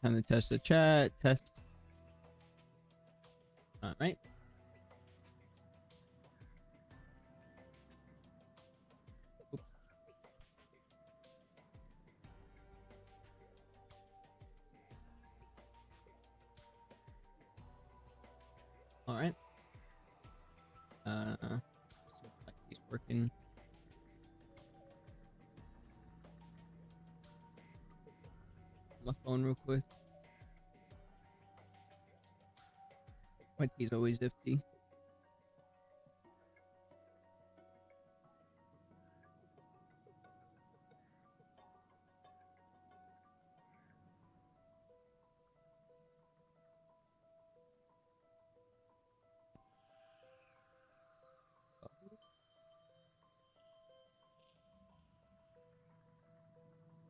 Time to test the chat. Test. All right. All right. Like he's working. My phone real quick. My key's always iffy.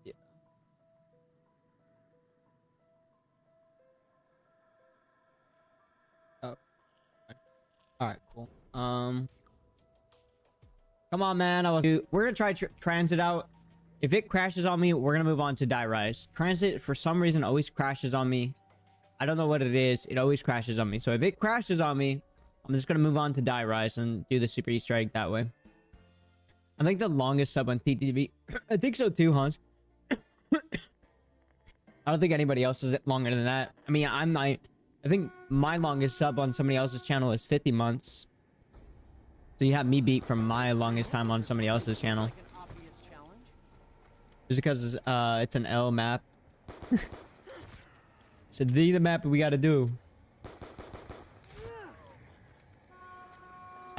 Yeah. Oh. All right. Cool. Come on, man. We're gonna try transit out. If it crashes on me, we're gonna move on to die rise. Transit for some reason always crashes on me. I don't know what it is. It always crashes on me. So if it crashes on me, I'm just gonna move on to die rise and do the super Easter egg that way. I think the longest sub on TTV. I think so too, Hans. I don't think anybody else is longer than that. I mean, I think my longest sub on somebody else's channel is 50 months. So you have me beat from my longest time on somebody else's channel. Just because it's an L map. It's the map we gotta do.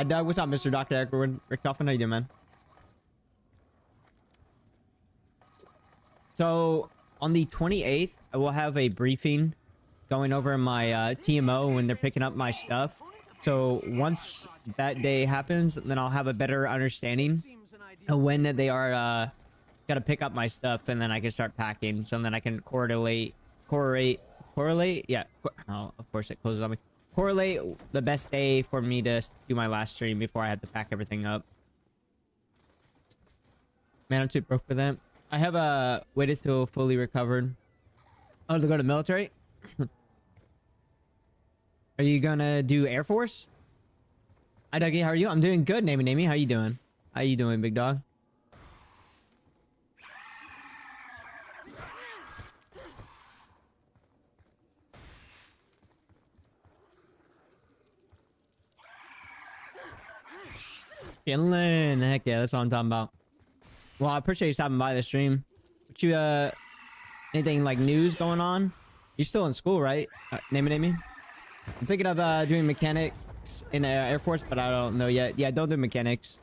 Doug, what's up, Mr. Dr. Edward Richtofen? How you doing, man? So on the 28th, I will have a briefing going over my TMO when they're picking up my stuff. So once that day happens, then I'll have a better understanding of when they are gonna pick up my stuff, and then I can start packing. So then I can correlate. Yeah. Oh, of course it closes on me. Correlate the best day for me to do my last stream before I have to pack everything up. Man, I'm too broke for that. I have waited till fully recovered. Oh, to go to military? Are you gonna do Air Force? Hi, Dougie. How are you? I'm doing good, Namey. How you doing? How you doing, big dog? Chillin'. Heck yeah, that's what I'm talking about. Well, I appreciate you stopping by the stream. But you, anything like news going on? You're still in school, right? Namey? I'm thinking of doing mechanics in Air Force, but I don't know yet. Yeah, don't do mechanics.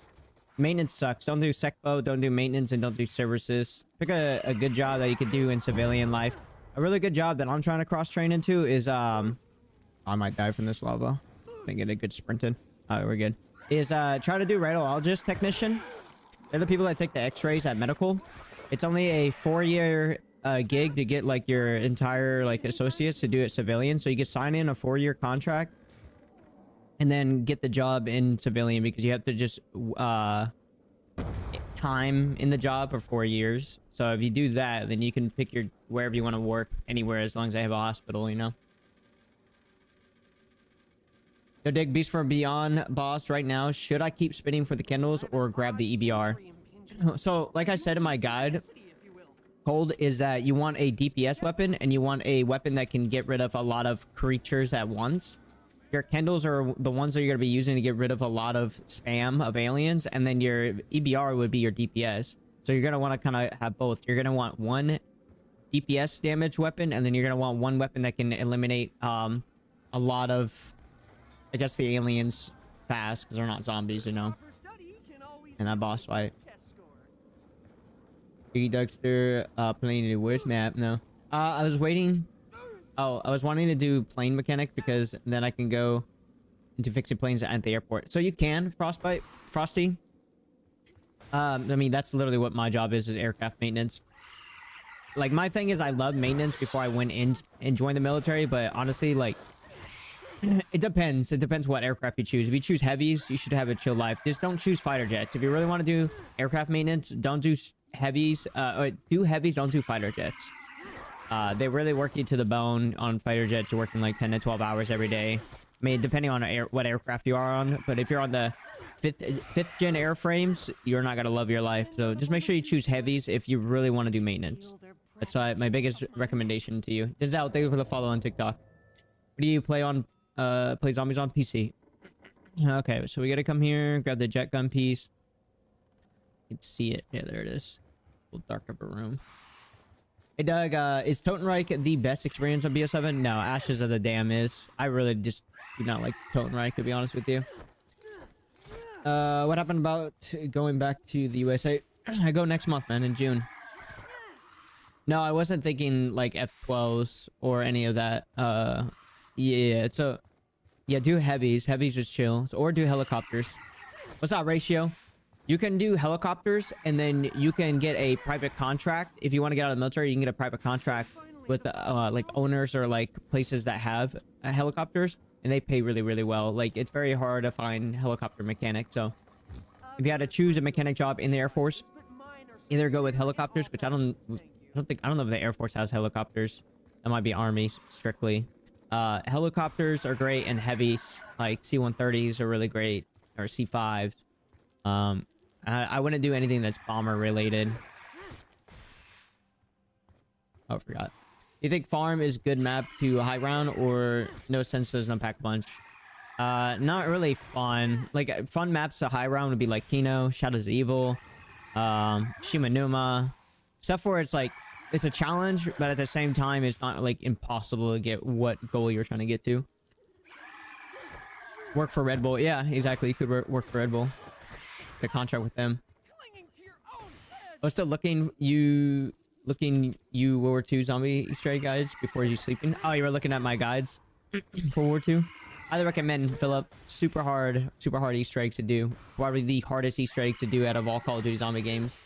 Maintenance sucks. Don't do secpo, don't do maintenance, and don't do services. Pick a good job that you could do in civilian life. A really good job that I'm trying to cross-train into is, I might die from this lava. I get a good sprinted. Alright, we're good. Is, try to do radiologist technician. They're the people that take the x-rays at medical. It's only a 4-year gig to get like your entire like associates to do it civilian. So you get sign in a 4-year contract and then get the job in civilian, because you have to just time in the job for 4 years. So if you do that, then you can pick your wherever you want to work anywhere, as long as they have a hospital, you know. Yo, dig Beast from Beyond boss right now. Should I keep spinning for the Kindles or grab the EBR? So like I said in my guide, Cold is that you want a DPS weapon, and you want a weapon that can get rid of a lot of creatures at once. Your Kindles are the ones that you're going to be using to get rid of a lot of spam of aliens, and then your EBR would be your DPS. So you're going to want to kind of have both. You're going to want one DPS damage weapon, and then you're going to want one weapon that can eliminate a lot of, I guess, the aliens fast, because they're not zombies, you know. And a boss fight. Biggie Dugster playing the worst map. No. I was waiting. Oh, I was wanting to do plane mechanic, because then I can go into fixing planes at the airport. So you can, Frosty. I mean, that's literally what my job is aircraft maintenance. Like, my thing is I love maintenance before I went in and joined the military, but honestly, like, it depends. It depends what aircraft you choose. If you choose heavies, you should have a chill life. Just don't choose fighter jets. If you really want to do aircraft maintenance, don't do heavies. Do heavies, don't do fighter jets. They really work you to the bone on fighter jets. You're working like 10 to 12 hours every day. I mean, depending on what aircraft you are on. But if you're on the fifth gen airframes, you're not gonna love your life. So just make sure you choose heavies if you really want to do maintenance. That's my biggest recommendation to you. Giselle, thank you for the follow on TikTok. What do you play on? Play zombies on PC. Okay, so we gotta come here, grab the jet gun piece. You can see it. Yeah, there it is. A little dark upper room. Hey Doug, is Totenreich the best experience on BO7? No, Ashes of the Dam is. I really just do not like Totenreich, to be honest with you. What happened about going back to the USA? I go next month, man, in June. No, I wasn't thinking like F12s or any of that. Yeah, so yeah, do heavies. Heavies is chill. Or do helicopters. What's that ratio? You can do helicopters, and then you can get a private contract. If you want to get out of the military, you can get a private contract with like owners or like places that have helicopters, and they pay really, really well. Like, it's very hard to find helicopter mechanics. So if you had to choose a mechanic job in the Air Force, either go with helicopters, which I don't know if the Air Force has helicopters. That might be Army strictly. Helicopters are great, and heavies like C-130s are really great, or C-5s. I wouldn't do anything that's bomber related. Oh, I forgot. You think farm is good map to high ground, or no sense doesn't unpack punch? Not really fun. Like, fun maps to high ground would be like Kino, Shadows of Evil, Shimanuma. Stuff where it's like, it's a challenge, but at the same time, it's not like impossible to get what goal you're trying to get to. Work for Red Bull. Yeah, exactly. You could work for Red Bull. The contract with them. I was still looking you World War II zombie Easter egg guides before you sleeping. Oh, you were looking at my guides for World War II. I recommend Philip. Super hard Easter eggs to do. Probably the hardest Easter egg to do out of all Call of Duty zombie games.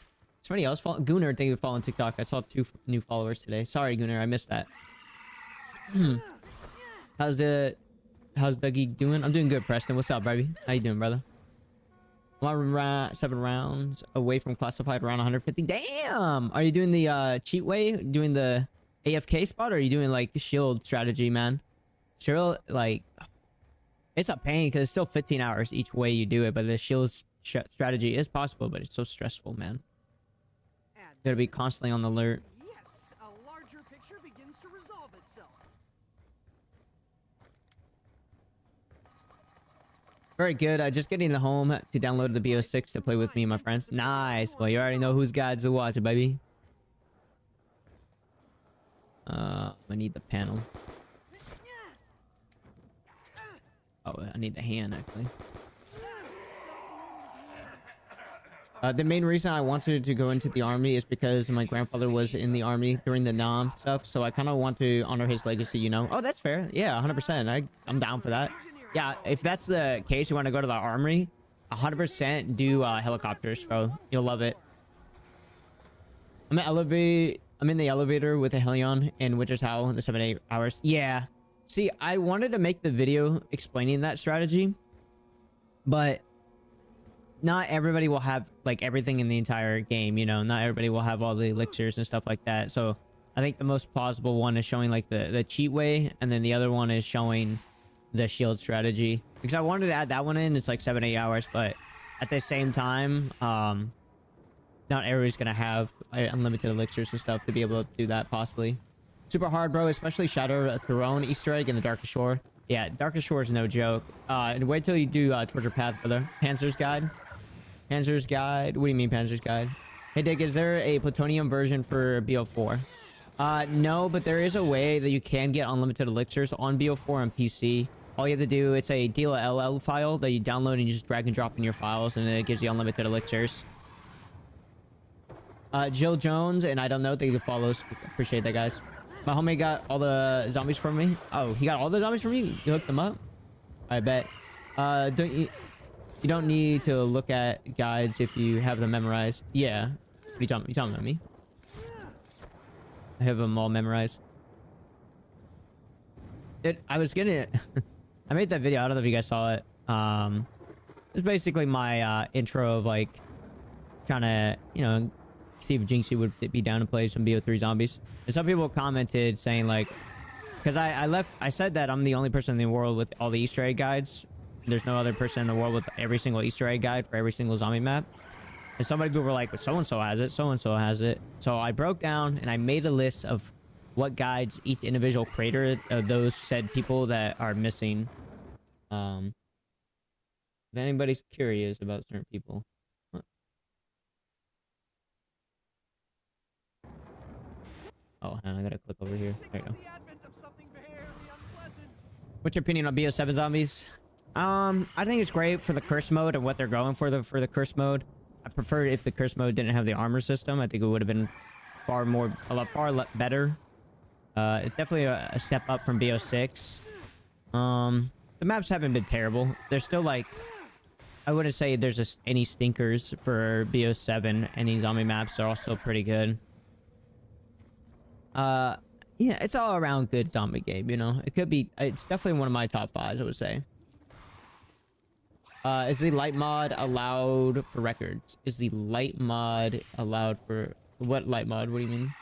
Somebody else follow Gunnar. Thank you for following TikTok. I saw 2 new followers today. Sorry, Gunnar, I missed that. How's Dougie doing? I'm doing good, Preston. What's up, baby? How you doing, brother? 7 rounds away from classified, around 150. Damn! Are you doing the cheat way? Doing the AFK spot, or are you doing like shield strategy, man? Shield, like, it's a pain because it's still 15 hours each way you do it, but the shield strategy is possible, but it's so stressful, man. You gotta be constantly on the alert. Yes, a larger picture begins to resolve itself. Very good. Just getting home to download the BO6 to play with me and my friends. Nice. Well, you already know whose guides to watch, baby. I need the panel. Oh, I need the hand, actually. The main reason I wanted to go into the army is because my grandfather was in the army during the Nam stuff, so I kind of want to honor his legacy, you know? Oh, that's fair. Yeah, 100%. I'm down for that. Yeah, if that's the case, you want to go to the armory, 100% do helicopters, bro. You'll love it. I'm in the elevator with a Helion in Winter's Howl in the 7-8 hours. Yeah. See, I wanted to make the video explaining that strategy, but not everybody will have like everything in the entire game, you know? Not everybody will have all the elixirs and stuff like that. So I think the most plausible one is showing like the cheat way, and then the other one is showing the shield strategy, because I wanted to add that one in. It's like 7-8 hours, but at the same time, not everybody's gonna have unlimited elixirs and stuff to be able to do that. Possibly super hard, bro, especially Shadow Throne Easter egg in the Darkest Shore. Yeah, Darkest Shore is no joke. And wait till you do Torture Path, brother. Panzer's Guide. Panzer's Guide. What do you mean Panzer's Guide? Hey Dick, is there a plutonium version for BO4? No, but there is a way that you can get unlimited elixirs on BO4 on PC. All you have to do, it's a DLL file that you download and you just drag and drop in your files, and it gives you unlimited elixirs. Jill Jones, and I don't know, thank you for follows. Appreciate that, guys. My homie got all the zombies from me. Oh, he got all the zombies from me? You hooked them up? I bet. You don't need to look at guides if you have them memorized. Yeah. What are you talking about me? I have them all memorized. I was gonna... I made that video. I don't know if you guys saw it. It's basically my intro of like trying to, you know, see if Jinxie would be down to play some BO3 zombies. And some people commented saying like, because I said that I'm the only person in the world with all the Easter egg guides. There's no other person in the world with every single Easter egg guide for every single zombie map. And so many people were like, but so-and-so has it, so-and-so has it. So I broke down and I made a list of what guides each individual creator of those said people that are missing. If anybody's curious about certain people. Oh, hang on, I gotta click over here. There you go. What's your opinion on BO7 zombies? I think it's great for the curse mode and what they're going for the curse mode. I prefer if the curse mode didn't have the armor system. I think it would have been far better. It's definitely a step up from BO6. The maps haven't been terrible. There's still like, I wouldn't say there's any stinkers for BO7. Any zombie maps are also pretty good. Yeah, it's all around good zombie game, you know. It's definitely one of my top 5s, I would say. Is the light mod allowed for records? Is the light mod allowed for... What light mod? What do you mean?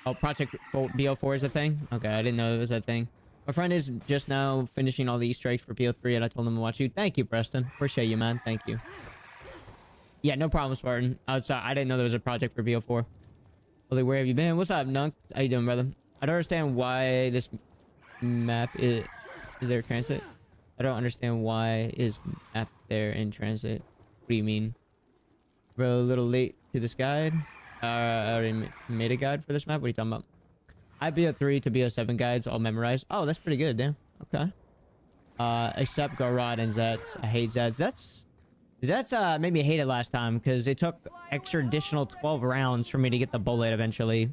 Oh, Project BO4 is a thing? Okay, I didn't know it was a thing. My friend is just now finishing all the Easter eggs for BO3 and I told him to watch you. Thank you, Preston. Appreciate you, man. Thank you. Yeah, no problem, Spartan. I didn't know there was a project for BO4. Well, where have you been? What's up, Nunk? How you doing, brother? I don't understand why this map is... Is there transit? I don't understand why is map there in transit. What do you mean? Bro, a little late to this guide. I already made a guide for this map. What are you talking about? I have BO3 to BO7 guides all memorized. Oh, that's pretty good, damn. Okay. Except Garrod and Zets. I hate Zets. Zets made me hate it last time because it took extra additional 12 rounds for me to get the bullet eventually.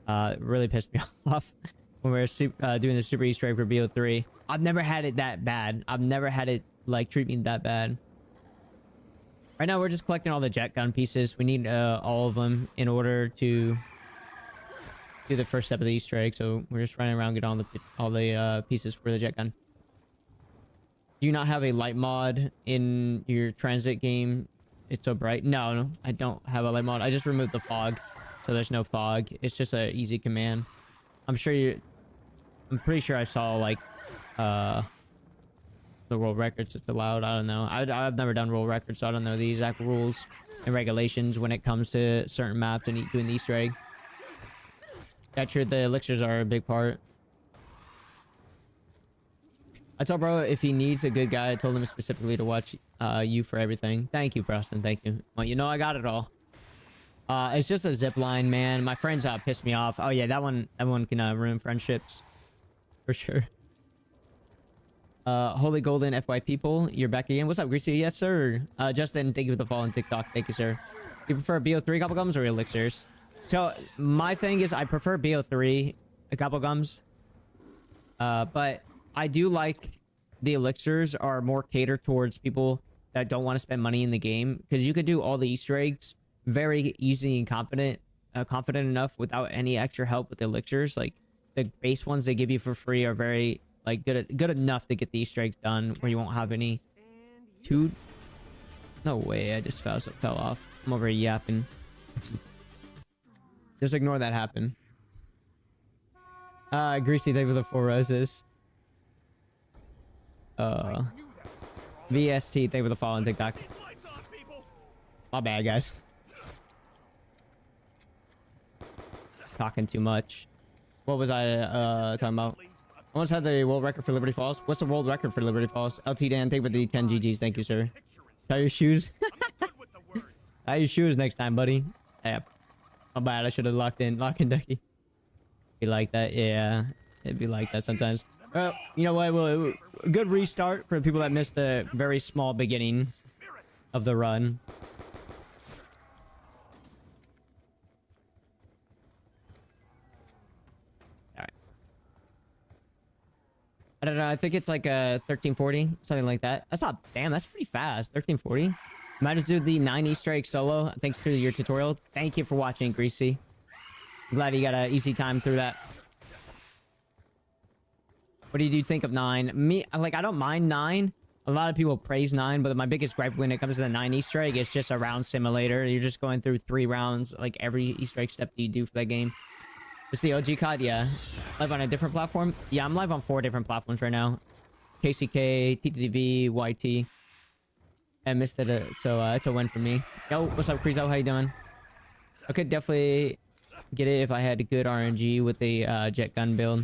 It really pissed me off when we were doing the super Easter egg for BO3. I've never had it that bad. I've never had it like treat me that bad. Right now we're just collecting all the jet gun pieces. We need all of them in order to do the first step of the Easter egg. So we're just running around getting all the pieces for the jet gun. Do you not have a light mod in your transit game? It's so bright. No, I don't have a light mod. I just removed the fog, so there's no fog. It's just an easy command. I'm pretty sure I saw like the world records it's allowed. I don't know. I've never done world records, so I don't know the exact rules and regulations when it comes to certain maps and doing the Easter egg. That's true. The elixirs are a big part. I told bro if he needs a good guy, I told him specifically to watch you for everything. Thank you, Preston. Thank you. Well, you know I got it all. It's just a zip line, man. My friends pissed me off. Oh yeah, that one can ruin friendships for sure. Holy Golden FY people, you're back again. What's up, Greasy? Yes, sir. Justin, thank you for the follow on TikTok. Thank you, sir. You prefer BO3 gobble gums or elixirs? So my thing is I prefer BO3 gobble gums. But I do like the elixirs are more catered towards people that don't want to spend money in the game, because you could do all the Easter eggs very easy and confident enough without any extra help with the elixirs. Like the base ones they give you for free are very like good enough to get the Easter eggs done where you won't have any no way, I just fell off. I'm over here yapping. Just ignore that happen. Greasy, thank you for the 4 roses. VST, thank you for the follow on TikTok. My bad, guys. Talking too much. What was I talking about? I almost had the world record for Liberty Falls. What's the world record for Liberty Falls? LT Dan, thank you for the 10 GGs. Thank you, sir. Tie your shoes. Tie your shoes next time, buddy. Yeah. My bad, I should have locked in Ducky. Be like that, yeah. It'd be like that sometimes. Well, you know what? Well, a good restart for the people that missed the very small beginning of the run. Alright. I don't know. I think it's like a 1340, something like that. That's not... Damn, that's pretty fast. 1340. Might just do the 9 Easter egg solo. Thanks to your tutorial. Thank you for watching, Greasy. I'm glad you got an easy time through that. What do you think of 9? Me, like, I don't mind 9. A lot of people praise 9, but my biggest gripe when it comes to the 9 Easter egg is just a round simulator. You're just going through 3 rounds, like every Easter egg step that you do for that game. It's the OG COD, yeah. Live on a different platform? Yeah, I'm live on 4 different platforms right now. KCK, TTV, YT. I missed it, so it's a win for me. Yo, what's up, Krizo? How you doing? I could definitely get it if I had a good RNG with the jet gun build.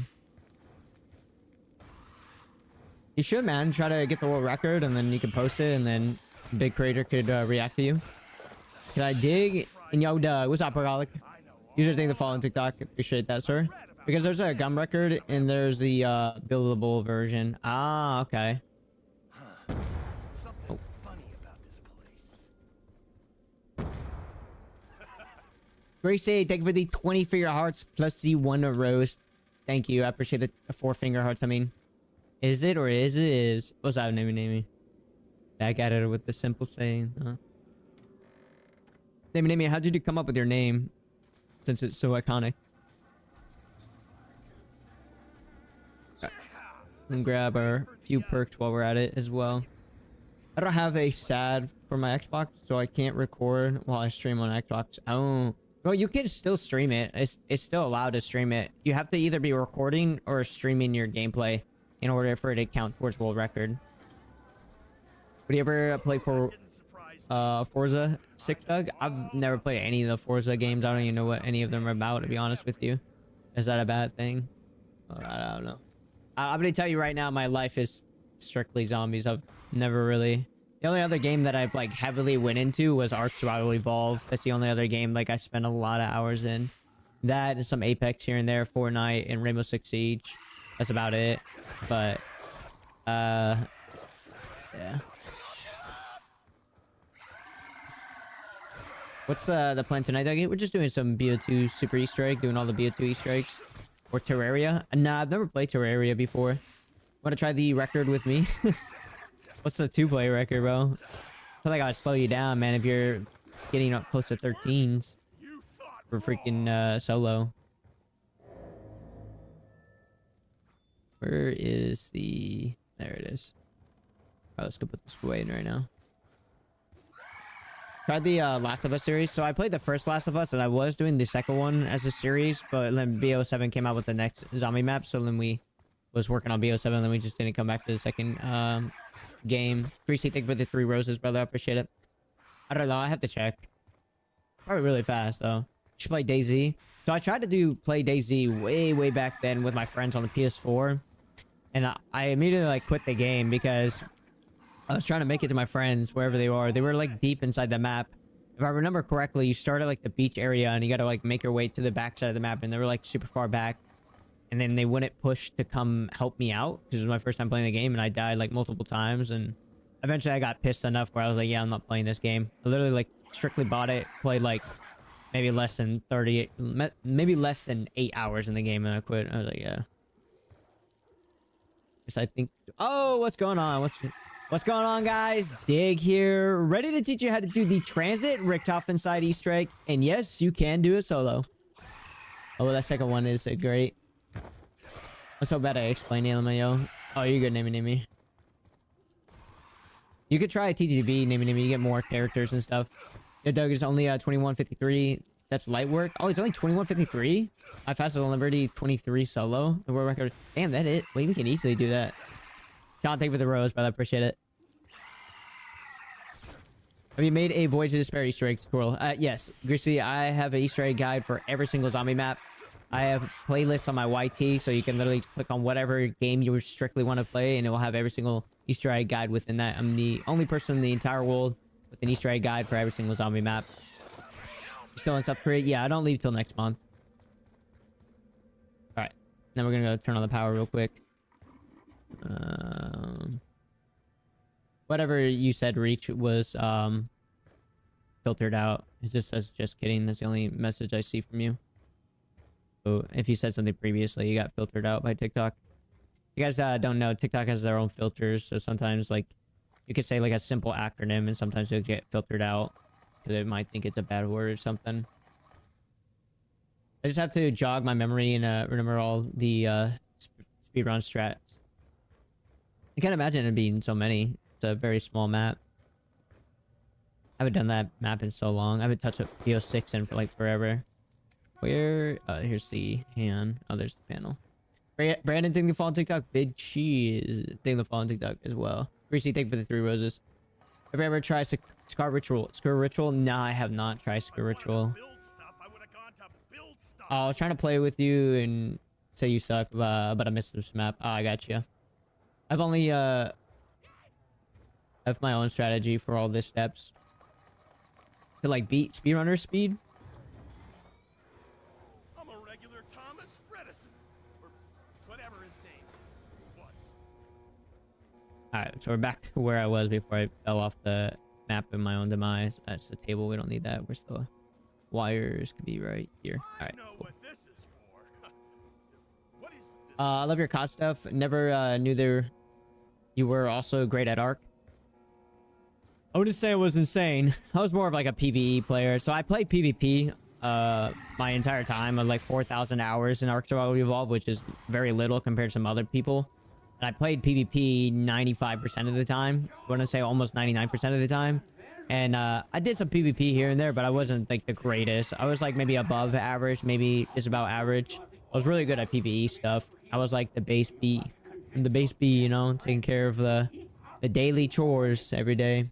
You should, man. Try to get the world record, and then you can post it, and then big creator could react to you. Can I dig? And yo, what's up, Pergolic? Users think to follow on TikTok. Appreciate that, sir. Because there's a gun record, and there's the buildable version. Ah, okay. Something funny about this place. Gracie, thank you for the 20 finger hearts plus the 1 roast. Thank you. I appreciate the 4 finger hearts. I mean, is it or is? What's up, Namey? Back at it with the simple saying. Huh? Namey, how'd you come up with your name? Since it's so iconic. And grab our few perks while we're at it as well. I don't have a SAD for my Xbox, so I can't record while I stream on Xbox. Oh. Well, you can still stream it. It's still allowed to stream it. You have to either be recording or streaming your gameplay in order for it to count towards world record. Would you ever play for Forza 6, Doug? I've never played any of the Forza games. I don't even know what any of them are about, to be honest with you. Is that a bad thing? I don't know. I'm gonna tell you right now, my life is strictly zombies. I've never really... The only other game that I've like heavily went into was Ark Survival Evolved. That's the only other game like I spent a lot of hours in. That and some Apex here and there, Fortnite and Rainbow Six Siege. That's about it. But yeah. What's the plan tonight, Doug? We're just doing some BO2 Super Easter egg, doing all the BO2 Easter eggs. Or Terraria. Nah, I've never played Terraria before. Want to try the record with me? What's the 2-player record, bro? I feel like I'd slow you down, man, if you're getting up close to 13s for freaking solo. Where is the... There it is. Alright, let's go put this away right now. Tried the Last of Us series. So I played the first Last of Us, and I was doing the second one as a series, but then BO7 came out with the next zombie map, so then we was working on BO7, and then we just didn't come back to the second game. Greasy, thank you for the 3 roses, brother. I appreciate it. I don't know. I have to check. Probably really fast, though. Should play DayZ. So I tried to play DayZ way back then with my friends on the PS4, and I immediately like quit the game because I was trying to make it to my friends wherever they were. They were like deep inside the map. If I remember correctly, you start at like the beach area and you got to like make your way to the back side of the map, and they were like super far back. And then they wouldn't push to come help me out because it was my first time playing the game, and I died like multiple times. And eventually I got pissed enough where I was like, yeah, I'm not playing this game. I literally like strictly bought it, played like maybe less than 30, maybe less than 8 hours in the game, and I quit. I was like, yeah. Guess I think, oh, what's going on? What's going on, guys? Dig here, ready to teach you how to do the transit Richtofen side Easter egg. And yes, you can do it solo. Oh, that second one is great. I'm so bad at explaining them, yo. Oh, you're good, Namey. You could try a TTV, Namey. You get more characters and stuff. Yeah, Doug is only 2153. That's light work. Oh, he's only 2153. My fastest on Liberty 23 solo. The world record. Damn, that it. Wait, we can easily do that. John, thank you for the rose, brother. I appreciate it. Have you made a Voyage to Despair Easter egg tutorial? Yes. Grizzly, I have an Easter egg guide for every single zombie map. I have playlists on my YT, so you can literally click on whatever game you strictly want to play, and it will have every single Easter egg guide within that. I'm the only person in the entire world with an Easter egg guide for every single zombie map. You still in South Korea? Yeah, I don't leave till next month. Alright. Now we're gonna go turn on the power real quick. Whatever you said, Reach, was filtered out. It just says, just kidding. That's the only message I see from you. So if you said something previously, you got filtered out by TikTok. You guys don't know, TikTok has their own filters, so sometimes like you could say like a simple acronym and sometimes it'll get filtered out because it might think it's a bad word or something. I just have to jog my memory and remember all the speedrun strats. I can't imagine it being so a very small map. I haven't done that map in so long. I haven't touched a BO6 in for like forever. Where? Here's the hand. Oh, there's the panel. Brandon, thank you for following TikTok. Big Cheese, thank you for following TikTok as well. Greasy, thank you for the 3 roses. Have you ever tried Scar Ritual? Scar Ritual? No, I have not tried Scar Ritual. Oh, I was trying to play with you and say you suck, but I missed this map. Oh, I got you. I've only have my own strategy for all the steps to like beat speedrunner speed. I'm a regular Thomas Fredison, or whatever his name was. All right, so we're back to where I was before I fell off the map in my own demise. That's the table. We don't need that. We're still wires could be right here. All right. Cool. What this is for. What is this? I love your COD stuff. Never knew there you were also great at Ark. I wouldn't say it was insane. I was more of like a PvE player. So I played PvP my entire time. Of like 4,000 hours in Ark Survival Evolved, which is very little compared to some other people. And I played PvP 95% of the time. I want to say almost 99% of the time. And I did some PvP here and there, but I wasn't like the greatest. I was like maybe above average, maybe just about average. I was really good at PvE stuff. I was like the base B, you know, taking care of the daily chores every day.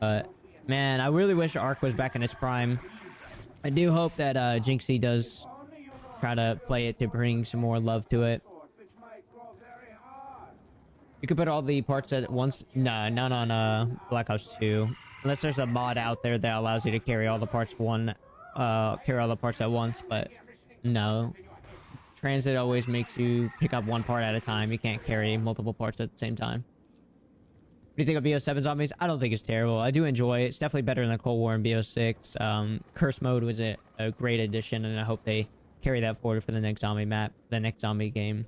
But man, I really wish Ark was back in its prime. I do hope that Jinxie does try to play it to bring some more love to it. You could put all the parts at once. No, not on Black Ops 2. Unless there's a mod out there that allows you to carry all the parts at once, but no. Transit always makes you pick up one part at a time. You can't carry multiple parts at the same time. What do you think of BO7 Zombies? I don't think it's terrible. I do enjoy it. It's definitely better than the Cold War and BO6. Curse mode was a great addition, and I hope they carry that forward for the next zombie map, the next zombie game.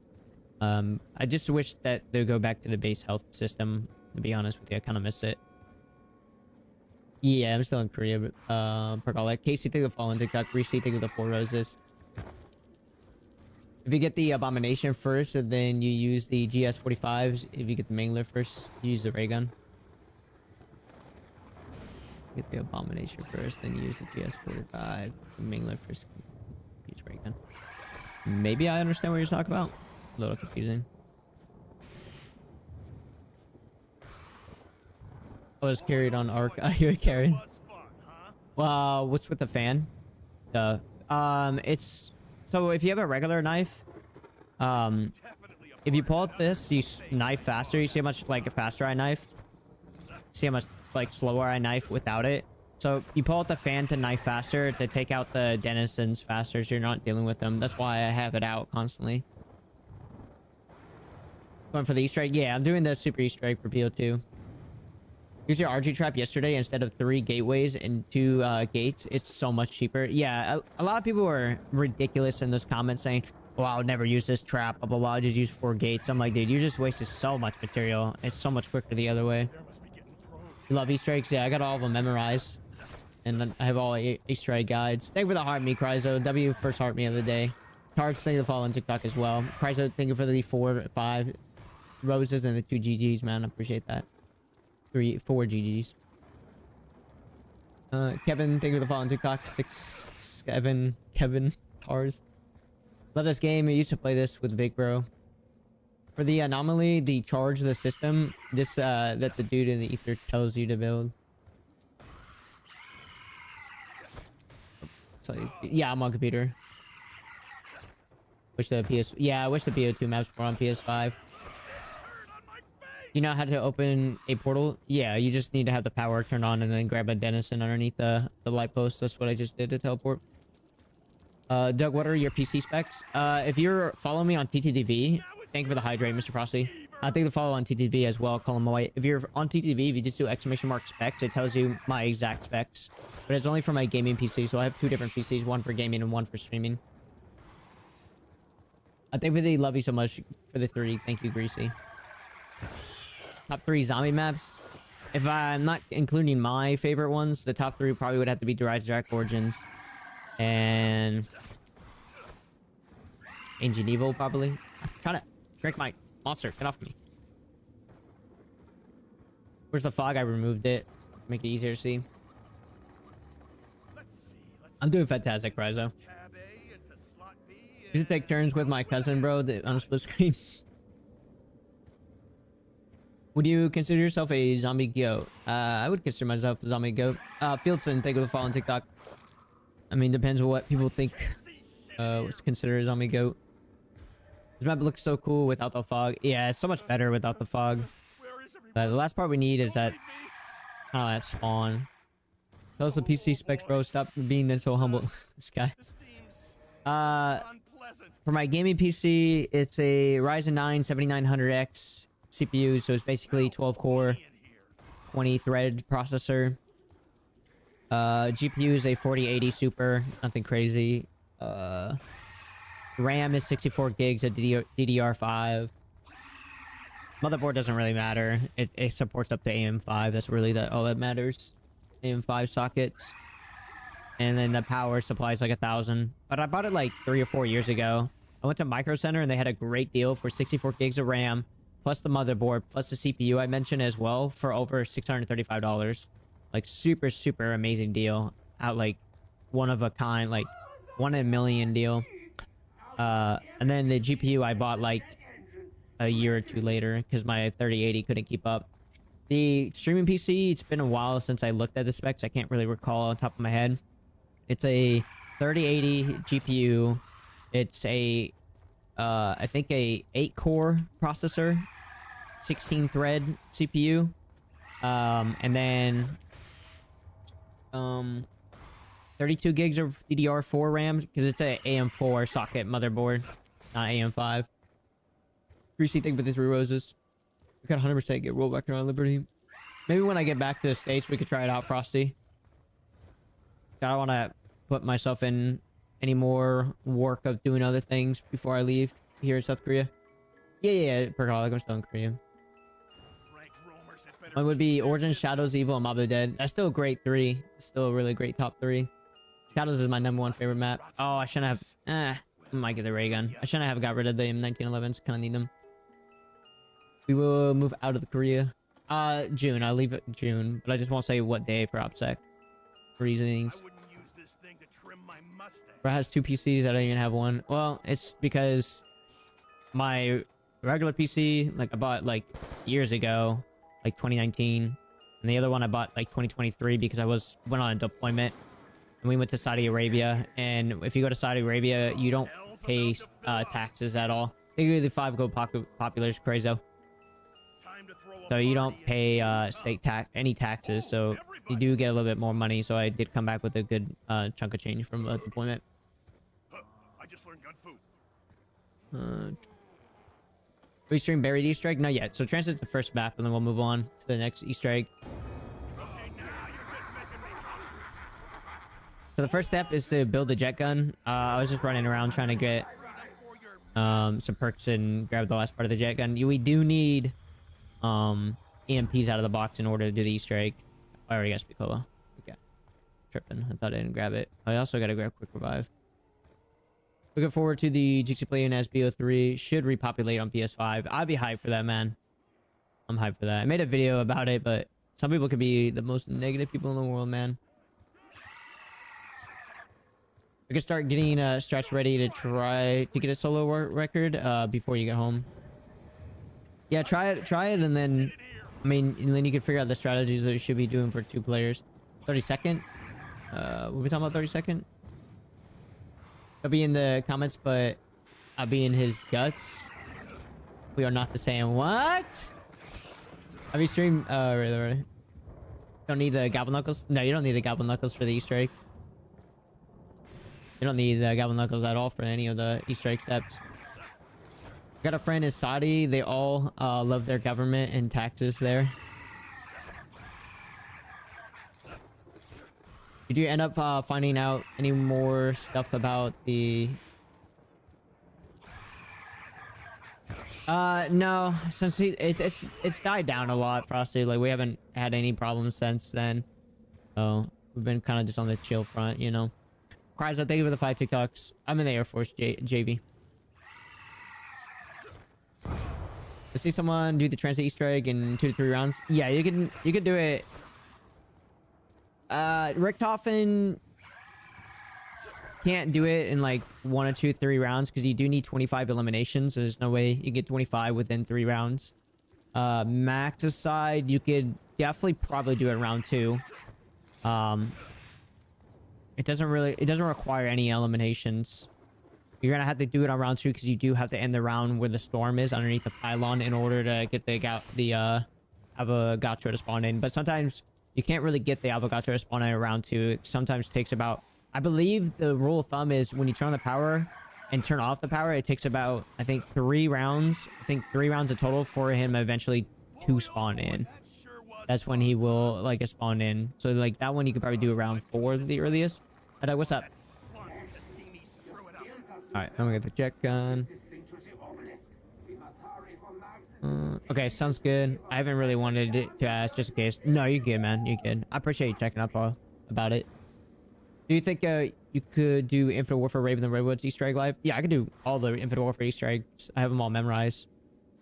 I just wish that they would go back to the base health system. To be honest with you, I kind of miss it. Yeah, I'm still in Korea. Pergolic. Casey, thank you for following TikTok. Reese, thank you for the 4 roses. If you get the Abomination first, and then you use the GS-45s. If you get the Mangler first, you use the ray gun. Get the Abomination first, then you use the GS-45. Mangler first, use ray gun. Maybe I understand what you're talking about. A little confusing. I was carried on Ark. You were carried. Well, what's with the fan? It's so if you have a regular knife, if you pull out this, you knife faster. You see how much like faster I knife. See how much like slower I knife without it. So you pull out the fan to knife faster to take out the denizens faster, so you're not dealing with them. That's why I have it out constantly. Going for the Easter egg? Yeah, I'm doing the super Easter egg for BO2. Use your RG trap yesterday instead of 3 gateways and 2 gates. It's so much cheaper. Yeah, a lot of people were ridiculous in those comments saying, well, I would never use this trap, blah, blah, blah. I just use 4 gates. I'm like, dude, you just wasted so much material. It's so much quicker the other way. You love Easter eggs? Yeah, I got all of them memorized. And then I have all Easter egg guides. Thank you for the heart me, Cryzo. W first heart me of the day. Tarks, thank you for following TikTok as well. Cryzo, thank you for the 4, 5 roses and the 2 GGs, man. I appreciate that. 4 GGs. Kevin, thank you for the follow on TikTok. 6, 7, Kevin Tars. Love this game. I used to play this with Big Bro. For the anomaly, the charge of the system, this that the dude in the ether tells you to build. So yeah, I'm on computer. Wish the I wish the BO2 maps were on PS5. You know how to open a portal? Yeah, you just need to have the power turned on and then grab a denizen underneath the light post. That's what I just did to teleport. Doug, what are your PC specs? If you're following me on TTDV, thank you for the hydrate, Mr. Frosty. Thank you for follow on TTDV as well, Colin White. If you're on TTDV, if you just do exclamation mark specs, it tells you my exact specs. But it's only for my gaming PC, so I have 2 different PCs, one for gaming and one for streaming. I think they love you so much for the 3. Thank you, Greasy. Top 3 zombie maps. If I'm not including my favorite ones, the top 3 probably would have to be Rise Drac Origins and Ancient Evil, probably. I'm trying to drink my monster. Get off me. Where's the fog? I removed it. Make it easier to see. Let's see. I'm doing fantastic, Rizzo. Tab A into slot B. You should take turns with my cousin, bro, on a split screen. Would you consider yourself a zombie goat? I would consider myself a zombie goat. Fieldson, thank you for the follow on TikTok. I mean, depends on what people think what's considered a zombie goat. This map looks so cool without the fog. Yeah, it's so much better without the fog. Where is everyone? The last part we need is that kind of that spawn. Tell us the PC specs, bro. Stop being so humble. This guy. This seems unpleasant. For my gaming PC, it's a Ryzen 9 7900X CPU, so it's basically 12 core, 20 thread processor. GPU is a 4080 Super, nothing crazy. RAM is 64 gigs of DDR5. Motherboard doesn't really matter. It supports up to AM5. That's really all that matters. AM5 sockets. And then the power supply is like 1,000. But I bought it like 3 or 4 years ago. I went to Micro Center and they had a great deal for 64 gigs of RAM, plus the motherboard, plus the CPU I mentioned as well, for over $635. Like super, super amazing deal. Out like one of a kind, like 1 in a million deal. And then the GPU I bought like a year or two later because my 3080 couldn't keep up. The streaming PC, it's been a while since I looked at the specs. I can't really recall on top of my head. It's a 3080 GPU. It's a I think a 8-core processor, 16 thread CPU, and then 32 gigs of DDR4 RAM because it's a AM4 socket motherboard, not AM5. 3C thing with the 3 roses. We could 100% get rolled back around Liberty. Maybe when I get back to the States, we could try it out, Frosty. I don't want to put myself in any more work of doing other things before I leave here in South Korea. Yeah, Perkaholic, I'm still in Korea. Ranked roamers had better Mine would be Origin, Shadows, Evil, and Mob of the Dead. That's still a great 3. It's still a really great top 3. Shadows is my #1 favorite map. Oh, I shouldn't have... I might get the ray gun. I shouldn't have got rid of the M1911s. Kind of need them. We will move out of the Korea. June. I'll leave it June. But I just won't say what day for OPSEC. Reasonings. I wouldn't use this thing to trim my mustache. Bro has 2 PCs. I don't even have one. Well, it's because my regular PC, like I bought like years ago, like 2019, and the other one I bought like 2023 because I went on a deployment and we went to Saudi Arabia. And if you go to Saudi Arabia, you don't pay taxes at all. They give you the 5 gold populars, crazy. Time to throw a So you don't party pay any taxes, so you do get a little bit more money. So I did come back with a good chunk of change from a deployment. I just learned gun fu. We stream buried Easter egg? Not yet. So transit's the first map, and then we'll move on to the next Easter egg. Okay, now you're just making me hungry. So the first step is to build the jet gun. I was just running around trying to get For your some perks and grab the last part of the jet gun. We do need EMPs out of the box in order to do the Easter egg. I already got Spicola. Okay. Tripping. I thought I didn't grab it. I also got to grab Quick Revive. Looking forward to the GC Play-In as BO3 should repopulate on PS5. I'd be hyped for that, man. I'm hyped for that. I made a video about it, but some people could be the most negative people in the world, man. We can start getting Stretch ready to try to get a solo record before you get home. Yeah, try it, and then, I mean, and then you can figure out the strategies that you should be doing for 2 players. 30-second. We'll be talking about 30-second. I'll be in the comments, but I'll be in his guts. We are not the same. What? Have you streamed? Really? Don't need the Gobble Knuckles? No, you don't need the Gobble Knuckles for the Easter egg. You don't need the Gobble Knuckles at all for any of the Easter egg steps. I got a friend in Saudi. They all love their government and taxes there. Did you end up finding out any more stuff about the... No, since it's died down a lot, Frosty. Like, we haven't had any problems since then. So, we've been kind of just on the chill front, you know. Chrysler, thank you for the 5 TikToks. I'm in the Air Force, JV. I see someone do the transit Easter egg in 2 to 3 rounds. Yeah, you can do it. Richtofen can't do it in like 1 or 2, 3 rounds because you do need 25 eliminations. There's no way you get 25 within 3 rounds. Max aside, you could definitely probably do it round 2. It doesn't require any eliminations. You're gonna have to do it on round 2 because you do have to end the round where the storm is underneath the pylon in order to get the Avogadro to spawn in. But sometimes you can't really get the Avogadro to spawn in at round 2. It sometimes takes about, I believe the rule of thumb is when you turn on the power and turn off the power, it takes about, I think 3 rounds. I think 3 rounds in total for him eventually to spawn in. That's when he will like spawn in. So like that one you could probably do around 4 the earliest. What's up? Alright, I'm gonna get the jet gun. Okay, sounds good. I haven't really wanted to ask just in case. No, you're good, man. You're good. I appreciate you checking up about it. Do you think you could do Infinite Warfare Raven and Redwoods Easter egg live? Yeah, I could do all the Infinite Warfare Easter eggs. I have them all memorized.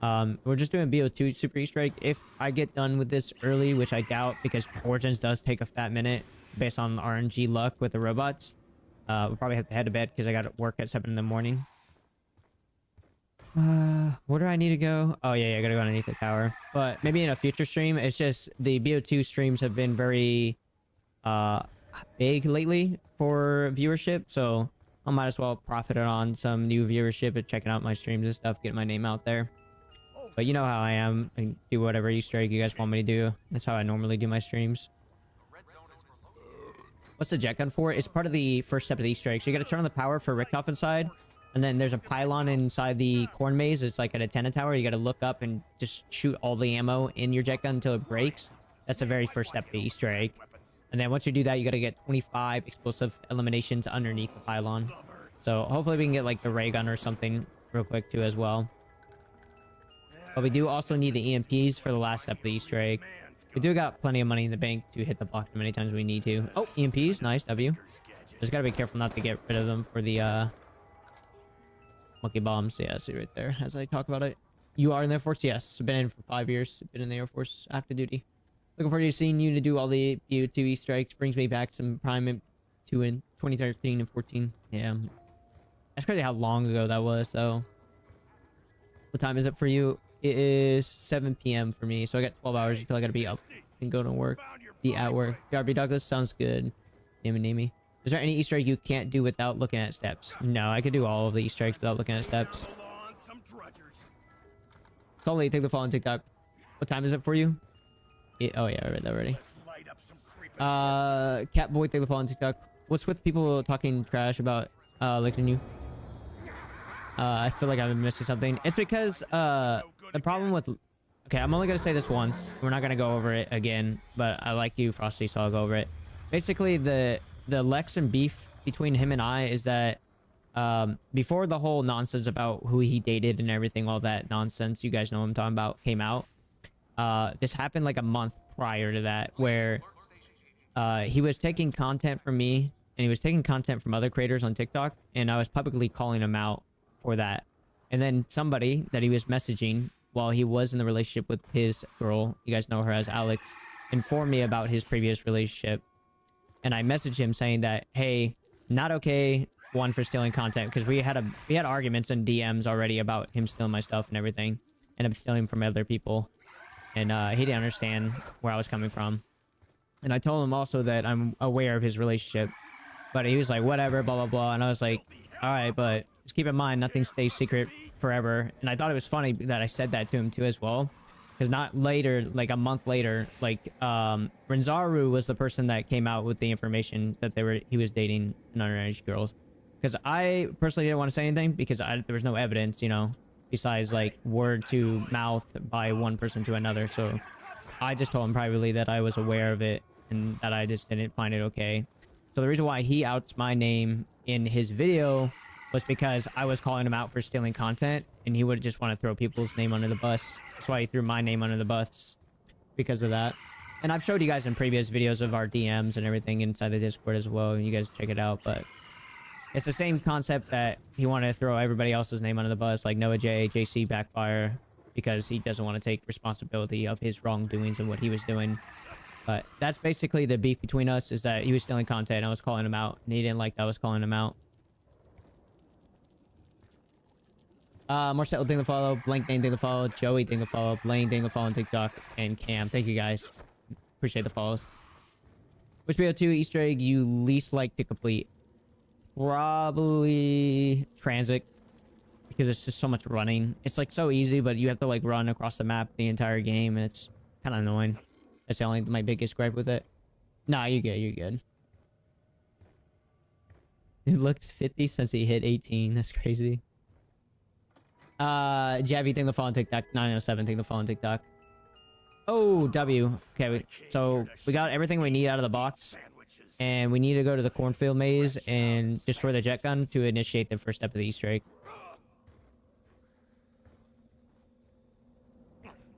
We're just doing BO2 Super Easter egg. If I get done with this early, which I doubt because Origins does take a fat minute based on RNG luck with the robots, we'll probably have to head to bed because I got to work at 7 in the morning. Where do I need to go? Oh yeah, I gotta go underneath the tower. But maybe in a future stream. It's just the BO2 streams have been very big lately for viewership, so I might as well profit on some new viewership and checking out my streams and stuff, getting my name out there. But you know how I am. I do whatever Easter egg you guys want me to do. That's how I normally do my streams. What's the jet gun for? It's part of the first step of the Easter egg. So you gotta turn on the power for Richtofen inside. And then there's a pylon inside the corn maze. It's like an antenna tower. You got to look up and just shoot all the ammo in your jet gun until it breaks. That's the very first step of the Easter egg. And then once you do that, you got to get 25 explosive eliminations underneath the pylon. So hopefully we can get like the ray gun or something real quick too as well. But we do also need the EMPs for the last step of the Easter egg. We do got plenty of money in the bank to hit the block as many times as we need to. Oh, EMPs. Nice. W. Just got to be careful not to get rid of them for the monkey bombs. Yeah, see right there as I talk about it. You are in the Air Force? Yes. I've been in for 5 years. Been in the Air Force active duty. Looking forward to seeing you to do all the BO2 Easter eggs. Brings me back some Prime 2 in 2013 and 14. Yeah. That's crazy how long ago that was, though. What time is it for you? It is 7 p.m. for me, so I got 12 hours until I gotta be up and go to work. Be at work. Darby Douglas sounds good. Namey. Is there any Easter egg you can't do without looking at steps? No, I could do all of the Easter eggs without looking at steps. Sully, take the fall on TikTok. What time is it for you? Oh yeah, I read that already. Catboy, take the fall on TikTok. What's with people talking trash about licking you? I feel like I'm missing something. It's because the problem with... Okay, I'm only gonna say this once. We're not gonna go over it again, but I like you, Frosty, so I'll go over it. Basically, the Lex and beef between him and I is that before the whole nonsense about who he dated and everything, all that nonsense, you guys know what I'm talking about, came out. This happened like a month prior to that, where he was taking content from me and he was taking content from other creators on TikTok, and I was publicly calling him out for that. And then somebody that he was messaging while he was in the relationship with his girl, you guys know her as Alex, informed me about his previous relationship. And I messaged him saying that, hey, not okay, one, for stealing content, because we had arguments and DMs already about him stealing my stuff and everything, and I'm stealing from other people. And he didn't understand where I was coming from. And I told him also that I'm aware of his relationship, but he was like, whatever, blah, blah, blah. And I was like, all right, but just keep in mind, nothing stays secret forever. And I thought it was funny that I said that to him too as well. Because not later, like a month later, like Renzaru was the person that came out with the information that he was dating an underage girls. Because I personally didn't want to say anything because there was no evidence, you know, besides like word to mouth by one person to another. So I just told him privately that I was aware of it and that I just didn't find it okay. So the reason why he outs my name in his video was because I was calling him out for stealing content, and he would just want to throw people's name under the bus. That's why he threw my name under the bus, because of that. And I've showed you guys in previous videos of our DMs and everything inside the Discord as well. You guys check it out, but it's the same concept that he wanted to throw everybody else's name under the bus, like Noah J, JC, Backfire, because he doesn't want to take responsibility of his wrongdoings and what he was doing. But that's basically the beef between us, is that he was stealing content and I was calling him out, and he didn't like that I was calling him out. Marcel, ding the follow. Blank name, ding the follow. Joey, ding the follow. Blaine, ding the follow on TikTok. And Cam, thank you guys. Appreciate the follows. Which BO2 Easter egg you least like to complete? Probably Transit, because it's just so much running. It's like so easy, but you have to like run across the map the entire game, and it's kind of annoying. That's the only my biggest gripe with it. Nah, you're good. You're good. It looks 50 since he hit 18. That's crazy. Javi, thing the follow on TikTok. 907, thing the follow on TikTok. Oh, W. Okay, so we got everything we need out of the box. And we need to go to the cornfield maze and destroy the jet gun to initiate the first step of the Easter egg.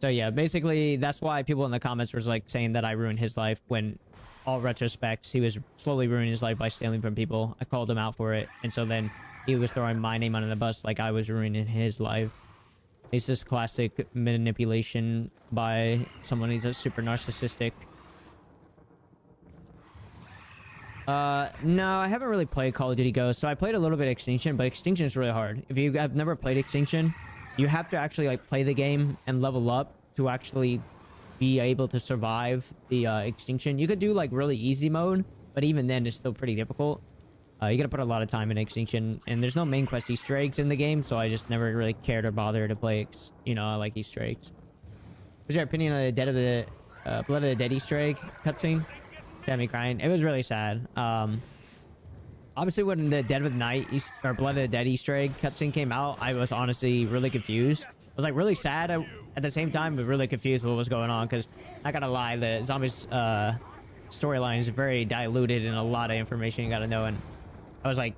So yeah, basically that's why people in the comments was like saying that I ruined his life, when all retrospects he was slowly ruining his life by stealing from people. I called him out for it, and so then he was throwing my name under the bus like I was ruining his life. It's just classic manipulation by someone who's a super narcissistic. No, I haven't really played Call of Duty Ghosts. So I played a little bit of Extinction, but Extinction is really hard. If you have never played Extinction, you have to actually like play the game and level up to actually be able to survive the Extinction. You could do like really easy mode, but even then it's still pretty difficult. You gotta put a lot of time in Extinction, and there's no main quest Easter eggs in the game, so I just never really cared or bothered to play. You know, I like Easter eggs. What's your opinion on the Dead of the Blood of the Dead Easter egg cutscene? Had me crying. It was really sad. Obviously, when the Dead of the Night or Blood of the Dead Easter egg cutscene came out, I was honestly really confused. I was like really sad at the same time, but really confused what was going on, because I gotta lie, the zombies storyline is very diluted and a lot of information you gotta know. And I was like,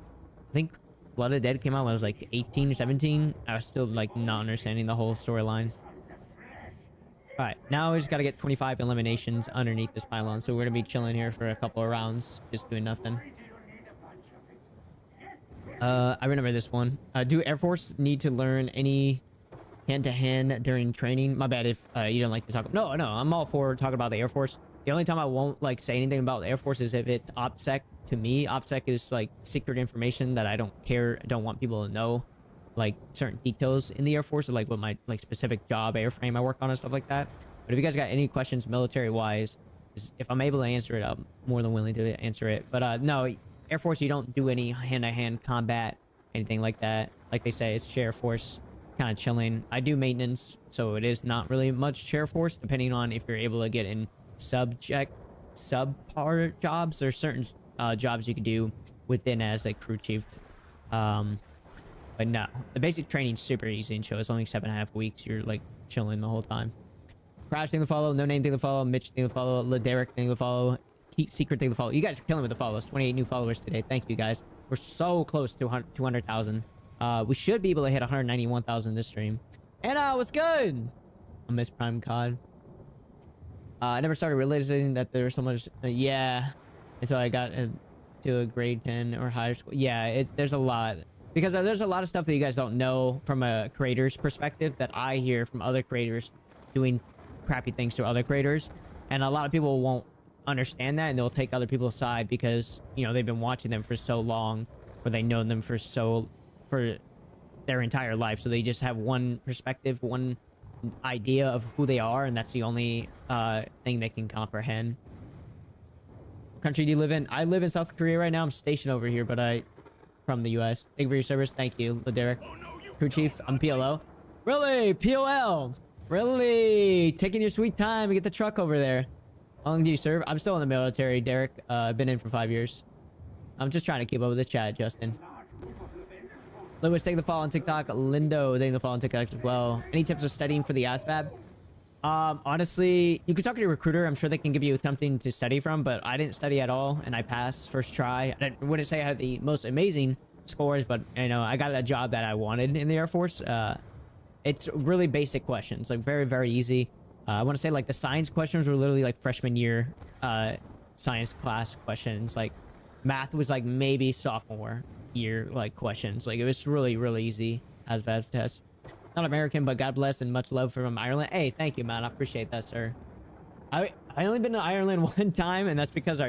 I think Blood of the Dead came out when I was like 18 or 17. I was still like not understanding the whole storyline. All right, now we just got to get 25 eliminations underneath this pylon. So we're going to be chilling here for a couple of rounds, just doing nothing. I remember this one. Do Air Force need to learn any hand-to-hand during training? My bad if you don't like to talk. No, I'm all for talking about the Air Force. The only time I won't like say anything about the Air Force is if it's OPSEC. To me, OPSEC is like secret information that I don't want people to know, like certain details in the Air Force, or like what my like specific job airframe I work on and stuff like that. But if you guys got any questions military wise, if I'm able to answer it, I'm more than willing to answer it. But no, Air Force, you don't do any hand-to-hand combat, anything like that. Like they say, it's Air Force, kind of chilling. I do maintenance, so it is not really much Air Force, depending on if you're able to get in subpar jobs. There's certain jobs you can do within as a crew chief. But no, the basic training's super easy and chill. It's only 7.5 weeks. You're like chilling the whole time. Crash thing to follow. No name thing to follow. Mitch thing to follow. Laderick thing to follow. Heat secret thing to follow. You guys are killing with the follows. 28 new followers today. Thank you guys. We're so close to 200,000. We should be able to hit 191,000 this stream. And what's good? I miss Prime COD. I never started realizing that there was so much. Yeah, until I got to a grade 10 or higher school. Yeah, there's a lot. Because there's a lot of stuff that you guys don't know from a creator's perspective that I hear from other creators doing crappy things to other creators. And a lot of people won't understand that, and they'll take other people's side because, you know, they've been watching them for so long, or they know them for their entire life. So they just have one perspective, one idea of who they are, and that's the only thing they can comprehend. What country do you live in? I live in South Korea right now. I'm stationed over here, but from the US. Thank you for your service. Thank you, Laderick. Crew Chief, I'm PLO. Really? POL? Really? Taking your sweet time to get the truck over there. How long do you serve? I'm still in the military, Derek. I've been in for 5 years. I'm just trying to keep up with the chat, Justin. Lewis, take the follow on TikTok. Lindo, take the follow on TikTok as well. Any tips for studying for the ASVAB? Honestly, you could talk to your recruiter. I'm sure they can give you something to study from, but I didn't study at all, and I passed first try. I wouldn't say I had the most amazing scores, but, you know, I got a job that I wanted in the Air Force. It's really basic questions, like very, very easy. I want to say, like, the science questions were literally, like, freshman year science class questions. Like, math was, like, maybe sophomore year, like, questions. Like, it was really, really easy as VABS test. Not American, but God bless and much love from Ireland. Hey, thank you, man. I appreciate that, sir. I only been to Ireland one time, and that's because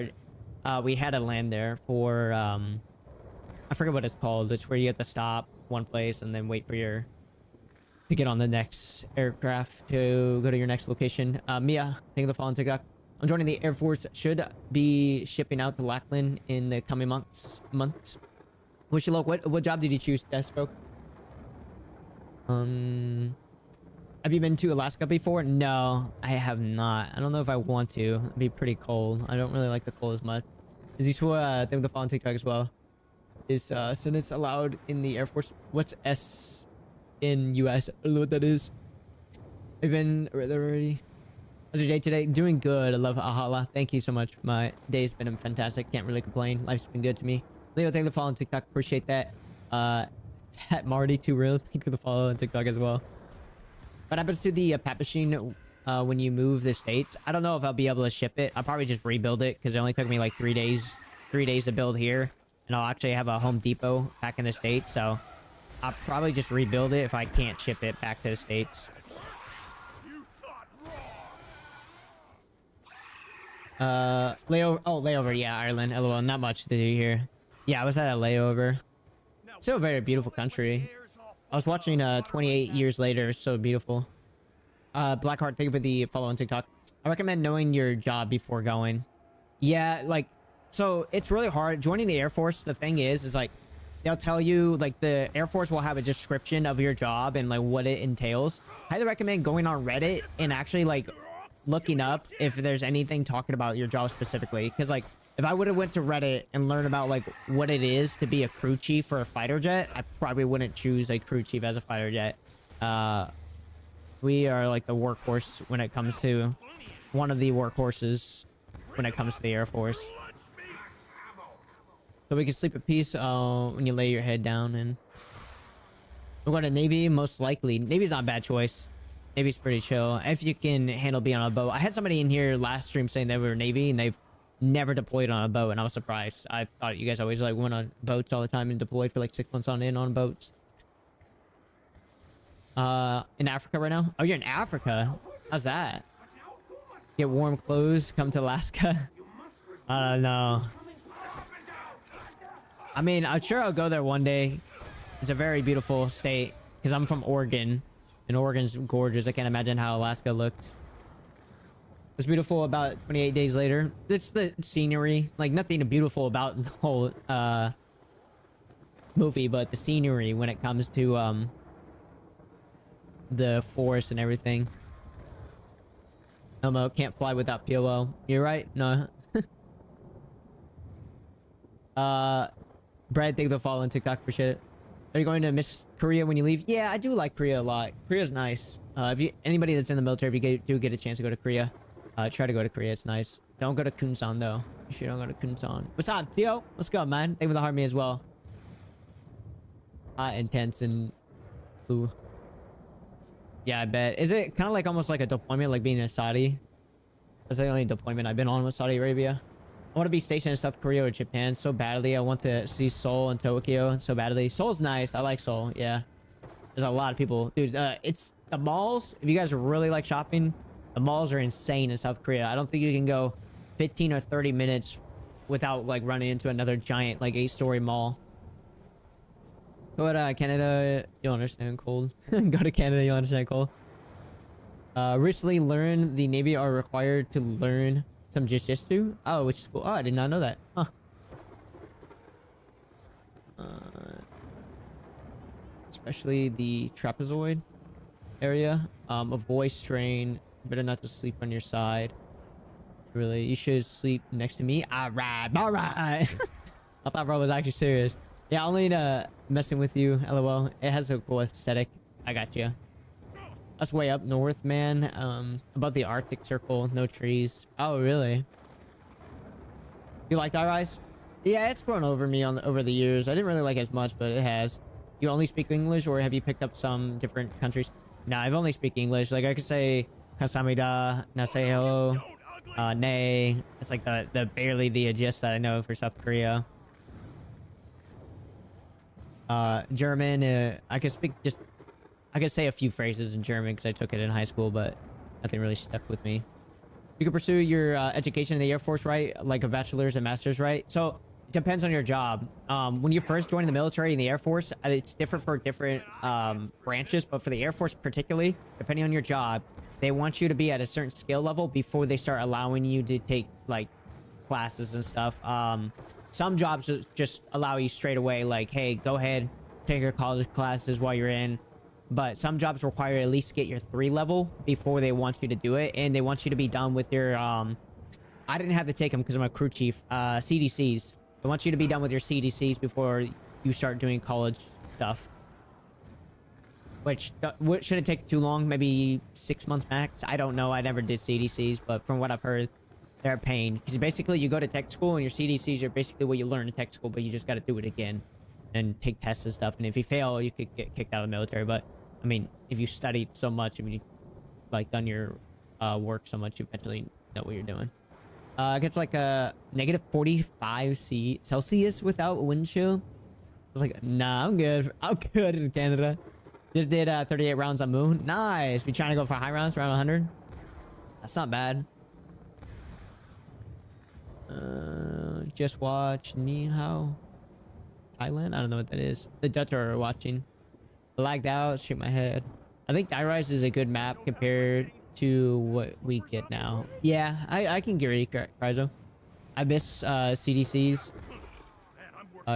we had to land there for I forget what it's called. It's where you have to stop one place and then wait for to get on the next aircraft to go to your next location. Mia, thank you for the follow on TikTok. I'm joining the Air Force. Should be shipping out to Lackland in the coming months. Wish you luck. What job did you choose, Deathstroke? Have you been to Alaska before? No, I have not. I don't know if I want to. It'd be pretty cold. I don't really like the cold as much. Is each one thing with the follow on TikTok as well? Is sentence allowed in the Air Force? What's S in US? I don't know what that is. I've been already. How's your day today? Doing good. I love Ahala. Thank you so much. My day's been fantastic. Can't really complain. Life's been good to me. Leo, thank you for the follow on TikTok. Appreciate that. Fat Marty, too real. Thank you for the follow on TikTok as well. What happens to the PAP machine when you move the states? I don't know if I'll be able to ship it. I'll probably just rebuild it because it only took me like 3 days to build here. And I'll actually have a Home Depot back in the States. So I'll probably just rebuild it if I can't ship it back to the States. Layover. Yeah, Ireland. LOL. Not much to do here. Yeah, I was at a layover. Still a very beautiful country. I was watching 28 years later. So beautiful. Blackheart, thank you for the follow on TikTok. I recommend knowing your job before going. Yeah, like, so it's really hard joining the Air Force. The thing is like they'll tell you, like, the Air Force will have a description of your job and like what it entails. Highly recommend going on Reddit and actually like looking up if there's anything talking about your job specifically, because like if I would have went to Reddit and learned about like what it is to be a crew chief for a fighter jet, I probably wouldn't choose a crew chief as a fighter jet. We are like the workhorse when it comes to one of the workhorses when it comes to the Air Force. So we can sleep at peace when you lay your head down. And we're going to Navy, most likely. Navy's not a bad choice. Navy's pretty chill if you can handle being on a boat. I had somebody in here last stream saying they were Navy and they've never deployed on a boat, and I was surprised. I thought you guys always like went on boats all the time and deployed for like 6 months on boats. In Africa right now? Oh, you're in Africa? How's that? Get warm clothes, come to Alaska? I don't know. I mean, I'm sure I'll go there one day. It's a very beautiful state because I'm from Oregon, and Oregon's gorgeous. I can't imagine how Alaska looked. What's beautiful about 28 days later? It's the scenery. Like, nothing beautiful about the whole movie, but the scenery when it comes to the forest and everything. Elmo can't fly without POL. You're right. No. Brad, thank you for following TikTok. Appreciate it. Are you going to miss Korea when you leave? Yeah, I do like Korea a lot. Korea's nice. If anybody that's in the military, if you do get a chance to go to Korea, try to go to Korea. It's nice. Don't go to Kunsan though. You should don't go to Kunsan. What's up, Theo? Let's go, man. Thank you for the heart me as well. Intense and blue. Yeah, I bet. Is it kind of like almost like a deployment, like being in Saudi? That's the only deployment I've been on with Saudi Arabia. I want to be stationed in South Korea or Japan so badly. I want to see Seoul and Tokyo so badly. Seoul's nice. I like Seoul. Yeah. There's a lot of people. Dude, it's the malls. If you guys really like shopping, the malls are insane in South Korea. I don't think you can go 15 or 30 minutes without like running into another giant like 8-story mall. Go to Canada, you'll understand cold. Go to Canada, you'll understand cold. Recently learned the Navy are required to learn some jiu-jitsu. Oh, which is cool. Oh, I did not know that. Huh. Especially the trapezoid area. A voice train. Better not to sleep on your side. Really, you should sleep next to me. Alright, alright. I thought bro was actually serious. Yeah, only messing with you. LOL. It has a cool aesthetic. I got you. That's way up north, man. Above the Arctic Circle, no trees. Oh, really? You like High Rise? Yeah, it's grown over me over the years. I didn't really like it as much, but it has. You only speak English, or have you picked up some different countries? Nah, I've only speak English. Like I could say Kasamida, Naseo, Nay. It's like the barely the gist that I know for South Korea. German, I can speak just I could say a few phrases in German because I took it in high school, but nothing really stuck with me. You can pursue your education in the Air Force, right? Like a bachelor's and master's, right? So it depends on your job. When you first join the military in the Air Force, it's different for different branches, but for the Air Force particularly, depending on your job, they want you to be at a certain skill level before they start allowing you to take like classes and stuff. Some jobs just allow you straight away, like, hey, go ahead, take your college classes while you're in. But some jobs require at least get your 3 level before they want you to do it, and they want you to be done with your I didn't have to take them because I'm a crew chief. CDCs. They want you to be done with your CDCs before you start doing college stuff, which shouldn't take too long, maybe 6 months max. I don't know, I never did CDCs, but from what I've heard, they're a pain because basically you go to tech school and your CDCs are basically what you learn in tech school, but you just got to do it again and take tests and stuff, and if you fail you could get kicked out of the military. But I mean, if you studied so much, I mean, you've like done your work so much, you eventually know what you're doing. It gets like a negative 45 Celsius without wind chill. I was like, nah, I'm good. I'm good in Canada. Just did 38 rounds on Moon. Nice. We trying to go for high rounds, around 100. That's not bad. Just watch Ni Hao. Thailand? I don't know what that is. The Dutch are watching. Lagged out, shoot my head. I think Die Rise is a good map compared to what we get now. Yeah, I can get ready, Kryzo. I miss CDCs.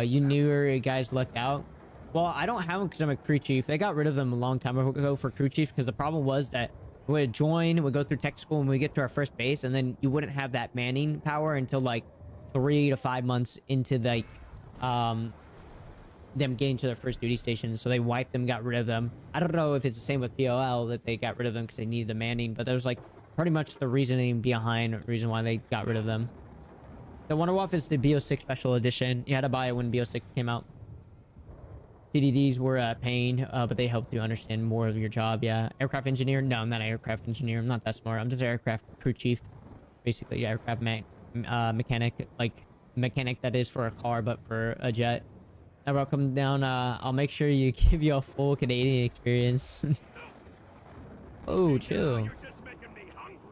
You newer guys lucked out. Well, I don't have them because I'm a crew chief. They got rid of them a long time ago for crew chief because the problem was that we would join, we'd go through tech school, and we get to our first base, and then you wouldn't have that manning power until like 3 to 5 months into like them getting to their first duty station. So they wiped them, got rid of them. I don't know if it's the same with POL that they got rid of them because they needed the manning, but that was like pretty much the reasoning behind the reason why they got rid of them. The Wonderwolf is the BO6 special edition. You had to buy it when BO6 came out. CDDs were a pain, but they helped you understand more of your job. Yeah. Aircraft engineer? No, I'm not an aircraft engineer. I'm not that smart. I'm just an aircraft crew chief. Basically, aircraft mechanic. Like, mechanic that is for a car, but for a jet. Now, welcome down. I'll make sure you give you a full Canadian experience. Oh, chill.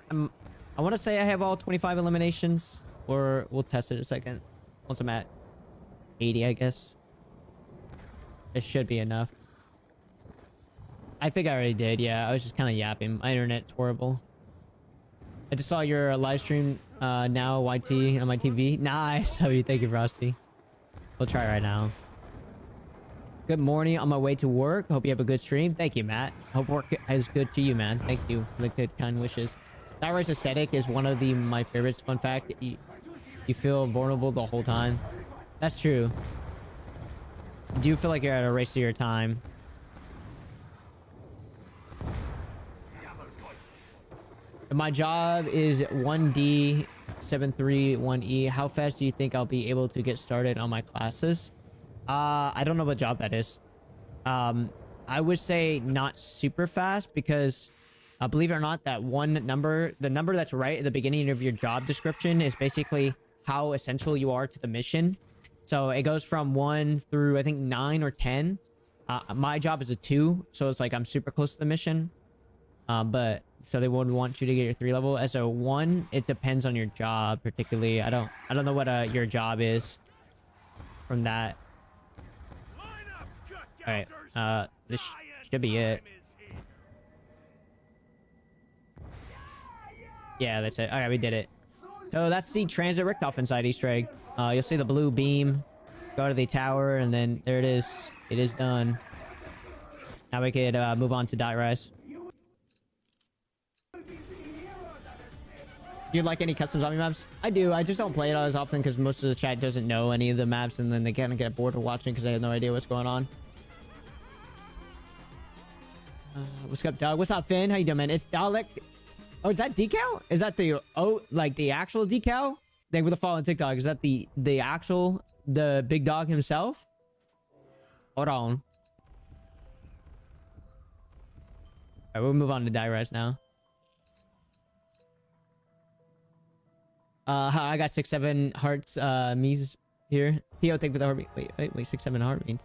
I want to say I have all 25 eliminations, or we'll test it in a second. Once I'm at 80, I guess. It should be enough. I think I already did. Yeah, I was just kind of yapping. My internet's horrible. I just saw your live stream now, YT, on my TV. Nice. Thank you, Frosty. We'll try right now. Good morning. On my way to work. Hope you have a good stream. Thank you, Matt. Hope work is good to you, man. Thank you for the good, kind wishes. Thyroid's aesthetic is one of my favorites. Fun fact. You feel vulnerable the whole time. That's true. Do you feel like you're at a race of your time? My job is 1D731E. How fast do you think I'll be able to get started on my classes? I don't know what job that is. I would say not super fast because, believe it or not, that one number, the number that's right at the beginning of your job description is basically how essential you are to the mission. So it goes from 1 through, I think, 9 or 10. My job is a 2, so it's like I'm super close to the mission. But so they would want you to get your 3 level. As a 1, it depends on your job, particularly. I don't know what your job is from that. All right, this should be it. Yeah, that's it. All right, we did it. So that's the transit Richtofen inside Easter egg. You'll see the blue beam. Go to the tower, and then there it is. It is done. Now we could move on to Die Rise. Do you like any custom zombie maps? I do. I just don't play it as often because most of the chat doesn't know any of the maps, and then they kind of get bored of watching because they have no idea what's going on. What's up, Doug? What's up, Finn? How you doing, man? It's Dalek. Oh, is that decal? Is that the like the actual decal? Thank you for the follow on TikTok. Is that the actual big dog himself? Hold on. All right, we'll move on to Die Rise now. I got 6-7 hearts. Me's here. Theo, thank you for the heartbeat. Wait, 6-7 heartbeat.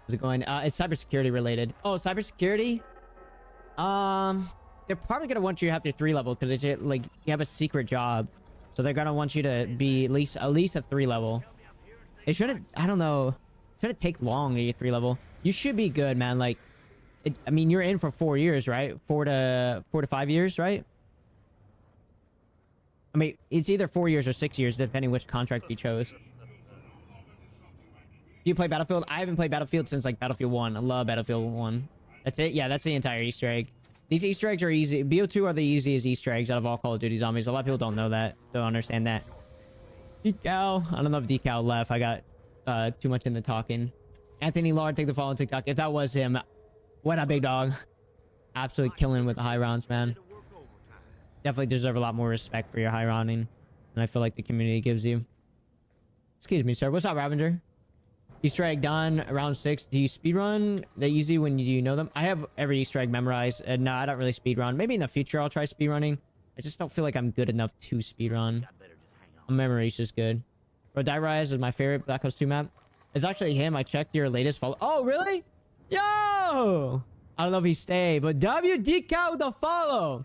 How's it going? It's cybersecurity related. Oh, cybersecurity? They're probably gonna want you to have your 3 level because it's like you have a secret job, so they're gonna want you to be at least a 3 level. It shouldn't. I don't know. Shouldn't take long to get 3 level. You should be good, man. Like, I mean, you're in for 4 years, right? 4 to 5 years, right? I mean, it's either 4 years or 6 years, depending which contract you chose. Do you play Battlefield? I haven't played Battlefield since like Battlefield 1. I love Battlefield 1. That's it. Yeah, that's the entire Easter egg. These Easter eggs are easy. BO2 are the easiest Easter eggs out of all Call of Duty Zombies. A lot of people don't know that. Don't understand that. Decal. I don't know if Decal left. I got too much into talking. Anthony Lard, take the follow on TikTok. If that was him, what a big dog. Absolutely killing with the high rounds, man. Definitely deserve a lot more respect for your high rounding. And I feel like the community gives you. Excuse me, sir. What's up, Ravager? Easter egg done around 6. Do you speedrun the easy when you know them? I have every Easter egg memorized. No, I don't really speedrun. Maybe in the future I'll try speedrunning. I just don't feel like I'm good enough to speedrun. My memory's just good. Bro, Die Rise is my favorite Black Ops 2 map. It's actually him. I checked your latest follow. Oh, really? Yo! I don't know if he stayed, but WDK with the follow.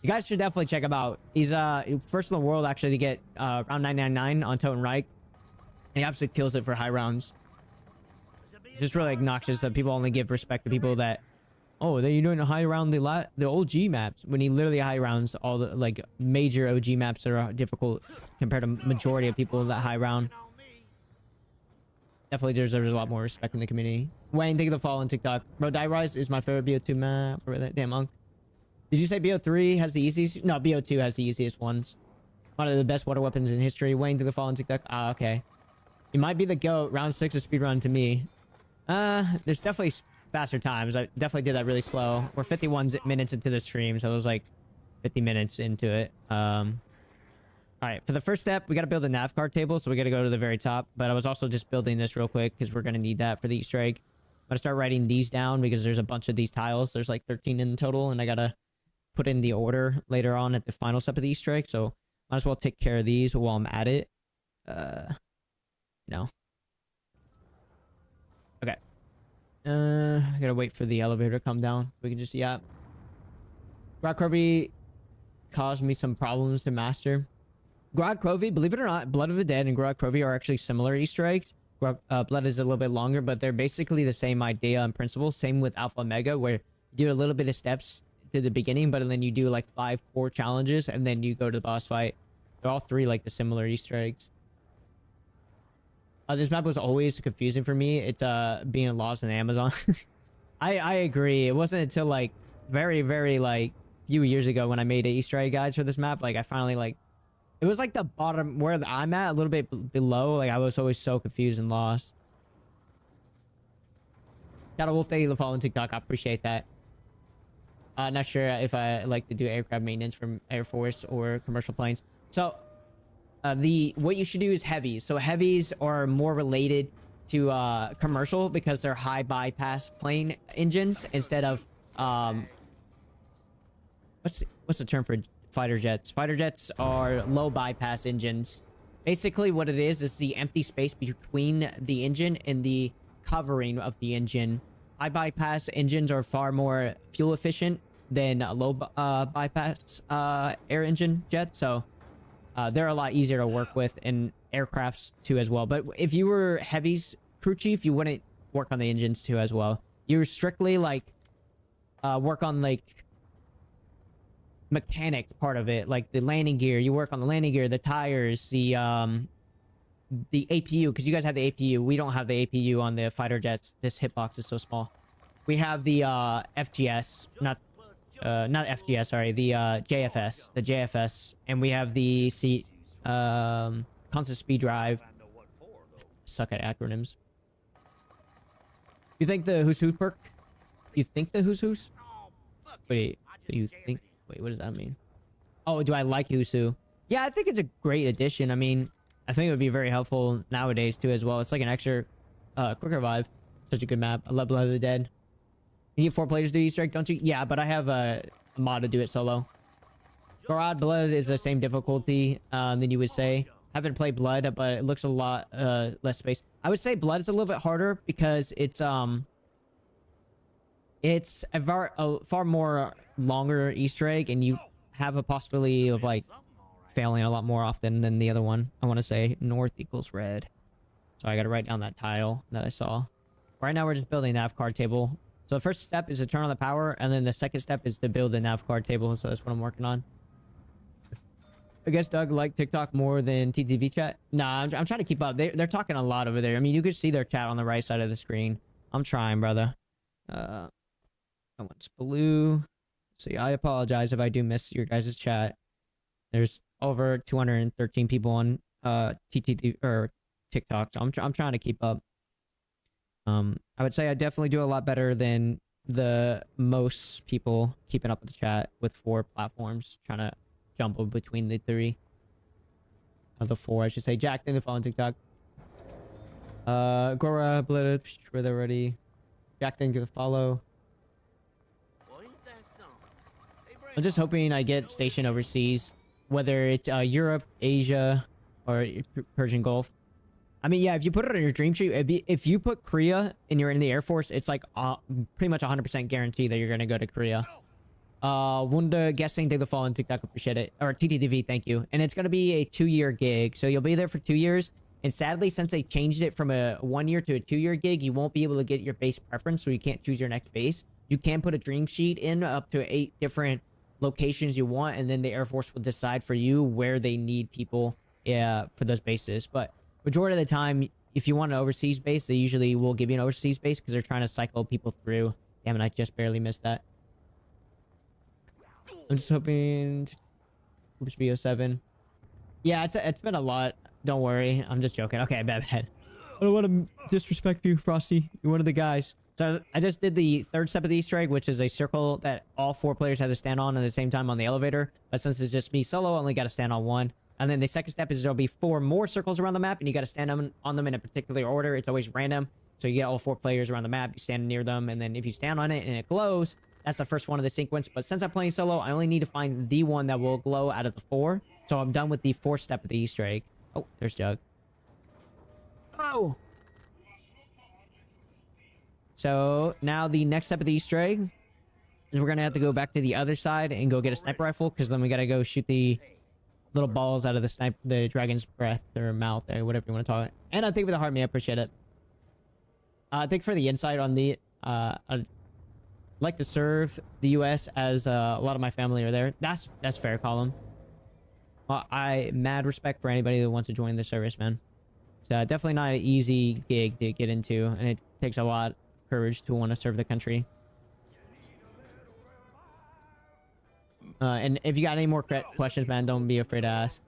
You guys should definitely check him out. He's first in the world actually to get round 999 on Toten Reich. He absolutely kills it for high rounds. It's just really obnoxious that people only give respect to people that, oh, then you're doing a high round the OG maps, when he literally high rounds all the like major OG maps that are difficult compared to majority of people that high round. Definitely deserves a lot more respect in the community. Wayne, thank you for the follow on TikTok. Bro, Die Rise is my favorite BO2 map. Damn, Unk. Did you say BO3 has the easiest? No, BO2 has the easiest ones. One of the best water weapons in history. Wayne, thank you for the follow on TikTok. Ah, okay. You might be the GOAT. Round 6 is speedrun to me. There's definitely faster times. I definitely did that really slow. We're 51 minutes into the stream, so it was like 50 minutes into it. All right, for the first step, we got to build a nav card table, so we got to go to the very top. But I was also just building this real quick because we're going to need that for the Easter egg. I'm going to start writing these down because there's a bunch of these tiles. There's like 13 in total, and I got to put in the order later on at the final step of the Easter egg. So might as well take care of these while I'm at it. No. Okay. I gotta wait for the elevator to come down. We can just, yeah. Grog Kirby caused me some problems to master. Grog Crovey, believe it or not, Blood of the Dead and Grog Crovey are actually similar Easter eggs. Blood is a little bit longer, but they're basically the same idea and principle. Same with Alpha Omega, where you do a little bit of steps to the beginning, but then you do like 5 core challenges, and then you go to the boss fight. They're all 3 like the similar Easter eggs. This map was always confusing for me. It's being lost in Amazon. I agree. It wasn't until like very like few years ago when I made an Easter egg guides for this map. Like I finally like, it was like the bottom where I'm at, a little bit below. Like I was always so confused and lost. Got a Wolf, thank you for following TikTok. I appreciate that. Not sure if I like to do aircraft maintenance from Air Force or commercial planes. So what you should do is heavies. So heavies are more related to commercial because they're high bypass plane engines instead of what's the term for fighter jets? Fighter jets are low bypass engines. Basically what it is the empty space between the engine and the covering of the engine. High bypass engines are far more fuel efficient than low bypass air engine jets, so they're a lot easier to work with, and aircrafts too as well. But if you were heavies crew chief, you wouldn't work on the engines too as well. You strictly like work on like mechanics part of it, like the landing gear. You work on the landing gear, the tires, the APU, because you guys have the APU. We don't have the APU on the fighter jets. This hitbox is so small. We have the FGS, not FGS, sorry, the JFS, and we have the constant speed drive. Suck at acronyms. You think the Who's Who perk? You think the Who's Who's? Wait, you think? Wait, what does that mean? Oh, do I like Who's Who? Yeah, I think it's a great addition. I mean, I think it would be very helpful nowadays too as well. It's like an extra quicker vibe. Such a good map. I love Blood of the Dead. You need 4 players to do Easter egg, don't you? Yeah, but I have a mod to do it solo. Garad Blood is the same difficulty than you would say. Haven't played Blood, but it looks a lot less space. I would say Blood is a little bit harder because it's a far more longer Easter egg, and you have a possibility of like failing a lot more often than the other one. I want to say north equals red. So I got to write down that tile that I saw. Right now we're just building a nav card table. So the first step is to turn on the power, and then the second step is to build a nav card table. So that's what I'm working on. I guess Doug liked TikTok more than TTV chat. Nah, I'm trying to keep up. They're talking a lot over there. I mean, you could see their chat on the right side of the screen. I'm trying, brother. I want blue. See, I apologize if I do miss your guys' chat. There's over 213 people on TTV or TikTok, so I'm trying to keep up. I would say I definitely do a lot better than the most people keeping up with the chat with 4 platforms, trying to jumble between the 3 of the 4, I should say. Jack, thank you for following TikTok. Gora, Blitz, we're there already. Jack, thank you for the follow. I'm just hoping I get stationed overseas, whether it's Europe, Asia, or Persian Gulf. I mean, yeah, if you put it on your dream sheet, if you put Korea and you're in the Air Force, it's like pretty much 100% guarantee that you're going to go to Korea. Wunda guessing, thank the follow on TikTok, appreciate it. Or TTTV, thank you. And it's going to be a 2-year gig, so you'll be there for 2 years. And sadly, since they changed it from a 1-year to a 2-year gig, you won't be able to get your base preference, so you can't choose your next base. You can put a dream sheet in up to 8 different locations you want, and then the Air Force will decide for you where they need people for those bases. But majority of the time, if you want an overseas base, they usually will give you an overseas base because they're trying to cycle people through. Damn it, I just barely missed that. I'm just hoping... Oops, BO7. Yeah, it's been a lot. Don't worry. I'm just joking. Okay, bad. I don't want to disrespect you, Frosty. You're one of the guys. So I just did the 3rd step of the Easter egg, which is a circle that all 4 players have to stand on at the same time on the elevator. But since it's just me solo, I only got to stand on 1. And then the second step is there'll be 4 more circles around the map, and you got to stand on them in a particular order. It's always random. So you get all 4 players around the map, you stand near them, and then if you stand on it and it glows, that's the first one of the sequence. But since I'm playing solo, I only need to find the one that will glow out of the 4. So I'm done with the 4th step of the Easter egg. Oh, there's Jug. Oh! So now the next step of the Easter egg is we're going to have to go back to the other side and go get a sniper rifle, because then we got to go shoot the little balls out of the dragon's breath or mouth, or whatever you want to call it. And I think for the heart, me, I appreciate it. I think for the insight on the I'd like to serve the U.S. as a lot of my family are there. That's fair, Colin. I mad respect for anybody that wants to join the service, man. It's definitely not an easy gig to get into, and it takes a lot of courage to want to serve the country. And if you got any more questions, man, don't be afraid to ask.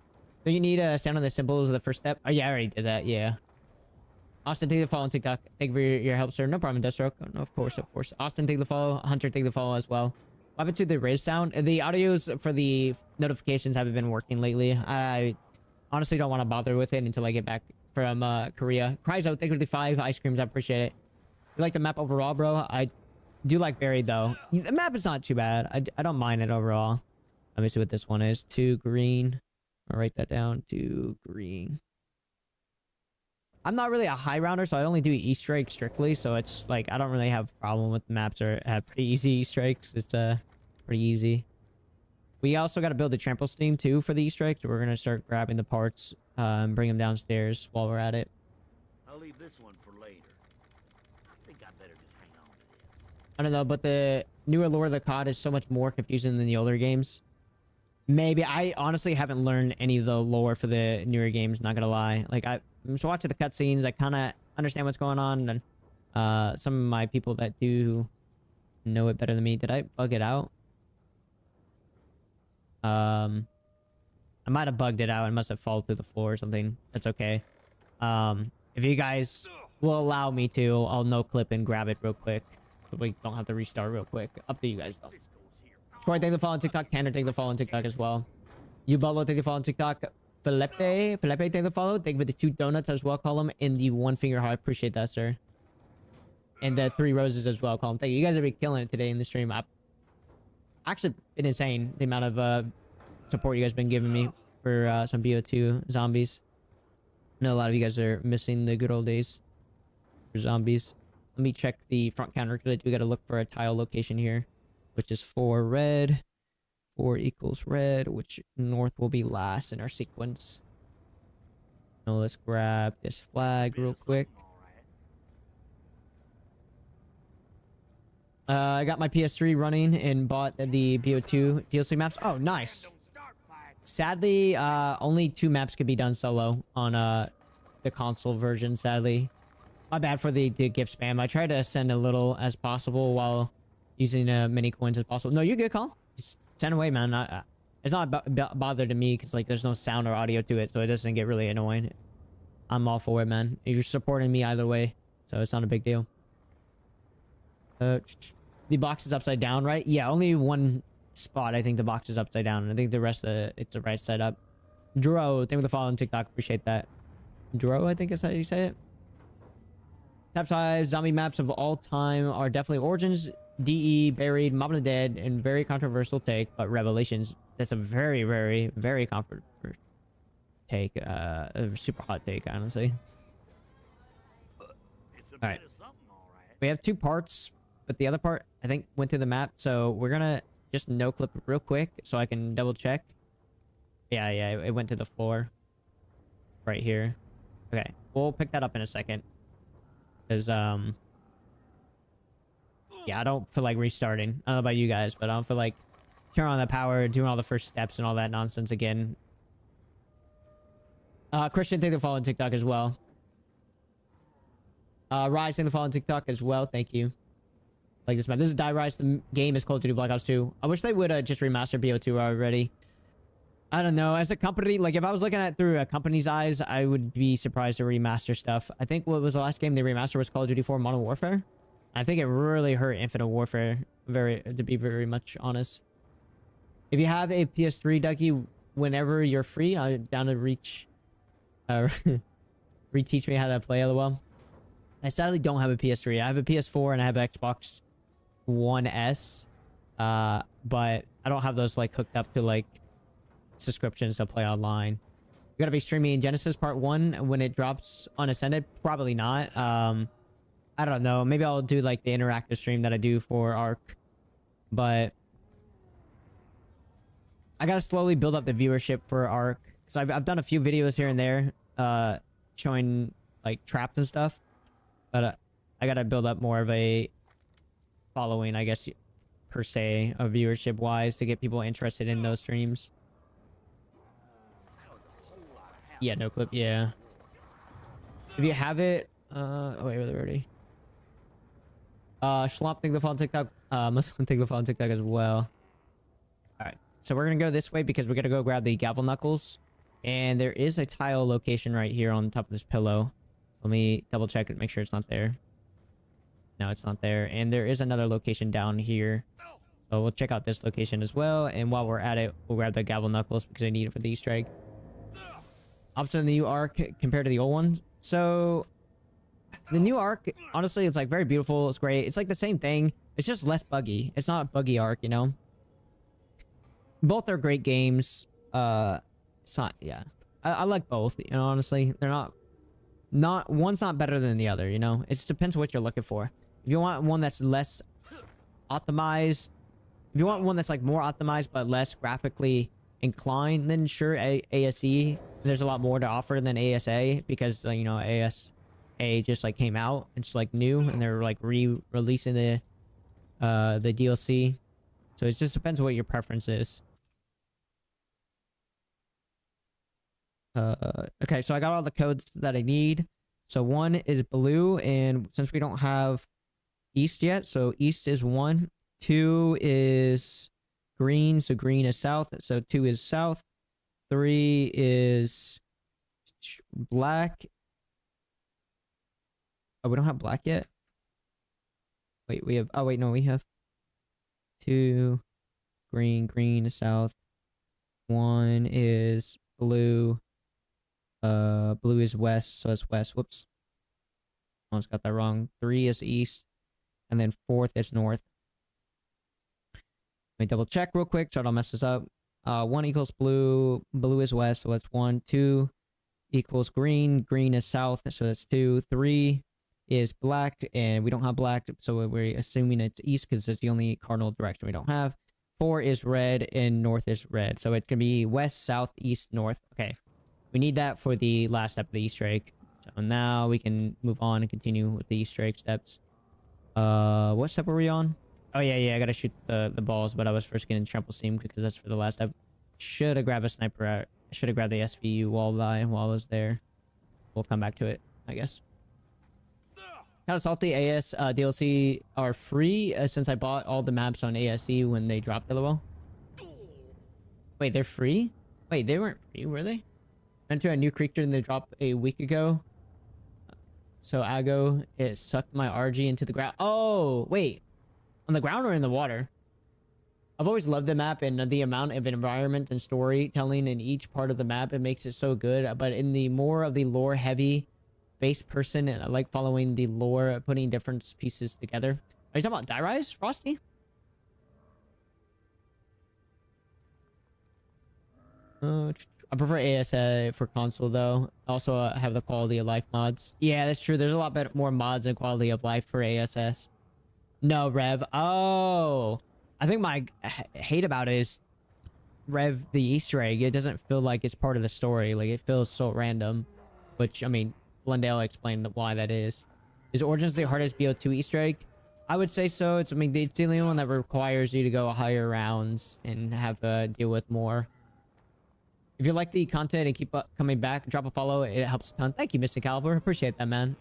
Do you need to stand on the symbols as the first step? Oh, yeah, I already did that. Yeah. Austin, take the follow on TikTok. Thank you for your help, sir. No problem, Deathstroke. Oh, no, of course. Austin, take the follow. Hunter, take the follow as well. What happened to the Riz sound? The audios for the notifications haven't been working lately. I honestly don't want to bother with it until I get back from Korea. Cryzo, thank you for the 5 ice creams. I appreciate it. You like the map overall, bro? I do like Buried, though. The map is not too bad. I don't mind it overall. Let me see what this one is. 2 green. I'll write that down. 2 green. I'm not really a high rounder, so I only do Easter eggs strictly. So it's like I don't really have a problem with maps or have pretty easy Easter eggs. It's pretty easy. We also got to build the trample steam too for the Easter eggs. So we're gonna start grabbing the parts and bring them downstairs while we're at it. I'll leave this one for later. I think I better just hang on to this. I don't know, but the newer lore of the COD is so much more confusing than the older games. Maybe I honestly haven't learned any of the lore for the newer games. Not gonna lie, like I'm just watching the cutscenes. I kind of understand what's going on, and some of my people that do know it better than me. Did I bug it out? I might have bugged it out. It must have fallen through the floor or something. That's okay. If you guys will allow me to, I'll no clip and grab it real quick, so we don't have to restart real quick. Up to you guys though. Troy, take the follow on TikTok. Tanner, take the follow on TikTok as well. You Bolo, take the follow on TikTok. Felipe, take the follow. Thank you for the 2 donuts as well, Column, and the 1 finger heart. Appreciate that, sir. And the 3 roses as well, Column. Thank you. You guys have been killing it today in the stream. I've actually been insane, the amount of support you guys been giving me for some BO2 zombies. I know a lot of you guys are missing the good old days for zombies. Let me check the front counter because we got to look for a tile location here, which is 4 red. 4 equals red, which north will be last in our sequence. Now let's grab this flag real quick. I got my PS3 running and bought the BO2 DLC maps. Oh, nice. Sadly, only 2 maps could be done solo on the console version, sadly. My bad for the gift spam. I try to send a little as possible while using many coins as possible. No, you're good, Call. Just send away, man. It's not bother to me because like there's no sound or audio to it, so it doesn't get really annoying. I'm all for it, man. You're supporting me either way, so it's not a big deal. The box is upside down, right? Yeah, only one spot I think the box is upside down. I think the rest of it's the right side up. Dro, thank you for the follow on TikTok. Appreciate that. Dro, I think is how you say it. Top 5 zombie maps of all time are definitely Origins, DE, Buried, Mob of the Dead, and very controversial take, but Revelations. That's a very, very, very controversial take. A super hot take, honestly. All right. We have 2 parts, but the other part, I think, went through the map. So we're gonna just no clip it real quick so I can double check. Yeah, it went to the floor. Right here. Okay, we'll pick that up in a second. Because, yeah, I don't feel like restarting. I don't know about you guys, but I don't feel like turning on the power, doing all the first steps and all that nonsense again. Christian, thank you for following TikTok as well. Rise, thank you for following TikTok as well. Thank you. Like this map. This is Die Rise. The game is Call of Duty Black Ops 2. I wish they would just remaster BO2 already. I don't know. As a company, like if I was looking at it through a company's eyes, I would be surprised to remaster stuff. I think what was the last game they remastered was Call of Duty 4 Modern Warfare. I think it really hurt Infinite Warfare, to be very much honest. If you have a PS3, Ducky, whenever you're free, I'm down to reteach me how to play LOL. I sadly don't have a PS3. I have a PS4 and I have an Xbox One S. But I don't have those like hooked up to like subscriptions to play online. You gotta be streaming Genesis Part 1 when it drops on Ascended? Probably not. I don't know. Maybe I'll do like the interactive stream that I do for Ark. But I gotta slowly build up the viewership for Ark. So I've done a few videos here and there showing like traps and stuff. But I gotta build up more of a following, I guess, per se, of viewership wise to get people interested in those streams. Yeah, no clip. Yeah. If you have it, oh wait, was it already? Schlomp, take the phone TikTok. Muslim, take the phone TikTok as well. All right, so we're gonna go this way because we're gonna go grab the gavel knuckles, and there is a tile location right here on top of this pillow. Let me double check it, make sure it's not there. No, it's not there, and there is another location down here. So we'll check out this location as well, and while we're at it, we'll grab the gavel knuckles because I need it for the Easter egg. Opposite of the new Ark compared to the old one. So the new Ark, honestly, it's like very beautiful. It's great. It's like the same thing. It's just less buggy. It's not a buggy Ark, you know. Both are great games. It's not. Yeah, I like both. You know, honestly, they're not one's not better than the other. You know, it just depends what you're looking for. If you want one that's less optimized, if you want one that's like more optimized but less graphically inclined, then sure, ASE. There's a lot more to offer than ASA because you know ASA just like came out. It's like new and they're like re-releasing the DLC. So it just depends what your preference is. Okay, so I got all the codes that I need. So 1 is blue, and since we don't have east yet, so east is 1. 2 is green, so green is south, so 2 is south. 3 is black. Oh, we don't have black yet? Wait, we have... Oh, wait, no, we have 2. Green is south. 1 is blue. Blue is west, so it's west. Whoops. Almost got that wrong. 3 is east. And then 4th is north. Let me double check real quick so I don't mess this up. 1 equals blue. Blue is west, so it's 1, 2, equals green. Green is south, so that's 2. 3 is black, and we don't have black, so we're assuming it's east because it's the only cardinal direction we don't have. 4 is red, and north is red, so it can be west, south, east, north. Okay, we need that for the last step of the Easter egg. So now we can move on and continue with the Easter egg steps. What step are we on? Oh yeah, I gotta shoot the balls, but I was first getting trample steam because that's for the last step. Should have grabbed a sniper out. Should have grabbed the SVU wall by while I was there. We'll come back to it, I guess. Kind of salty. AS DLC are free since I bought all the maps on ASE when they dropped LOL. Wait, they're free? Wait, they weren't free, were they? Went to a new creature and they dropped a week ago. So Ago, it sucked my RG into the ground. Oh, wait. On the ground or in the water? I've always loved the map and the amount of environment and storytelling in each part of the map. It makes it so good. But in the more of the lore heavy based person, and I like following the lore, putting different pieces together. Are you talking about Die Rise, Frosty? I prefer ASA for console though. Also have the quality of life mods. Yeah, that's true. There's a lot better, more mods and quality of life for ASS. No, Rev. Oh, I think my hate about it is Rev, the Easter egg. It doesn't feel like it's part of the story. Like, it feels so random. Which, I mean, Blendale explained why that is. Is Origins the hardest BO2 Easter egg? I would say so. It's, I mean, it's the only one that requires you to go higher rounds and have to deal with more. If you like the content and keep coming back, drop a follow. It helps a ton. Thank you, Mr. Caliber. Appreciate that, man.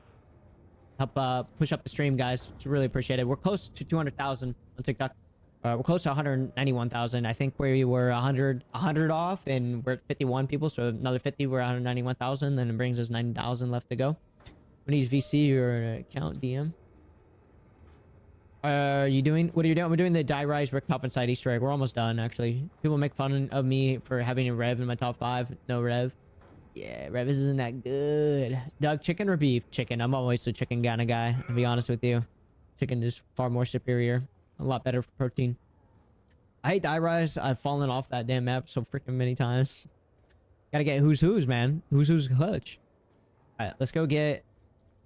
Help push up the stream, guys. It's really appreciated. We're close to 200,000 on TikTok. We're close to 191,000. I think we were 100 off, and we're at 51 people. So another 50, we're 191,000. Then it brings us 90,000 left to go. When he's VC or account DM. You doing? What are you doing? We're doing the Die Rise Rick Top Inside Easter egg. We're almost done, actually. People make fun of me for having a Rev in my top 5. No Rev. Yeah, Rev isn't that good. Doug, chicken or beef? Chicken. I'm always a chicken kind of guy, to be honest with you. Chicken is far more superior. A lot better for protein. I hate Die Rise. I've fallen off that damn map so freaking many times. Gotta get who's, man. Who's clutch. Alright, let's go get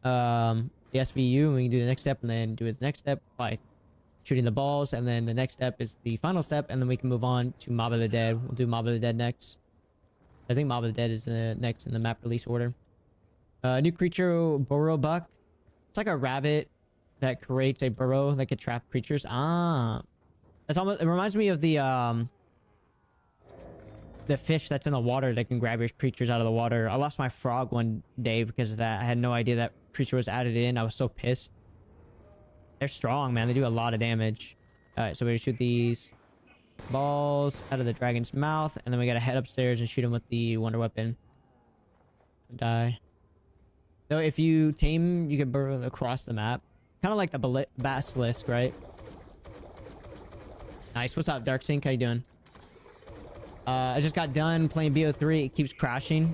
the SVU, and we can do the next step, and then do the next step by shooting the balls, and then the next step is the final step, and then we can move on to Mob of the Dead. We'll do Mob of the Dead next. I think Mob of the Dead is next in the map release order. New creature, Burrow Buck. It's like a rabbit that creates a burrow that can trap creatures. Ah, that's almost. It reminds me of the fish that's in the water that can grab your creatures out of the water. I lost my frog one day because of that. I had no idea that creature was added in. I was so pissed. They're strong, man. They do a lot of damage. All right, so we're gonna shoot these balls out of the dragon's mouth, and then we gotta head upstairs and shoot him with the wonder weapon. Die. So if you tame, you can burrow across the map, kind of like the basilisk, right? Nice. What's up, Darksync? How you doing? I just got done playing BO3. It keeps crashing.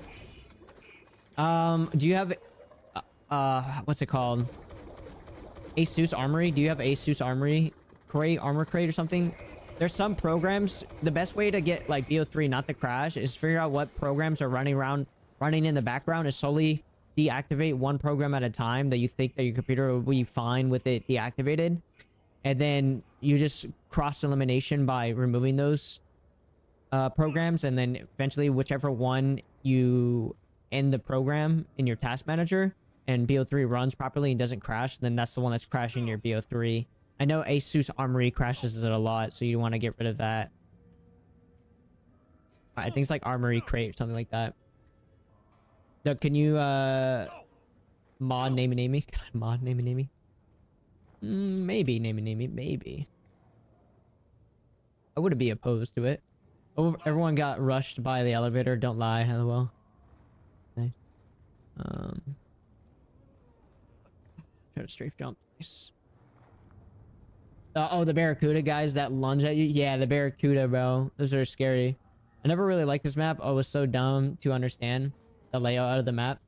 Do you have what's it called? Asus Armory? Do you have Asus Armory crate, armor crate or something? There's some programs. The best way to get like BO3 not to crash is figure out what programs are running in the background, is slowly deactivate one program at a time that you think that your computer will be fine with it deactivated, and then you just cross elimination by removing those programs, and then eventually whichever one you end the program in your task manager and BO3 runs properly and doesn't crash, then that's the one that's crashing your BO3. I know Asus Armory crashes it a lot, so you want to get rid of that. I think it's like Armory Crate or something like that. Doug, can you mod name and name? Can I mod name and name? Maybe name and name, maybe. I wouldn't be opposed to it. Oh, everyone got rushed by the elevator. Don't lie, lol. Nice. Try to strafe jump. Nice. Oh, the Barracuda guys that lunge at you. Yeah, the Barracuda, bro. Those are scary. I never really liked this map. I was so dumb to understand the layout of the map.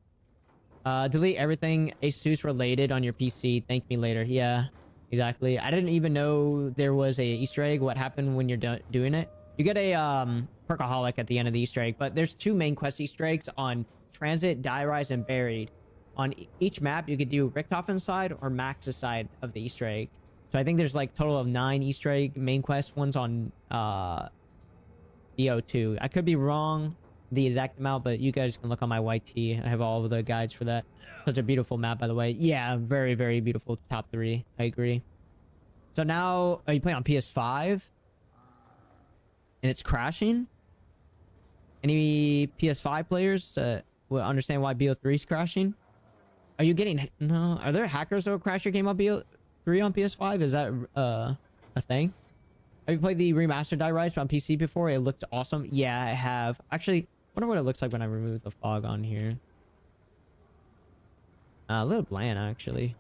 Delete everything Asus related on your PC. Thank me later. Yeah, exactly. I didn't even know there was a Easter egg. What happened when you're doing it? You get a perkaholic at the end of the Easter egg, but there's 2 main quest Easter eggs on Transit, Die Rise, and Buried. On each map, you could do Richthofen side or Max's side of the Easter egg. So I think there's like total of 9 Easter egg main quest ones on BO2. I could be wrong the exact amount, but you guys can look on my YT. I have all of the guides for that. Such a beautiful map, by the way. Yeah, very, very beautiful. Top 3. I agree. So now, are you playing on PS5? And it's crashing? Any PS5 players will understand why BO3 is crashing? Are you getting... No. Are there hackers that will crash your game on BO3 on PS5? Is that a thing? Have you played the remastered Die Rise on PC before? It looked awesome. Yeah, I have. Actually, I wonder what it looks like when I remove the fog on here. A little bland, actually.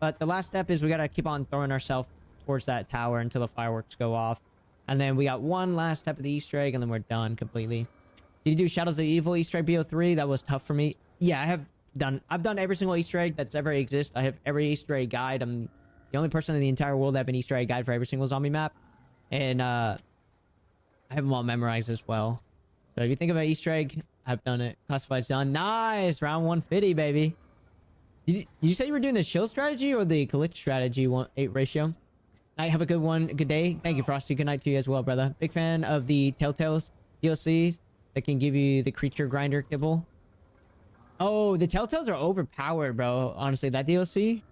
But the last step is we gotta keep on throwing ourselves towards that tower until the fireworks go off. And then we got one last step of the Easter egg, and then we're done completely. Did you do Shadows of Evil Easter egg BO3? That was tough for me. Yeah, I've done every single Easter egg that's ever exist. I have every Easter egg guide. I'm the only person in the entire world that have an Easter egg guide for every single zombie map. And I have them all memorized as well. So if you think about Easter egg, I've done it. Classified's done. Nice! Round 150, baby. Did you say you were doing the shield strategy or the glitch strategy 1:8 ratio? Night, have a good one. Good day. Thank you, Frosty. Good night to you as well, brother. Big fan of the Telltale's DLCs that can give you the creature grinder kibble. Oh, the Telltales are overpowered, bro. Honestly, that DLC.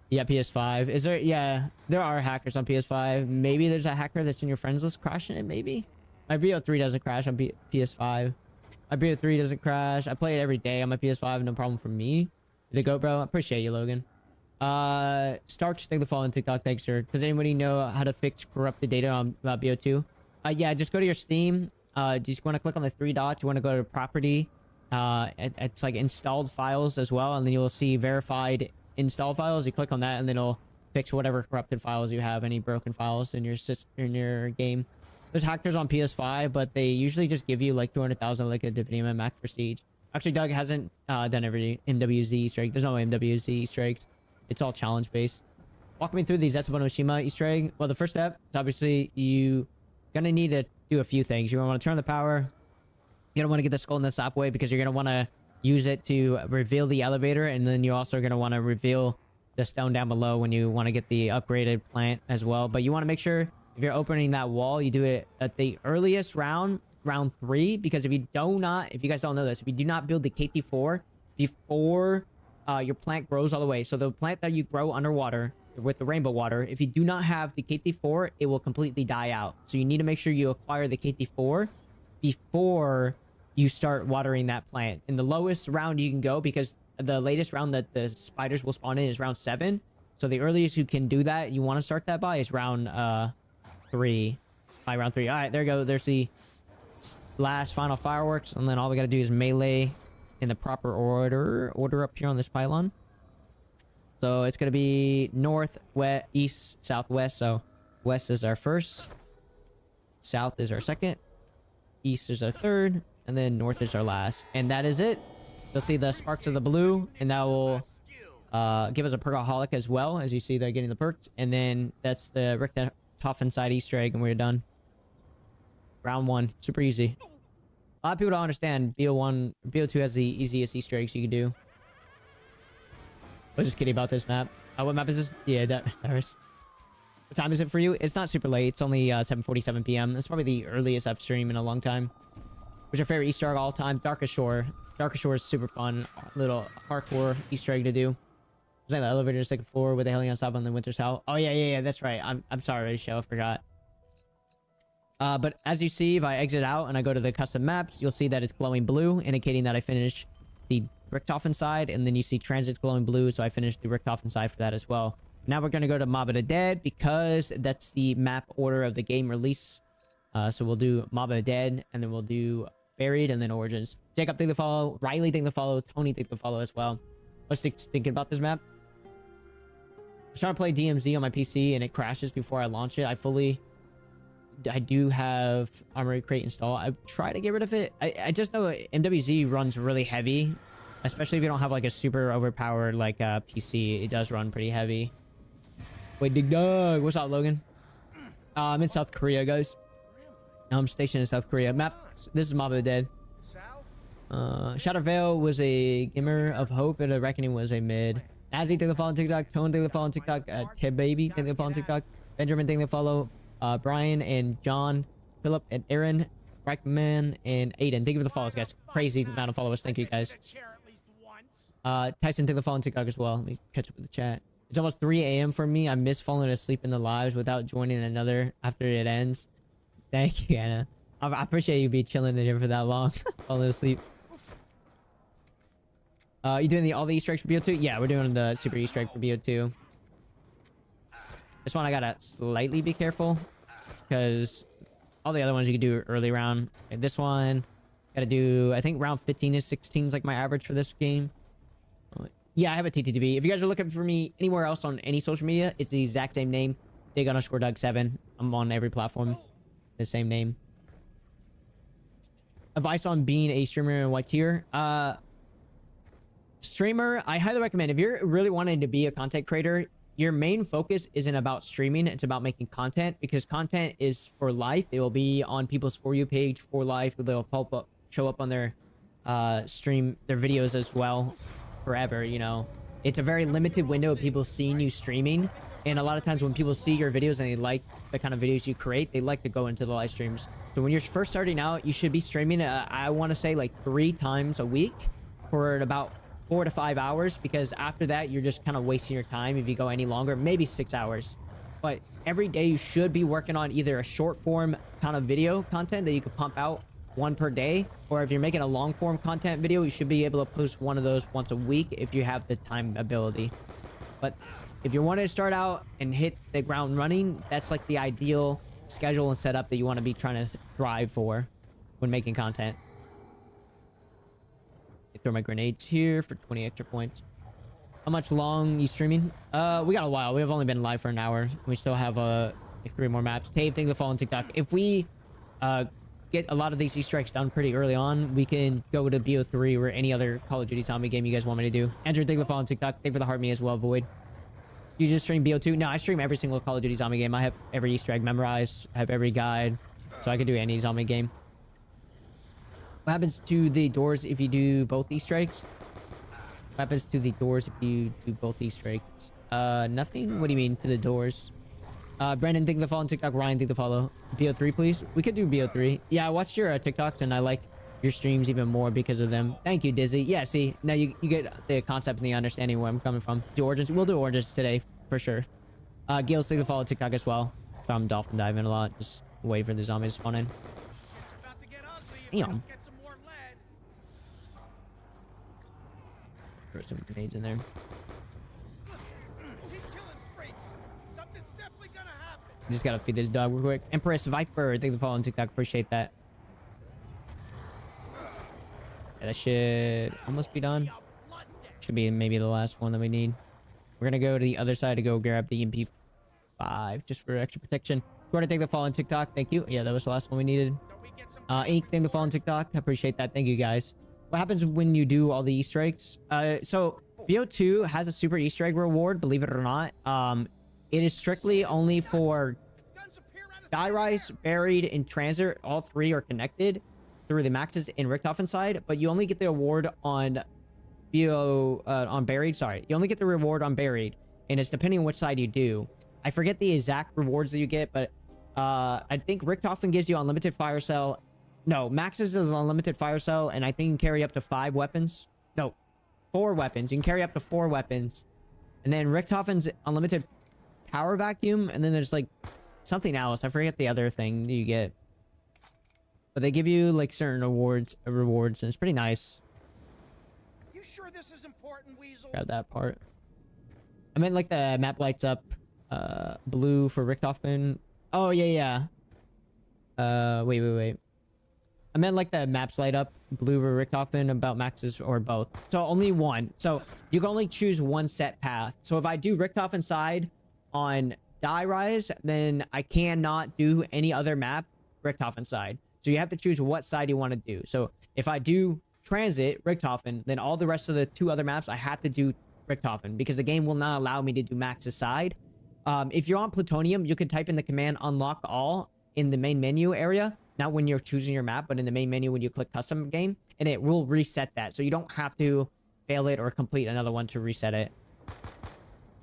Yeah, PS5. Is there... Yeah, there are hackers on PS5. Maybe there's a hacker that's in your friends list crashing it, maybe? My BO3 doesn't crash on PS5. My BO3 doesn't crash. I play it every day on my PS5. No problem for me. Did it go, bro? I appreciate you, Logan. Starch, thank the follow on TikTok. Thanks, sir. Does anybody know how to fix corrupted data on BO2? Yeah, just go to your Steam. You just want to click on the 3 dots. You want to go to property. It's like installed files as well. And then you'll see verified install files. You click on that and then it'll fix whatever corrupted files you have, any broken files in your game. There's hackers on PS5, but they usually just give you like 200,000 like a dividend max prestige. Actually, Doug hasn't done every MWZ Easter egg. There's no MWZ Easter eggs. It's all challenge based. Walk me through the Zetsubo no Shima Easter egg. Well, the first step is obviously you gonna need to do a few things. You're gonna want to turn the power. You're gonna want to get the skull in the subway because you're gonna want to use it to reveal the elevator, and then you're also gonna want to reveal the stone down below when you want to get the upgraded plant as well. But you want to make sure if you're opening that wall, you do it at the earliest round 3, because if you guys don't know this, if you do not build the KT4 before your plant grows all the way, so the plant that you grow underwater with the rainbow water, if you do not have the KT4, it will completely die out. So you need to make sure you acquire the KT4 before you start watering that plant. In the lowest round you can go, because the latest round that the spiders will spawn in is round 7. So the earliest you can do that, you want to start that by, is round 3. By round 3. All right, there you go. There's the last final fireworks, and then all we got to do is melee in the proper order up here on this pylon. So it's going to be north, west, east, southwest. So west is our first, south is our second, east is our third, and then north is our last. And that is it. You'll see the sparks of the blue, and that will give us a perkaholic as well, as you see they're getting the perks. And then that's the Richthofen side Easter egg, and we're done. Round 1. Super easy. A lot of people don't understand BO2 has the easiest Easter eggs you can do. I was just kidding about this map. What map is this? Yeah, that is. What time is it for you? It's not super late. It's only 7:47 p.m. It's probably the earliest I've streamed in a long time. What's your favorite Easter egg all time? Darkest Shore. Darkest Shore is super fun. Little hardcore Easter egg to do. It's like the elevator, second floor with the helion on top on the Winter's Hell. Oh yeah, that's right. I'm sorry, Rachel, I forgot. But as you see, if I exit out and I go to the custom maps, you'll see that it's glowing blue, indicating that I finished the Richthofen side, and then you see transit's glowing blue, so I finished the Richthofen side for that as well. Now we're going to go to Mob of the Dead, because that's the map order of the game release. So we'll do Mob of the Dead, and then we'll do Buried, and then Origins. Jacob, thank the follow. Riley, thank the follow. Tony, thank the follow as well. What's thinking about this map? I was trying to play DMZ on my PC, and it crashes before I launch it. I do have Armory Crate installed. I try to get rid of it. I just know MWZ runs really heavy, especially if you don't have like a super overpowered like PC. It does run pretty heavy. Wait, Dig Dog, what's up, Logan? I'm in South Korea, guys. I'm stationed in South Korea. Map. This is Mob of the Dead. Shadow Veil was a Gimmer of Hope, and a Reckoning was a mid. Azzy, thank you for following TikTok. Tone, thank you for following TikTok. Tib Baby, thank you for following TikTok. Benjamin, thank you for follow. Brian and John, Philip and Aaron, Brackman and Aiden, thank you for the follows, guys. Crazy amount of followers. Thank you, guys. Tyson, thank you for following TikTok as well. Let me catch up with the chat. It's almost 3 a.m. for me. I miss falling asleep in the lives without joining another after it ends. Thank you, Anna. I appreciate you be chilling in here for that long. Falling asleep. You doing all the Easter eggs for BO2? Yeah, we're doing the super Easter egg for BO2. This one I gotta slightly be careful because all the other ones you can do early round. And this one gotta do, I think round 15 to 16 is like my average for this game. Yeah, I have a TTTB. If you guys are looking for me anywhere else on any social media, it's the exact same name. Dig_Doug7. I'm on every platform. The same name. Advice on being a streamer in what tier? Streamer, I highly recommend. If you're really wanting to be a content creator, your main focus isn't about streaming. It's about making content, because content is for life. It will be on people's For You page for life. They'll pop up, show up on their stream, their videos as well. Forever, you know. It's a very limited window of people seeing you streaming, and a lot of times when people see your videos and they like the kind of videos you create, they like to go into the live streams. So when you're first starting out, you should be streaming I want to say like 3 times a week for about 4 to 5 hours, because after that you're just kind of wasting your time if you go any longer, maybe 6 hours. But every day you should be working on either a short form kind of video content that you could pump out 1 per day, or if you're making a long form content video, you should be able to post one of those once a week if you have the time ability. But if you want to start out and hit the ground running, that's like the ideal schedule and setup that you want to be trying to drive for when making content. I throw my grenades here for 20 extra points. How much long you streaming? We got a while. We have only been live for an hour. We still have like 3 more maps. Tave, thank you for following TikTok. If we get a lot of these Easter eggs done pretty early on, we can go to BO3 or any other Call of Duty zombie game you guys want me to do. Andrew, thank you for following TikTok. Thank you for the heart me as well, Void. You just stream BO2? No, I stream every single Call of Duty zombie game. I have every Easter egg memorized. I have every guide. So I can do any zombie game. What happens to the doors if you do both Easter eggs? What happens to the doors if you do both Easter eggs? Nothing? What do you mean to the doors? Brandon, thank you for following TikTok. Ryan, thank you for follow. BO3, please. We could do BO3. Yeah, I watched your TikToks and I like your streams even more because of them. Thank you, Dizzy. Yeah, see, now you get the concept and the understanding where I'm coming from. Do Origins. We'll do Origins today, for sure. Gil's, thank you for follow TikTok as well. So I'm dolphin diving a lot. Just wait for the zombies to spawn in. Damn. Throw some grenades in there. Just gotta feed this dog real quick. Empress Viper, thank you for following TikTok. Appreciate that. Yeah, that should almost be done. Should be maybe the last one that we need. We're gonna go to the other side to go grab the MP5 just for extra protection. Gordon, thank you for following TikTok. Thank you. Yeah, that was the last one we needed. Ink, thank you for following TikTok. I appreciate that. Thank you, guys. What happens when you do all the Easter eggs? So BO2 has a super Easter egg reward, believe it or not. It is strictly only for Die Rise, Buried, and Transit. All 3 are connected through the Maxes in Richthofen side, but you only get the award on on Buried. Sorry, you only get the reward on Buried, and it's depending on which side you do. I forget the exact rewards that you get, but I think Richthofen gives you unlimited fire cell. No, Maxes is unlimited fire cell, and I think you can carry up to 5 weapons. No, 4 weapons. You can carry up to 4 weapons, and then Richthofen's unlimited power vacuum, and then there's like something else. I forget the other thing you get, but they give you like certain rewards, and it's pretty nice. You sure this is important, Weasel? Grab that part. I meant like the map lights up blue for Richthofen. Oh yeah. Wait. I meant like the maps light up blue for Richthofen about Maxes, or both. So only one. So you can only choose one set path. So if I do Richthofen side on Die Rise, then I cannot do any other map Richthofen side. So you have to choose what side you want to do. So if I do Transit Richthofen, then all the rest of the 2 other maps I have to do Richthofen, because the game will not allow me to do Max's side. If you're on Plutonium, you can type in the command unlock all in the main menu area. Not when you're choosing your map, but in the main menu when you click custom game. and it will reset that. So you don't have to fail it or complete another one to reset it.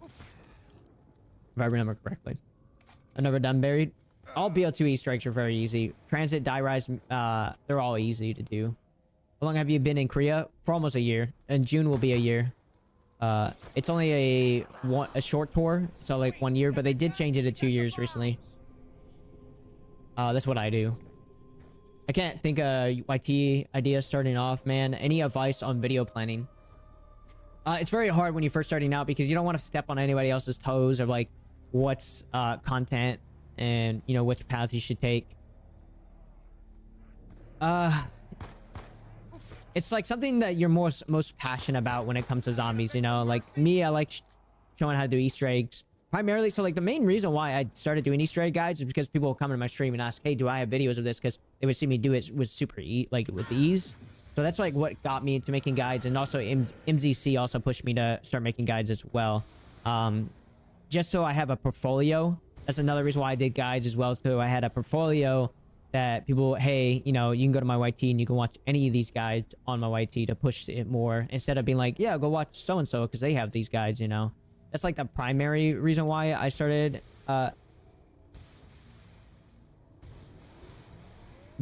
If I remember correctly. I've never done buried. All BO2 Easter eggs are very easy. Transit, die rise, they're all easy to do. How long have you been in Korea? For almost a year. In June will be a year. It's only a short tour, so like 1 year, but they did change it to 2 years recently. That's what I do. I can't think of YT ideas starting off, man. Any advice on video planning? It's very hard when you're first starting out because you don't want to step on anybody else's toes of like what's content and you know which path you should take. It's like something that you're most passionate about when it comes to zombies, you know? Like me, I like showing how to do Easter eggs. Primarily, so like the main reason why I started doing Easter egg guides is because people will come into my stream and ask, hey, do I have videos of this? Because they would see me do it with with ease. So that's like what got me into making guides. And also MZC also pushed me to start making guides as well. Just so I have a portfolio. That's another reason why I did guides as well. So I had a portfolio that people, hey, you know, you can go to my YT and you can watch any of these guides on my YT to push it more. Instead of being like, yeah, go watch so-and-so because they have these guides, you know. That's like the primary reason why I started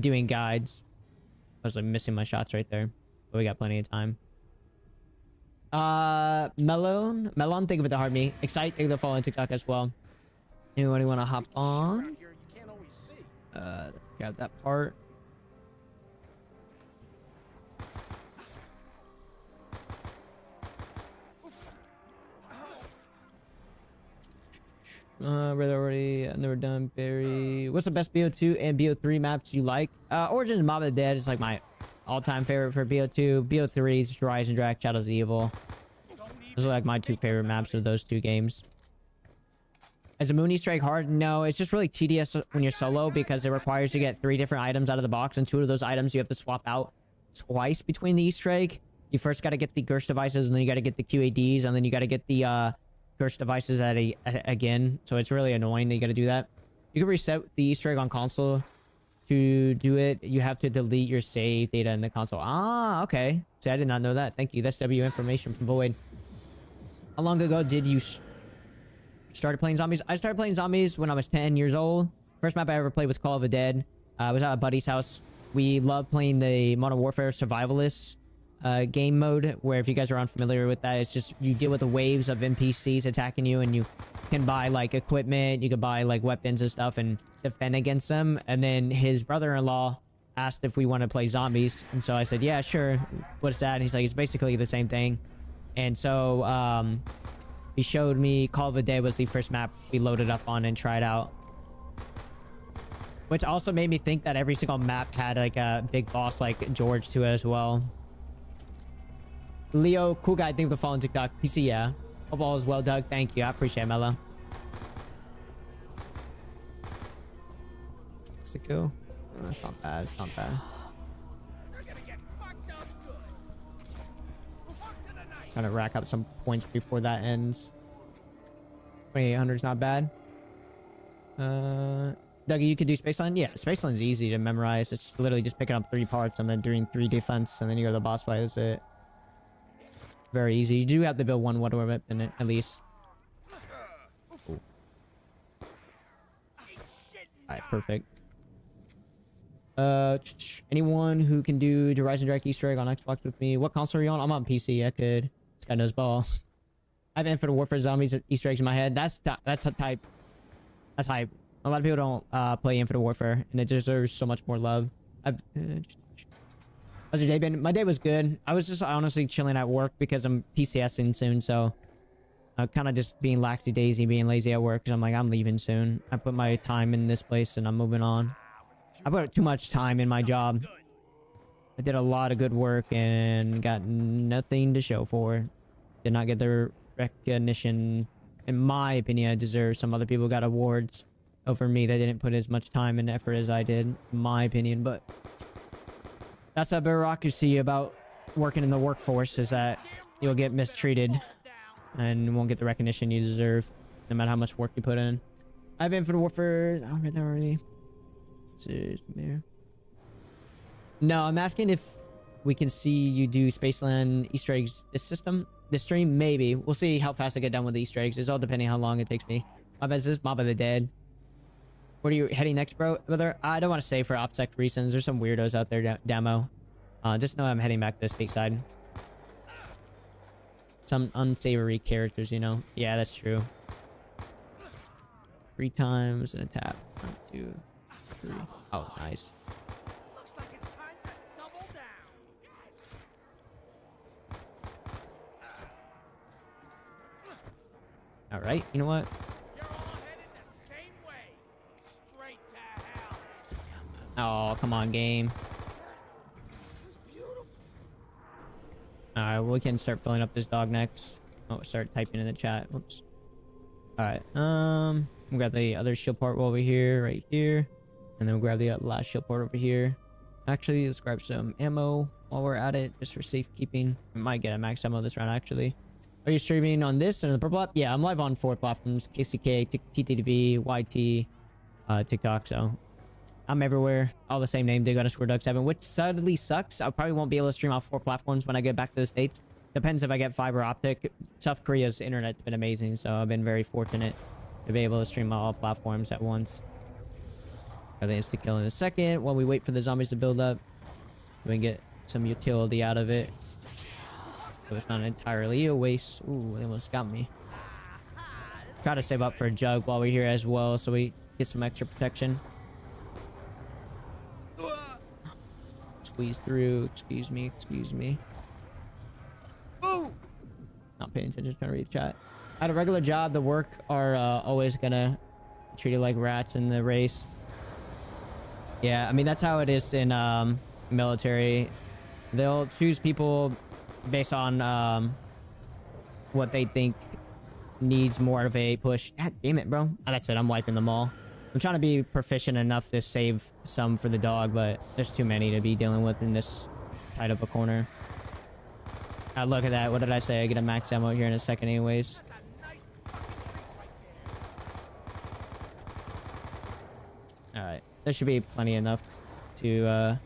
doing guides. I was like missing my shots right there, but we got plenty of time. Melon, think of it the hard me. Excite, think of the follow on TikTok as well. Anybody want to hop on? Grab that part. I've never done Barry. What's the best BO2 and BO3 maps you like? Origins and Mob of the Dead is like my all-time favorite for BO2. BO3 is Rise and Drag, Shadows of Evil. Those are like my two favorite maps of those two games. Is a Moon Easter egg hard? No, it's just really tedious when you're solo because it requires you to get 3 different items out of the box, and 2 of those items you have to swap out twice between the Easter egg. You first got to get the Gersh devices, and then you got to get the QADs, and then you got to get the Gersh devices again. So it's really annoying that you got to do that. You can reset the Easter egg on console. To do it, you have to delete your save data in the console. Ah, okay. See, I did not know that. Thank you. That's W information from Void. How long ago did you started playing zombies? I started playing zombies when I was 10 years old. First map I ever played was Call of the Dead. I was at a buddy's house. We loved playing the Modern Warfare Survivalist game mode, where if you guys are unfamiliar with that, it's just you deal with the waves of NPCs attacking you, and you can buy like equipment, you can buy like weapons and stuff and defend against them. And then his brother-in-law asked if we want to play zombies, and so I said, yeah, sure. What's that? And he's like, it's basically the same thing. And so he showed me Call of the Dead was the first map we loaded up on and tried out. Which also made me think that every single map had like a big boss like George to it as well. Leo, cool guy, thank you for following TikTok. PC, yeah. Hope all is well, Doug. Thank you. I appreciate it, Mello. What's the kill? Oh, that's not bad. It's not bad. Trying to rack up some points before that ends. 2800 is not bad. Dougie, you could do Spaceline? Yeah, Spaceline's easy to memorize. It's literally just picking up 3 parts and then doing 3 defense, and then you go to the boss fight. That's it. Very easy. You do have to build one water weapon at least. Cool. Alright, perfect. Anyone who can do the Rise and Drag Easter egg on Xbox with me? What console are you on? I'm on PC. I could. This guy knows ball. I have Infinite Warfare Zombies Easter eggs in my head. That's a type. That's hype. A lot of people don't play Infinite Warfare, and it deserves so much more love. How's your day been? My day was good. I was just honestly chilling at work because I'm PCSing soon, so I'm kind of just being laxy-daisy, being lazy at work because I'm like, I'm leaving soon. I put my time in this place and I'm moving on. I put too much time in my job. I did a lot of good work and got nothing to show for it. Did not get the recognition, in my opinion, I deserve. Some other people got awards over me that didn't put as much time and effort as I did, in my opinion, but that's a bureaucracy about working in the workforce, is that you'll get mistreated and won't get the recognition you deserve, no matter how much work you put in. I have Infinite Warfare. I read that already. No, I'm asking if we can see you do Spaceland Easter eggs this stream. Maybe we'll see how fast I get done with the Easter eggs. It's all depending how long it takes me. My bad. Is this Mob of the Dead? Where are you heading next, bro? Brother, I don't want to say for OPSEC reasons. There's some weirdos out there, demo. Just know I'm heading back to the stateside. Some unsavory characters, you know. Yeah, that's true. 3 times and a tap. 1, 2, 3. Oh, nice. Looks like it's time to double down. All right, you know what? You're all headed the same way. Straight to hell. Oh, come on, game. All right, well, we can start filling up this dog next. Oh, start typing in the chat. Whoops. All right. We'll grab the other shield part over here, right here, and then we'll grab the last shield part over here. Actually, let's grab some ammo while we're at it, just for safekeeping. We might get a max ammo this round, actually. Are you streaming on this and the purple app? Yeah, I'm live on 4 platforms: KCK, TTV, YT, TikTok. So I'm everywhere. All the same name, dig_Doug7, which sadly sucks. I probably won't be able to stream off 4 platforms when I get back to the States. Depends if I get fiber optic. South Korea's internet's been amazing, so I've been very fortunate to be able to stream on all platforms at once. I think it's to kill in a second while we wait for the zombies to build up. We can get some utility out of it. So it's not entirely a waste. Ooh, they almost got me. Try to save up for a jug while we're here as well, so we get some extra protection. Squeeze through. Excuse me. Excuse me. Ooh. Not paying attention. Trying to read the chat. At a regular job, the work are always gonna treat it like rats in the race. Yeah, I mean that's how it is in military. They'll choose people based on what they think needs more of a push. God damn it, bro. Oh, that's it. I'm wiping them all. I'm trying to be proficient enough to save some for the dog, but there's too many to be dealing with in this tight of a corner. Look at that. What did I say? I get a max ammo here in a second anyways. Alright. There should be plenty enough to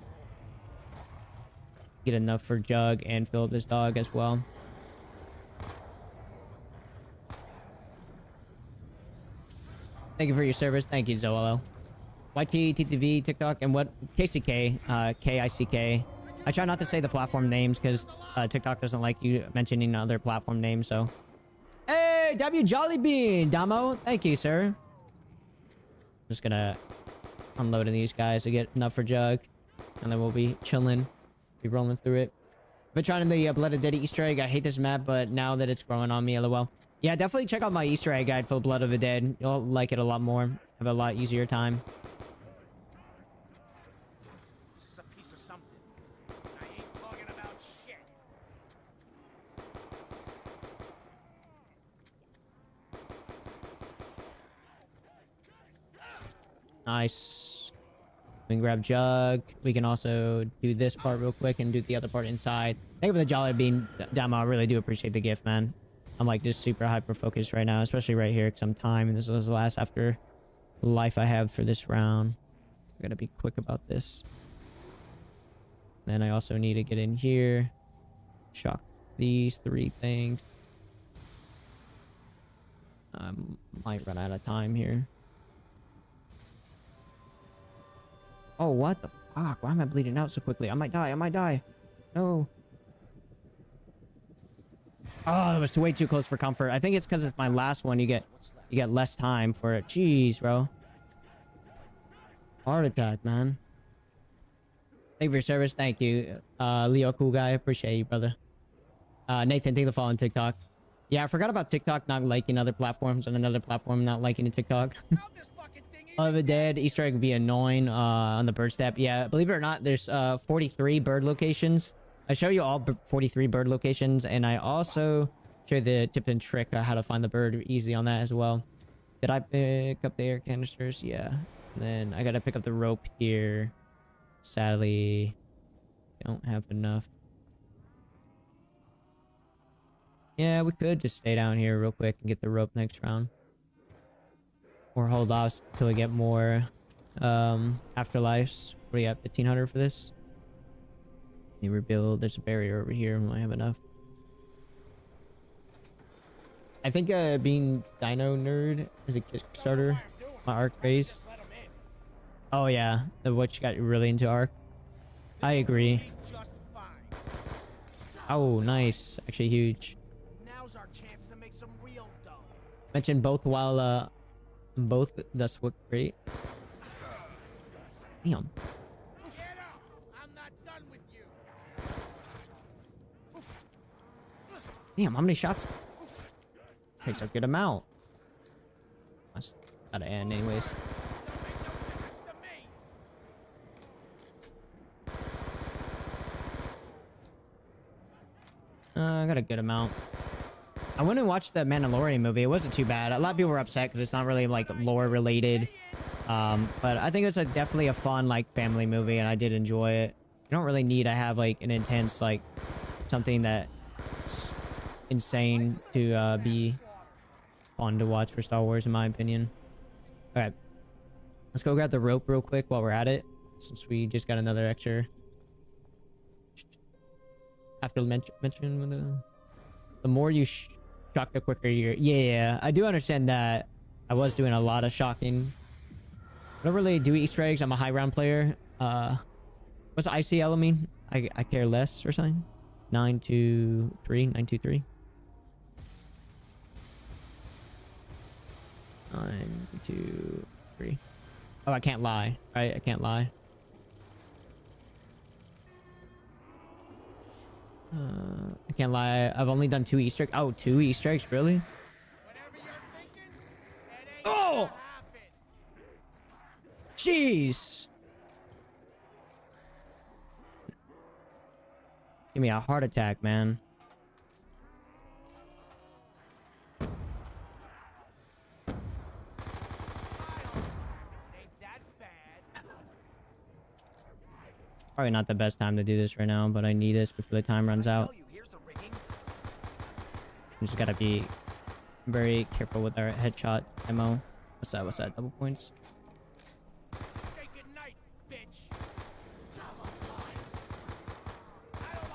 get enough for Jug and fill up this dog as well. Thank you for your service. Thank you, Zoelo. YT, TTV, TikTok, and what? KCK, KICK. I try not to say the platform names because TikTok doesn't like you mentioning other platform names, so. Hey, W Jollybean, Damo. Thank you, sir. Just gonna unload these guys to get enough for Jug, and then we'll be chilling, be rolling through it. Been trying the Blood of Dead Easter egg. I hate this map, but now that it's growing on me, lol. Yeah, definitely check out my Easter egg guide for Blood of the Dead. You'll like it a lot more. Have a lot easier time. This is a piece of something. I ain't talking about shit. Nice. We can grab Jug. We can also do this part real quick and do the other part inside. Thank you for the Jolly Bean, Damo. I really do appreciate the gift, man. I'm like just super hyper focused right now, especially right here because I'm time and this is the last after life I have for this round. I gotta be quick about this. Then I also need to get in here, shock these 3 things. Might run out of time here. Oh, what the fuck? Why am I bleeding out so quickly? I might die. I might die. No. Oh, it was way too close for comfort. I think it's because it's my last one. You get less time for it. Jeez, bro. Heart attack, man. Thank you for your service. Thank you, Leo, cool guy. Appreciate you, brother. Nathan, take the follow on TikTok. Yeah, I forgot about TikTok not liking other platforms and another platform not liking the TikTok. Of the Dead Easter egg would be annoying on the bird step. Yeah, believe it or not, there's 43 bird locations. I show you all 43 bird locations, and I also show you the tip and trick how to find the bird easy on that as well. Did I pick up the air canisters? Yeah. And then I gotta pick up the rope here. Sadly, don't have enough. Yeah, we could just stay down here real quick and get the rope next round. Or hold off till we get more afterlives. What do you have, 1500 for this? You rebuild. There's a barrier over here. I have enough. I think being Dino Nerd is a Kickstarter. My Arc phase. Oh yeah, the what you got really into Arc. I agree. Oh, nice. Actually huge. Now's our chance to make some real dough. Mentioned both while both. That's what great. Damn. Get up! I'm not done with you. Damn, how many shots? Takes a good amount. That's gotta end anyways. Don't make no difference to me. I got a good amount. I went and watched the Mandalorian movie. It wasn't too bad. A lot of people were upset because it's not really like lore related. But I think it's definitely a fun like family movie, and I did enjoy it. You don't really need to have like an intense like something that's insane to be fun to watch for Star Wars, in my opinion. All right, let's go grab the rope real quick while we're at it, since we just got another extra. Have to mention the more you shock, the quicker you're. Yeah, I do understand that. I was doing a lot of shocking. I don't really do Easter eggs. I'm a high round player. What's ICL mean? I care less or something. 923. 923. 923. Oh, I can't lie. Right? I can't lie. I can't lie. I've only done 2 Easter eggs. Oh, 2 Easter eggs? Really? Whatever you're thinking, it ain't Oh! gonna happen. Jeez. Give me a heart attack, man. Ain't that bad. Probably not the best time to do this right now, but I need this before the time runs out. Here's the rigging. We just gotta be very careful with our headshot ammo. What's that? What's that? Double points? Say goodnight, bitch.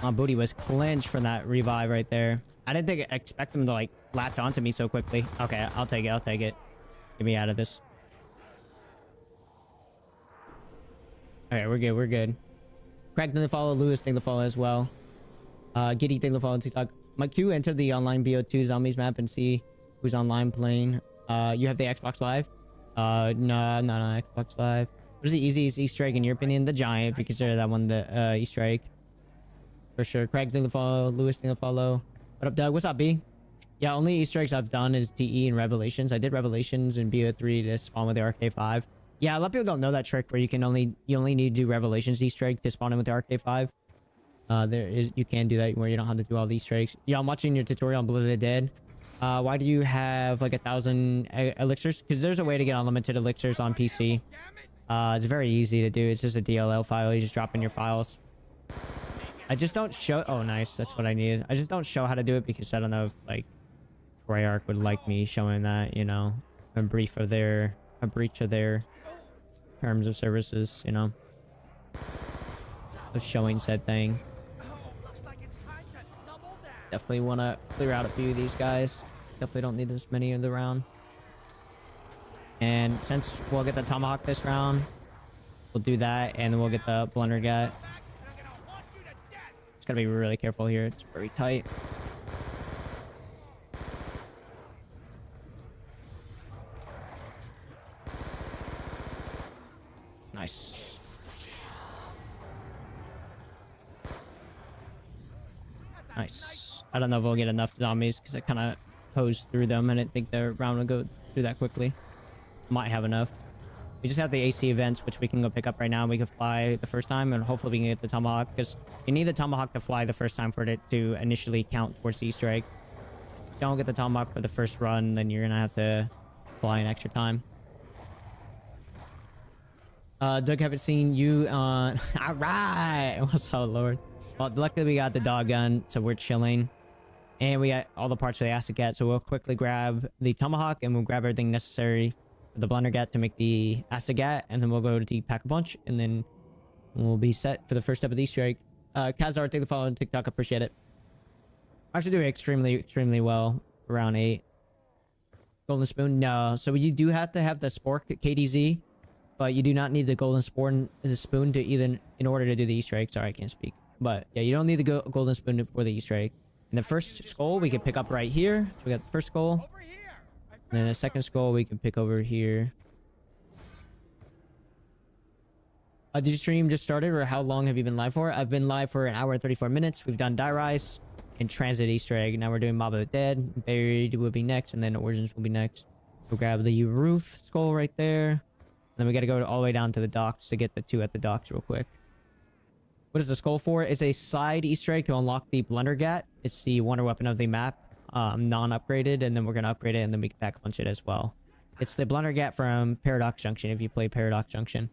My booty was clenched from that revive right there. I didn't expect them to like latch onto me so quickly. Okay, I'll take it. I'll take it. Get me out of this. Okay, we're good. We're good. Craig, thing to follow. Lewis, thing to follow as well. Giddy, thing to follow on TikTok. My Q, enter the online BO2 zombies map and see who's online playing. You have the Xbox Live? No, not on Xbox Live. What is the easiest Easter egg in your opinion? The giant, if you consider that one the Easter egg. For sure. Craig, thing to follow. Lewis, thing to follow. What up, Doug? What's up, B? Yeah, only Easter eggs I've done is TE and Revelations. I did Revelations in BO3 to spawn with the RK5. Yeah, a lot of people don't know that trick where you only need to do Revelations Easter egg to spawn in with the RK5. You can do that where you don't have to do all the Easter eggs. Yeah, I'm watching your tutorial on Blood of the Dead. Why do you have like 1,000 elixirs? Because there's a way to get unlimited elixirs on PC. It's very easy to do. It's just a DLL file. You just drop in your files. I just don't show. Oh, nice. That's what I needed. I just don't show how to do it because I don't know if like Treyarch would like me showing that, you know, a breach of their terms of services, you know, of showing said thing. Looks like it's time to double down. Definitely want to clear out a few of these guys. Definitely don't need this many of the round. And since we'll get the tomahawk this round, we'll do that, and then we'll get the blunder gut. Just gotta be really careful here. It's very tight. Nice. Nice. I don't know if we'll get enough zombies because I kind of posed through them. I didn't think the round would go through that quickly. Might have enough. We just have the AC events, which we can go pick up right now. We can fly the first time, and hopefully we can get the tomahawk, because you need the tomahawk to fly the first time for it to initially count towards the Easter egg. If you don't get the tomahawk for the first run, then you're gonna have to fly an extra time. Doug, haven't seen you on. All right. What's up, Lord? Well, luckily we got the dog gun, so we're chilling. And we got all the parts for the acid gat, so we'll quickly grab the tomahawk and we'll grab everything necessary for the blunder gat to make the acid gat, and then we'll go to the pack a punch, and then we'll be set for the first step of the Easter egg. Kazar, take the follow on TikTok. Appreciate it. Actually doing extremely well. Round 8. Golden spoon? No. So you do have to have the spork KDZ, but you do not need the golden spoon to either in order to do the Easter egg. Sorry, I can't speak. But yeah, you don't need the golden spoon for the Easter egg. And the first skull we can pick up right here. So we got the first skull. Over here. And then the second skull we can pick over here. Did you stream just started, or how long have you been live for? I've been live for 1 hour and 34 minutes. We've done Die Rise and Transit Easter egg. Now we're doing Mob of the Dead. Buried will be next, and then Origins will be next. We'll grab the roof skull right there. And then we got to go all the way down to the docks to get the 2 at the docks real quick. What is the skull for? It's a side Easter egg to unlock the Blundergat. It's the wonder weapon of the map, non-upgraded, and then we're going to upgrade it, and then we can pack punch it as well. It's the Blundergat from Paradox Junction, if you play Paradox Junction.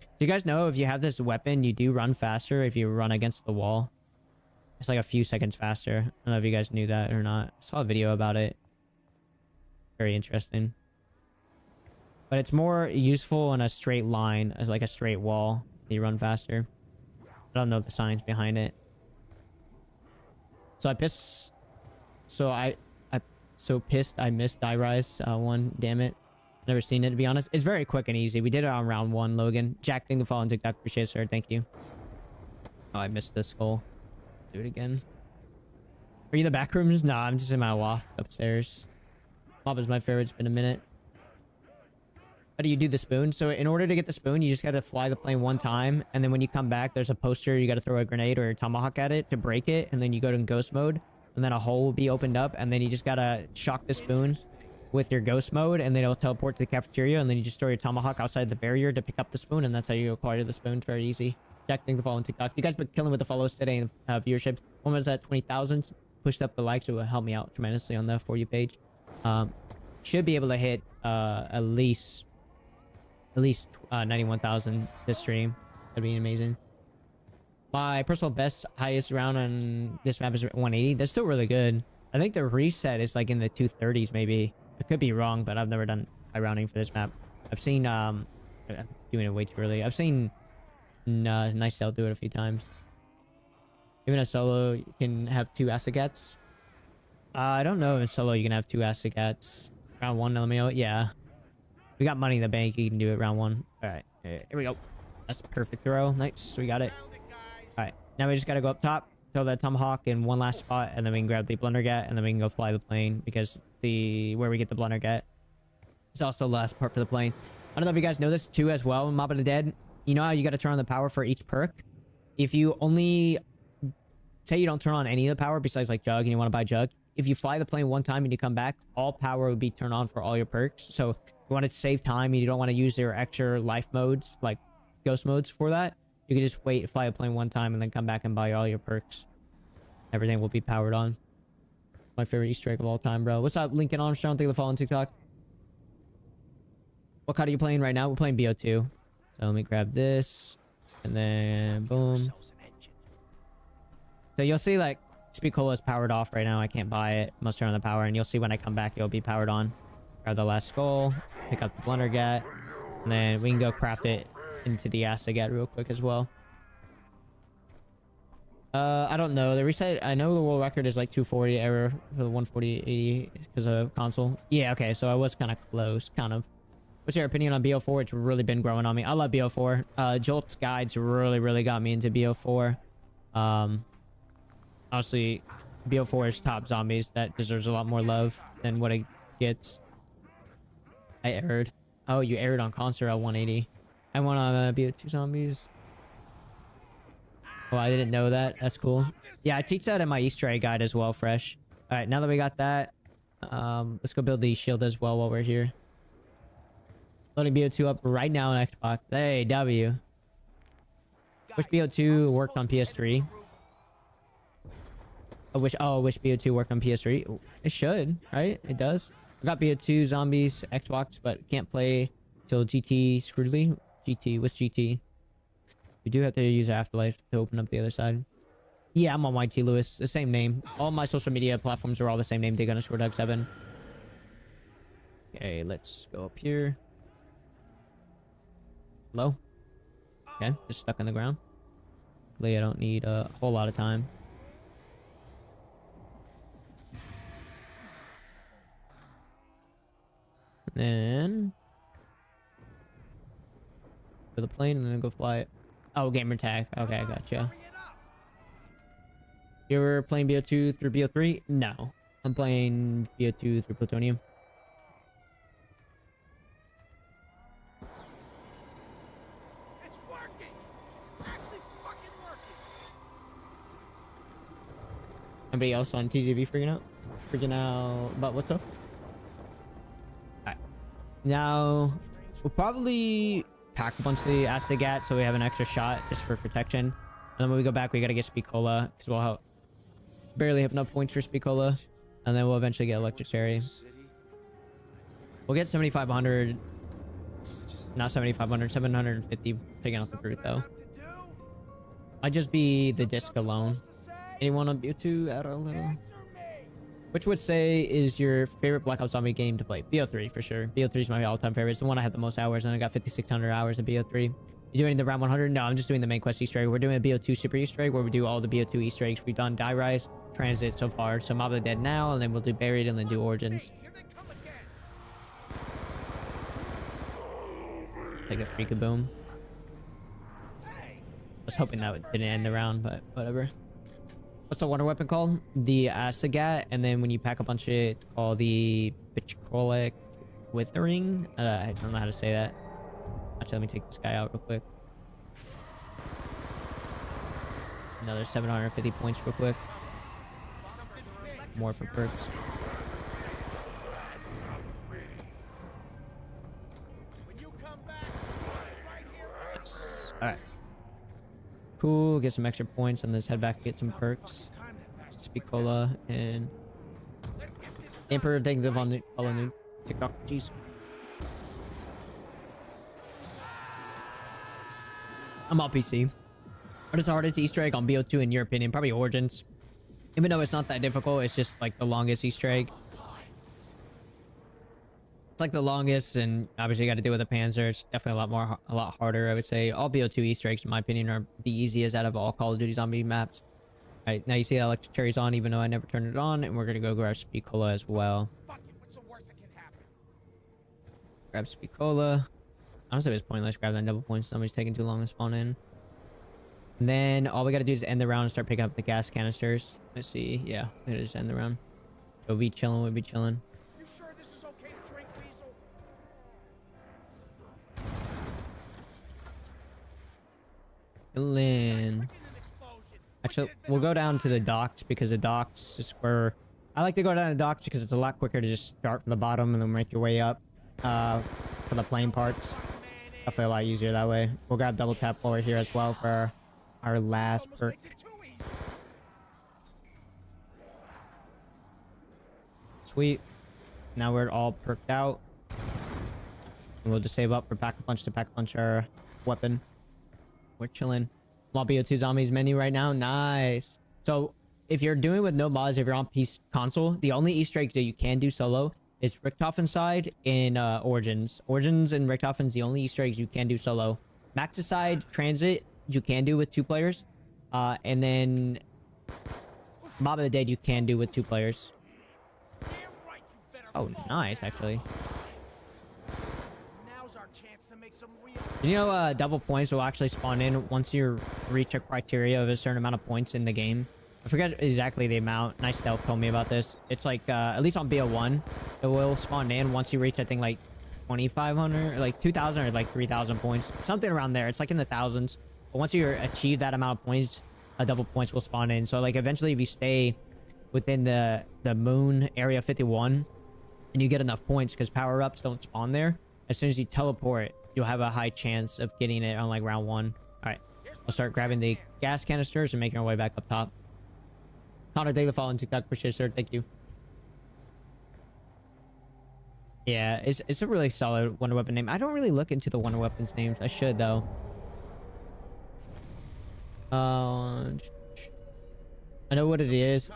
Do you guys know if you have this weapon, you do run faster if you run against the wall? It's like a few seconds faster. I don't know if you guys knew that or not. I saw a video about it. Very interesting. But it's more useful in a straight line, as like a straight wall. You run faster. I don't know the science behind it. So I pissed. So pissed I missed Die Rise 1. Damn it. Never seen it, to be honest. It's very quick and easy. We did it on round 1, Logan. Jack, thank the follow on TikTok. Appreciate it, sir. Thank you. Oh, I missed the skull. Do it again. Are you in the back rooms? Nah, I'm just in my loft upstairs. Mob is my favorite. It's been a minute. How do you do the spoon? So in order to get the spoon, you just got to fly the plane 1 time. And then when you come back, there's a poster. You got to throw a grenade or a tomahawk at it to break it. And then you go to ghost mode. And then a hole will be opened up. And then you just got to shock the spoon with your ghost mode, and then it'll teleport to the cafeteria, and then you just throw your tomahawk outside the barrier to pick up the spoon, and that's how you acquire the spoon. Very easy. Jack, thank the follow on TikTok. You guys been killing with the follows today and viewership. One was at 20,000. Pushed up the likes. It will help me out tremendously on the For You page. Should be able to hit at least 91,000 this stream. That'd be amazing. My personal best highest round on this map is 180. That's still really good. I think the reset is like in the 230s maybe. I could be wrong, but I've never done high rounding for this map. I've seen I'm doing it way too early. I've seen Nicel do it a few times. Even a solo, you can have 2 Asagats. I don't know if in solo you can have 2 Asagats. Round 1, let me know. Yeah. We got money in the bank. You can do it round 1. Alright. Here we go. That's perfect throw. Nice. We got it. Alright. Now we just gotta go up top. Throw that tomahawk in one last spot, and then we can grab the Blundergat, and then we can go fly the plane, because where we get the Blundergat is also the last part for the plane. I don't know if you guys know this too as well. Mob of the Dead, you know how you got to turn on the power for each perk? If you only say you don't turn on any of the power besides like Jug, and you want to buy Jug, if you fly the plane 1 time and you come back, all power would be turned on for all your perks. So if you want to save time and you don't want to use your extra life modes, like ghost modes for that, you can just wait, fly a plane 1 time, and then come back and buy all your perks. Everything will be powered on. My favorite Easter egg of all time, bro. What's up, Lincoln Armstrong? Thank you for following TikTok. What card are you playing right now? We're playing BO2. So let me grab this. And then, boom. So you'll see, like, Speed Cola is powered off right now. I can't buy it. Must turn on the power. And you'll see when I come back, it'll be powered on. Grab the last skull. Pick up the Blundergat. And then we can go craft it into the Asagat real quick as well. I don't know. The reset, I know the world record is like 240 error for the 140/80 because of console. Yeah, okay, so I was kind of close, kind of. What's your opinion on BO4? It's really been growing on me. I love BO4. Jolt's guides really got me into BO4. Honestly, BO4 is top zombies. That deserves a lot more love than what it gets. I erred. Oh, you erred on concert at 180. I went on BO2 zombies. Well, I didn't know that. That's cool. Yeah, I teach that in my Easter egg guide as well, Fresh. All right, now that we got that, let's go build the shield as well while we're here. Loading BO2 up right now on Xbox. Hey, W. Wish BO2 worked on PS3. I wish BO2 worked on PS3. It should, right? It does. I got BO2 zombies Xbox, but can't play till GT Screwdly. GT, what's GT? We do have to use Afterlife to open up the other side. Yeah, I'm on YT Lewis. The same name. All my social media platforms are all the same name. Dig_Doug7. Okay, let's go up here. Hello? Okay, just stuck on the ground. luckily I don't need a whole lot of time. And then for the plane and then go fly it. Oh, gamer tag. Okay, I gotcha. You ever playing BO2 through BO3? No. I'm playing BO2 through Plutonium. It's working. It's actually fucking working. Anybody else on TGV freaking out? Freaking out about what stuff? Alright. Now, we'll probably pack a bunch of the Astigat so we have an extra shot just for protection. And then when we go back, we gotta get Speakola because we'll barely have enough points for Speakola. And then we'll eventually get Electric Cherry. We'll get 7,500. Not 7,500, 750 taking off the brute though. Might just be the disc alone. Anyone on BO2 add a little? Which would say is your favorite Black Ops Zombie game to play? BO3 for sure. BO3 is my all-time favorite. It's the one I had the most hours and I got 5,600 hours in BO3. You doing the round 100? No, I'm just doing the main quest Easter egg. We're doing a BO2 super Easter egg where we do all the BO2 Easter eggs. We've done Die Rise, Transit so far. So Mob of the Dead now, and then we'll do Buried and then do Origins. Like a freakaboom. I was hoping that didn't end the round, but whatever. What's the wonder weapon called? The Astigat, and then when you pack a bunch of it, it's called the Bichcolic Withering. I don't know how to say that. Actually, let me take this guy out real quick. Another 750 points real quick. More for perks. Yes. Alright. Cool, get some extra points and let's head back and get some perks. Speakola and Emperor taking the on follow new TikTok. Jeez. I'm on PC. What is the hardest Easter egg on BO2 in your opinion? Probably Origins. Even though it's not that difficult, it's just like the longest Easter egg. It's like the longest, and obviously you got to deal with the Panzer. It's definitely a lot harder, I would say. All BO2 Easter eggs, in my opinion, are the easiest out of all Call of Duty Zombie maps. All right, now you see that Electric Cherry's on, even though I never turned it on, and we're gonna go grab Speakola as well. Grab Speakola. Honestly, it was pointless grabbing that double point. Somebody's taking too long to spawn in. And then all we gotta do is end the round and start picking up the gas canisters. Let's see. Yeah, we gotta just end the round. We'll be chilling. We'll be chilling. You sure this is okay to drink, Weasel? Chilling. Actually, we'll go down to the docks because the docks is where I like to go down to the docks because it's a lot quicker to just start from the bottom and then make your way up for the plane parts. Definitely a lot easier that way. We'll grab double tap forward here as well for our last perk. Sweet. Now we're all perked out. And we'll just save up for pack a punch to pack a punch our weapon. We're chilling. I'm on BO2 Zombies menu right now. Nice. So if you're doing with no mods, if you're on PC console, the only Easter eggs that you can do solo is Richthofen's side in Origins. Origins and Richthofen's the only Easter eggs you can do solo. Max's side, Transit, you can do with 2 players. And then Mob of the Dead you can do with 2 players. Oh, nice, actually. Now's our chance to make some real. You know, double points will actually spawn in once you reach a criteria of a certain amount of points in the game. I forget exactly the amount. Nice Stealth told me about this. It's like, at least on BO1, it will spawn in once you reach, I think, like 2,500, or like 2,000 or like 3,000 points. Something around there. It's like in the thousands. But once you achieve that amount of points, double points will spawn in. So like eventually if you stay within the moon area 51 and you get enough points because power-ups don't spawn there, as soon as you teleport, you'll have a high chance of getting it on like round 1. All right, we'll start grabbing the gas canisters and making our way back up top. Connor, thank you for following TikTok. Appreciate it, sir. Thank you. Yeah, it's a really solid Wonder Weapon name. I don't really look into the Wonder Weapons names. I should, though. I know what it is.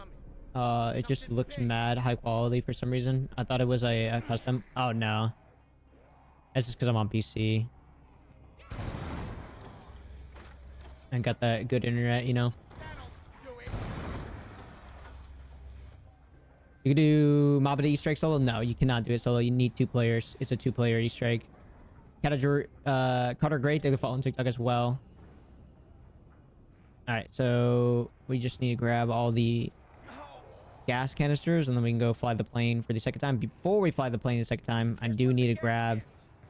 It just looks mad high quality for some reason. I thought it was a custom. Oh, no. That's just because I'm on PC. and got that good internet, you know. That'll do it. You can do Mob of the Easter egg solo? No, you cannot do it solo. You need 2 players. It's a 2-player Easter egg. Carter Great, they can follow on TikTok as well. Alright, so we just need to grab all the gas canisters and then we can go fly the plane for the second time. Before we fly the plane the second time, I do need to grab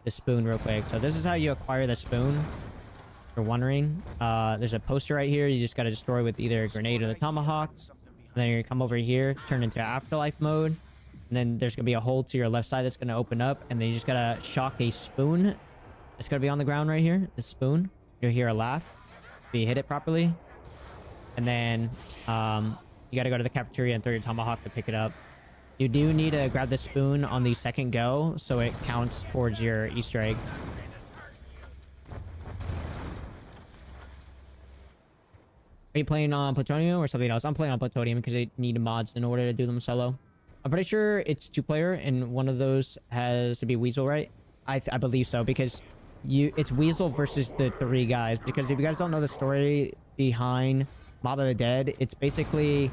the spoon real quick. So this is how you acquire the spoon. If you're wondering, there's a poster right here. You just got to destroy with either a grenade or the tomahawk. And then you're gonna come over here, turn into afterlife mode. And then there's gonna be a hole to your left side that's gonna open up. And then you just gotta shock a spoon. It's gonna be on the ground right here. The spoon. You'll hear a laugh if you hit it properly. And then you gotta go to the cafeteria and throw your tomahawk to pick it up. You do need to grab the spoon on the second go, so it counts towards your Easter egg. Are you playing on Plutonium or something else? I'm playing on Plutonium because they need mods in order to do them solo. I'm pretty sure it's 2-player, and one of those has to be Weasel, right? I believe so, because it's Weasel versus the 3 guys. Because if you guys don't know the story behind Mob of the Dead, it's basically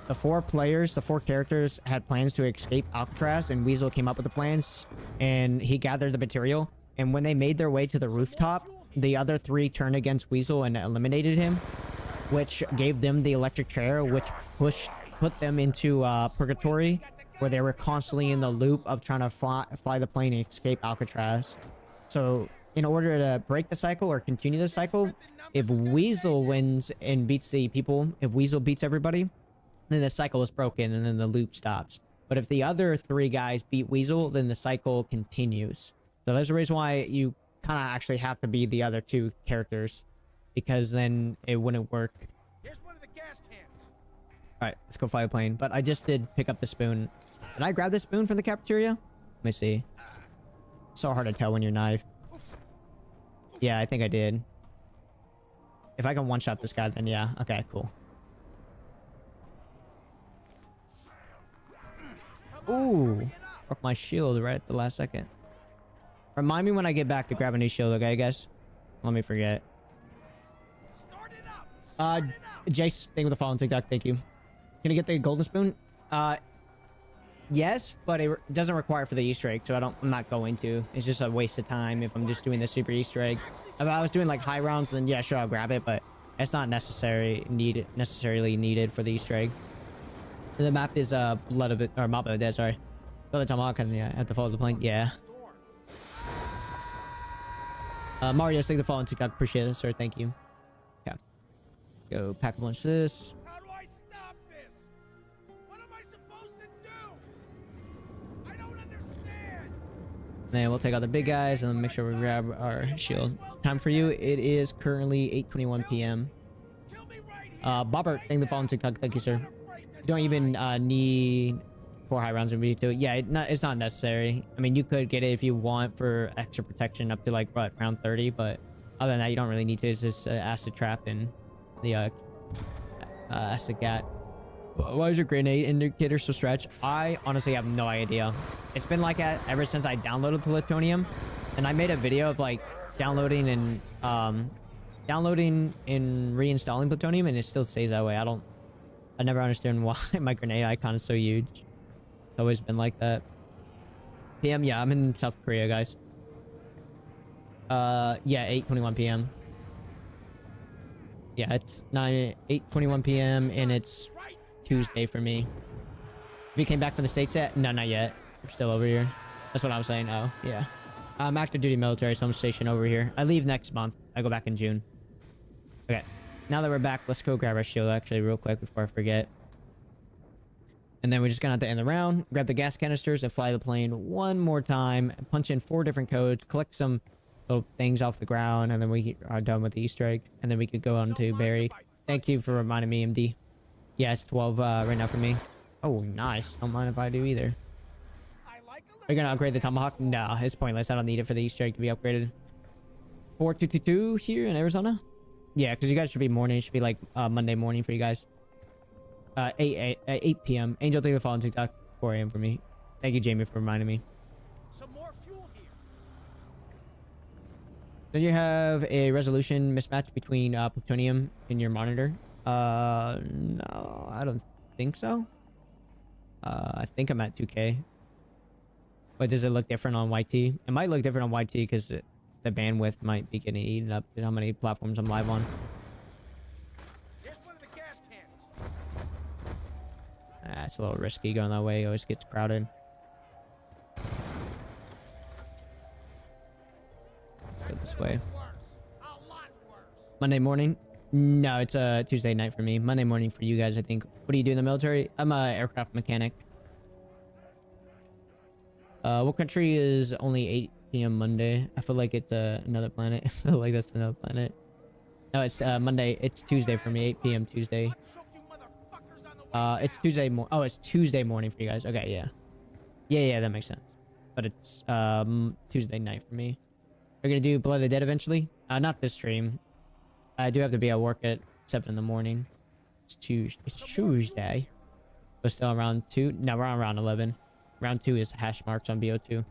the 4 players, the 4 characters had plans to escape Alcatraz, and Weasel came up with the plans, and he gathered the material. And when they made their way to the rooftop, the other 3 turned against Weasel and eliminated him, which gave them the electric chair, which put them into purgatory, where they were constantly in the loop of trying to fly the plane and escape Alcatraz. So in order to break the cycle or continue the cycle, if Weasel wins and beats the people, if Weasel beats everybody, then the cycle is broken and then the loop stops. But if the other 3 guys beat Weasel, then the cycle continues. So there's a reason why you kind of actually have to be the other 2 characters, because then it wouldn't work. Here's one of the gas cans. All right, let's go fly a plane. But I just did pick up the spoon. Did I grab the spoon from the cafeteria? Let me see. So hard to tell when you're knife. Yeah, I think I did. If I can one-shot this guy, then yeah. Okay, cool. Ooh, broke my shield right at the last second. Remind me when I get back to grab a new shield, okay, guys? Let me forget. Start it up. Start it up. Jace, thank you for the follow on TikTok. Thank you. Can you get the golden spoon? Yes, but it doesn't require for the Easter egg, so I'm not going to. It's just a waste of time if I'm just doing the super Easter egg. If I was doing like high rounds, then yeah, sure, I'll grab it, but it's not necessarily needed for the Easter egg. The map is Blood of it, or Mob of the Dead, sorry. Go the tomahawk and yeah, I have to follow the plane. Yeah. Mario, thank you for the follow on TikTok. Appreciate it, sir. Thank you. Okay. Go pack a bunch of this. How do I stop this? What am I supposed to do? I don't understand. Then we'll take out the big guys and then make sure we grab our shield. Time for you. It is currently 8:21 p.m. Kill me right here. Bobbert, thank you for the follow on TikTok. Thank you, sir. You don't even need 4 high rounds in BO2. Yeah, it's not necessary. I mean, you could get it if you want for extra protection up to like what, round 30, but other than that, you don't really need to. It's just acid trap and the acid gat. Why is your grenade indicator so stretched? I honestly have no idea. It's been like that ever since I downloaded Plutonium, and I made a video of like downloading and reinstalling Plutonium, and it still stays that way. I never understand why my grenade icon is so huge. It's always been like that. PM, yeah, I'm in South Korea, guys. Yeah, 8:21 p.m. Yeah, it's 8:21 p.m. and it's Tuesday for me. Have you came back from the States yet? No, not yet. I'm still over here. That's what I was saying. Oh, yeah. I'm active duty military, so I'm stationed over here. I leave next month. I go back in June. Okay. Now that we're back, let's go grab our shield actually real quick before I forget. And then we're just gonna have to end the round, grab the gas canisters, and fly the plane one more time, punch in 4 different codes, collect some little things off the ground, and then we are done with the Easter egg. And then we could go on to buried. Thank you for reminding me, MD. Yeah, it's 12 right now for me. Oh, nice. Don't mind if I do either. Are you gonna upgrade the tomahawk? No, it's pointless. I don't need it for the Easter egg to be upgraded. 4222 here in Arizona? Yeah, because you guys should be morning. It should be like Monday morning for you guys. 8 p.m. Angel, thank you for following TikTok. 4 a.m. for me. Thank you, Jamie, for reminding me. Some more fuel here. Do you have a resolution mismatch between plutonium in your monitor? No, I don't think so. I think I'm at 2K. But does it look different on YT? It might look different on YT because the bandwidth might be getting eaten up to how many platforms I'm live on. Here's one of the gas cans. It's a little risky going that way. It always gets crowded. Let's go this way. Worse. A lot worse. Monday morning? No, it's a Tuesday night for me. Monday morning for you guys, I think. What do you do in the military? I'm a aircraft mechanic. What country is only 8 p.m. Monday? I feel like it's another planet. I feel like that's another planet. No, it's Monday. It's Tuesday for me. 8 p.m. Tuesday. It's Tuesday oh, it's Tuesday morning for you guys. Okay, yeah. Yeah, that makes sense. But it's Tuesday night for me. We're gonna do Blood of the Dead eventually. Not this stream. I do have to be at work at 7 in the morning. It's Tuesday. But still around 2. No, we're on round 11. Round 2 is hash marks on BO2.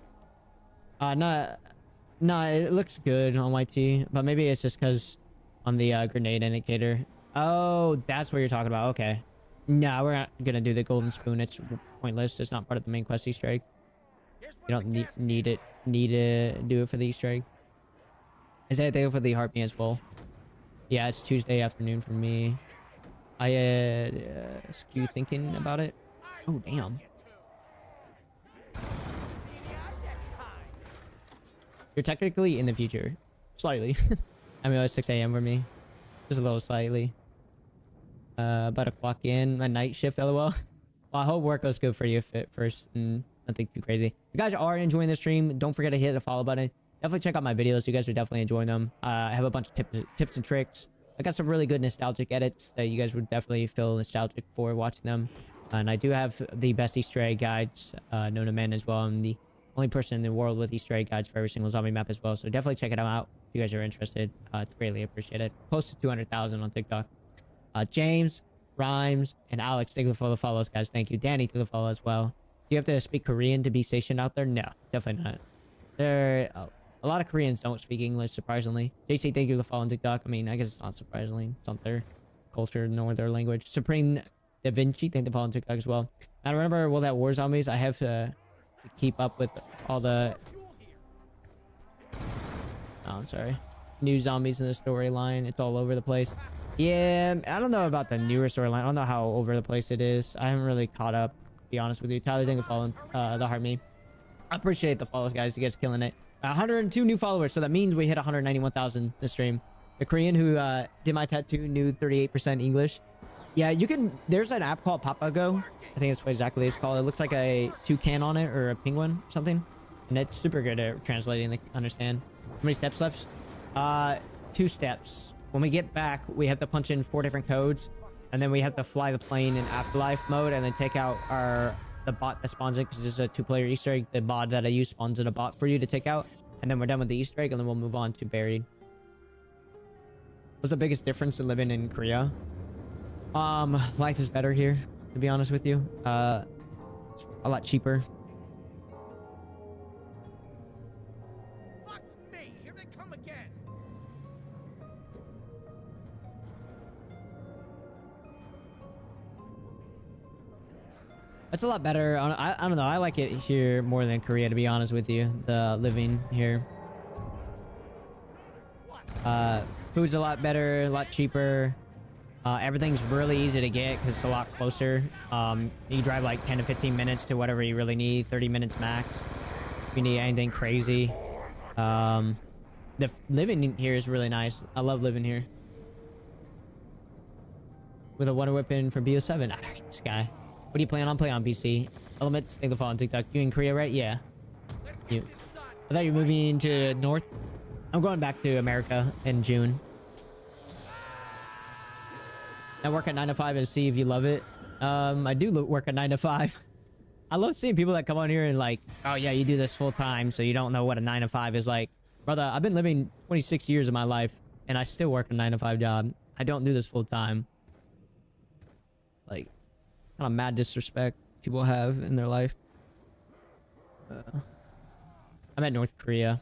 No, it looks good on YT, but maybe it's just because on the grenade indicator. Oh, that's what you're talking about. Okay. No, we're not gonna do the golden spoon. It's pointless. It's not part of the main quest Easter egg. You don't need to do it for the Easter egg. Is that a day for the heartbeat as well? Yeah, it's Tuesday afternoon for me. I had skew thinking about it. Oh, damn. You're technically in the future. Slightly. I mean, it was 6 a.m. for me. Just a little slightly. About to clock in. A night shift, lol. Well, I hope work goes good for you at first and nothing too crazy. If you guys are enjoying the stream, don't forget to hit the follow button. Definitely check out my videos. You guys are definitely enjoying them. I have a bunch of tips and tricks. I got some really good nostalgic edits that you guys would definitely feel nostalgic for watching them. And I do have the best Easter egg guides known to men as well. I'm the only person in the world with Easter egg guides for every single zombie map as well. So definitely check it out if you guys are interested. It's greatly appreciated. Close to 200,000 on TikTok. James, Rhymes, and Alex, thank you for the follows, guys. Thank you. Danny, to the follow as well. Do you have to speak Korean to be stationed out there? No, definitely not. A lot of Koreans don't speak English, surprisingly. JC, thank you for the follow on TikTok. I mean, I guess it's not surprisingly. It's not their culture nor their language. Supreme Da Vinci, thank you for the follow on TikTok as well. And remember, World at War zombies, I have to keep up with all the... Oh, I'm sorry. New zombies in the storyline. It's all over the place. Yeah, I don't know about the newer storyline. I don't know how over the place it is. I haven't really caught up, to be honest with you. Tyler, thank you for following the heart me. I appreciate the follows, guys. You guys are killing it. 102 new followers, so that means we hit 191,000 this stream. The Korean who did my tattoo knew 38% English. Yeah, you can... There's an app called Papago. I think that's what exactly it's called. It looks like a toucan on it, or a penguin or something. And it's super good at translating, like, understand. How many steps left? 2 steps. When we get back, we have to punch in 4 different codes. And then we have to fly the plane in afterlife mode and then take out the bot that spawns it, because this is a 2-player Easter egg. The mod that I use spawns in a bot for you to take out. And then we're done with the Easter egg, and then we'll move on to buried. What's the biggest difference in living in Korea? Life is better here, to be honest with you. It's a lot cheaper. Fuck me! Here they come again! It's a lot better. I don't know. I like it here more than Korea, to be honest with you. The living here. Food's a lot better, a lot cheaper. Everything's really easy to get because it's a lot closer. You drive like 10 to 15 minutes to whatever you really need. 30 minutes max. If you need anything crazy. The living here is really nice. I love living here. With a wonder weapon for BO7. Ah, this guy. What do you plan on playing on PC? Elements, thank the follow on TikTok. You in Korea, right? Yeah. You. I thought you were moving to North. I'm going back to America in June. I work at 9 to 5 and see if you love it. I do work at 9 to 5. I love seeing people that come on here and like, oh yeah, you do this full time, so you don't know what a 9 to 5 is like. Brother, I've been living 26 years of my life and I still work a 9 to 5 job. I don't do this full time. Like, kind of mad disrespect people have in their life. I'm at North Korea.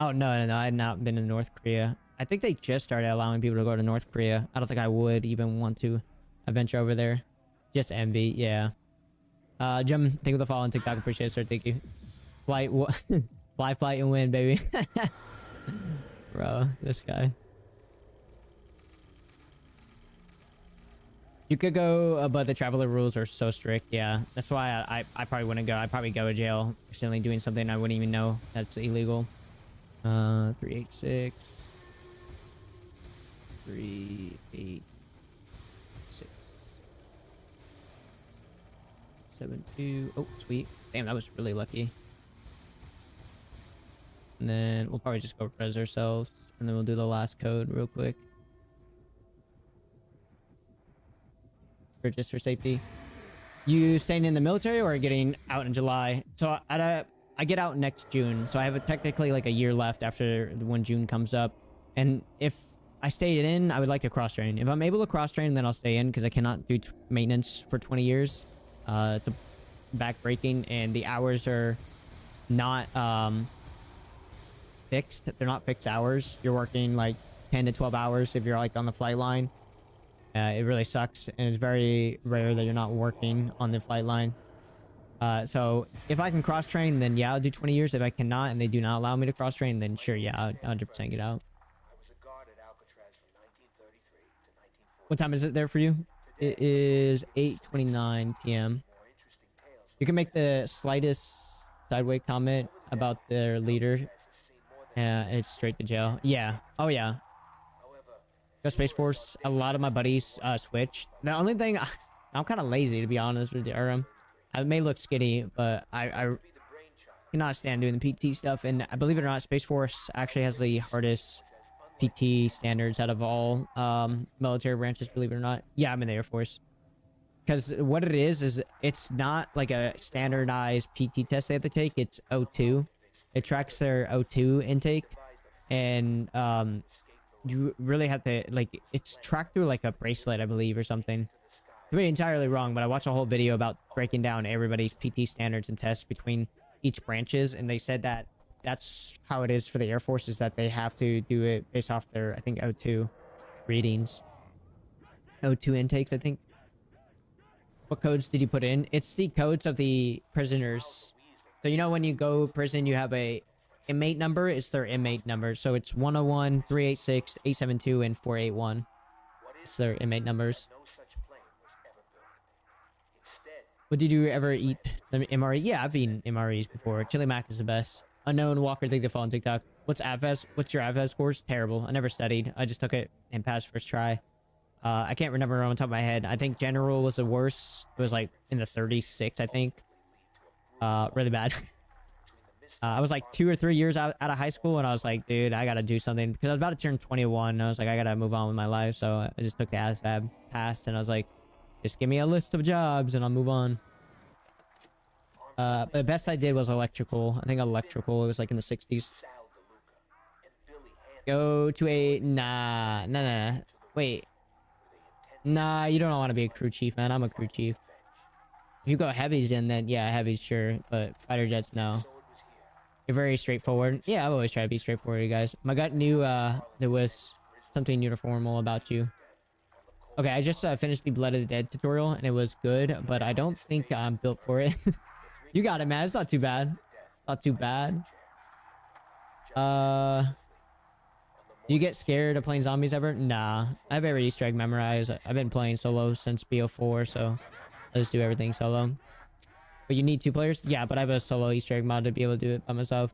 Oh, no. I had not been to North Korea. I think they just started allowing people to go to North Korea. I don't think I would even want to venture over there. Just envy, yeah. Jim, thank you for the follow on TikTok. Appreciate it, sir. Thank you. Flight, fly, flight, and win, baby. Bro, this guy. You could go, but the traveler rules are so strict. Yeah, that's why I probably wouldn't go. I'd probably go to jail accidentally doing something I wouldn't even know that's illegal. 386. 386. 72. Oh, sweet. Damn, that was really lucky. And then we'll probably just go res ourselves, and then we'll do the last code real quick. Just for safety. You staying in the military or getting out in July? So I get out next June, so I have technically like a year left after when June comes up. And if I stayed in, I would like to cross train. If I'm able to cross train, then I'll stay in because I cannot do maintenance for 20 years. To back breaking, and the hours are not fixed. They're not fixed hours. You're working like 10 to 12 hours if you're like on the flight line. It really sucks, and it's very rare that you're not working on the flight line. So if I can cross train, then yeah, I'll do 20 years. If I cannot and they do not allow me to cross train, then sure, yeah, I'll 100% get out. What time is it there for you? It is 8:29 p.m. You can make the slightest sideways comment about their leader, and it's straight to jail. Yeah. Oh yeah. Go Space Force. A lot of my buddies switched. The only thing, I'm kind of lazy to be honest with you. I may look skinny, but I cannot stand doing the PT stuff. And I believe it or not, Space Force actually has the hardest PT standards out of all military branches. Believe it or not. Yeah, I'm in the Air Force. Because what it is it's not like a standardized PT test they have to take. It's O2. It tracks their O2 intake, and you really have to, like, it's tracked through like a bracelet, I believe, or something. I may be entirely wrong, but I watched a whole video about breaking down everybody's PT standards and tests between each branches, and they said that that's how it is for the Air Force, is that they have to do it based off their, I think, O2 readings. O2 intakes, I think. What codes did you put in? It's the codes of the prisoners. So you know when you go prison, you have a inmate number. It's their inmate number. So it's 101, 386, 872, and 481. It's their inmate numbers. What did you ever eat? The MRE? Yeah, I've eaten MREs before. Chili Mac is the best. Unknown Walker, thank you for following TikTok. What's AVS? What's your AVS scores? Terrible. I never studied. I just took it and passed first try. I can't remember on the top of my head. I think general was the worst. It was like in the 36, I think. Really bad. I was like 2 or 3 years out of high school, and I was like, dude, I gotta do something, because I was about to turn 21. And I was like, I gotta move on with my life. So I just took the ASVAB, passed, and I was like, just give me a list of jobs and I'll move on. But the best I did was electrical. I think electrical, it was like in the 60s. Go to a... Nah. Wait. Nah, you don't want to be a crew chief, man. I'm a crew chief. If you go heavies in, then yeah, heavies, sure. But fighter jets, no. You're very straightforward. Yeah, I've always tried to be straightforward, you guys. My gut knew there was something uniformal about you. Okay, I just finished the Blood of the Dead tutorial, and it was good, but I don't think I'm built for it. You got it, man. It's not too bad. Not too bad. Do you get scared of playing zombies ever? Nah. I have every Easter egg memorized. I've been playing solo since BO4, so I just do everything solo. But you need 2 players? Yeah, but I have a solo Easter egg mod to be able to do it by myself.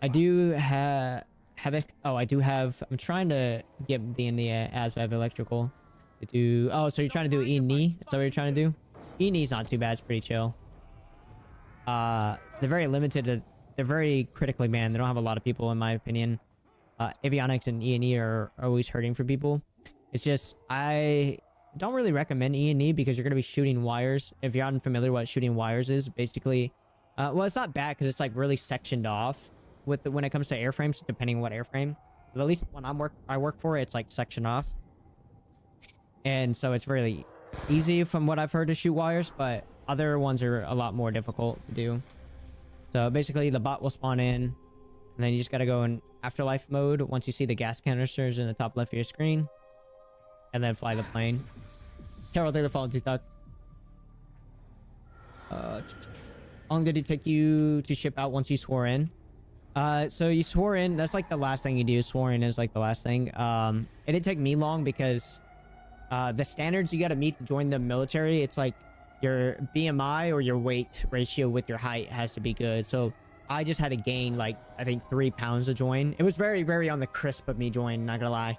I do have it. Oh, I do have... I'm trying to get in the ASVAB electrical. To do... Oh, so you're trying to do E&E? Is that what you're trying to do? E&E's not too bad. It's pretty chill. They're very limited. They're very critically manned. They don't have a lot of people, in my opinion. Avionics and E&E are always hurting for people. It's just, I don't really recommend E&E because you're going to be shooting wires. If you're unfamiliar with what shooting wires is, basically, well, it's not bad because it's like really sectioned off with when it comes to airframes, depending on what airframe. But at least when I work for, it's like sectioned off. And so it's really easy from what I've heard to shoot wires, but other ones are a lot more difficult to do. So basically the bot will spawn in, And then you just gotta go in afterlife mode once you see the gas canisters in the top left of your screen. And then fly the plane. Carol, take the fall on TikTok. How long did it take you to ship out once you swore in? So you swore in. That's like the last thing you do. Swore in is like the last thing. It didn't take me long because the standards you got to meet to join the military, it's like your BMI or your weight ratio with your height has to be good. So I just had to gain like, I think 3 pounds to join. It was very, very on the crisp of me joining, not gonna lie.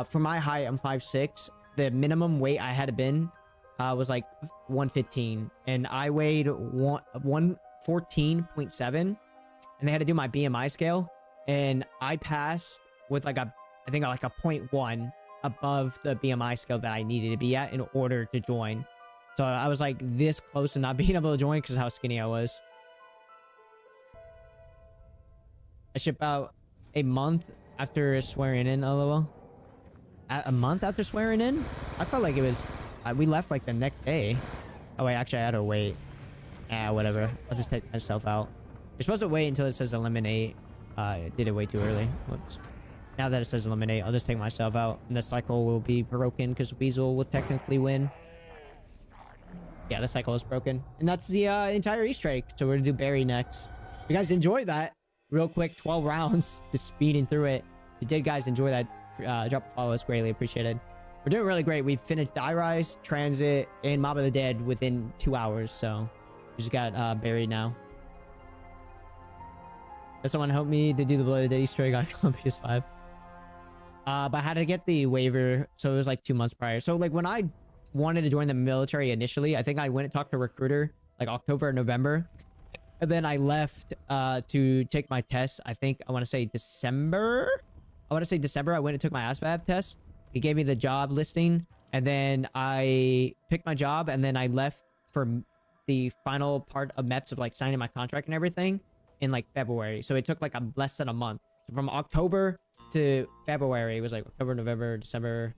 For my height, I'm 5'6". The minimum weight I had been was like 115, and I weighed 114.7, and they had to do my BMI scale, and I passed with like I think like a 0.1 above the BMI scale that I needed to be at in order to join. So I was like this close to not being able to join because of how skinny I was. I ship out a month after swearing in, lol. A month after swearing in? I felt like it was... we left like the next day. Oh wait, actually I had to wait. Whatever. I'll just take myself out. You're supposed to wait until it says eliminate. I did it way too early. Whoops. Now that it says eliminate, I'll just take myself out. And the cycle will be broken because Weasel will technically win. Yeah, the cycle is broken. And that's the entire Easter egg. So we're gonna do Barry next. If you guys enjoyed that, real quick, 12 rounds, just speeding through it. If you did guys enjoy that, drop a follow, it's greatly appreciated. We're doing really great. We finished Die Rise, Transit, and Mob of the Dead within 2 hours. So we just got buried now. Does someone help me to do the Blood of the Dead Easter egg on PS5? But I had to get the waiver, so it was like 2 months prior. So like when I wanted to join the military initially, I think I went and talked to a recruiter like October or November. And then I left to take my test. I think I want to say December. I went and took my ASVAB test. He gave me the job listing, and then I picked my job, and then I left for the final part of MEPS of like signing my contract and everything in like February. So it took like less than a month. So from October to February, it was like October, November, December,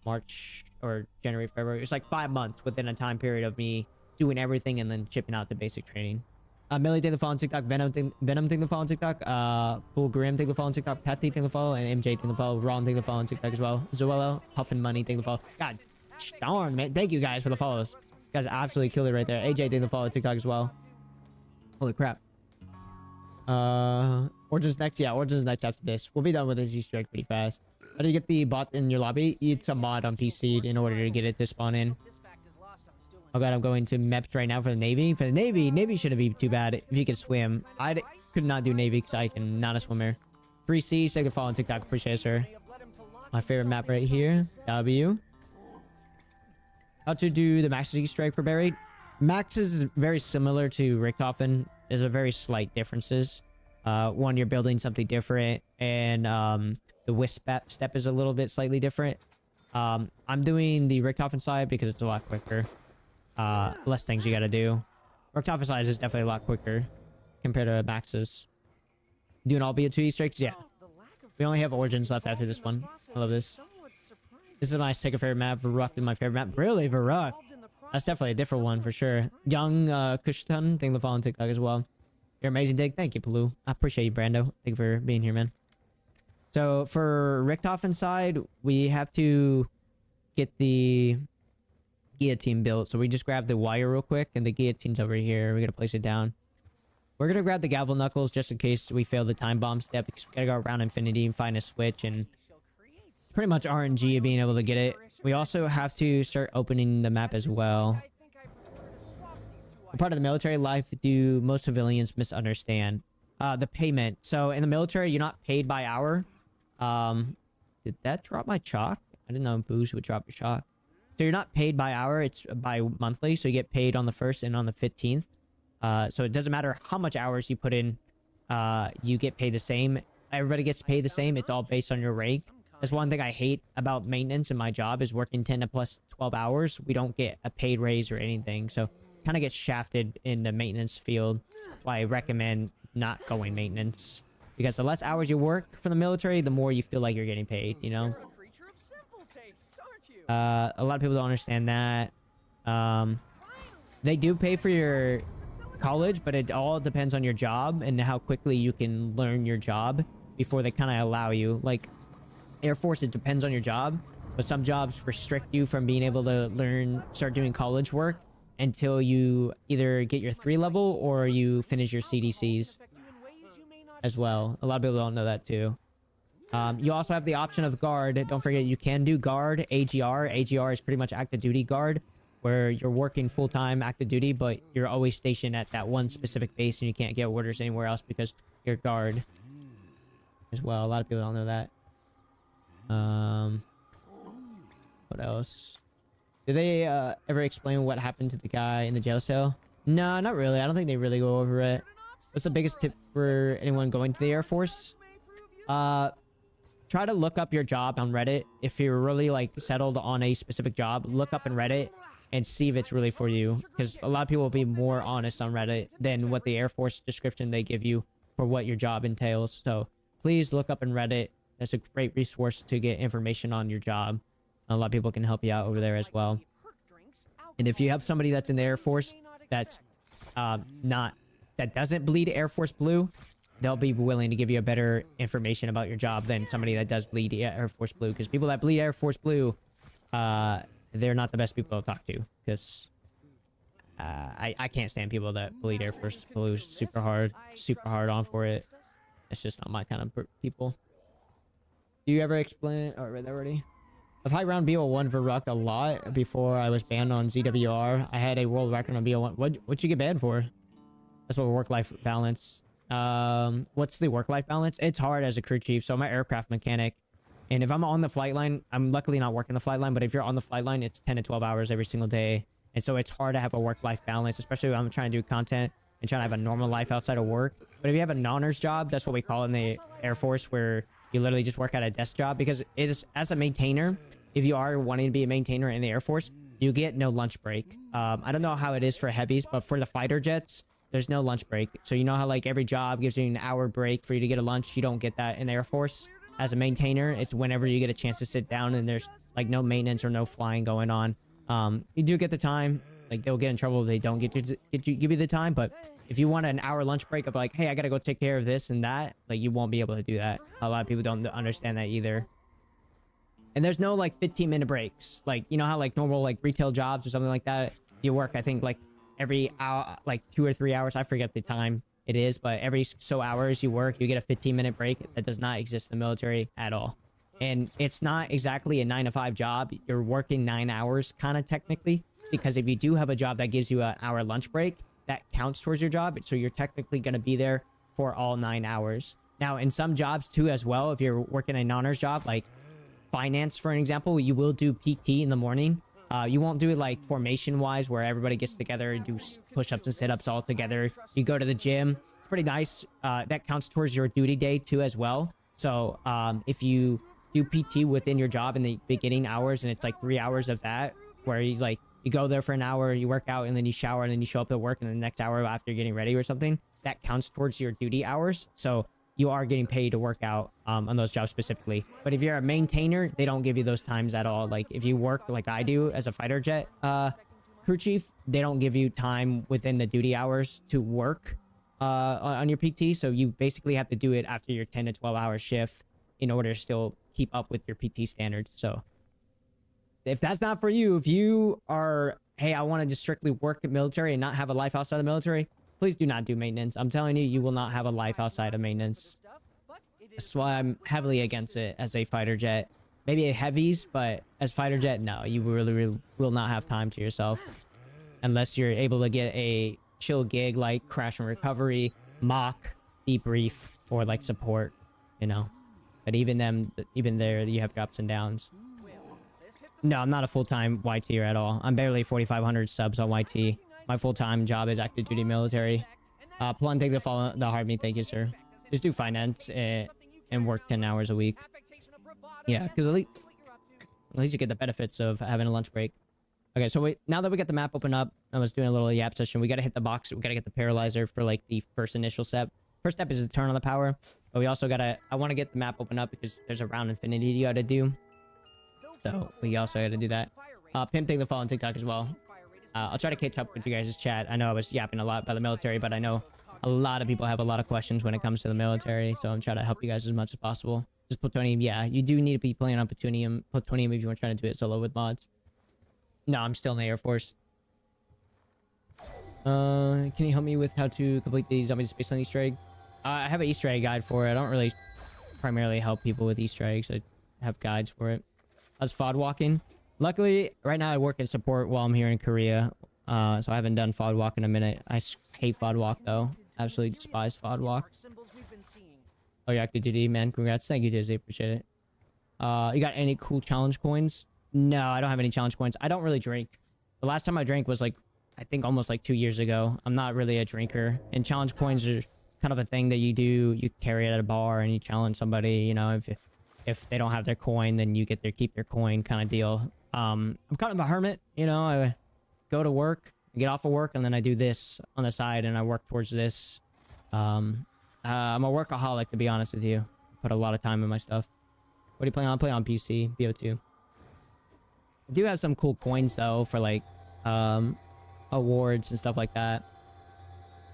March, or January, February. It was like 5 months within a time period of me doing everything and then chipping out the basic training. Millie, take the follow on TikTok. Venom, take the follow on TikTok. Full Grim, take the follow on TikTok. Patsy, take the follow. And MJ, take the follow. Ron, take the follow on TikTok as well. Zoello, Puffin Money, take the follow. God darn, man. Thank you guys for the follows. You guys absolutely killed it right there. AJ, take the follow on TikTok as well. Holy crap. Origins next. Yeah, Origins next after this. We'll be done with this Easter egg pretty fast. How do you get the bot in your lobby? It's a mod on PC in order to get it to spawn in. Oh god, I'm going to MEPS right now for the Navy. For the Navy shouldn't be too bad if you can swim. I could not do Navy because I can not a swimmer. 3C, take a follow on TikTok. Appreciate it, sir. My favorite map right here. W. How to do the Max's Easter egg for Buried? Max is very similar to Richtofen. There's a very slight differences. One, you're building something different, and the wisp step is a little bit slightly different. I'm doing the Richtofen side because it's a lot quicker. Less things you gotta do. Richtofen side is definitely a lot quicker compared to Max's. Doing all BO2 Easter eggs? Yeah. We only have Origins left after this one. I love this. This is my second favorite map. Varuk is my favorite map. Really, Varuk? That's definitely a different one for sure. Young Kushton, thank you for following TikTok as well. You're amazing, Dig. Thank you, Paloo. I appreciate you, Brando. Thank you for being here, man. So for Richtofen side, we have to get the guillotine built. So we just grab the wire real quick, and the guillotine's over here. We're gonna place it down. We're gonna grab the gavel knuckles just in case we fail the time bomb step, because we gotta go around infinity and find a switch, and pretty much RNG of being able to get it. We also have to start opening the map as well. Part of the military life, do most civilians misunderstand the payment? So in the military, you're not paid by hour. Did that drop my chalk? I didn't know Booze would drop your chalk. So you're not paid by hour, it's by monthly. So you get paid on the 1st and on the 15th. So it doesn't matter how much hours you put in, you get paid the same. Everybody gets paid the same. It's all based on your rank. That's one thing I hate about maintenance in my job, is working 10 to plus 12 hours. We don't get a paid raise or anything. So kind of gets shafted in the maintenance field. That's why I recommend not going maintenance. Because the less hours you work for the military, the more you feel like you're getting paid, you know? A lot of people don't understand that. They do pay for your college, but it all depends on your job and how quickly you can learn your job before they kind of allow you. Like Air Force, it depends on your job, but some jobs restrict you from being able to start doing college work until you either get your 3 level or you finish your CDCs as well. A lot of people don't know that too. You also have the option of guard. Don't forget, you can do guard, AGR. AGR is pretty much active duty guard, where you're working full-time active duty, but you're always stationed at that one specific base and you can't get orders anywhere else because you're guard as well. A lot of people don't know that. What else? Did they ever explain what happened to the guy in the jail cell? No, not really. I don't think they really go over it. What's the biggest tip for anyone going to the Air Force? Try to look up your job on Reddit. If you're really like settled on a specific job, look up in Reddit and see if it's really for you, because a lot of people will be more honest on Reddit than what the Air Force description they give you for what your job entails. So please look up in Reddit. That's a great resource to get information on your job. A lot of people can help you out over there as well. And if you have somebody that's in the Air Force that's that doesn't bleed Air Force Blue, they'll be willing to give you a better information about your job than somebody that does bleed Air Force Blue. Because people that bleed Air Force Blue, they're not the best people to talk to. Because I can't stand people that bleed Air Force Blue super hard on for it. It's just not my kind of people. Do you ever explain? Oh, I read that already. I've high round BO1 for Ruck a lot before I was banned on ZWR. I had a world record on BO1. What'd you get banned for? That's what work-life balance. What's the work-life balance? It's hard as a crew chief. So I'm an aircraft mechanic. And if I'm on the flight line, I'm luckily not working the flight line, but if you're on the flight line, it's 10 to 12 hours every single day. And so it's hard to have a work-life balance, especially when I'm trying to do content and trying to have a normal life outside of work. But if you have a non-honors job, that's what we call in the Air Force, where you literally just work at a desk job. Because it is, as a maintainer, if you are wanting to be a maintainer in the Air Force, you get no lunch break. I don't know how it is for heavies, but for the fighter jets, there's no lunch break. So you know how like every job gives you an hour break for you to get a lunch? You don't get that in the Air Force. As a maintainer, it's whenever you get a chance to sit down and there's like no maintenance or no flying going on. You do get the time. Like they'll get in trouble if they don't give you the time. But if you want an hour lunch break of like, hey, I gotta go take care of this and that, like you won't be able to do that. A lot of people don't understand that either. And there's no like 15-minute breaks. Like, you know how like normal like retail jobs or something like that, you work, I think like every hour, like 2 or 3 hours. I forget the time it is, but every so hours you work, you get a 15-minute break. That does not exist in the military at all. And it's not exactly a 9-to-5 job. You're working 9 hours kind of technically, because if you do have a job that gives you an hour lunch break, that counts towards your job. So you're technically going to be there for all 9 hours. Now, in some jobs too as well, if you're working a non-honors job, like finance, for an example, you will do PT in the morning. You won't do it like formation wise where everybody gets together and do push-ups and sit-ups all together. You go to the gym. It's pretty nice. That counts towards your duty day too as well. So if you do PT within your job in the beginning hours, and it's like 3 hours of that, where you like you go there for an hour, you work out, and then you shower, and then you show up at work, and the next hour after you're getting ready or something, that counts towards your duty hours. So you are getting paid to work out on those jobs specifically. But if you're a maintainer, they don't give you those times at all. Like if you work like I do as a fighter jet crew chief, they don't give you time within the duty hours to work on your PT. So you basically have to do it after your 10 to 12 hour shift in order to still keep up with your PT standards. So if that's not for you, if you are, hey, I want to just strictly work in military and not have a life outside the military, please do not do maintenance. I'm telling you, you will not have a life outside of maintenance. That's why I'm heavily against it as a fighter jet. Maybe a heavies, but as fighter jet, no, you really will not have time to yourself. Unless you're able to get a chill gig like crash and recovery, mock, debrief, or like support, you know. But even there, you have ups and downs. No, I'm not a full-time YT at all. I'm barely 4,500 subs on YT. My full-time job is active duty military. Plun, take the hard meat. Thank you, sir. Just do finance and work 10 hours a week. Yeah, because at least you get the benefits of having a lunch break. Okay, so now that we got the map open up, I was doing a little yap session. We got to hit the box. We got to get the paralyzer for like the first initial step. First step is to turn on the power. But we also got to, I want to get the map open up because there's a round infinity you got to do. So we also got to do that. Pimp, take the follow on TikTok as well. I'll try to catch up with you guys' chat. I know I was yapping a lot about the military, but I know a lot of people have a lot of questions when it comes to the military, so I'm trying to help you guys as much as possible. Just plutonium, yeah, you do need to be playing on plutonium if you want trying to do it solo with mods. No, I'm still in the Air Force. Can you help me with how to complete the Zombies Space Land Easter egg? I have an Easter egg guide for it. I don't really primarily help people with Easter eggs. I have guides for it. That's FOD walking. Luckily, right now I work in support while I'm here in Korea. So I haven't done FOD walk in a minute. I hate FOD walk though. Absolutely despise FOD walk. Oh, you're active duty, man. Congrats. Thank you, Dizzy. Appreciate it. You got any cool challenge coins? No, I don't have any challenge coins. I don't really drink. The last time I drank was like, I think almost like 2 years ago. I'm not really a drinker. And challenge coins are kind of a thing that you do. You carry it at a bar and you challenge somebody, you know, if they don't have their coin, then you get their keep their coin kind of deal. I'm kind of a hermit, you know. I go to work, get off of work, and then I do this on the side and I work towards this. I'm a workaholic, to be honest with you. Put a lot of time in my stuff. What are you playing on? I'm playing on PC, BO2. I do have some cool coins though for like awards and stuff like that.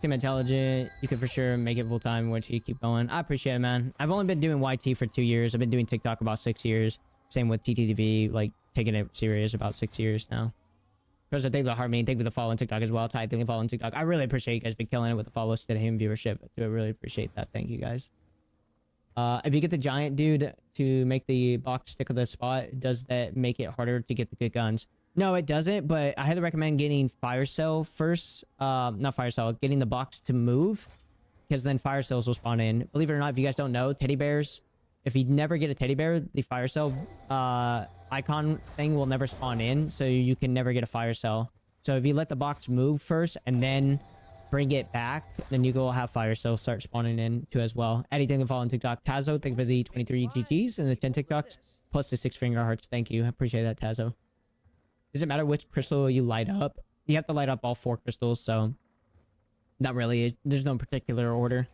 Team Intelligent, you can for sure make it full time once you keep going. I appreciate it, man. I've only been doing YT for 2 years. I've been doing TikTok about 6 years. Same with TTTV, like taking it serious about 6 years now. First, I thank the Heartmean, thank you for the follow on TikTok as well. Ty, thank you for following TikTok. I really appreciate you guys been killing it with the follow, steady and viewership. I do really appreciate that. Thank you guys. If you get the giant dude to make the box stick with the spot, does that make it harder to get the good guns? No, it doesn't, but I highly recommend getting fire cell first. Not fire cell, getting the box to move, because then fire cells will spawn in. Believe it or not, if you guys don't know, teddy bears, if you never get a teddy bear, the fire cell icon thing will never spawn in, so you can never get a fire cell. So if you let the box move first and then bring it back, then you will have fire cells start spawning in too as well. Eddie, thank you for following TikTok. Tazo, thank you for the 23 GGs and the 10 TikToks, plus the 6 finger hearts. Thank you. I appreciate that, Tazo. Does it matter which crystal you light up? You have to light up all 4 crystals, so not really. There's no particular order.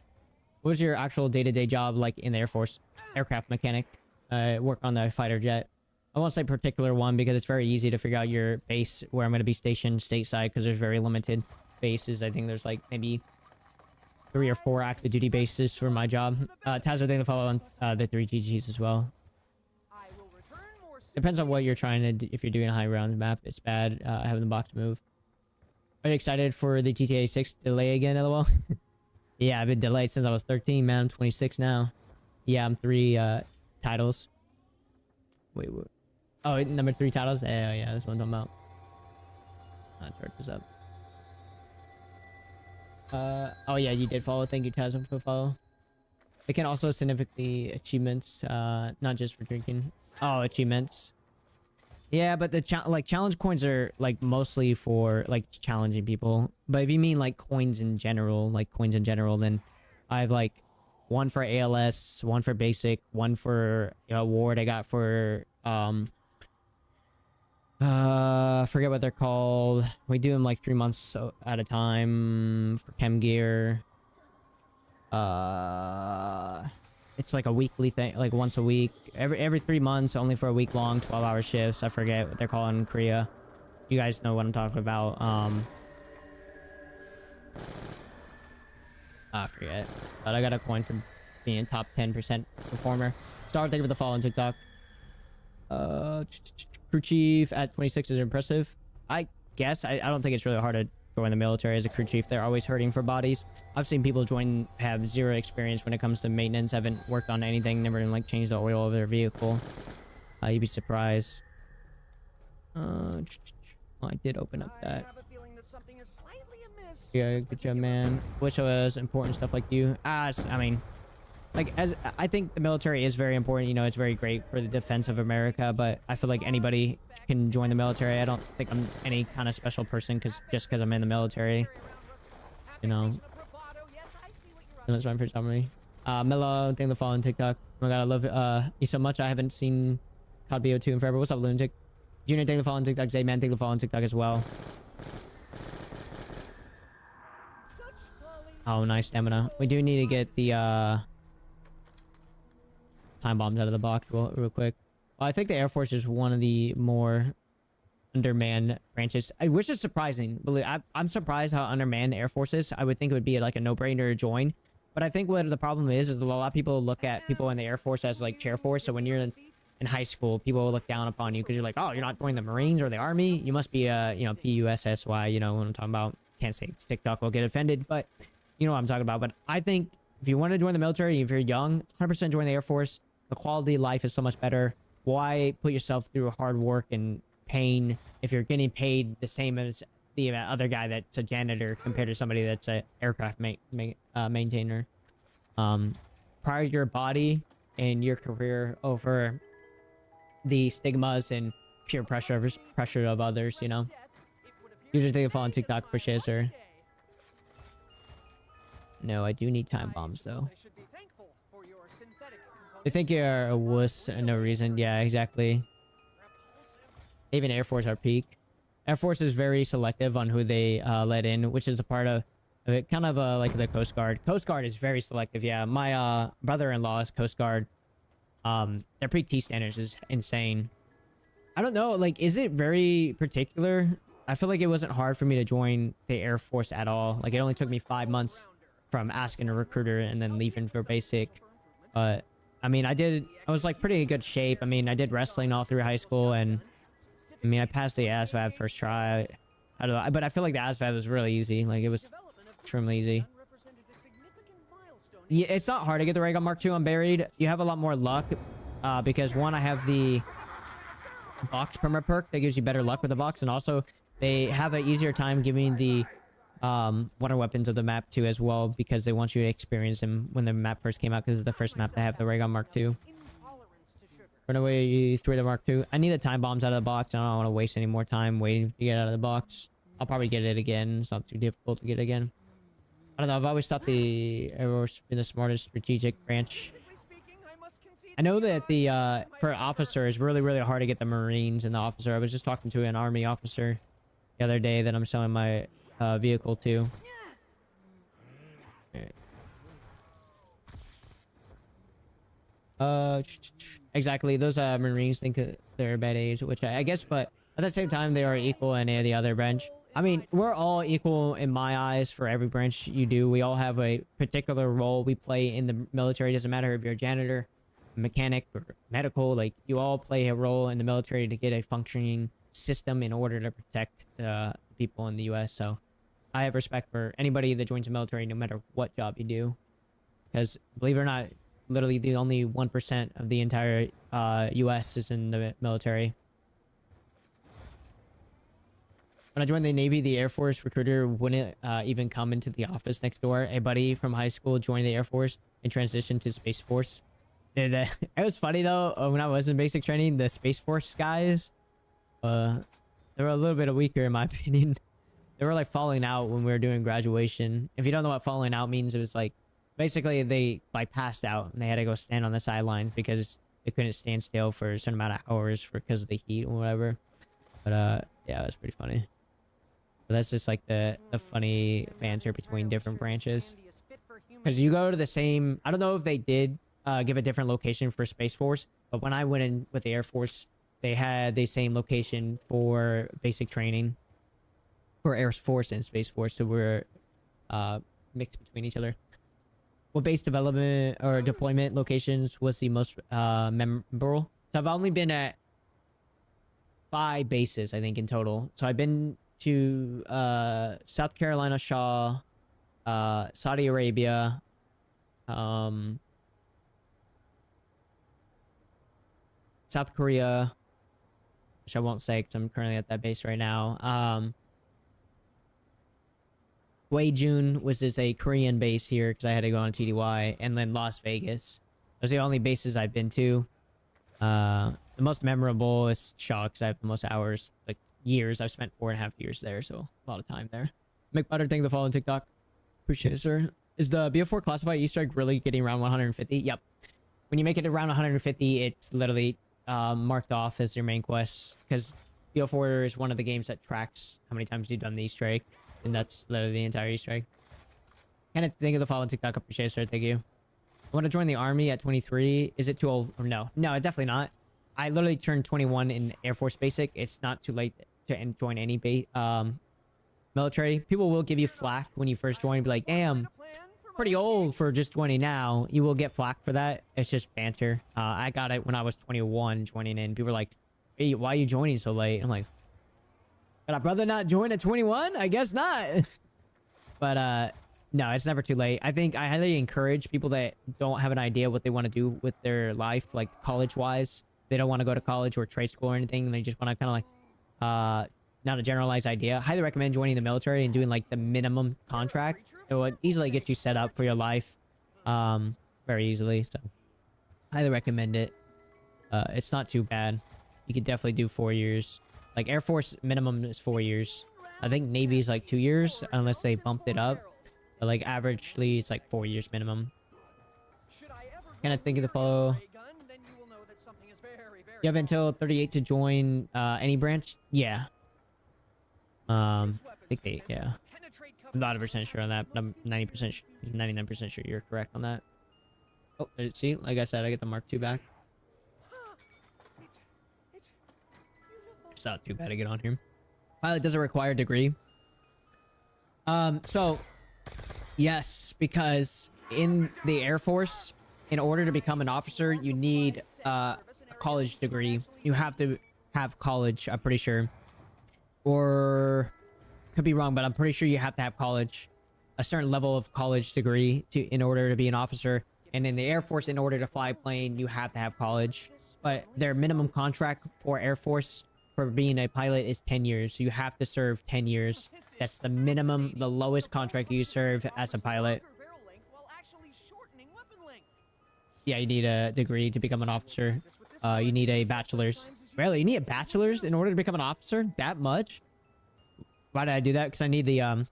What was your actual day-to-day job like in the Air Force? Aircraft mechanic. Work on the fighter jet. I won't say particular one because it's very easy to figure out your base where I'm going to be stationed stateside, because there's very limited bases. I think there's like maybe 3 or 4 active duty bases for my job. Tazo, thank you for following the 3 GGs as well. Depends on what you're trying to do. If you're doing a high round map, it's bad having the box move. Are you excited for the GTA 6 delay again, LOL? Yeah, I've been delayed since I was 13, man. I'm 26 now. Yeah, I'm 3 titles. Wait. Oh, number 3 titles? Yeah, that's what I'm talking about. Charge this up. Oh yeah, you did follow. Thank you, Tasm, for the follow. It can also significantly achievements, not just for drinking. Oh, achievements. Yeah, but the challenge coins are like mostly for like challenging people. But if you mean like coins in general, then I have like 1 for ALS, 1 for basic, 1 for award I got for forget what they're called. We do them like 3 months at a time for chem gear. It's like a weekly thing, like once a week, every 3 months, only for a week long, 12-hour shifts. I forget what they're called in Korea. You guys know what I'm talking about. I forget, but I got a coin for being top 10% performer. Star, thank you for the follow on TikTok. Crew chief at 26 is impressive. I guess I don't think it's really hard to join the military as a crew chief. They're always hurting for bodies. I've seen people join have 0 experience when it comes to maintenance, haven't worked on anything, never like changed the oil of their vehicle. You'd be surprised. Oh, I did open up that. Yeah, good job, man. Wish I was important stuff like you. I mean, like, as I think the military is very important, you know, it's very great for the defense of America, but I feel like anybody can join the military. I don't think I'm any kind of special person just because I'm in the military, you know. That's my first time for me. Mello, thank the follow on TikTok. Oh my god, I love you so much. I haven't seen COD BO2 in forever. What's up, Lunatic? Junior, thank the follow on TikTok. Zayman, thank the follow on TikTok as well. Oh, nice stamina. We do need to get the time bombs out of the box real quick. Well, I think the Air Force is one of the more undermanned branches, which is surprising. Believe I'm surprised how undermanned Air Force is. I would think it would be like a no-brainer to join. But I think what the problem is a lot of people look at people in the Air Force as like chair force. So when you're in high school, people will look down upon you because you're like, oh, you're not joining the Marines or the Army. You must be a, you know, PUSSY, you know what I'm talking about. Can't say it's TikTok, will get offended, but you know what I'm talking about. But I think if you want to join the military, if you're young, 100% join the Air Force. The quality of life is so much better. Why put yourself through hard work and pain if you're getting paid the same as the other guy that's a janitor compared to somebody that's a aircraft maintainer? Prior your body and your career over the stigmas and peer pressure of others, you know. Usually take a follow on TikTok, appreciate it, sir. No, I do need time bombs though. They think you're a wuss and no reason. Yeah, exactly. Even Air Force are peak. Air Force is very selective on who they let in, which is the part of it, kind of like the Coast Guard. Coast Guard is very selective. Yeah, my brother-in-law is Coast Guard. Their pre-T standards is insane. I don't know, like, is it very particular? I feel like it wasn't hard for me to join the Air Force at all. Like, it only took me 5 months from asking a recruiter and then leaving for basic. But I mean, I was like pretty in good shape. I mean, I did wrestling all through high school, and I mean, I passed the ASVAB first try. I don't know, but I feel like the ASVAB was really easy. Like, it was extremely easy. Yeah, it's not hard to get the Ray Gun Mark II unburied. You have a lot more luck because one, I have the box permit perk that gives you better luck with the box, and also they have an easier time giving the water weapons of the map too as well, because they want you to experience them when the map first came out, because it's the first map to have the Ray Gun Mark II. Run away through the Mark II. I need the time bombs out of the box. I don't want to waste any more time waiting to get out of the box. I'll probably get it again. It's not too difficult to get again. I don't know. I've always thought the Air Force been the smartest strategic branch. I know that the for officer is really, really hard to get the Marines and the officer. I was just talking to an Army officer the other day that I'm selling my vehicle to. Exactly. Those Marines think that they're a bad age, which I guess, but at the same time, they are equal in any of the other branch. I mean, we're all equal in my eyes for every branch you do. We all have a particular role we play in the military. It doesn't matter if you're a janitor, mechanic, or medical. Like, you all play a role in the military to get a functioning system in order to protect people in the U.S. So I have respect for anybody that joins the military, no matter what job you do. Because, believe it or not, literally the only 1% of the entire U.S. is in the military. When I joined the Navy, the Air Force recruiter wouldn't even come into the office next door. A buddy from high school joined the Air Force and transitioned to Space Force. It was funny, though, when I was in basic training, the Space Force guys, they were a little bit weaker, in my opinion. They were, like, falling out when we were doing graduation. If you don't know what falling out means, it was, like, basically they, like, passed out and they had to go stand on the sidelines because they couldn't stand still for a certain amount of hours because of the heat or whatever. But, yeah, it was pretty funny. But that's just, like, the funny banter between different branches. Because you go to the same... I don't know if they did give a different location for Space Force, but when I went in with the Air Force, they had the same location for basic training for Air Force and Space Force, so we're mixed between each other. What base development or deployment locations was the most memorable? So I've only been at 5 bases, I think, in total. So I've been to South Carolina Shaw, Saudi Arabia, South Korea, which I won't say because I'm currently at that base right now. June, which is a Korean base here because I had to go on TDY, and then Las Vegas. Those are the only bases I've been to. The most memorable is Shaw because I have the most hours, like years. I've spent 4.5 years there, so a lot of time there. McButter, thank you for the follow on TikTok. Appreciate it, sir. Is the BO4 classified Easter egg really getting around 150? Yep. When you make it around 150, it's literally marked off as your main quest, because BO4 is one of the games that tracks how many times you've done the Easter egg, and that's literally the entire Easter egg. Kenneth, thank you for the follow on TikTok. Appreciate it, sir. Thank you. I want to join the army at 23. Is it too old? Or no, definitely not. I literally turned 21 in Air Force Basic. It's not too late join any military. People will give you flack when you first join, be like, damn, pretty old for just 20 now. You will get flack for that. It's just banter. I got it when I was 21 joining in. People were like, hey, why are you joining so late? I'm like, could I'd rather not join at 21? I guess not. But no, it's never too late. I think I highly encourage people that don't have an idea what they want to do with their life, like college wise. They don't want to go to college or trade school or anything, and they just want to kind of like not a generalized idea. I highly recommend joining the military and doing like the minimum contract. It would easily get you set up for your life very easily. So highly recommend it. It's not too bad. You could definitely do 4 years. Like Air Force minimum is 4 years. I think Navy is like 2 years unless they bumped it up. But like averagely it's like 4 years minimum. Kind of think of the follow. You have until 38 to join any branch? Yeah. I think they, yeah. I'm not 100% sure on that, but I'm 90%, 99% sure you're correct on that. Oh, see, like I said, I get the Mark II back. It's not too bad to get on here. Pilot doesn't require a degree. So, yes, because in the Air Force, in order to become an officer, you need a college degree. You have to have college, I'm pretty sure. Or could be wrong, but I'm pretty sure you have to have college, a certain level of college degree in order to be an officer. And in the Air Force, in order to fly a plane, you have to have college. But their minimum contract for Air Force for being a pilot is 10 years. So you have to serve 10 years. That's the minimum, the lowest contract you serve as a pilot. Yeah, you need a degree to become an officer. You need a bachelor's. Really? You need a bachelor's in order to become an officer? That much? Why did I do that? Because I need the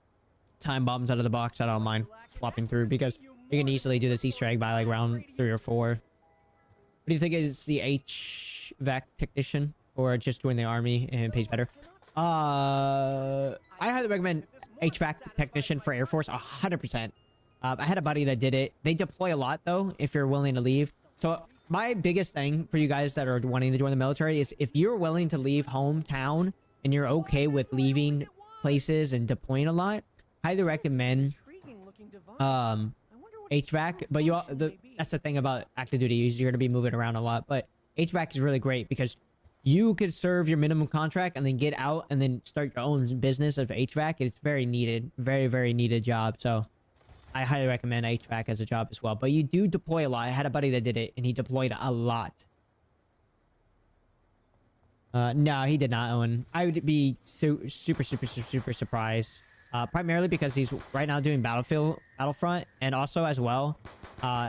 time bombs out of the box. I don't mind swapping through because you can easily do this Easter egg by like round 3 or 4. What do you think is the HVAC technician? Or just join the army and it pays better? I highly recommend HVAC technician for Air Force 100%. I had a buddy that did it. They deploy a lot though if you're willing to leave. So my biggest thing for you guys that are wanting to join the military is if you're willing to leave hometown and you're okay with leaving places and deploying a lot, highly recommend HVAC. But that's the thing about active duty is you're going to be moving around a lot. But HVAC is really great because you could serve your minimum contract and then get out and then start your own business of HVAC. It's very needed, very, very needed job. So I highly recommend HVAC as a job as well. But you do deploy a lot. I had a buddy that did it and he deployed a lot. No, he did not, Owen. I would be super surprised. Primarily because he's right now doing Battlefront, and also as well,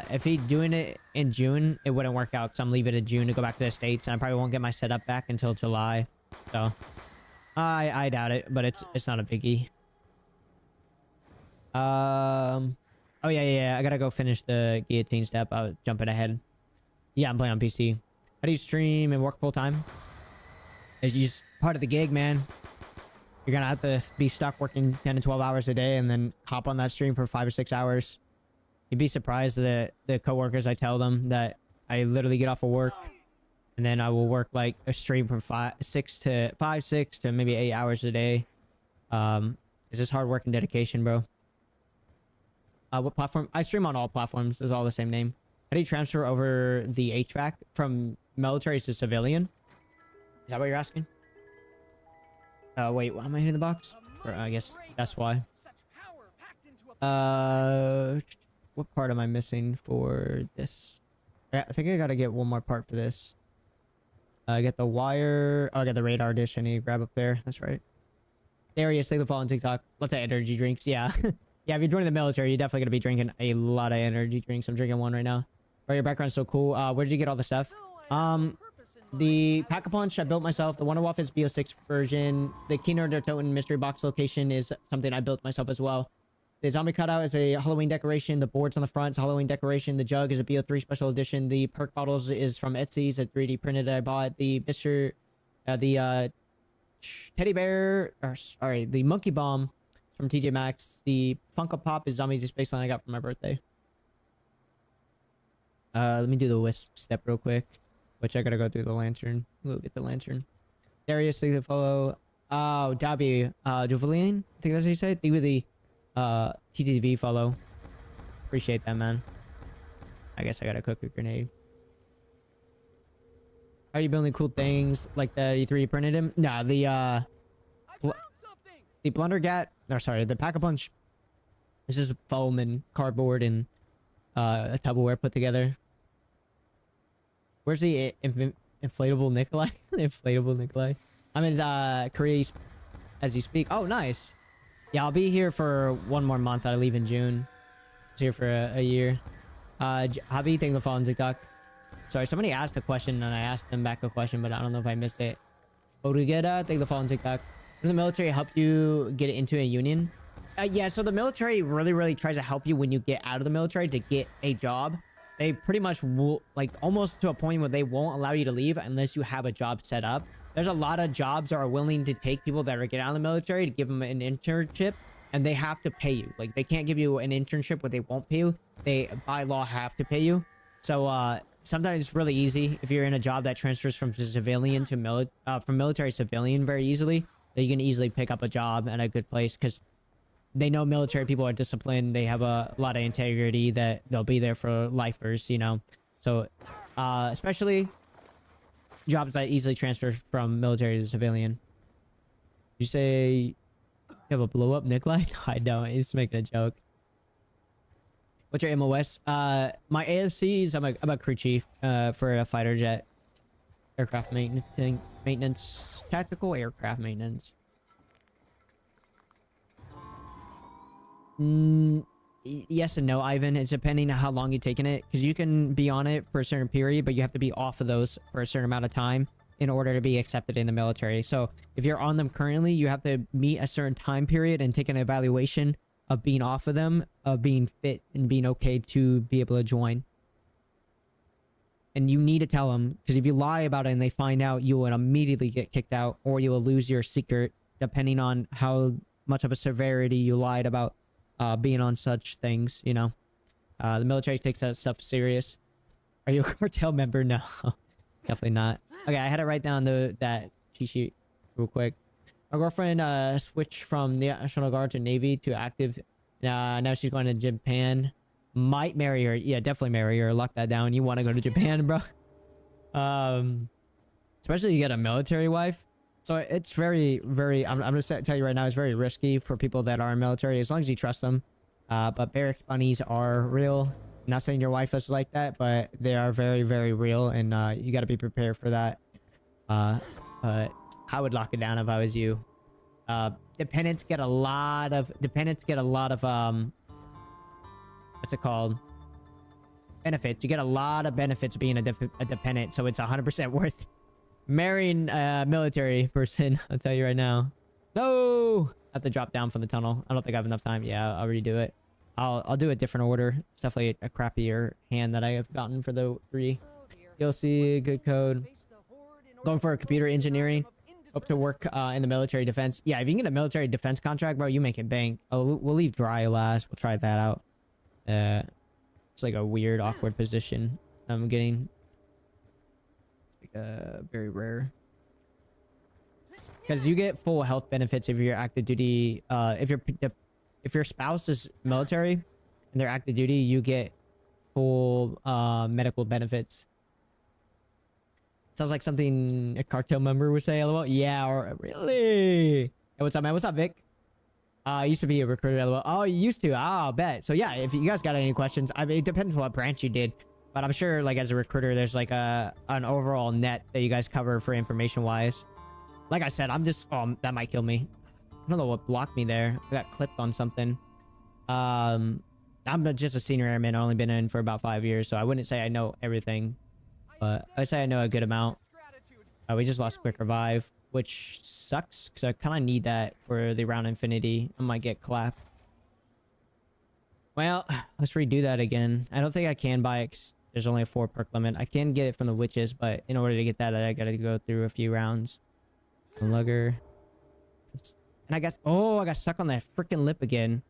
if he's doing it in June, it wouldn't work out because I'm leaving in June to go back to the States, and I probably won't get my setup back until July. So, I doubt it, but it's not a biggie. Oh yeah, I gotta go finish the guillotine step. I was jumping ahead. Yeah, I'm playing on PC. How do you stream and work full time? It's just part of the gig, man. You're gonna have to be stuck working 10 to 12 hours a day and then hop on that stream for 5 or 6 hours. You'd be surprised that the coworkers, I tell them that I literally get off of work and then I will work like a stream from 6 to maybe 8 hours a day. It's just hard work and dedication, bro. What platform? I stream on all platforms. It's all the same name. How do you transfer over the HVAC from military to civilian? Is that what you're asking? Wait, why am I hitting the box? Or, I guess that's why. What part am I missing for this? Yeah, I think I gotta get one more part for this. I get the wire. Oh, I got the radar dish I need to grab up there. That's right. Darius, thank you for following TikTok. Lots of energy drinks. Yeah. Yeah, if you're joining the military, you're definitely gonna be drinking a lot of energy drinks. I'm drinking one right now. Bro, your background's so cool. Where did you get all the stuff? The Pack-a-Punch I built myself. The Wonder Waffle is BO6 version. The Keener der Toten mystery box location is something I built myself as well. The zombie cutout is a Halloween decoration. The boards on the front is a Halloween decoration. The jug is a BO3 special edition. The perk bottles is from Etsy. It's a 3D printed that I bought. The teddy bear, or sorry, the monkey bomb from TJ Maxx. The Funko Pop is Zombies Spaceline I got for my birthday. Let me do the wisp step real quick. Which I gotta go through the lantern. We'll get the lantern. Darius, thank you to follow. Oh, W. Juvelin? I think that's how you say it. Thank you for the TTV follow. Appreciate that, man. I guess I gotta cook a grenade. Are you building cool things like the E3 you printed him? Nah, I found something. the Blundergat, or sorry, the Pack-a-Punch. This is foam and cardboard and a Tupperware put together. Where's the inflatable Nikolai? The inflatable Nikolai. I'm in Korea as you speak. Oh, nice. Yeah, I'll be here for one more month. I leave in June. I was here for a year. Javi, thank you for following TikTok. Sorry, somebody asked a question and I asked them back a question, but I don't know if I missed it. Odugeda, thank you for following TikTok. Does the military help you get into a union? Yeah, so the military really tries to help you when you get out of the military to get a job. They pretty much will, like, almost to a point where they won't allow you to leave unless you have a job set up. There's a lot of jobs that are willing to take people that are getting out of the military to give them an internship, and they have to pay you. Like, they can't give you an internship where they won't pay you. They, by law, have to pay you. So, sometimes it's really easy if you're in a job that transfers from civilian to from military to civilian very easily, that you can easily pick up a job at a good place because they know military people are disciplined. They have a lot of integrity, that they'll be there for lifers, you know. So, especially jobs that easily transfer from military to civilian. You say you have a blow up Nikolai? No, I don't. He's making a joke. What's your MOS? My AFCs, I'm a crew chief for a fighter jet. Aircraft maintenance, tactical aircraft maintenance. Yes and no, Ivan. It's depending on how long you've taken it, because you can be on it for a certain period, but you have to be off of those for a certain amount of time in order to be accepted in the military. So if you're on them currently, you have to meet a certain time period and take an evaluation of being off of them, of being fit and being okay to be able to join. And you need to tell them, because if you lie about it and they find out, you will immediately get kicked out, or you will lose your secret, depending on how much of a severity you lied about being on such things, you know. The military takes that stuff serious. Are you a cartel member? No, definitely not. Okay, I had to write down that cheat sheet real quick. My girlfriend switched from the National Guard to Navy to active. Now she's going to Japan. Might marry her. Yeah, definitely marry her. Lock that down. You want to go to Japan, bro? Especially you get a military wife. So it's very. I'm gonna tell you right now, it's very risky for people that are in military, as long as you trust them. But barrack bunnies are real. Not saying your wife is like that, but they are very real, and you got to be prepared for that. But I would lock it down if I was you. Dependents get a lot of what's it called? Benefits. You get a lot of benefits being a dependent, so it's 100% worth marrying a military person. I'll tell you right now. No! I have to drop down from the tunnel. I don't think I have enough time. Yeah, I'll redo it. I'll do a different order. It's definitely a crappier hand that I have gotten for the 3. You'll see good code. Going for a computer engineering. Hope to work in the military defense. Yeah, if you can get a military defense contract, bro, you make it bank. We'll leave dry last. We'll try that out. It's like a weird, awkward position I'm getting. Very rare. Because you get full health benefits if you're active duty. If your spouse is military and they're active duty, you get full medical benefits. Sounds like something a cartel member would say. LOL. Yeah, or really? Hey, what's up, man? What's up, Vic? I used to be a recruiter. LOL. Oh, you used to? I'll bet. So yeah, if you guys got any questions, I mean, it depends what branch you did. But I'm sure, like, as a recruiter, there's like an overall net that you guys cover for information wise. Like I said, I'm just that might kill me. I don't know what blocked me there. I got clipped on something. I'm just a senior airman. I've only been in for about 5 years, so I wouldn't say I know everything, but I'd say I know a good amount. We just lost quick revive, which sucks because I kind of need that for the round infinity. I might get clapped. Well, let's redo that again. I don't think I can buy it 'cause there's only a 4 perk limit. I can get it from the witches, but in order to get that, I gotta go through a few rounds. Lugger. And I got stuck on that freaking lip again.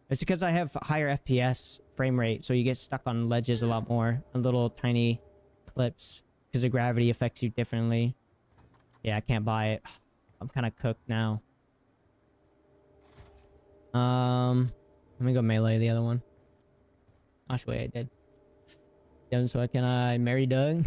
It's because I have higher FPS frame rate, so you get stuck on ledges a lot more, on little tiny clips, because the gravity affects you differently. Yeah, I can't buy it. I'm kind of cooked now. Let me go melee the other one. Actually, I did. Yeah, so can I marry Doug?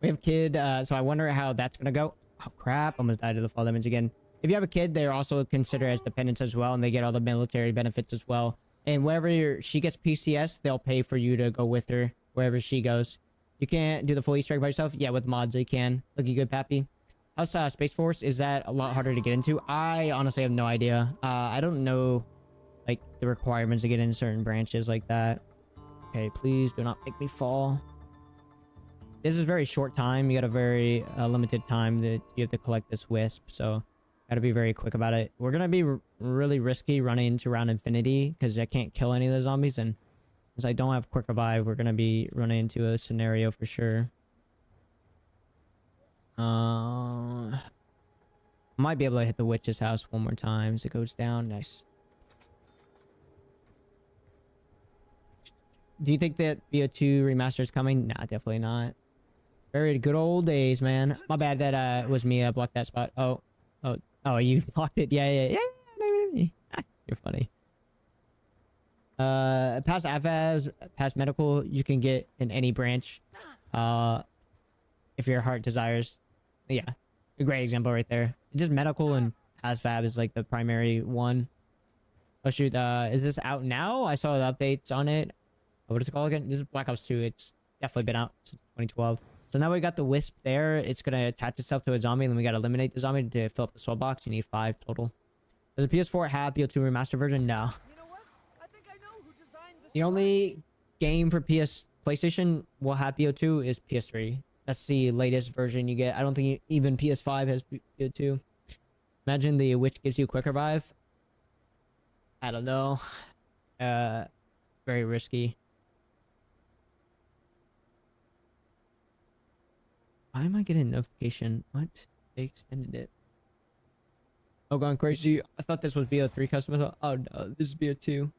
We have a kid, so I wonder how that's gonna go. Oh crap! Almost died to the fall damage again. If you have a kid, they're also considered as dependents as well, and they get all the military benefits as well. And wherever she gets PCS, they'll pay for you to go with her wherever she goes. You can't do the full Easter egg by yourself. Yeah, with mods you can. Looking good, Pappy. How's Space Force? Is that a lot harder to get into? I honestly have no idea. I don't know like the requirements to get in certain branches like that. Okay, please do not make me fall. This is a very short time. You got a very limited time that you have to collect this wisp, so gotta be very quick about it. We're gonna be really risky running into round infinity because I can't kill any of the zombies, and since I don't have quick revive, we're gonna be running into a scenario for sure. Might be able to hit the witch's house one more time as it goes down. Nice. Do you think that BO2 remaster is coming? Nah, definitely not. Very good old days, man. My bad, that was me. I blocked that spot. Oh, you blocked it. Yeah. You're funny. Past AFAS, past medical, you can get in any branch. If your heart desires. Yeah, a great example right there. Just medical and ASVAB is like the primary one. Oh shoot, is this out now? I saw the updates on it. What is it called again? This is Black Ops 2. It's definitely been out since 2012. So now we got the wisp there. It's gonna attach itself to a zombie, and then we gotta eliminate the zombie to fill up the soul box. You need 5 total. Does the PS4 have BO2 remaster version? No. You know what? I think I know who designed this. The only game for PlayStation will have BO2 is PS3. That's the latest version you get. I don't think even PS5 has BO2. Imagine the witch gives you quick revive. I don't know. Very risky. Why am I getting a notification? What? They extended it. Oh, going crazy. I thought this was BO3 custom. Oh no, this is BO2.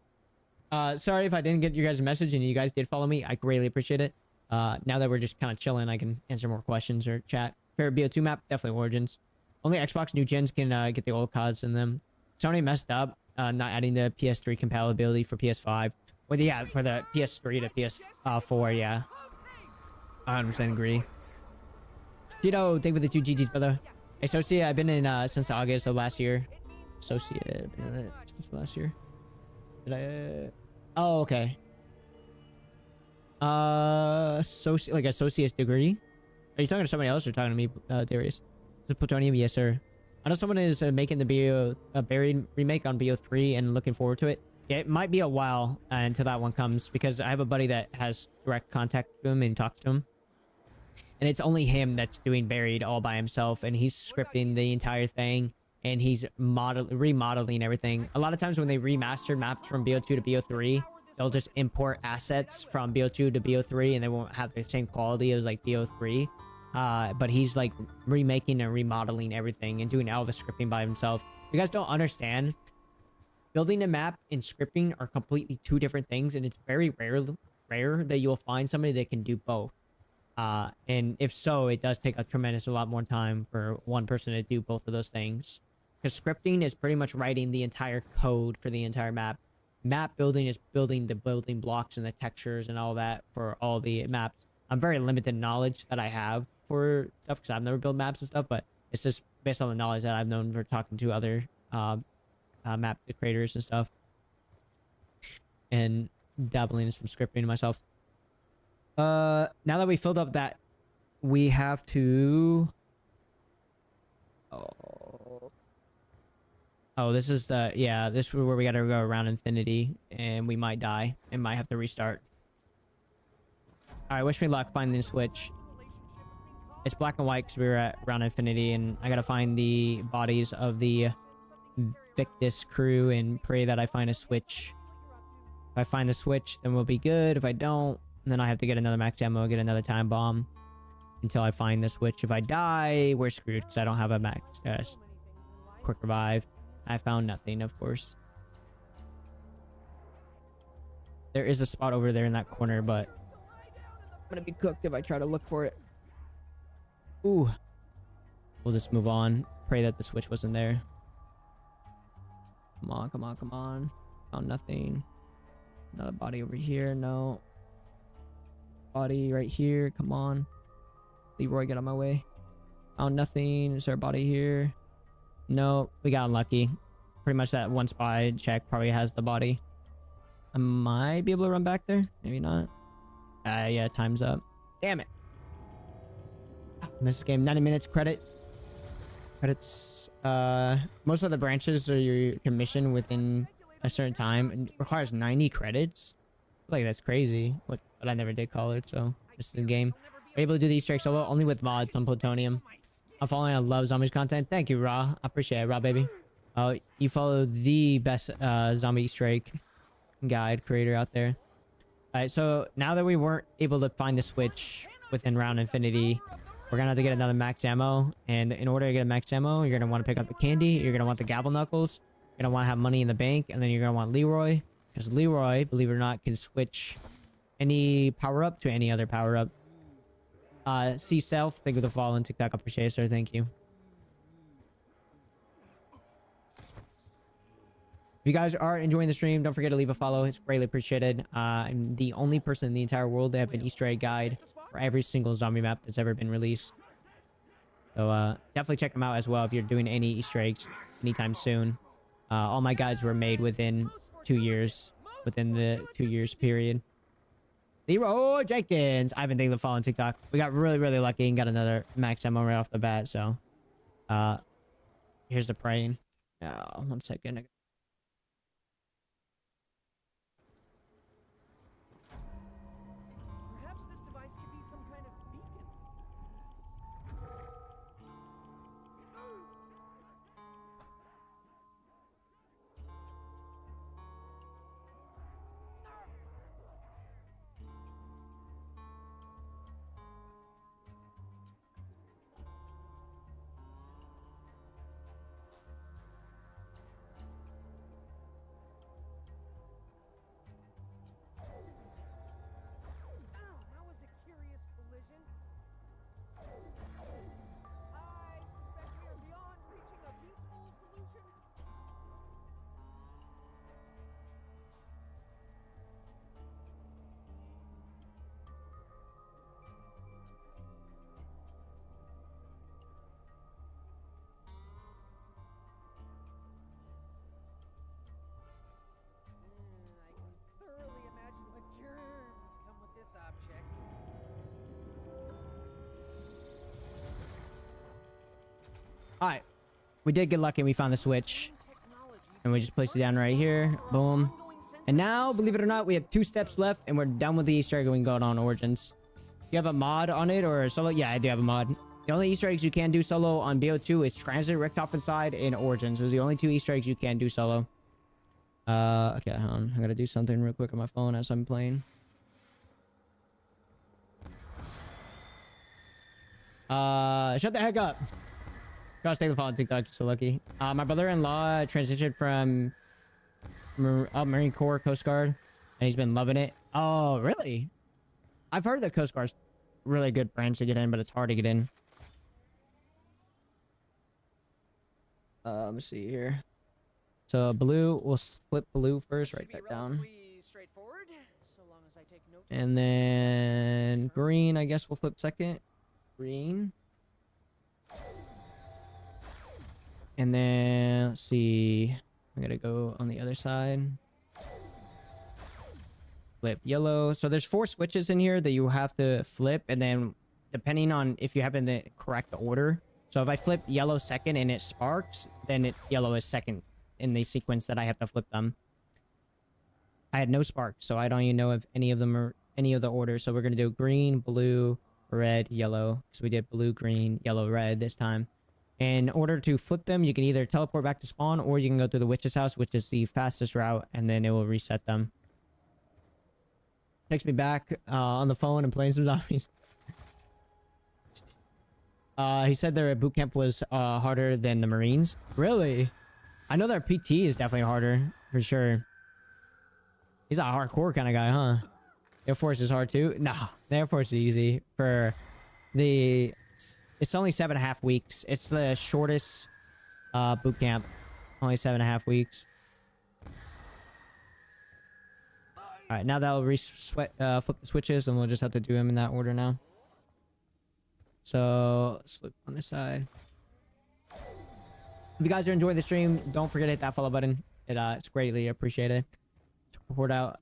Sorry if I didn't get your guys' message and you guys did follow me. I greatly appreciate it. Now that we're just kind of chilling, I can answer more questions or chat. Favorite BO2 map? Definitely Origins. Only Xbox new gens can get the old CODs in them. Sony messed up not adding the PS3 compatibility for PS5. Well, yeah, for the PS3 to PS4, yeah. I 100% agree. Tito, thank you for the 2 GGs, brother. Associate, I've been in since August of last year. Associate, I've been in it since last year. Did I? Oh, okay. Associate, like associate's degree. Are you talking to somebody else or talking to me, Darius? Is it plutonium? Yes, sir. I know someone is making the Buried remake on BO3 and looking forward to it. Yeah, it might be a while until that one comes because I have a buddy that has direct contact to him and talks to him. And it's only him that's doing Buried all by himself, and he's scripting the entire thing, and he's remodeling everything. A lot of times when they remaster maps from BO2 to BO3, they'll just import assets from BO2 to BO3, and they won't have the same quality as like BO3. But he's like remaking and remodeling everything and doing all the scripting by himself. You guys don't understand. Building a map and scripting are completely 2 different things, and it's very rare that you'll find somebody that can do both. And if so, it does take a lot more time for one person to do both of those things. Because scripting is pretty much writing the entire code for the entire map. Map building is building the building blocks and the textures and all that for all the maps. I'm very limited knowledge that I have for stuff because I've never built maps and stuff, but it's just based on the knowledge that I've known for talking to other map creators and stuff. And dabbling in some scripting myself. Now that we filled up that, we have to... Oh, this is the... Yeah, this is where we gotta go around infinity, and we might die, and might have to restart. Alright, wish me luck finding the switch. It's black and white because we were at around infinity, and I gotta find the bodies of the Victus crew and pray that I find a switch. If I find the switch, then we'll be good. If I don't, then I have to get another max ammo, get another time bomb until I find the switch. If I die, we're screwed because I don't have a max quick revive. I found nothing, of course. There is a spot over there in that corner, but I'm gonna be cooked if I try to look for it. Ooh. we'll just move on. Pray that the switch wasn't there. Come on, come on, come on. Found nothing. Another body over here. No. Body right here. Come on. Leroy, get on my way. Found nothing. Is there a body here? No. We got unlucky. Pretty much that one spot I checked probably has the body. I might be able to run back there. Maybe not. Yeah, time's up. Damn it. Missed game. 90 minutes credit. Credits. Most of the branches are your commission within a certain time. It requires 90 credits. I feel like that's crazy. But I never did call it, so this is the game. We're able to do the Easter egg solo only with mods on Plutonium. I'm following I love zombies content. Thank you, Raw. I appreciate it, Raw baby. You follow the best zombie Easter egg guide creator out there. Alright, so now that we weren't able to find the switch within round infinity, we're gonna have to get another max ammo. And in order to get a max ammo, you're gonna want to pick up the candy, you're gonna want the gavel knuckles, you're gonna want to have money in the bank, and then you're gonna want Leroy. Because Leroy, believe it or not, can switch any power-up to any other power-up. See Self, thank you for the follow on TikTok. Appreciate it, sir. Thank you. If you guys are enjoying the stream, don't forget to leave a follow. It's greatly appreciated. I'm the only person in the entire world to have an Easter egg guide for every single zombie map that's ever been released. So definitely check them out as well if you're doing any Easter eggs anytime soon. All my guides were made within 2 years, within the 2 years period. Leroy Jenkins. I've been taking the follow on TikTok. We got really, really lucky and got another max ammo right off the bat. So here's the praying. 1 second. Perhaps this device could be some kind of beacon. That was a curious collision. I suspect we are beyond reaching a peaceful solution. I can thoroughly imagine what germs come with this object. All right, we did get lucky and we found the switch, and we just placed it down right here. Boom. And now, believe it or not, we have 2 steps left and we're done with the Easter egg and we can go on Origins. You have a mod on it or solo? Yeah, I do have a mod. The only Easter eggs you can do solo on BO2 is Transit, Richtofen Inside, and Origins. Those are the only 2 Easter eggs you can do solo. Okay, hold on. I gotta do something real quick on my phone as I'm playing. Shut the heck up. Gosh, take the follow on TikTok. You're so lucky. My brother-in-law transitioned from Marine Corps Coast Guard, and he's been loving it. Oh, really? I've heard that Coast Guard's really good branch to get in, but it's hard to get in. Let me see here. So blue, we'll flip blue first, write that down. Straightforward, so long as I take note. And then green, I guess we'll flip second. Green. And then, let's see. I'm gonna go on the other side. Flip yellow. So there's 4 switches in here that you have to flip, and then depending on if you have in the correct order. So if I flip yellow second and it sparks, then yellow is second in the sequence that I have to flip them. I had no sparks, so I don't even know if any of them are any of the orders. So we're gonna do green, blue, red, yellow. So we did blue, green, yellow, red this time. In order to flip them, you can either teleport back to spawn or you can go through the witch's house, which is the fastest route, and then it will reset them. Takes me back on the phone and playing some zombies. He said their boot camp was harder than the Marines. Really? I know their PT is definitely harder, for sure. He's a hardcore kind of guy, huh? Air Force is hard too? Nah, the Air Force is easy. For the It's only 7.5 weeks. It's the shortest boot camp. Only 7.5 weeks. All right, now that'll flip the switches, and we'll just have to do them in that order now. So let's flip on this side. If you guys are enjoying the stream, don't forget to hit that follow button. It's greatly appreciated. Support out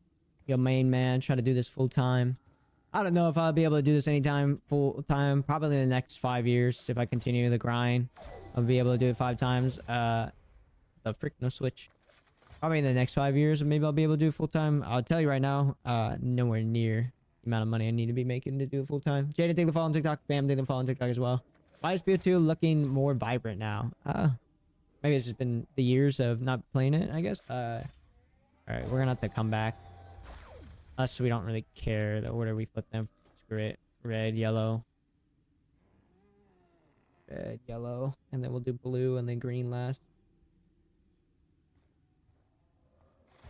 your main man. Try to do this full time. I don't know if I'll be able to do this anytime full time. Probably in the next 5 years, if I continue the grind, I'll be able to do it 5 times. The frick, no switch. Probably in the next 5 years, maybe I'll be able to do it full time. I'll tell you right now, nowhere near the amount of money I need to be making to do it full time. Jaden, take the follow on TikTok. Bam, take the follow on TikTok as well. Why is BO2 looking more vibrant now? Maybe it's just been the years of not playing it, I guess. All right, we're gonna have to come back. Us, we don't really care the order we flip them. Screw it. Red, yellow. Red, yellow. And then we'll do blue and then green last.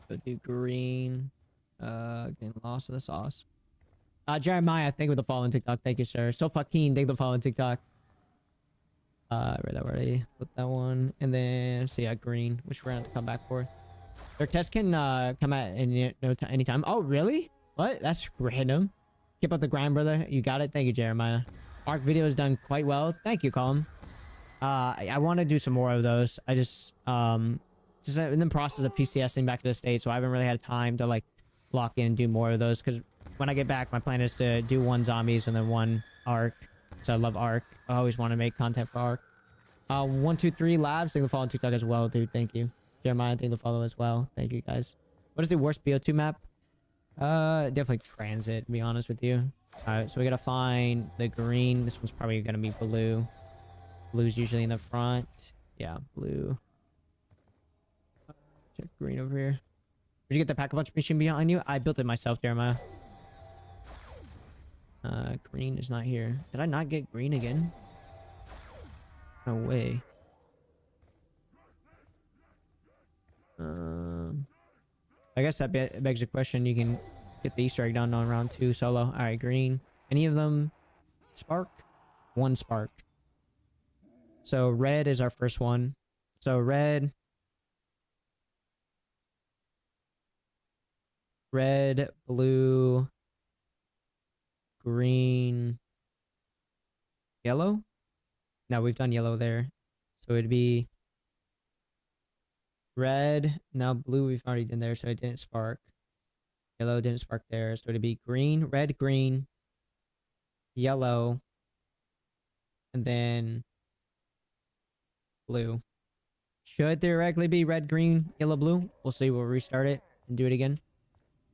We'll do green. Getting lost in the sauce. Jeremiah, thank you for the follow on TikTok. Thank you, sir. So fucking thank you for the follow on TikTok. Read that already. Flip that one. And then, so yeah, green, which we're gonna have to come back for. Their test can come at any time. Oh, really? What? That's random. Keep up the grind, brother. You got it. Thank you, Jeremiah. Arc video is done quite well. Thank you, Colin. I want to do some more of those. I just in the process of PCSing back to the States, so I haven't really had time to like lock in and do more of those. Because when I get back, my plan is to do 1 zombies and then 1 arc. So I love arc. I always want to make content for arc. 123 labs. Thank you for following TikTok as well, dude. Thank you. Jeremiah, thank you for follow as well. Thank you, guys. What is the worst BO2 map? Definitely transit, to be honest with you. Alright, so we gotta find the green. This one's probably gonna be blue. Blue's usually in the front. Yeah, blue. Check green over here. Did you get the pack-a-punch machine behind you? I built it myself, Jeremiah. Green is not here. Did I not get green again? No way. I guess that begs the question. You can get the Easter egg done on round 2 solo. All right, green. Any of them spark? 1 spark. So red is our first one. So red, blue, green, yellow. No, we've done yellow there. So it'd be red. Now blue we've already done there, so it didn't spark. Yellow didn't spark there, so it'd be green, red, green, yellow, and then blue. Should theoretically be red, green, yellow, blue. We'll see. We'll restart it and do it again.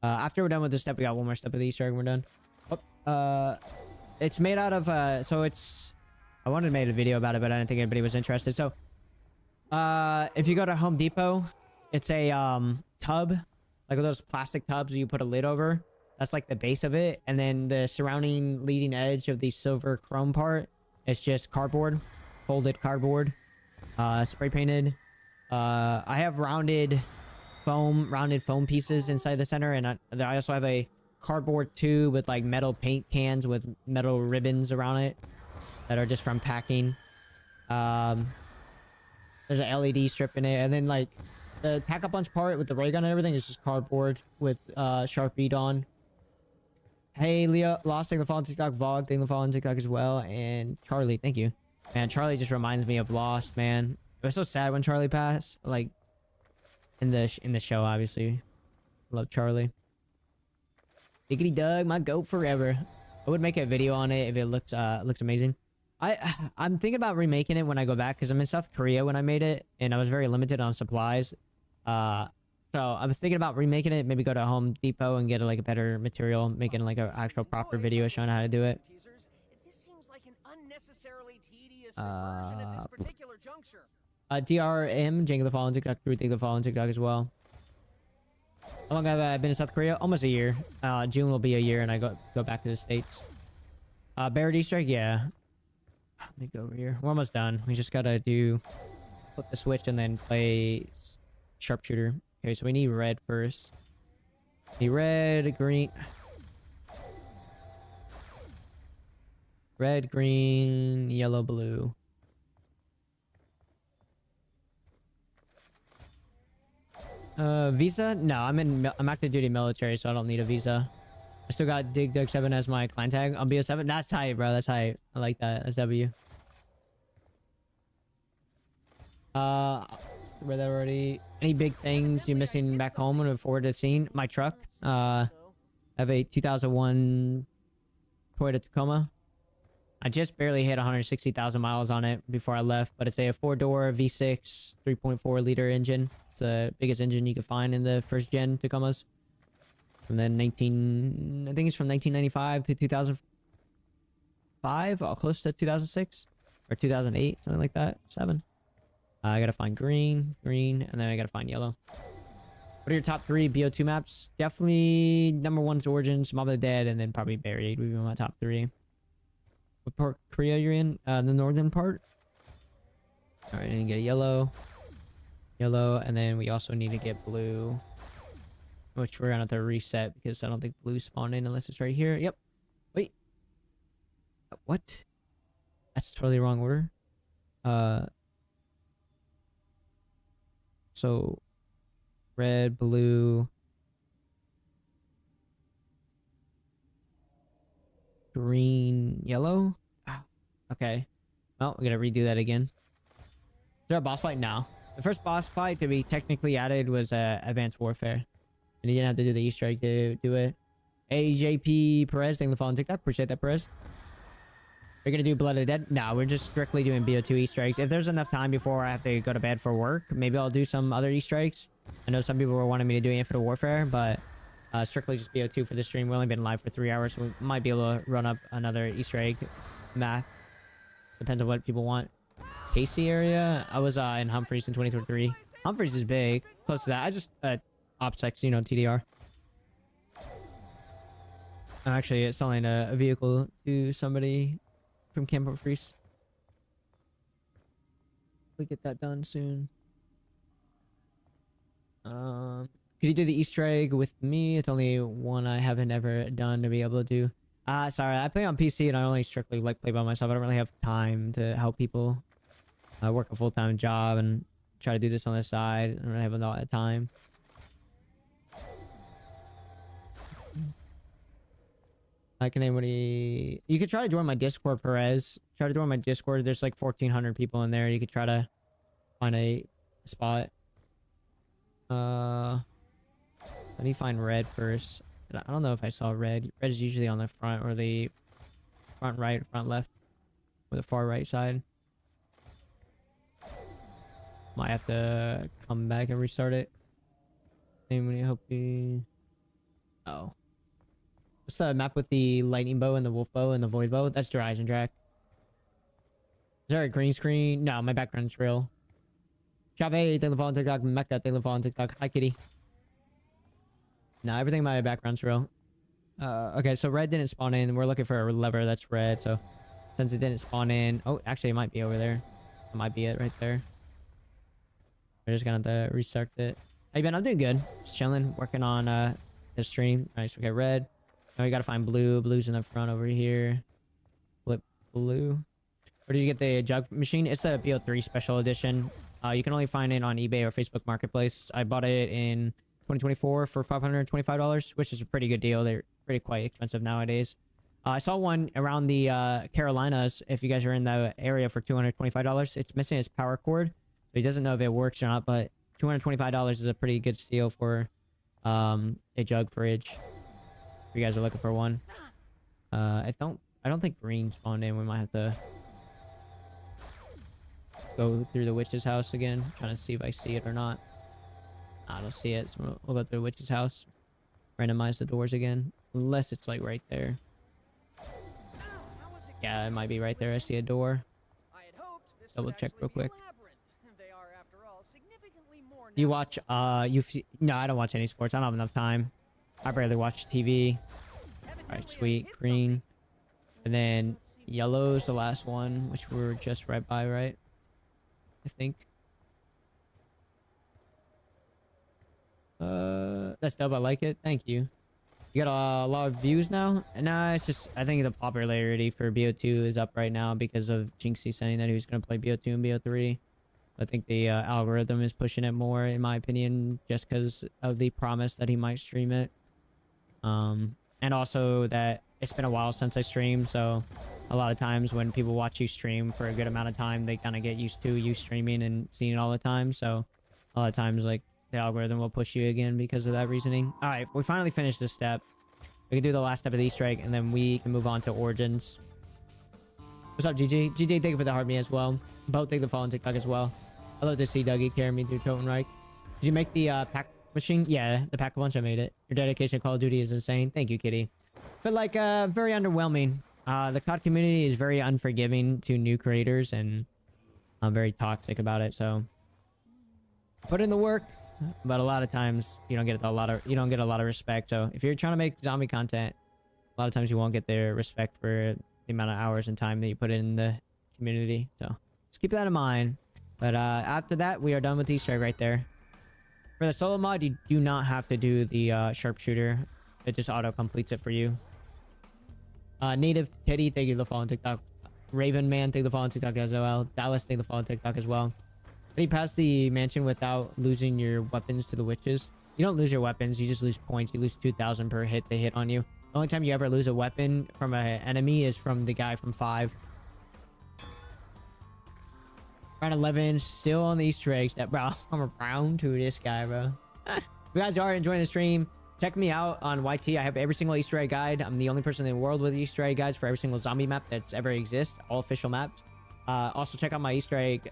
After we're done with this step, we got one more step of the Easter egg and we're done. Oh, it's made out of, so it's... I wanted to make a video about it, but I didn't think anybody was interested. So, if you go to Home Depot, it's a tub, like those plastic tubs you put a lid over. That's like the base of it, and then the surrounding leading edge of the silver chrome part is just cardboard, folded cardboard, spray painted. I have rounded foam pieces inside the center, and I also have a cardboard tube with like metal paint cans with metal ribbons around it that are just from packing. There's an LED strip in it, and then like the pack-a-punch part with the ray gun and everything is just cardboard with Sharpied on. Hey, Leo, Lost, thank you for following TikTok. Vlog, thank you for following TikTok as well. And Charlie, thank you. Man, Charlie just reminds me of Lost, man. It was so sad when Charlie passed. Like, in the show, obviously. Love Charlie. Diggity Doug, my goat forever. I would make a video on it if it looks amazing. I'm thinking about remaking it when I go back, because I'm in South Korea when I made it, and I was very limited on supplies. So I was thinking about remaking it, maybe go to Home Depot and get like a better material, making like an actual proper video showing how to do it. This seems like an unnecessarily tedious diversion at this particular juncture. DRM, Jangle the Fallen TikTok, Drew, the Fallen TikTok as well. How long have I been in South Korea? Almost a year. June will be a year, and I go back to the States. Barrett Easter egg, yeah. Let me go over here. We're almost done. We just gotta flip the switch and then play sharpshooter. Okay, so we need red first. Need red, green. Red, green, yellow, blue. Visa? No, I'm active duty military, so I don't need a visa. I still got Dig Dug 7 as my clan tag on BO7. That's tight, bro. That's tight. I like that. That's W. Read that already. Any big things you're missing back home and look forward to seeing? My truck. I have a 2001 Toyota Tacoma. I just barely hit 160,000 miles on it before I left, but it's a 4-door V6 3.4 liter engine. It's the biggest engine you could find in the first gen Tacomas. From then I think it's from 1995 to 2005, close to 2006 or 2008, something like that. 7. I gotta find green, and then I gotta find yellow. What are your top 3 BO2 maps? Definitely number 1 is Origins, Mob of the Dead, and then probably Buried would be my top 3. What part of Korea you're in? The northern part. All right, and get a yellow, and then we also need to get blue, which we're gonna have to reset because I don't think blue spawned in unless it's right here. Yep. Wait. What? That's totally wrong order. So red, blue, green, yellow. Ah, okay. Well, we gotta redo that again. Is there a boss fight? No. The first boss fight to be technically added was Advanced Warfare. And you didn't have to do the Easter egg to do it. AJP Perez, thank you for following TikTok. Appreciate that, Perez. We're gonna do Blood of the Dead? No, we're just strictly doing BO2 Easter eggs. If there's enough time before I have to go to bed for work, maybe I'll do some other Easter eggs. I know some people were wanting me to do Infinite Warfare, but strictly just BO2 for the stream. We've only been live for 3 hours, so we might be able to run up another Easter egg map. Depends on what people want. Casey area? I was in Humphreys in 2023. Humphreys is big. Close to that. I just OPSEX, you know, TDR. I'm actually selling a vehicle to somebody from Camp Humphreys. We'll get that done soon. Could you do the Easter egg with me? It's only one I haven't ever done to be able to do. Sorry, I play on PC and I only strictly like play by myself. I don't really have time to help people. I work a full-time job and try to do this on the side. I don't really have a lot of time. I can anybody. You could try to join my Discord, Perez. Try to join my Discord. There's like 1,400 people in there. You could try to find a spot. I need to find red first. I don't know if I saw red. Red is usually on the front or the front right, front left, or the far right side. Might have to come back and restart it. Anybody hope we. Oh. What's the map with the lightning bow and the wolf bow and the void bow? That's Horizon Track. Is there a green screen? No, my background's real. Chave, thank you for on TikTok. Mecca, thank you for on TikTok. Hi, kitty. No, everything in my background's real. Okay, so red didn't spawn in. We're looking for a lever that's red, so since it didn't spawn in... Oh, actually, it might be over there. It might be it right there. We're just gonna have to restart it. Hey, Ben, I'm doing good. Just chilling, working on the stream. Alright, so we got red. Now we gotta find blue. Blue's in the front over here. Flip blue. Where did you get the jug machine? It's a BO3 special edition. You can only find it on eBay or Facebook Marketplace. I bought it in 2024 for $525, which is a pretty good deal. They're pretty quite expensive nowadays. I saw one around the Carolinas, if you guys are in the area, for $225. It's missing its power cord, so he doesn't know if it works or not, but $225 is a pretty good steal for a jug fridge. If you guys are looking for one. I don't think green spawned in. We might have to go through the witch's house again. Trying to see if I see it or not. I don't see it. So we'll go through the witch's house. Randomize the doors again. Unless it's like right there. Yeah, it might be right there. I see a door. Let's double check real quick. Do you watch no, I don't watch any sports. I don't have enough time. I barely watch TV. Alright, sweet. Green. And then yellow's the last one, which we're just right by, right? I think. That's dope. I like it. Thank you. You got a lot of views now? Nah, it's just, I think the popularity for BO2 is up right now because of Jinxie saying that he was going to play BO2 and BO3. I think the algorithm is pushing it more, in my opinion, just because of the promise that he might stream it. And also that it's been a while since I streamed, so a lot of times when people watch you stream for a good amount of time, they kind of get used to you streaming and seeing it all the time. So a lot of times, like, the algorithm will push you again because of that reasoning. All right, we finally finished this step. We can do the last step of the Easter egg, and then we can move on to Origins. What's up, GG? GG, thank you for the heart me as well. Both thank you for following TikTok as well. I love to see Dougie carry me through Totenreich. Did you make the pack machine? Yeah, the pack lunch, I made it. Your dedication to Call of Duty is insane. Thank you, Kitty. But like, very underwhelming. The COD community is very unforgiving to new creators, and I'm very toxic about it. So put in the work, but a lot of times you don't get a lot of respect. So if you're trying to make zombie content, a lot of times you won't get the respect for the amount of hours and time that you put in the community. So just keep that in mind. But after that, we are done with the Easter egg right there. For the solo mod, you do not have to do the sharpshooter. It just auto completes it for you. Native Teddy, thank you for the follow on TikTok. Raven Man, thank you for the follow on TikTok as well. Dallas, thank you for the follow on TikTok as well. Can you pass the mansion without losing your weapons to the witches? You don't lose your weapons, you just lose points. You lose 2,000 per hit they hit on you. The only time you ever lose a weapon from an enemy is from the guy from 5. Round 11, still on the Easter eggs. That, bro, I'm around to this guy, bro. If you guys are enjoying the stream, check me out on YT. I have every single Easter egg guide. I'm the only person in the world with Easter egg guides for every single zombie map that's ever exists. All official maps. Also, check out my Easter egg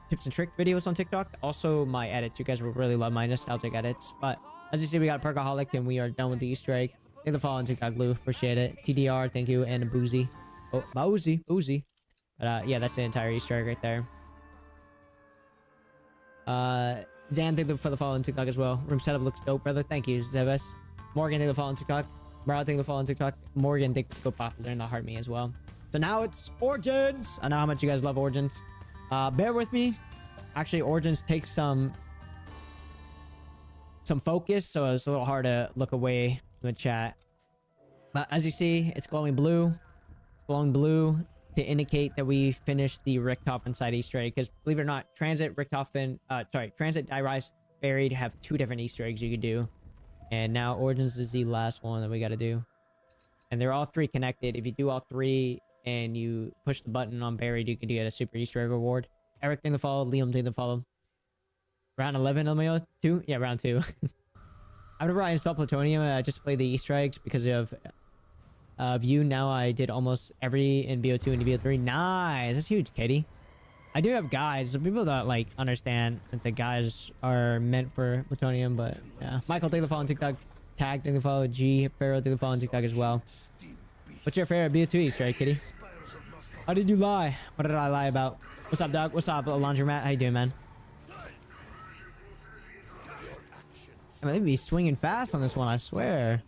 tips and trick videos on TikTok. Also, my edits. You guys will really love my nostalgic edits. But as you see, we got Perkaholic, and we are done with the Easter egg. Thank you for following TikTok, Blue. Appreciate it. TDR, thank you. And Boozy. Oh, Boozy. But yeah, that's the entire Easter egg right there. Zan, thank you for the follow on TikTok as well. Room setup looks dope, brother. Thank you, Zebes. Morgan, thank you for the follow on TikTok. Bro, thank you for the follow on TikTok. Morgan, thank you for popular in the heart me as well. So now it's Origins. I know how much you guys love Origins. Bear with me. Actually, Origins takes some focus, so it's a little hard to look away from the chat. But as you see, it's glowing blue. It's glowing blue to indicate that we finished the Richthofen side Easter egg. Because believe it or not, Transit, Richthofen, Transit, Die Rise, Buried have 2 different Easter eggs you could do. And now Origins is the last one that we got to do. And they're all 3 connected. If you do all 3 and you push the button on Buried, you can get a super Easter egg reward. Eric, thing to follow. Liam, thing to follow. Round 11, LMAO 2? Yeah, round 2. After I installed Plutonium, I just played the Easter eggs because of View. Now I did almost every in BO2 and BO3. Nice. That's huge, Katie. I do have guides. Some people don't like understand that the guides are meant for Plutonium, but yeah. Michael, take the follow on TikTok. Tag, take the follow. G, Pharaoh, take the follow on TikTok as well. What's your favorite BO2 Easter egg, Kitty? How did you lie? What did I lie about? What's up, Doug? What's up, Laundromat? How you doing, man? I mean, they'd be swinging fast on this one, I swear.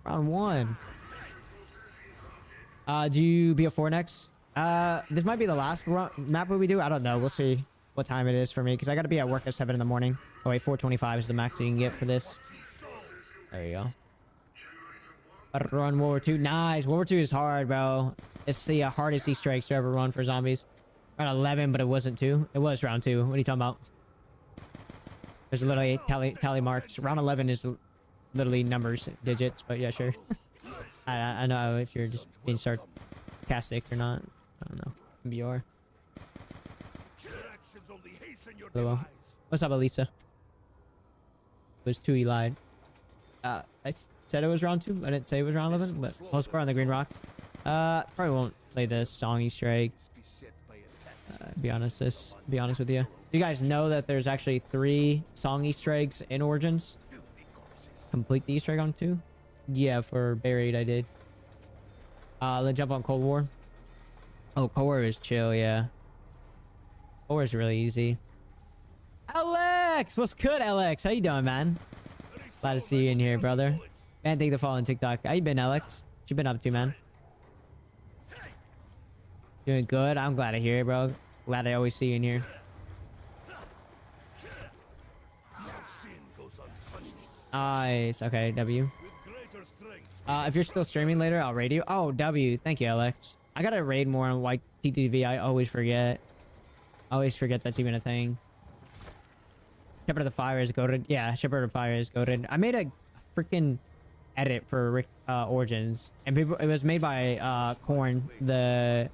Round 1. Do you BO4 next? This might be the last map we do. I don't know. We'll see what time it is for me, because I got to be at work at 7 in the morning. Oh wait, 4:25 is the max you can get for this. There you go. Run World War II. Nice. World War II is hard, bro. It's the hardest Easter eggs to ever run for zombies. Round 11, but it wasn't 2. It was round 2. What are you talking about? There's literally tally marks. Round 11 is literally numbers, digits, but yeah, sure. I know if you're just being sarcastic or not. I don't know. BR. Hello. What's up, Elisa? It was 2, he lied. I said it was round 2. I didn't say it was round 11, but whole score on the green rock. Probably won't play the song Easter egg. Be honest with you. You guys know that there's actually 3 song Easter eggs in Origins? Complete the Easter egg on 2? Yeah, for Buried I did. Let's jump on Cold War. Oh, Cold War is chill, yeah. Cold War is really easy. Alex! What's good, Alex? How you doing, man? Glad to see you in here, brother. Man, thank you for following TikTok. How you been, Alex? What you been up to, man? Doing good? I'm glad to hear it, bro. Glad I always see you in here. Nice. Okay, W. With greater strength. If you're still streaming later, I'll raid you. Oh, W. Thank you, Alex. I gotta raid more on YTTV. I always forget. I always forget that's even a thing. Shepherd of the Fire is goated. Yeah, Shepherd of the Fire is goated. I made a freaking edit for Origins, and people, it was made by Korn, the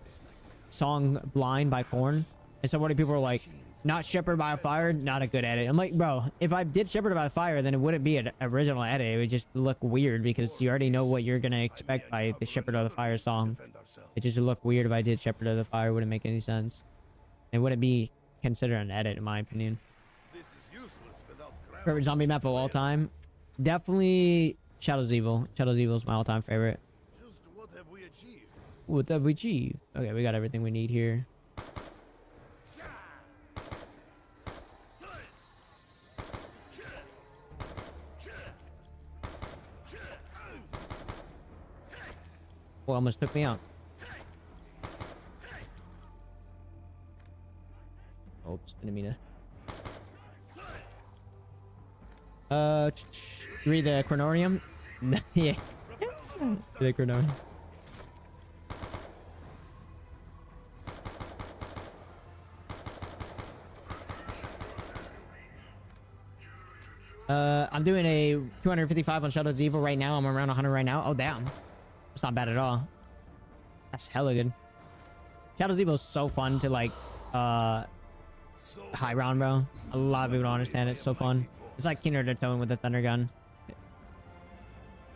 song Blind by Korn. And so many people were like, not Shepherd by a Fire, not a good edit. I'm like, bro, if I did Shepherd by a Fire, then it wouldn't be an original edit. It would just look weird because you already know what you're gonna expect by the Shepherd of the Fire song. It just would look weird if I did Shepherd of the Fire. It wouldn't make any sense. It wouldn't be considered an edit, in my opinion. Favorite zombie map of all time? Definitely Shadow's Evil. Shadow's Evil is my all-time favorite. Just what have we achieved? What have we achieved? Okay, we got everything we need here. Oh, almost took me out. Oops, didn't mean to. Read the Chronorium? Yeah. The Chronorium. I'm doing a 255 on Shadow's Evil right now. I'm around 100 right now. Oh, damn. That's not bad at all. That's hella good. Shadow's Evil is so fun to, like, high round, bro. A lot of people don't understand it. It's so fun. It's like Keener to Tone with the Thunder Gun.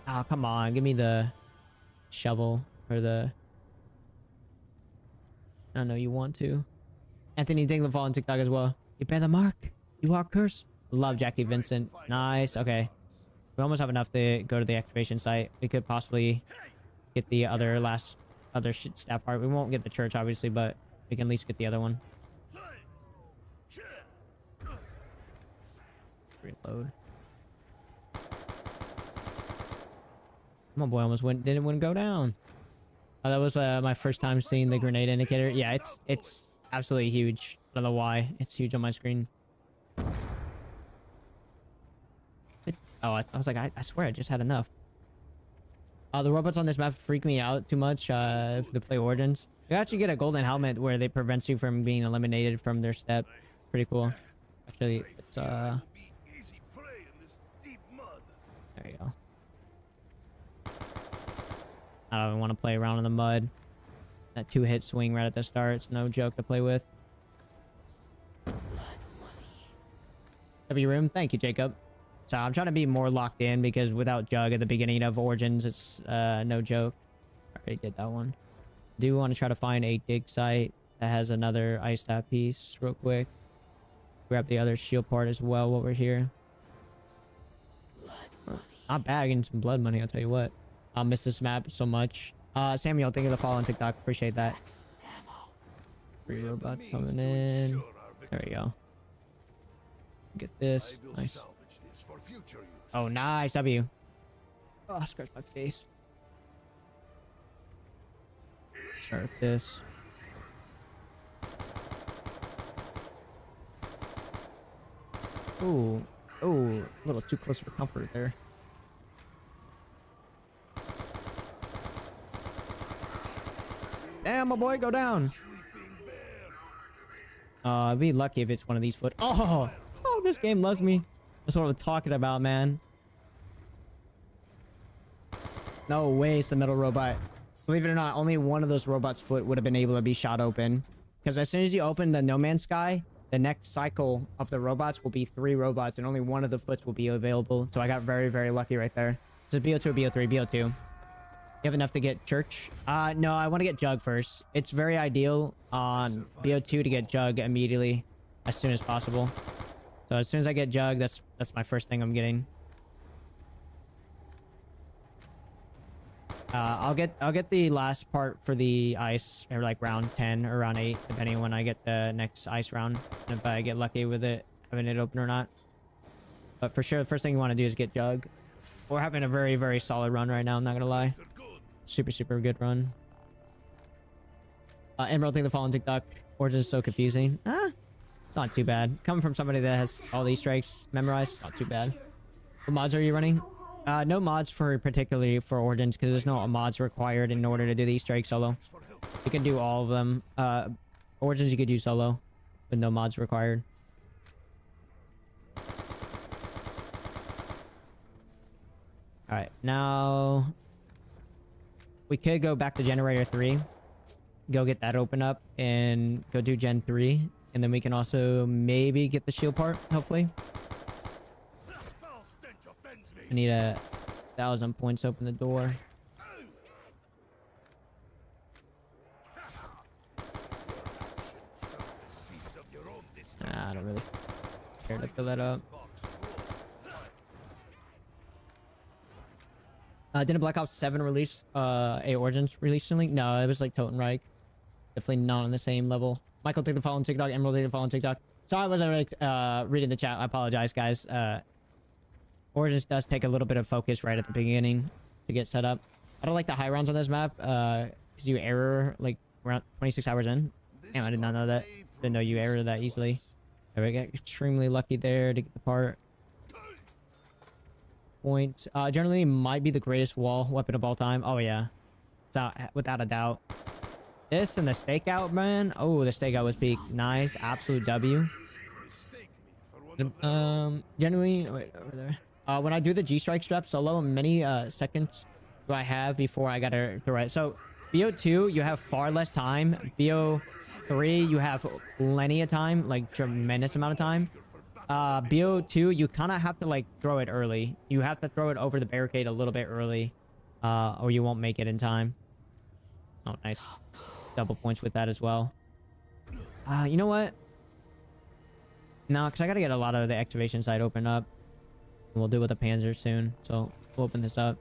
Oh, come on. Give me the shovel or the... I don't know. You want to. Anthony Dingler fall on TikTok as well. You bear the mark. You are cursed. Love Jackie Vincent. Nice. Okay. We almost have enough to go to the excavation site. We could possibly get the other staff part. We won't get the church, obviously, but we can at least get the other one. Reload. My boy almost didn't go down. Oh, that was my first time seeing the grenade indicator. Yeah, it's absolutely huge. I don't know why. It's huge on my screen. I was like, I swear I just had enough. The robots on this map freak me out too much to play Origins. You actually get a golden helmet where they prevents you from being eliminated from their step. Pretty cool. Actually, it's there you go. I don't even want to play around in the mud. That 2-hit swing right at the start. It's no joke to play with. W room. Thank you, Jacob. So I'm trying to be more locked in because without Jug at the beginning of Origins, it's no joke. I already did that one. Do want to try to find a dig site that has another ice tap piece real quick. Grab the other shield part as well while we're here. Not bad getting some blood money, I'll tell you what. I'll miss this map so much. Samuel, thank you for the follow on TikTok. Appreciate that. 3 robots coming in. There we go. Get this. Nice. Oh, nice. W. Oh, I scratched my face. Start with this. Ooh. Ooh. A little too close for comfort there. Damn, my boy, go down. I'd be lucky if it's one of these foot. Oh, this game loves me. That's what I'm talking about, man. No way it's the metal robot. Believe it or not, only one of those robots' foot would have been able to be shot open. Because as soon as you open the No Man's Sky, the next cycle of the robots will be 3 robots, and only one of the foots will be available. So I got very, very lucky right there. So BO2 or BO3? BO2. You have enough to get Church? No, I want to get Jug first. It's very ideal on BO2 to get Jug immediately, as soon as possible. So as soon as I get Jug, that's my first thing I'm getting. I'll get the last part for the ice, or like round 10 or round 8, depending on when I get the next ice round, and if I get lucky with it having it open or not. But for sure, the first thing you want to do is get Jug. We're having a very, very solid run right now, I'm not gonna lie. Super, super good run. Emerald, thing to follow on TikTok. Origin is so confusing. It's not too bad. Coming from somebody that has all these strikes memorized, it's not too bad. What mods are you running? No mods for particularly for Origins because there's no mods required in order to do the Easter egg solo. You can do all of them. Origins you could do solo, with no mods required. All right, now we could go back to Generator 3, go get that open up, and go do Gen 3, and then we can also maybe get the shield part. Hopefully, Foul stench offends me. I need 1,000 points to open the door. Nah, I don't really care to fill that up. Didn't Black Ops 7 release a Origins recently? No, it was like Totenreich. Definitely not on the same level. Michael, take the follow on TikTok. Emerald, take the follow on TikTok. Sorry, I wasn't really reading the chat. I apologize, guys. Origins does take a little bit of focus right at the beginning to get set up. I don't like the high rounds on this map because you error like around 26 hours in. Damn, I did not know that. Didn't know you error that easily. There we get extremely lucky there to get the part. Points. Generally might be the greatest wall weapon of all time. Oh yeah, without a doubt. This and the stakeout, man. Oh, the stakeout was peak. Nice, absolute W. Generally, wait over there. When I do the G strike strap solo, many seconds do I have before I gotta throw it? So BO2, you have far less time. BO3, you have plenty of time, like tremendous amount of time. BO2, you kind of have to like throw it early. You have to throw it over the barricade a little bit early, or you won't make it in time. Oh, nice. Double points with that as well. You know what? No, because I got to get a lot of the activation side open up. We'll do with the Panzer soon, so we'll open this up.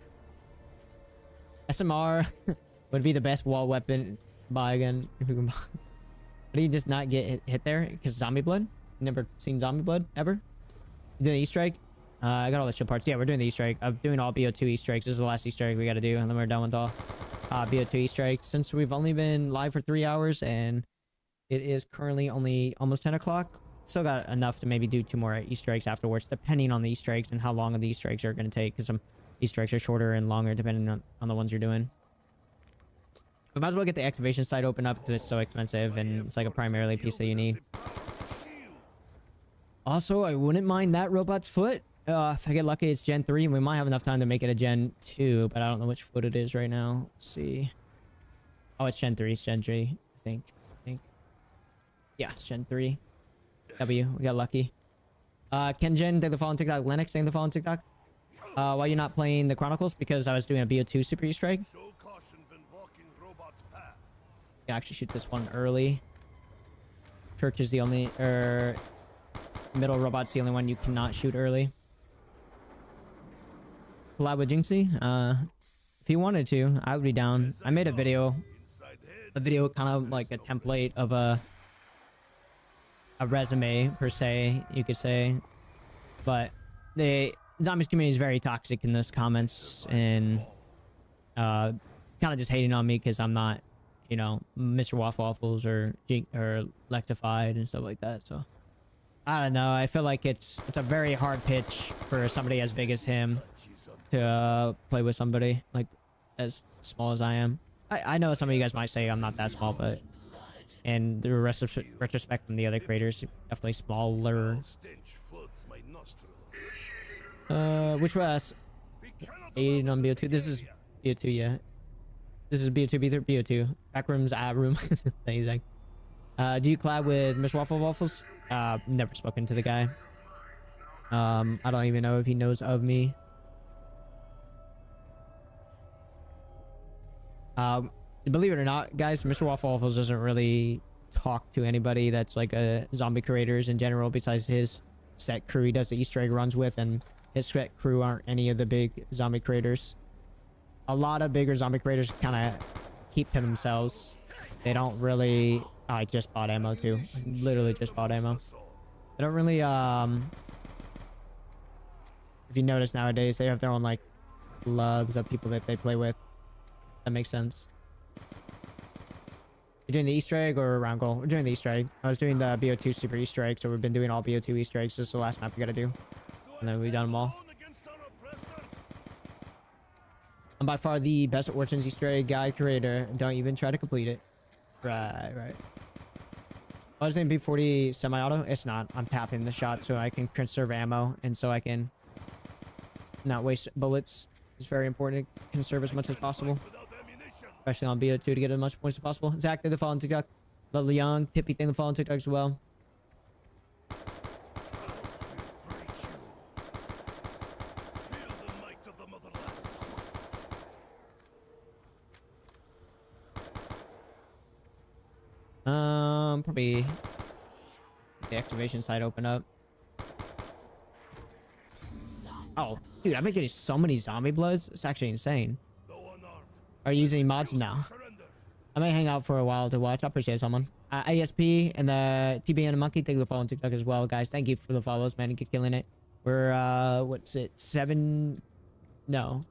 SMR would be the best wall weapon. Buy again if you can buy. But you just not get hit there because zombie blood. Never seen zombie blood ever. You doing the Easter egg? I got all the shield parts. Yeah, we're doing the Easter egg. I'm doing all BO2 Easter eggs. This is the last Easter egg we got to do, and then we're done with all BO2 Easter eggs. Since we've only been live for 3 hours, and it is currently only almost 10 o'clock. Still got enough to maybe do 2 more Easter eggs afterwards, depending on the Easter eggs and how long the Easter eggs are going to take, because some Easter eggs are shorter and longer depending on the ones you're doing. We might as well get the activation site open up because it's so expensive and it's like a primarily piece that you need. Also, I wouldn't mind that robot's foot. If I get lucky, it's Gen 3, and we might have enough time to make it a Gen 2, but I don't know which foot it is right now. Let's see. Oh, it's Gen 3. It's Gen 3, I think. Yeah, it's Gen 3. W, we got lucky. Kenjin, take the follow on TikTok. Lennox, take the follow on TikTok. Why you not playing the Chronicles? Because I was doing a BO2 Super Easter egg. Can actually shoot this one early. Church is the only, middle robot's the only one you cannot shoot early. Collab with Jinxie? If he wanted to, I would be down. I made a video kind of like a template of a resume per se, you could say. But the zombies community is very toxic in those comments and kind of just hating on me because I'm not, you know, Mr. Waffles or Lectified and stuff like that. So I don't know. I feel like it's a very hard pitch for somebody as big as him to play with somebody like as small as I am. I know some of you guys might say I'm not that small, but and the retrospect from the other creators, definitely smaller. Which was 8 on BO2. This is BO2, yeah. This is BO2, BO2. Backrooms, room. Thank you. Do you collab with Mr. Waffles? Never spoken to the guy. I don't even know if he knows of me. Believe it or not, guys, Mr. Waffles doesn't really talk to anybody that's like a zombie creators in general besides his set crew he does the Easter egg runs with, and his set crew aren't any of the big zombie creators. A lot of bigger zombie creators kind of keep to themselves. They don't really... Oh, I just bought ammo too. Literally just bought ammo. They don't really, if you notice nowadays, they have their own, like, clubs of people that they play with. That makes sense. You're doing the Easter egg or round goal? We're doing the Easter egg. I was doing the BO2 Super Easter egg, so we've been doing all BO2 Easter eggs. This is the last map we gotta do. And then we've done them all. I'm by far the best Origins Easter egg guy creator. Don't even try to complete it. Right, right. Oh, is it B40 semi-auto? It's not. I'm tapping the shot so I can conserve ammo and so I can not waste bullets. It's very important to conserve as much as possible. Especially on BO2 to get as much points as possible. Zach did the follow on TikTok. Little young, Tippy thing the follow on TikTok as well. Probably the activation side open up. Oh, dude, I've been getting so many zombie bloods. It's actually insane. Are you using mods now? I might hang out for a while to watch. I appreciate someone. ASP and the TBN and Monkey, thank you for following TikTok as well, guys. Thank you for the follows, man. You keep killing it. We're what's it? 7? No,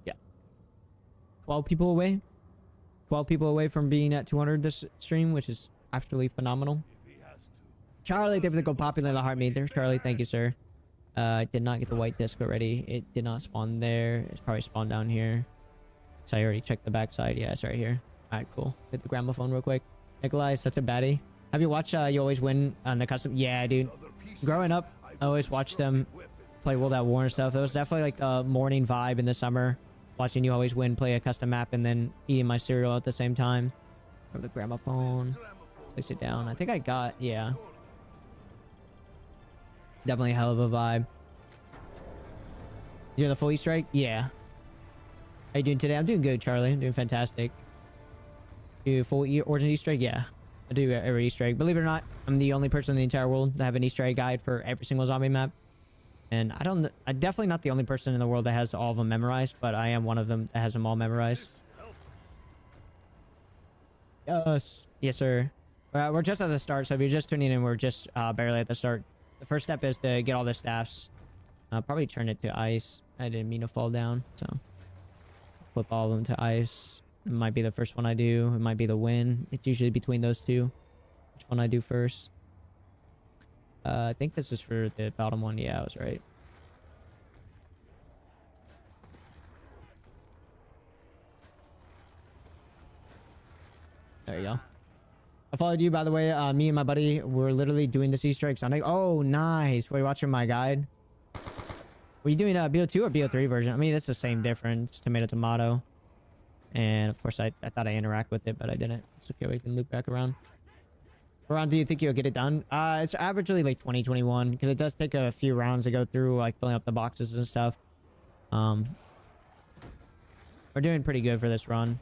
yeah, 12 people away. 12 people away from being at 200 this stream, which is absolutely phenomenal. Charlie, thank you for the go popular in the heart meter. Charlie, thank you, sir. I did not get the white disc already. It did not spawn there. It's probably spawned down here. So I already checked the backside. Yeah, it's right here. All right, cool. Get the gramophone real quick. Nikolai is such a baddie. Have you watched You Always Win on the custom? Yeah, dude. Growing up, I always watched them play World at War and stuff. It was definitely like the morning vibe in the summer. Watching You Always Win play a custom map and then eating my cereal at the same time. Grab the gramophone. Place it down. I think I got, yeah. Definitely a hell of a vibe. You're the full Easter egg? Yeah. How you doing today? I'm doing good, Charlie. I'm doing fantastic. Do full origin Easter egg? Yeah. I do every Easter egg. Believe it or not, I'm the only person in the entire world to have an Easter egg guide for every single zombie map. And I'm definitely not the only person in the world that has all of them memorized, but I am one of them that has them all memorized. Yes. Yes, sir. We're just at the start, so if you're just tuning in, we're just barely at the start. The first step is to get all the staffs. Probably turn it to ice. I didn't mean to fall down, so flip all of them to ice. It might be the first one I do. It might be the win. It's usually between those two. Which one I do first? I think this is for the bottom one. Yeah, I was right. There you go. I followed you, by the way. Me and my buddy were literally doing this Easter egg Sunday. Oh, nice. Were you watching my guide? Were you doing BO2 or BO3 version? I mean, it's the same difference. Tomato, tomato. And of course, I thought I interact with it, but I didn't. It's okay. We can loop back around. Around, do you think you'll get it done? It's averagely like 2021 because it does take a few rounds to go through, like filling up the boxes and stuff. We're doing pretty good for this run.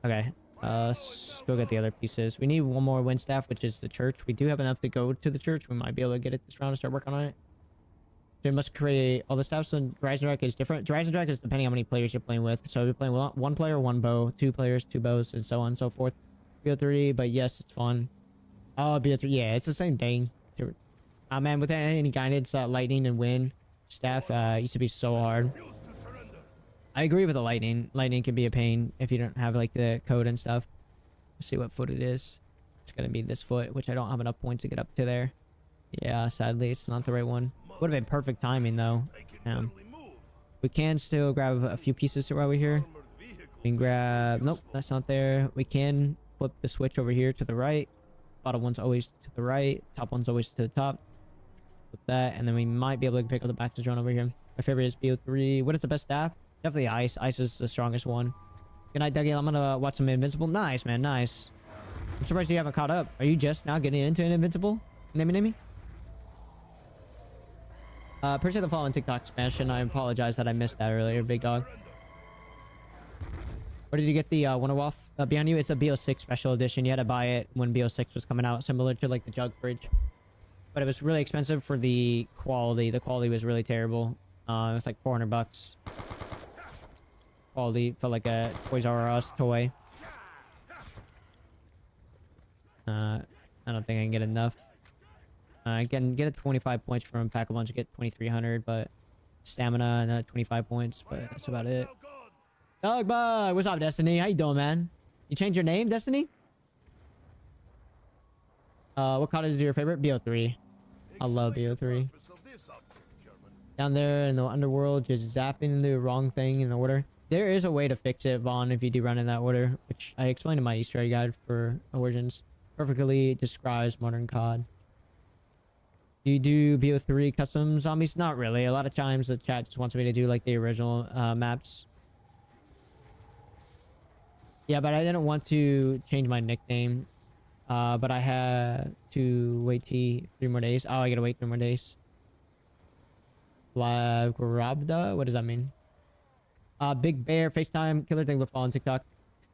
Okay. Let's go get the other pieces. We need one more wind staff, which is the church. We do have enough to go to the church. We might be able to get it this round and start working on it. So we must create all the staffs, and Horizon Direct is different. Horizon Direct is depending on how many players you're playing with. So you're playing with one player, one bow, 2 players, 2 bows, and so on and so forth. BO3, but yes, it's fun. Oh, BO3, yeah, it's the same thing. Man, without any guidance, lightning and wind staff used to be so hard. I agree with the lightning. Lightning can be a pain if you don't have like the code and stuff. Let's see what foot it is. It's gonna be this foot, which I don't have enough points to get up to there. Yeah, sadly, it's not the right one. Would have been perfect timing though. We can still grab a few pieces while we're here. We can grab. Nope, that's not there. We can flip the switch over here to the right. Bottom one's always to the right. Top one's always to the top. Flip that, and then we might be able to pick up the back to drone over here. My favorite is BO3. What is the best staff? Definitely ice. Ice is the strongest one. Good night, Dougie. I'm gonna watch some Invincible. Nice, man. Nice. I'm surprised you haven't caught up. Are you just now getting into an Invincible? Name. Appreciate the follow on TikTok, Smash, and I apologize that I missed that earlier, big dog. Where did you get the Wonder Wolf behind you? It's a BO6 special edition. You had to buy it when BO6 was coming out, similar to like the Jug Bridge. But it was really expensive for the quality. The quality was really terrible. It was like $400. Quality felt like a Toys R Us toy. I don't think I can get enough. I can get it 25 points from Pack a Bunch, get 2,300, but stamina and 25 points, but that's about it. Dog Bug, what's up, Destiny? How you doing, man? You changed your name, Destiny? What cottage is your favorite? BO3. I love BO3. Down there in the underworld, just zapping the wrong thing in order. There is a way to fix it, Vaughn, if you do run in that order, which I explained in my Easter egg guide for Origins. Perfectly describes modern COD. Do you do BO3 custom zombies? Not really. A lot of times the chat just wants me to do like the original maps. Yeah, but I didn't want to change my nickname. But I had to wait 3 more days. Oh, I gotta wait 3 more days. Live Grabda? What does that mean? Big Bear, FaceTime, Killer Thing with follow on TikTok.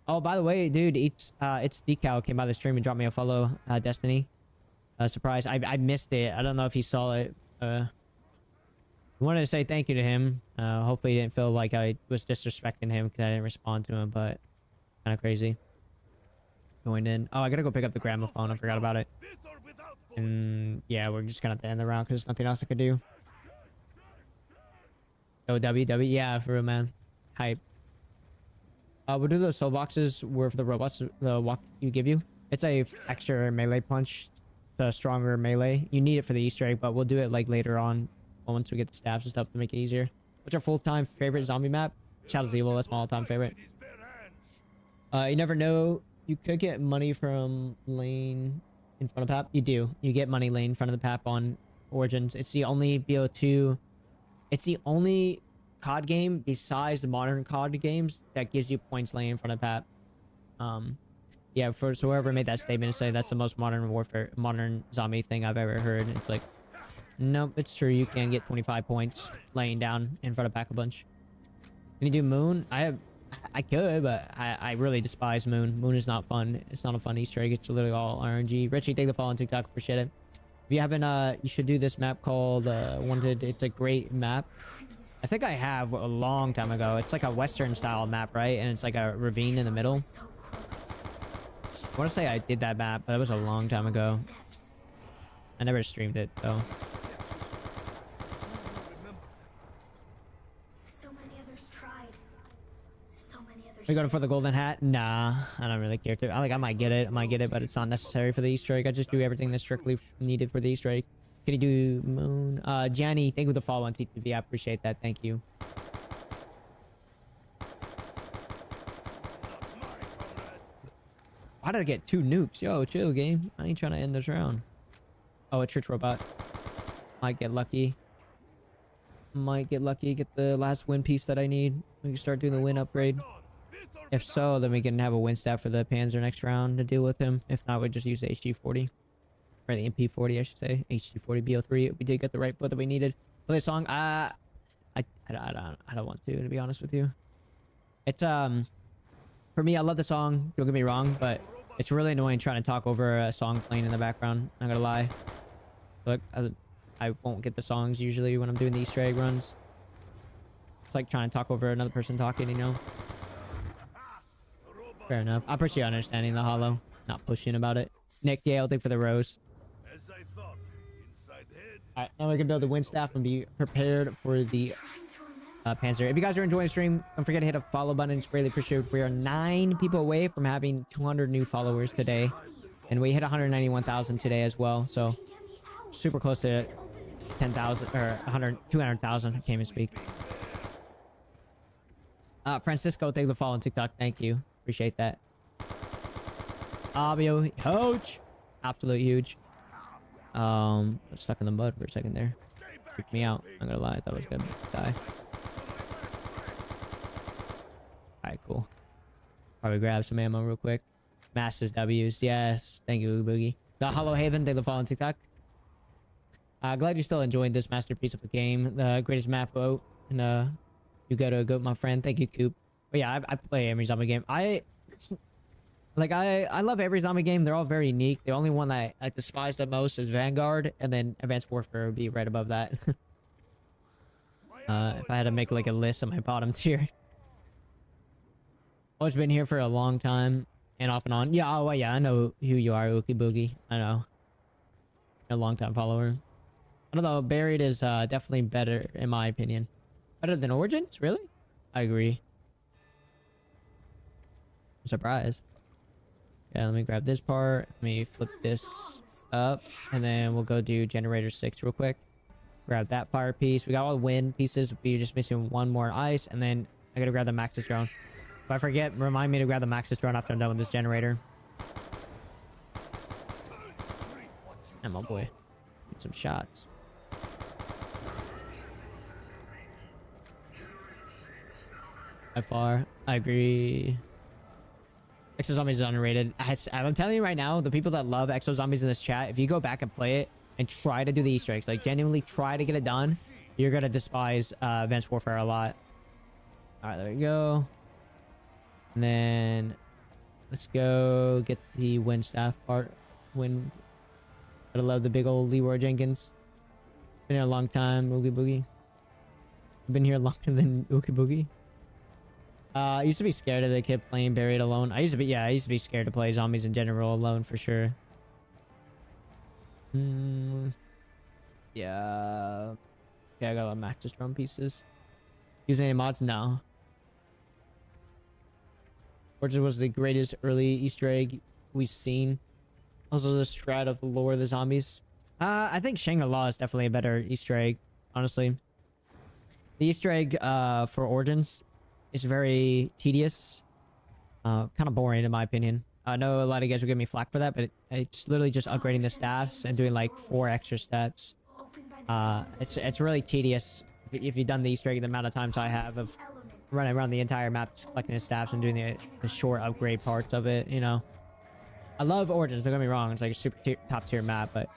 Oh, by the way, dude, it's Decal came by the stream and dropped me a follow, Destiny. Surprise. I missed it. I don't know if he saw it. I wanted to say thank you to him. Hopefully he didn't feel like I was disrespecting him because I didn't respond to him, but kind of crazy. Going in. Oh, I gotta go pick up the gramophone. I forgot about it. And yeah, we're just gonna have to end the round because there's nothing else I could do. Oh, WW. Yeah, for real, man. Hype. We'll do those soul boxes where for the robots, the walk you give you. It's a extra melee punch, the stronger melee. You need it for the Easter egg, but we'll do it like later on once we get the staffs and stuff to make it easier. What's your full-time favorite zombie map? Shadow's Evil. That's my all-time favorite. You never know. You could get money from lane in front of Pap. You do. You get money lane in front of the Pap on Origins. It's the only BO2. It's the only COD game besides the modern COD games that gives you points lane in front of Pap. Yeah, so whoever made that statement to say that's the most modern zombie thing I've ever heard. It's like, nope, it's true. You can get 25 points laying down in front of Pack a Bunch. Can you do Moon? I could, but I really despise Moon. Moon is not fun. It's not a fun Easter egg. It's literally all RNG. Richie, thank the follow on TikTok. Appreciate it. If you haven't, you should do this map called Wanted. It's a great map. I think I have a long time ago. It's like a Western style map, right? And it's like a ravine in the middle. I want to say I did that map, but that was a long time ago. I never streamed it, though. Are you going for the golden hat? Nah, I don't really care to. I might get it, but it's not necessary for the Easter egg. I just do everything that's strictly needed for the Easter egg. Can you do Moon? Gianni, thank you for the follow on TTV. I appreciate that. Thank you. Why did I get 2 nukes? Yo, chill, game. I ain't trying to end this round. Oh, a church robot. Might get lucky. Get the last win piece that I need. We can start doing the win upgrade. If so, then we can have a win staff for the Panzer next round to deal with him. If not, we just use the HG40. Or the MP40, I should say. HG40 BO3. We did get the right foot that we needed. Play a song. I don't want to be honest with you. It's, for me, I love the song. Don't get me wrong, but it's really annoying trying to talk over a song playing in the background. Not gonna lie. Look, I won't get the songs usually when I'm doing the Easter egg runs. It's like trying to talk over another person talking, you know? Fair enough. I appreciate understanding the hollow. Not pushing about it. Nick, yeah, I'll take for the rose. Alright, now we can build the wind staff and be prepared for the Panzer. If you guys are enjoying the stream, don't forget to hit a follow button. It's greatly appreciated. We are 9 people away from having 200 new followers today. And we hit 191,000 today as well. So, super close to 10,000 or 200,000. I can't even speak. Francisco, thank you for following TikTok. Thank you. Appreciate that. Obvio, huge. Absolutely huge. Got stuck in the mud for a second there. Freaked me out. I'm gonna lie. I thought I was gonna die. Alright, cool. Probably grab some ammo real quick. Masters W's. Yes. Thank you, Boogie. The Hollow Haven. Thank you for following TikTok. Glad you're still enjoying this masterpiece of a game. The greatest map out. And you gotta go, my friend. Thank you, Coop. But yeah, I play every zombie game. I love every zombie game. They're all very unique. The only one that I despise the most is Vanguard, and then Advanced Warfare would be right above that. If I had to make like a list of my bottom tier. Always been here for a long time, and off and on. Yeah, oh yeah, I know who you are, Ookie Boogie. I know. A long time follower. I don't know. Buried is definitely better in my opinion. Better than Origins, really? I agree. I'm surprised. Yeah, let me grab this part. Let me flip this up. And then we'll go do generator 6 real quick. Grab that fire piece. We got all the wind pieces. We're just missing one more ice. And then I gotta grab the Maxis drone. If I forget, remind me to grab the Maxis drone after I'm done with this generator. And my boy. Get some shots. By far, I agree. Exo Zombies is underrated. I'm telling you right now, the people that love Exo Zombies in this chat, if you go back and play it and try to do the Easter eggs, like genuinely try to get it done, you're gonna despise Advanced Warfare a lot. All right, there we go. And then let's go get the wind staff part. Wind. Gotta love the big old Leroy Jenkins. Been here a long time, Oogie Boogie. Been here longer than Oogie Boogie. I used to be scared of the kid playing Buried alone. I used to be scared to play zombies in general alone for sure. Yeah. Okay, I got a lot of Maxis drum pieces. Using any mods? No. Origin was the greatest early Easter egg we've seen. Also the strat of the lore of the zombies. I think Shangri-La is definitely a better Easter egg, honestly. The Easter egg for Origins is very tedious. Kind of boring in my opinion. I know a lot of you guys will give me flack for that, but it's literally just upgrading the staffs and doing like 4 extra steps. It's really tedious if you've done the Easter egg the amount of times I have of running around the entire map just collecting the staffs and doing the short upgrade parts of it, you know. I love Origins, don't get me wrong, it's like a super top tier map, but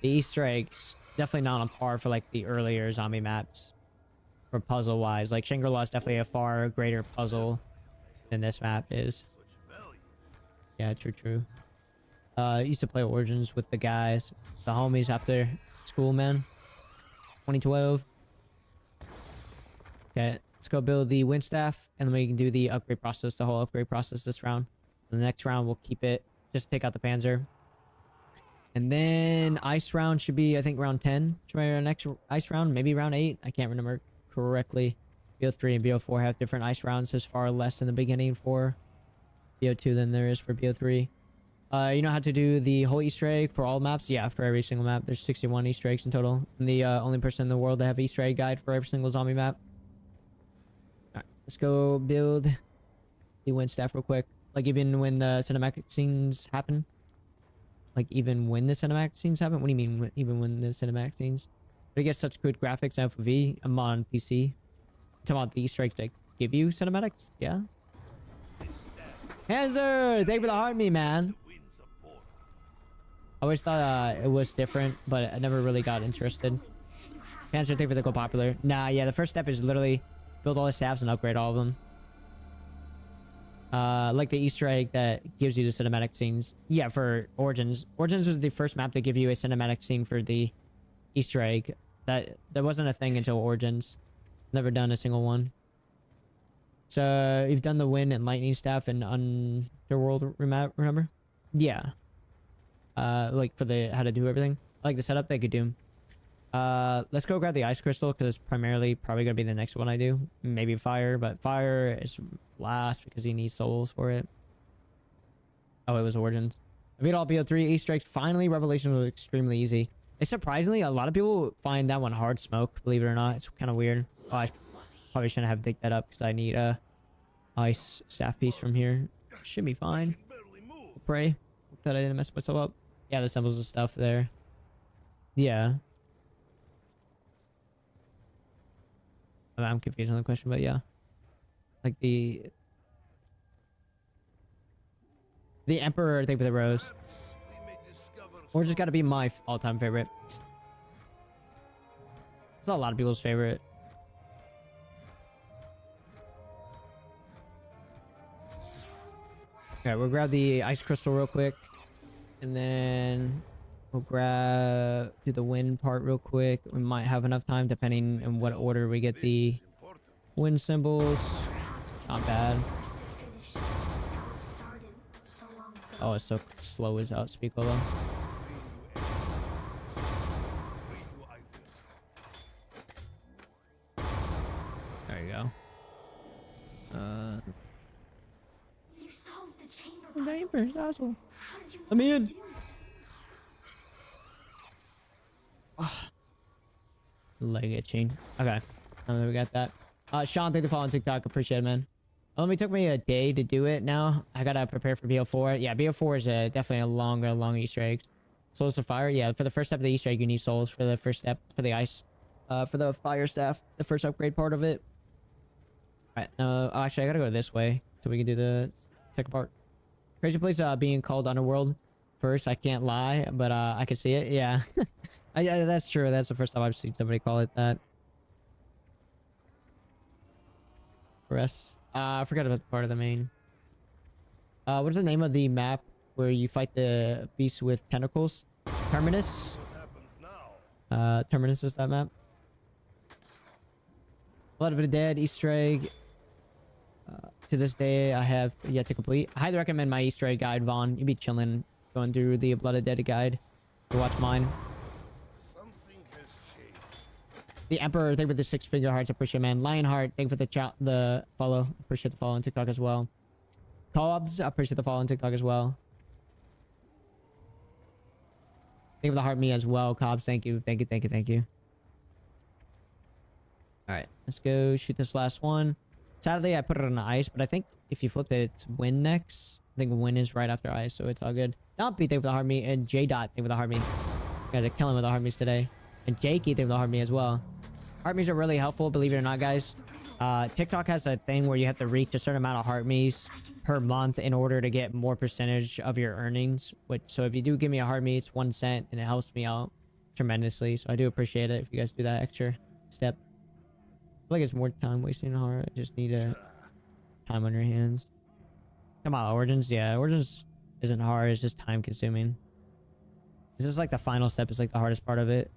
the Easter eggs definitely not on par for like the earlier zombie maps for puzzle wise. Like Shangri-La is definitely a far greater puzzle than this map is. Yeah, true. I used to play Origins with the guys, the homies after school, man. 2012. Okay, let's go build the wind staff, and then we can do the upgrade process, the whole upgrade process this round. The next round, we'll keep it, just take out the Panzer. And then ice round should be, I think, round 10. Should be our next ice round, maybe round 8. I can't remember correctly. BO3 and BO4 have different ice rounds. There's far less in the beginning for BO2 than there is for BO3. You know how to do the whole Easter egg for all maps? Yeah, for every single map. There's 61 Easter eggs in total. I'm the only person in the world to have Easter egg guide for every single zombie map. Alright, let's go build the wind staff real quick. Like even when the cinematic scenes happen? Like even when the cinematic scenes happen? What do you mean even when the cinematic scenes? But it gets such good graphics on FOV. I'm on PC. I'm talking about the Easter eggs that give you cinematics? Yeah. Panzer! Thank you for the heart me, man. I always thought it was different, but I never really got interested. Panzer, thank you for the go popular. Nah, yeah, the first step is literally build all the staffs and upgrade all of them. Like the Easter egg that gives you the cinematic scenes. Yeah, for Origins. Origins was the first map to give you a cinematic scene for the Easter egg. That wasn't a thing until Origins. Never done a single one. So you've done the wind and lightning staff and Underworld remap, remember? Yeah. Like for the how to do everything. I like the setup they could do. Let's go grab the ice crystal because it's primarily probably gonna be the next one I do. Maybe fire, but fire is last because you need souls for it. Oh, it was Origins. I beat all BO3 Easter eggs. Finally, Revelation was extremely easy. And surprisingly, a lot of people find that one hard smoke, believe it or not. It's kind of weird. Oh, I probably shouldn't have digged that up because I need a ice staff piece from here. Should be fine. We'll pray that I didn't mess myself up. Yeah, the symbols and stuff there. Yeah. I'm confused on the question, but yeah. Like the Emperor, I think, for the rose. Or just gotta be my all-time favorite. It's a lot of people's favorite. Okay, we'll grab the ice crystal real quick. And then we'll do the wind part real quick. We might have enough time depending on what order we get the wind symbols. Not bad. Oh, it's so slow as outspeak though. There you go. Neighbors, asshole. Let me in. Oh. Leg itching. Okay. Now that we got that. Sean, thank you for following TikTok. Appreciate it, man. It only took me a day to do it now. I gotta prepare for BO4. Yeah, BO4 is definitely a long Easter egg. Souls of Fire. Yeah, for the first step of the Easter egg, you need souls for the first step for the ice. For the fire staff, the first upgrade part of it. Alright, no, actually, I gotta go this way so we can do the second part. Crazy place being called Underworld first. I can't lie, but I can see it. Yeah. Yeah, that's true. That's the first time I've seen somebody call it that. Rest. I forgot about the part of the main. What's the name of the map where you fight the beast with tentacles? Terminus. Terminus is that map. Blood of the Dead Easter egg. To this day, I have yet to complete. I highly recommend my Easter egg guide, Vaughn. You'd be chilling going through the Blood of the Dead guide. To watch mine. Something has changed. The Emperor, thank you for the 6 finger hearts. I appreciate it, man. Lionheart, thank you for the follow. Appreciate the follow on TikTok as well. Cobbs, I appreciate the follow on TikTok as well. Thank you for the heart me as well, Cobbs. Thank you. Thank you. Alright, let's go shoot this last one. Sadly, I put it on the ice, but I think if you flip it, it's win next. I think win is right after ice, so it's all good. Dumpy, thank you for the heart me, and J Dot, thank you for the heart me. You guys are killing with the heart me's today. And Jakey, thank you for the heart me as well. Heart me's are really helpful, believe it or not, guys. TikTok has a thing where you have to reach a certain amount of heart me's per month in order to get more percentage of your earnings. So if you do give me a heart me, it's 1 cent, and it helps me out tremendously. So I do appreciate it if you guys do that extra step. I feel like it's more time wasting hard. I just need a time on your hands. Come on, Origins. Yeah, Origins isn't hard. It's just time consuming. This is like the final step is like the hardest part of it.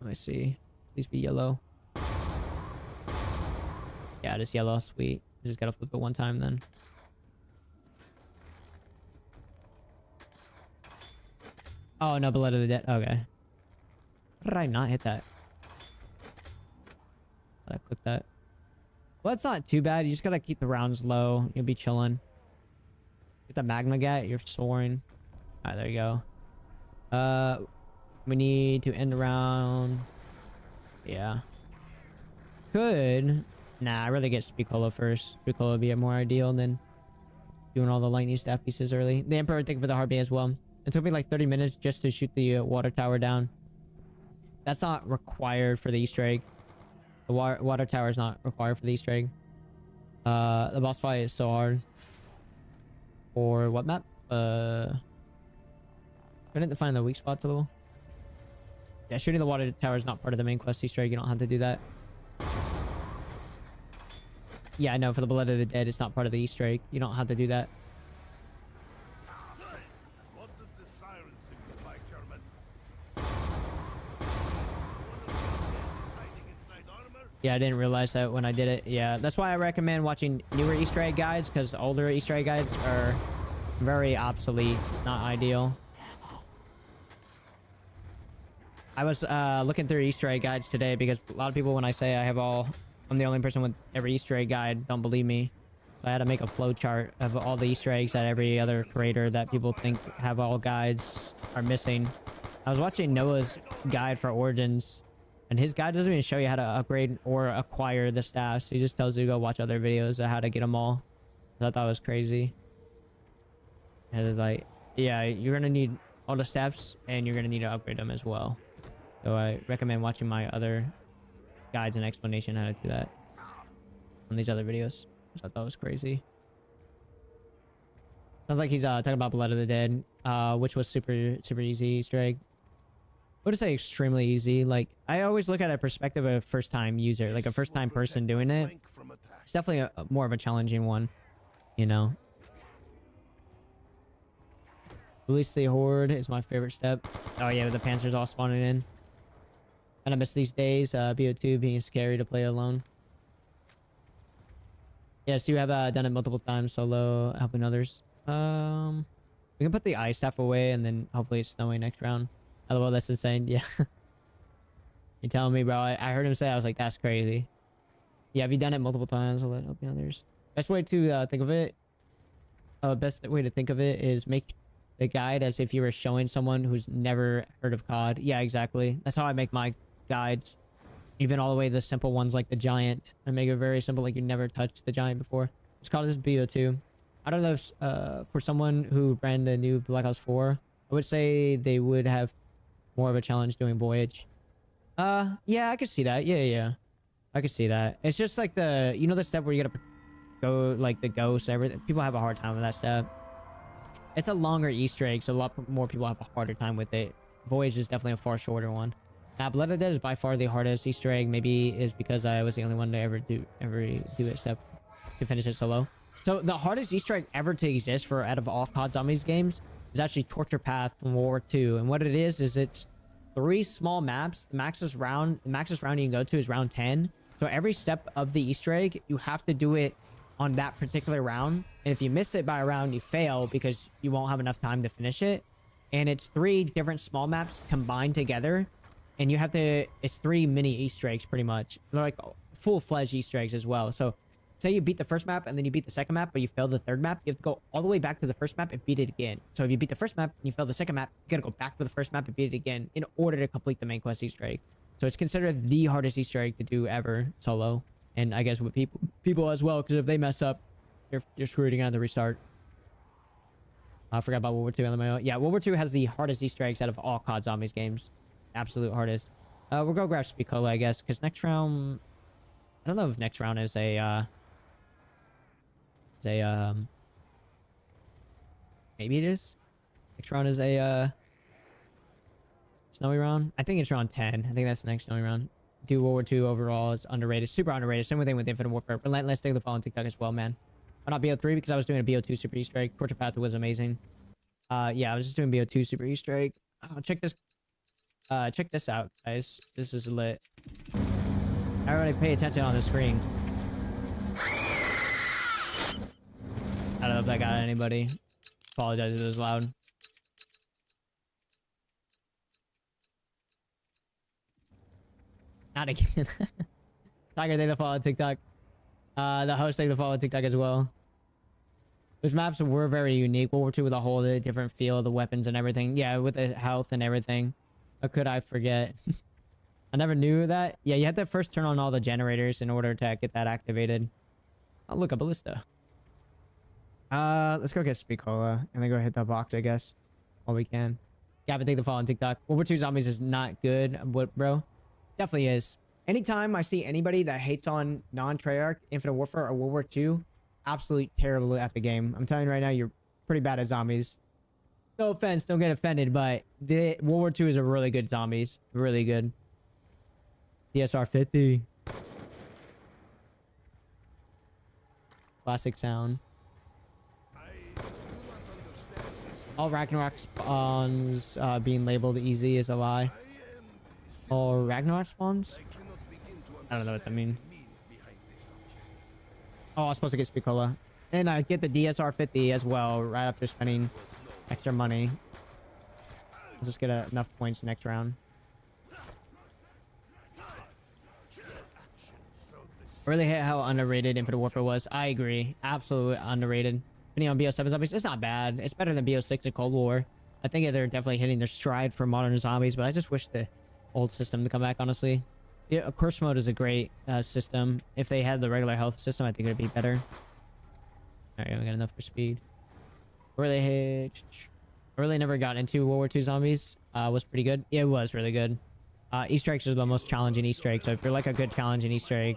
Let me see. Please be yellow. Yeah, just yellow. Sweet. You just gotta flip it 1 time then. Oh, no, Blood of the Dead. Okay. How did I not hit that? I clicked that. Well, that's not too bad. You just gotta keep the rounds low. You'll be chilling. Get the Magma Gat. You're soaring. Alright, there you go. We need to end the round. Yeah. Could. Nah, I'd rather get Spicolo first. Spicolo would be more ideal than doing all the lightning staff pieces early. The Emperor, thank you for the heartbeat as well. It took me like 30 minutes just to shoot the water tower down. That's not required for the Easter egg. The water tower is not required for the Easter egg. The boss fight is so hard. Or what map? Couldn't define the weak spots a little. Yeah, shooting the water tower is not part of the main quest Easter egg. You don't have to do that. Yeah, I know. For the Blood of the Dead, it's not part of the Easter egg. You don't have to do that. What does the siren signify, German? Yeah, I didn't realize that when I did it. Yeah, that's why I recommend watching newer Easter egg guides, because older Easter egg guides are very obsolete, not ideal. I was looking through Easter egg guides today because a lot of people, when I say I'm the only person with every Easter egg guide, don't believe me. So I had to make a flow chart of all the Easter eggs that every other creator that people think have all guides are missing. I was watching Noah's guide for Origins, and his guide doesn't even show you how to upgrade or acquire the staffs. He just tells you to go watch other videos of how to get them all. So I thought it was crazy. And it's like, yeah, you're gonna need all the steps, and you're gonna need to upgrade them as well. So I recommend watching my other guides and explanation how to do that on these other videos. So I thought it was crazy. Sounds like he's talking about Blood of the Dead, which was super easy Easter egg. I would say extremely easy. Like, I always look at a perspective of a first-time user, like a first-time person doing it. It's definitely more of a challenging one, you know. Release the Horde is my favorite step. Oh yeah, with the Panzers all spawning in. Kinda miss these days. BO2 being scary to play alone. Yes, you have done it multiple times solo, helping others. We can put the ice staff away, and then hopefully it's snowing next round. LOL, that's insane. Yeah. You're telling me, bro. I heard him say, I was like, that's crazy. Yeah, have you done it multiple times? I'll let helping others. Best way to think of it. Best way to think of it is make the guide as if you were showing someone who's never heard of COD. Yeah, exactly. That's how I make my guides. Even all the way to the simple ones like the giant and make it very simple, like you never touched the giant before. It's called this BO2. I don't know if for someone who ran the new Black Ops 4, I would say they would have more of a challenge doing Voyage. Yeah, I could see that. Yeah. I could see that. It's just like the, you know, the step where you gotta go like the ghosts, everything. People have a hard time with that step. It's a longer Easter egg, so a lot more people have a harder time with it. Voyage is definitely a far shorter one. Blood of the Dead is by far the hardest Easter egg. Maybe is because I was the only one to ever do it step to finish it solo. So the hardest Easter egg ever to exist for out of all COD Zombies games is actually Torture Path from World War II. And what it is it's 3 small maps. The maxest round you can go to is round 10. So every step of the Easter egg, you have to do it on that particular round. And if you miss it by a round, you fail because you won't have enough time to finish it. And it's 3 different small maps combined together. And you have to, it's 3 mini Easter eggs pretty much. They're like full-fledged Easter eggs as well. So say you beat the first map and then you beat the second map, but you fail the third map, you have to go all the way back to the first map and beat it again. So if you beat the first map and you fail the second map, you gotta go back to the first map and beat it again in order to complete the main quest Easter egg. So it's considered the hardest Easter egg to do ever solo. And I guess with people as well, because if they mess up, you're screwed again at the restart. I forgot about World War II LMAO. Yeah, World War II has the hardest Easter eggs out of all COD Zombies games. Absolute hardest. We'll go grab Speed Cola, I guess, because next round... I don't know if next round is a, maybe it is? Next round is a, snowy round? I think it's round 10. I think that's the next snowy round. Dude, World War II overall is underrated. Super underrated. Same thing with Infinite Warfare. Relentless, take the follow on TikTok as well, man. Why not BO3? Because I was doing a BO2 Super Easter egg. Torture Path was amazing. Yeah, I was just doing BO2 Super Easter egg. Oh, check this out, guys. This is lit. I really pay attention on the screen. I don't know if that got anybody. Apologize if it was loud. Not again. Tiger, take the follow on TikTok. The host, take the follow on TikTok as well. Those maps were very unique. World War II with a whole different feel, the weapons and everything. Yeah, with the health and everything. How could I forget? I never knew that. Yeah, you had to first turn on all the generators in order to get that activated. Oh, look, a ballista. Let's go get Speed Cola and then go hit that box, I guess, while we can. Yeah, but take the follow on TikTok. World War II Zombies is not good, bro. Definitely is. Anytime I see anybody that hates on non-Treyarch, Infinite Warfare, or World War II, absolutely terrible at the game. I'm telling you right now, you're pretty bad at zombies. No offense, don't get offended, but the World War II is a really good zombies. Really good. DSR 50. Classic sound. All Ragnarok spawns being labeled easy is a lie. All Ragnarok spawns? I don't know what that means. Oh, I was supposed to get Speed Cola. And I get the DSR 50 as well, right after spending extra money. I'll just get enough points next round. Really hit how underrated Infinite Warfare was. I agree. Absolutely underrated. Depending on BO7 zombies, it's not bad. It's better than BO6 and Cold War. I think they're definitely hitting their stride for modern zombies, but I just wish the old system to come back, honestly. Yeah, Curse Mode is a great system. If they had the regular health system, I think it would be better. Alright, we got enough for speed. Really never got into World War II zombies. Was pretty good. Yeah, it was really good. Easter eggs are the most challenging Easter egg. So if you're like a good challenging Easter egg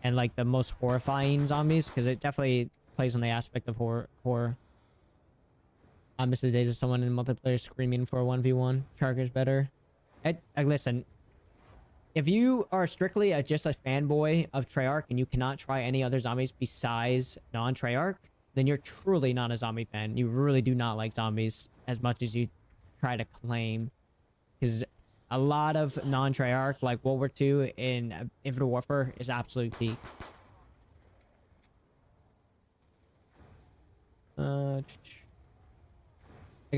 and like the most horrifying zombies, because it definitely plays on the aspect of horror. I miss the days of someone in multiplayer screaming for a 1v1. Charger's better. Listen, if you are strictly just a fanboy of Treyarch and you cannot try any other zombies besides non-Treyarch, then you're truly not a zombie fan. You really do not like zombies as much as you try to claim. Because a lot of non-Treyarch, like World War II in Infinite Warfare, is absolute peak. I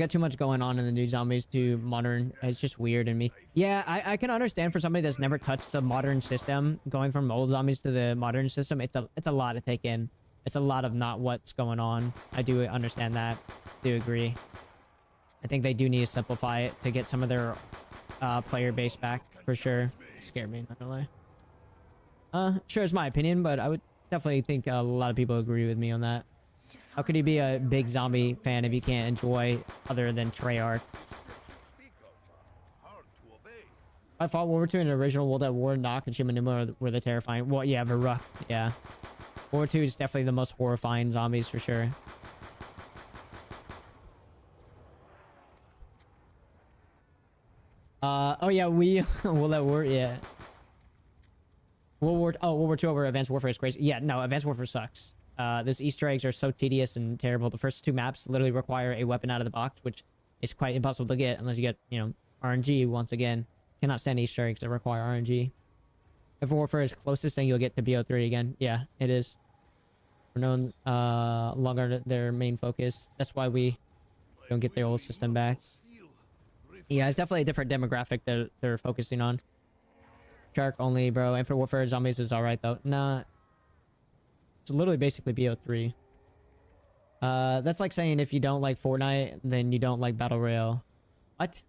got too much going on in the new zombies to modern. It's just weird in me. Yeah, I can understand for somebody that's never touched the modern system, going from old zombies to the modern system. It's a lot to take in. It's a lot of not what's going on. I do understand that. Do agree. I think they do need to simplify it to get some of their player base back for sure. It scared me, not gonna lie. Sure, it's my opinion, but I would definitely think a lot of people agree with me on that. How could you be a big zombie fan if you can't enjoy other than Treyarch? Speak of, hard to obey. I thought World War II in the original World at War, Knock, and Shimanuma were the terrifying. Well, yeah, Varuk, yeah. World War II is definitely the most horrifying zombies for sure. Oh yeah, we World at War, yeah. World War II over Advanced Warfare is crazy. Yeah, no, Advanced Warfare sucks. Those Easter eggs are so tedious and terrible. The first two maps literally require a weapon out of the box, which is quite impossible to get unless you get, you know, RNG once again. Cannot stand Easter eggs that require RNG. If Warfare is closest thing you'll get to BO3 again. Yeah, it is. We're known longer their main focus. That's why we don't get their old system back. Yeah, it's definitely a different demographic that they're focusing on. Shark only, bro. Infinite Warfare Zombies is alright though. Nah. It's literally basically BO3. That's like saying if you don't like Fortnite, then you don't like Battle Royale. What?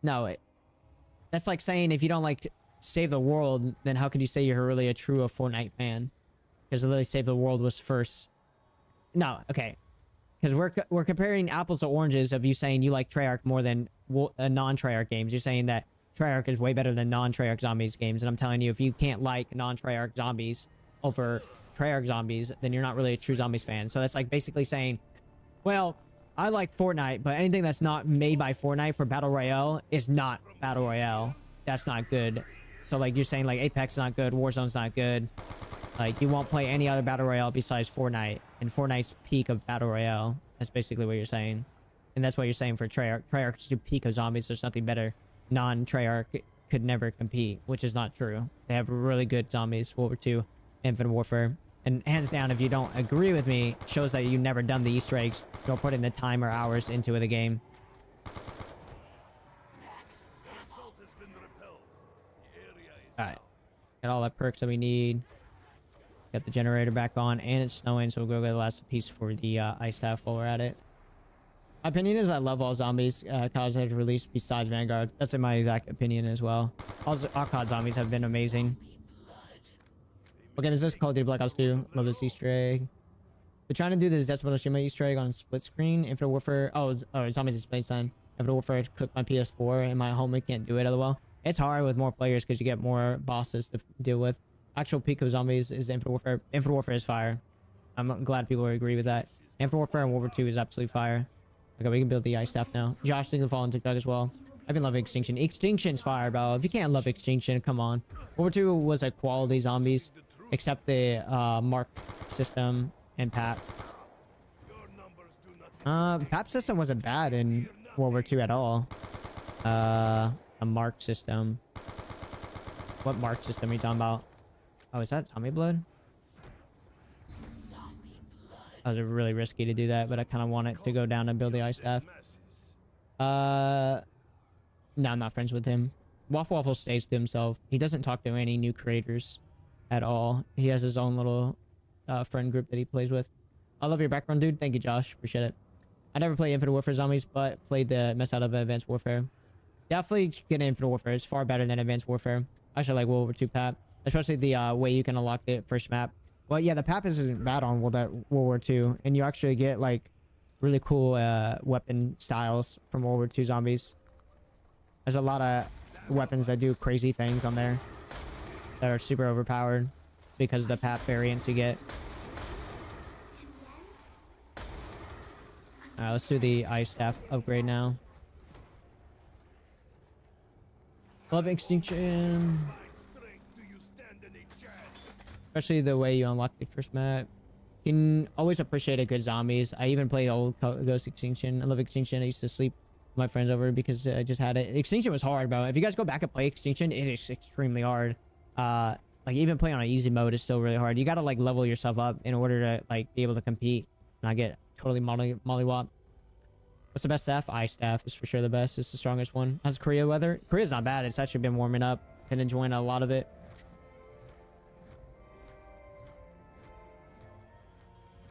No, that's like saying if you don't like Save the World, then how could you say you're really a true Fortnite fan? Because literally Save the World was first. No, okay. Because we're comparing apples to oranges of you saying you like Treyarch more than non-Treyarch games. You're saying that Treyarch is way better than non-Treyarch zombies games. And I'm telling you, if you can't like non-Treyarch zombies over Treyarch zombies, then you're not really a true zombies fan. So that's like basically saying, well, I like Fortnite, but anything that's not made by Fortnite for Battle Royale is not Battle Royale. That's not good. So like you're saying like Apex is not good, Warzone's not good. Like you won't play any other Battle Royale besides Fortnite. And Fortnite's peak of Battle Royale. That's basically what you're saying. And that's what you're saying for Treyarch. Treyarch's the peak of zombies. There's nothing better. Non-Treyarch could never compete, which is not true. They have really good zombies. World War II, Infinite Warfare. And hands down, if you don't agree with me, shows that you've never done the Easter eggs, nor put in the time or hours into the game. Alright. Got all the perks that we need. Got the generator back on, and it's snowing, so we'll go get the last piece for the ice staff while we're at it. My opinion is I love all zombies CODs have released besides Vanguard. That's in my exact opinion as well. All COD zombies have been amazing. Okay, is this Call of Duty Black Ops 2? Love this Easter egg. We're trying to do this Decibel Shima Easter egg on split screen. Infinite Warfare. Oh, zombies in space time. Infinite Warfare cooked my PS4 and my homie can't do it as well. It's hard with more players because you get more bosses to deal with. Actual peak of zombies is Infinite Warfare. Infinite Warfare is fire. I'm glad people agree with that. Infinite Warfare and World War II is absolutely fire. Okay, we can build the ice stuff now. Josh, thank you for following TikTok as well. I've been loving Extinction. Extinction's fire, bro. If you can't love Extinction, come on. World War II was a quality zombies, except the Mark system and PAP. PAP system wasn't bad in World War II at all. A Mark system. What Mark system are you talking about? Oh, is that zombie blood? That was really risky to do that, but I kind of want it to go down and build the ice staff. No, I'm not friends with him. Waffle Waffle stays to himself. He doesn't talk to any new creators at all. He has his own little friend group that he plays with. I love your background, dude. Thank you, Josh. Appreciate it. I never played Infinite Warfare Zombies, but played the mess out of Advanced Warfare. Definitely get Infinite Warfare. It's far better than Advanced Warfare. I actually like World War II PAP. Especially the way you can unlock the first map. Well, yeah, the PAP isn't bad on World War II. And you actually get, like, really cool weapon styles from World War II zombies. There's a lot of weapons that do crazy things on there. That are super overpowered. Because of the PAP variants you get. Alright, let's do the ice staff upgrade now. Love Extinction. Especially the way you unlock the first map. Can always appreciate a good zombies. I even played old Ghost Extinction. I love Extinction. I used to sleep with my friends over because I just had it. Extinction was hard, bro. If you guys go back and play Extinction, it is extremely hard. Like even playing on easy mode is still really hard. You gotta like level yourself up in order to like be able to compete. Not get totally mollywop. What's the best staff? Ice staff is for sure the best. It's the strongest one. How's Korea weather? Korea's not bad. It's actually been warming up. Been enjoying a lot of it.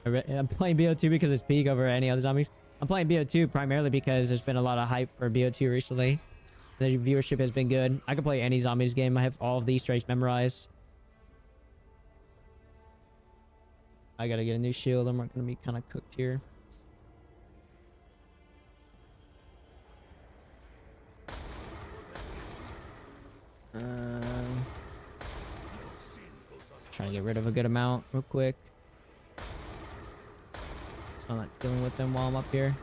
I'm playing BO2 because it's peak over any other zombies. I'm playing BO2 primarily because there's been a lot of hype for BO2 recently. The viewership has been good. I can play any zombies game. I have all of the Easter eggs memorized. I gotta get a new shield. I'm not gonna be kind of cooked here. Trying to get rid of a good amount real quick. So I'm not dealing with them while I'm up here.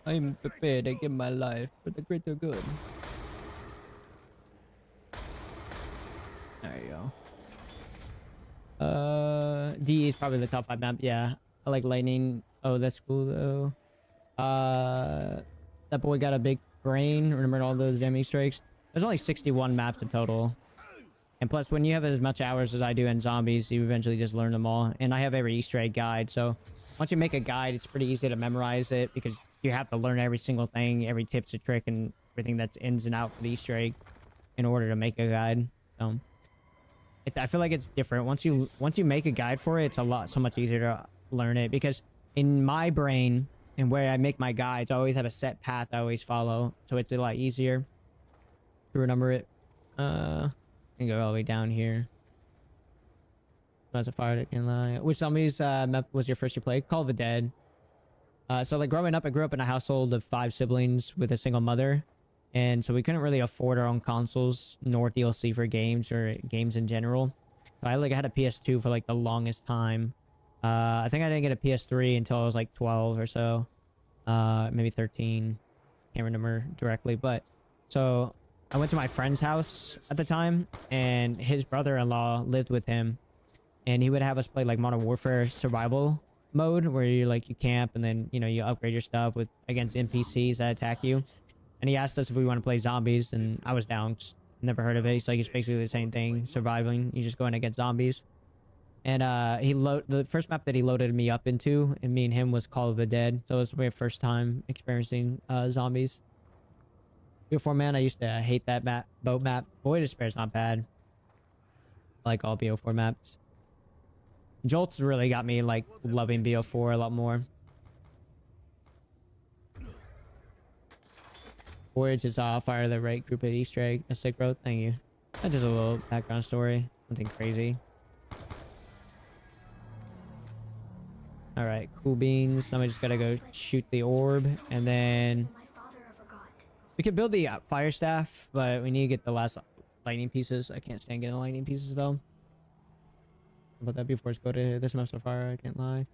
I'm prepared to give my life for the greater good. There you go. D is probably the top 5 map. Yeah, I like lightning. Oh, that's cool though. That boy got a big brain. Remember all those damn Easter eggs? There's only 61 maps in total. And plus, when you have as much hours as I do in zombies, you eventually just learn them all. And I have every Easter egg guide, so once you make a guide, it's pretty easy to memorize it because you have to learn every single thing, every tips and trick, and everything that's ins and out for the Easter egg in order to make a guide. So I feel like it's different. Once you make a guide for it, it's so much easier to learn it because in my brain and where I make my guides, I always have a set path I always follow, so it's a lot easier to remember it. And go all the way down here. That's a fire that can lie. Which zombies map was your first you played? Call of the Dead. So like growing up, I grew up in a household of 5 siblings with a single mother. And so we couldn't really afford our own consoles nor DLC for games or games in general. So I had a PS2 for like the longest time. I think I didn't get a PS3 until I was like 12 or so. Maybe 13. Can't remember directly. But so I went to my friend's house at the time and his brother-in-law lived with him. And he would have us play like Modern Warfare survival mode where you camp and then, you upgrade your stuff against NPCs that attack you. And he asked us if we want to play zombies and I was down. Just never heard of it. He's like, it's basically the same thing, surviving. You just go in against zombies. And the first map that he loaded me up into and me and him was Call of the Dead. So it was my first time experiencing zombies. BO4 man, I used to hate that boat map. Void of Despair is not bad. I like all BO4 maps. Jolts really got me like loving BO4 a lot more. Voyage is fire the right group at Easter egg. A sick bro. Thank you. That's just a little background story. Nothing crazy. Alright, cool beans. Now we just gotta go shoot the orb and then we could build the fire staff, but we need to get the last lightning pieces. I can't stand getting the lightning pieces though. About that before go to this map's on fire. I can't lie.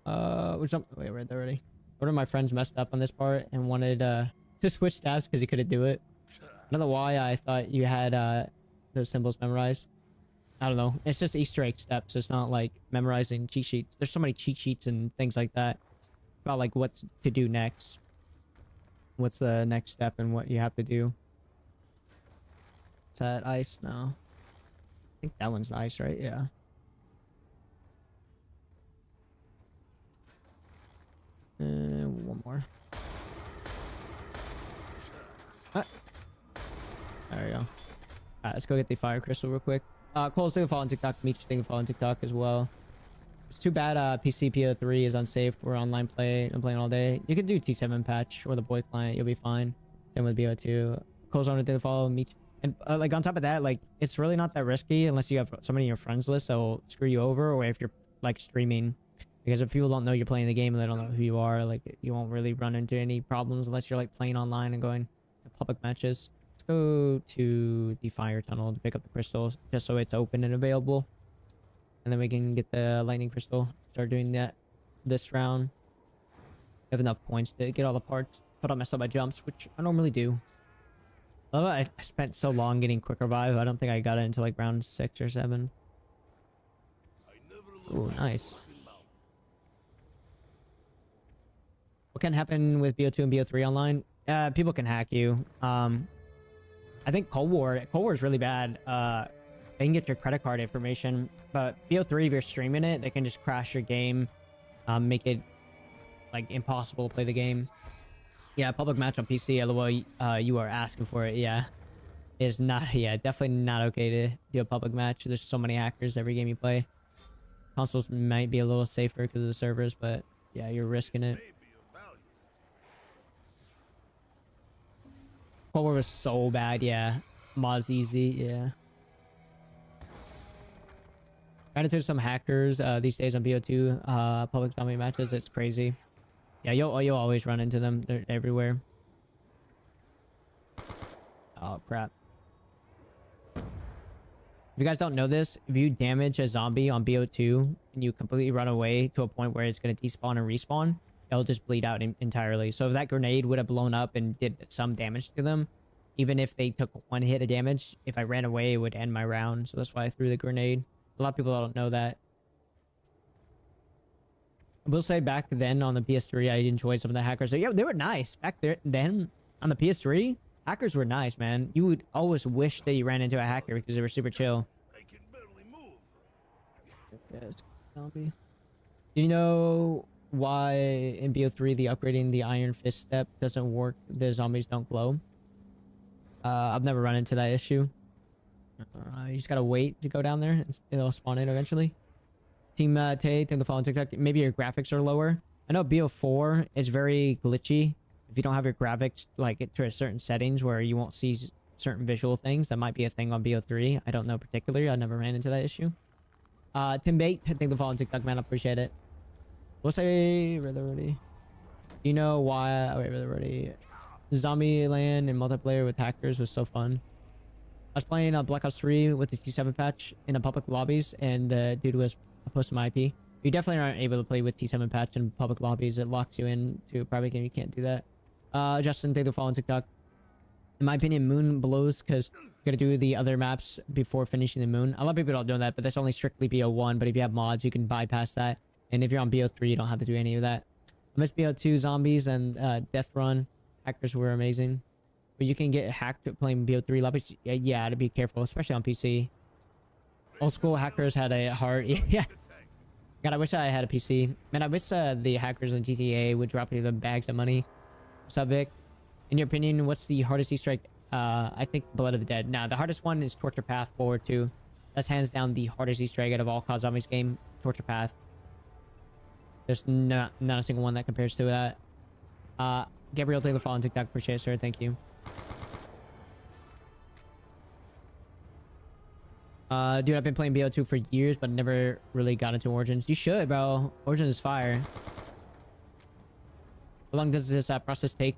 Wait, I read that already. One of my friends messed up on this part and wanted to switch staffs because he couldn't do it. I don't know why I thought you had those symbols memorized. I don't know. It's just Easter egg steps. It's not like memorizing cheat sheets. There's so many cheat sheets and things like that about like what to do next. What's the next step and what you have to do. Is that ice? No. I think that one's ice, right? Yeah. One more. Ah. There we go. Alright, let's go get the fire crystal real quick. Cole's thing follow on TikTok. Meech thing follow on TikTok as well. It's too bad PC PO3 is unsafe for online play. I'm playing all day. You can do T7 patch or the boy client. You'll be fine. Same with BO2. Cole's on thing follow Meech. And like on top of that, like it's really not that risky unless you have somebody in your friends list that will screw you over, or if you're like streaming. Because if people don't know you're playing the game and they don't know who you are, like you won't really run into any problems unless you're like playing online and going to public matches. Let's go to the fire tunnel to pick up the crystals just so it's open and available. And then we can get the lightning crystal. Start doing that this round. I have enough points to get all the parts. Put on myself my jumps, which I normally do. I spent so long getting quick revive. I don't think I got it until like round 6 or 7. Oh, nice. What can happen with BO2 and BO3 online? People can hack you. I think Cold War is really bad. They can get your credit card information, but BO3, if you're streaming it, they can just crash your game, make it like impossible to play the game. Yeah, public match on PC. LOL, you are asking for it. Yeah, is not, yeah, definitely not okay to do a public match. There's so many hackers every game you play. Consoles might be a little safer because of the servers, but yeah, you're risking it. Cold War was so bad, yeah. Moz easy, yeah. Ran into some hackers these days on BO2 public zombie matches. It's crazy. Yeah, you'll always run into them. They're everywhere. Oh crap. If you guys don't know this, if you damage a zombie on BO2 and you completely run away to a point where it's going to despawn and respawn, it'll just bleed out entirely. So if that grenade would have blown up and did some damage to them, even if they took one hit of damage, if I ran away, it would end my round. So that's why I threw the grenade. A lot of people don't know that. I will say back then on the PS3, I enjoyed some of the hackers. So yeah, they were nice. Back there then on the PS3, hackers were nice, man. You would always wish that you ran into a hacker because they were super chill. I can barely move. Yes, zombie. Do you know why in BO3 the upgrading the Iron Fist step doesn't work? The zombies don't glow. I've never run into that issue. You just gotta wait to go down there and it'll spawn in eventually. Team Tay, thank the follow on TikTok. Maybe your graphics are lower. I know BO4 is very glitchy. If you don't have your graphics like to a certain settings where you won't see certain visual things, that might be a thing on BO3. I don't know particularly. I never ran into that issue. Tim Bate, thank the follow on TikTok, man. I appreciate it. We'll say rather ready. You know why? Oh, wait, rather ready. Zombie Land and multiplayer with hackers was so fun. I was playing Black Ops 3 with the T7 patch in a public lobbies, and the dude was posting my IP. You definitely aren't able to play with T7 patch in public lobbies. It locks you in to a private game. You can't do that. Justin, thank you for following TikTok. In my opinion, Moon blows because you gotta do the other maps before finishing the Moon. A lot of people don't know that, but that's only strictly BO1. But if you have mods, you can bypass that. And if you're on BO3, you don't have to do any of that. I missed BO2 zombies and Death Run. Hackers were amazing. But you can get hacked playing BO3 lobbies. Yeah, to be careful, especially on PC. Old school hackers had a hard... Yeah. God, I wish I had a PC. Man, I wish the hackers on GTA would drop you the bags of money. What's up, Vic? In your opinion, what's the hardest Easter egg? I think Blood of the Dead. Nah, the hardest one is Torture Path Forward 2. That's hands down the hardest Easter egg out of all COD Zombies game. Torture Path. There's not a single one that compares to that. Gabriel Taylor following TikTok. Appreciate it, sir. Thank you. Dude, I've been playing BO2 for years, but never really got into Origins. You should, bro. Origins is fire. How long does this process take?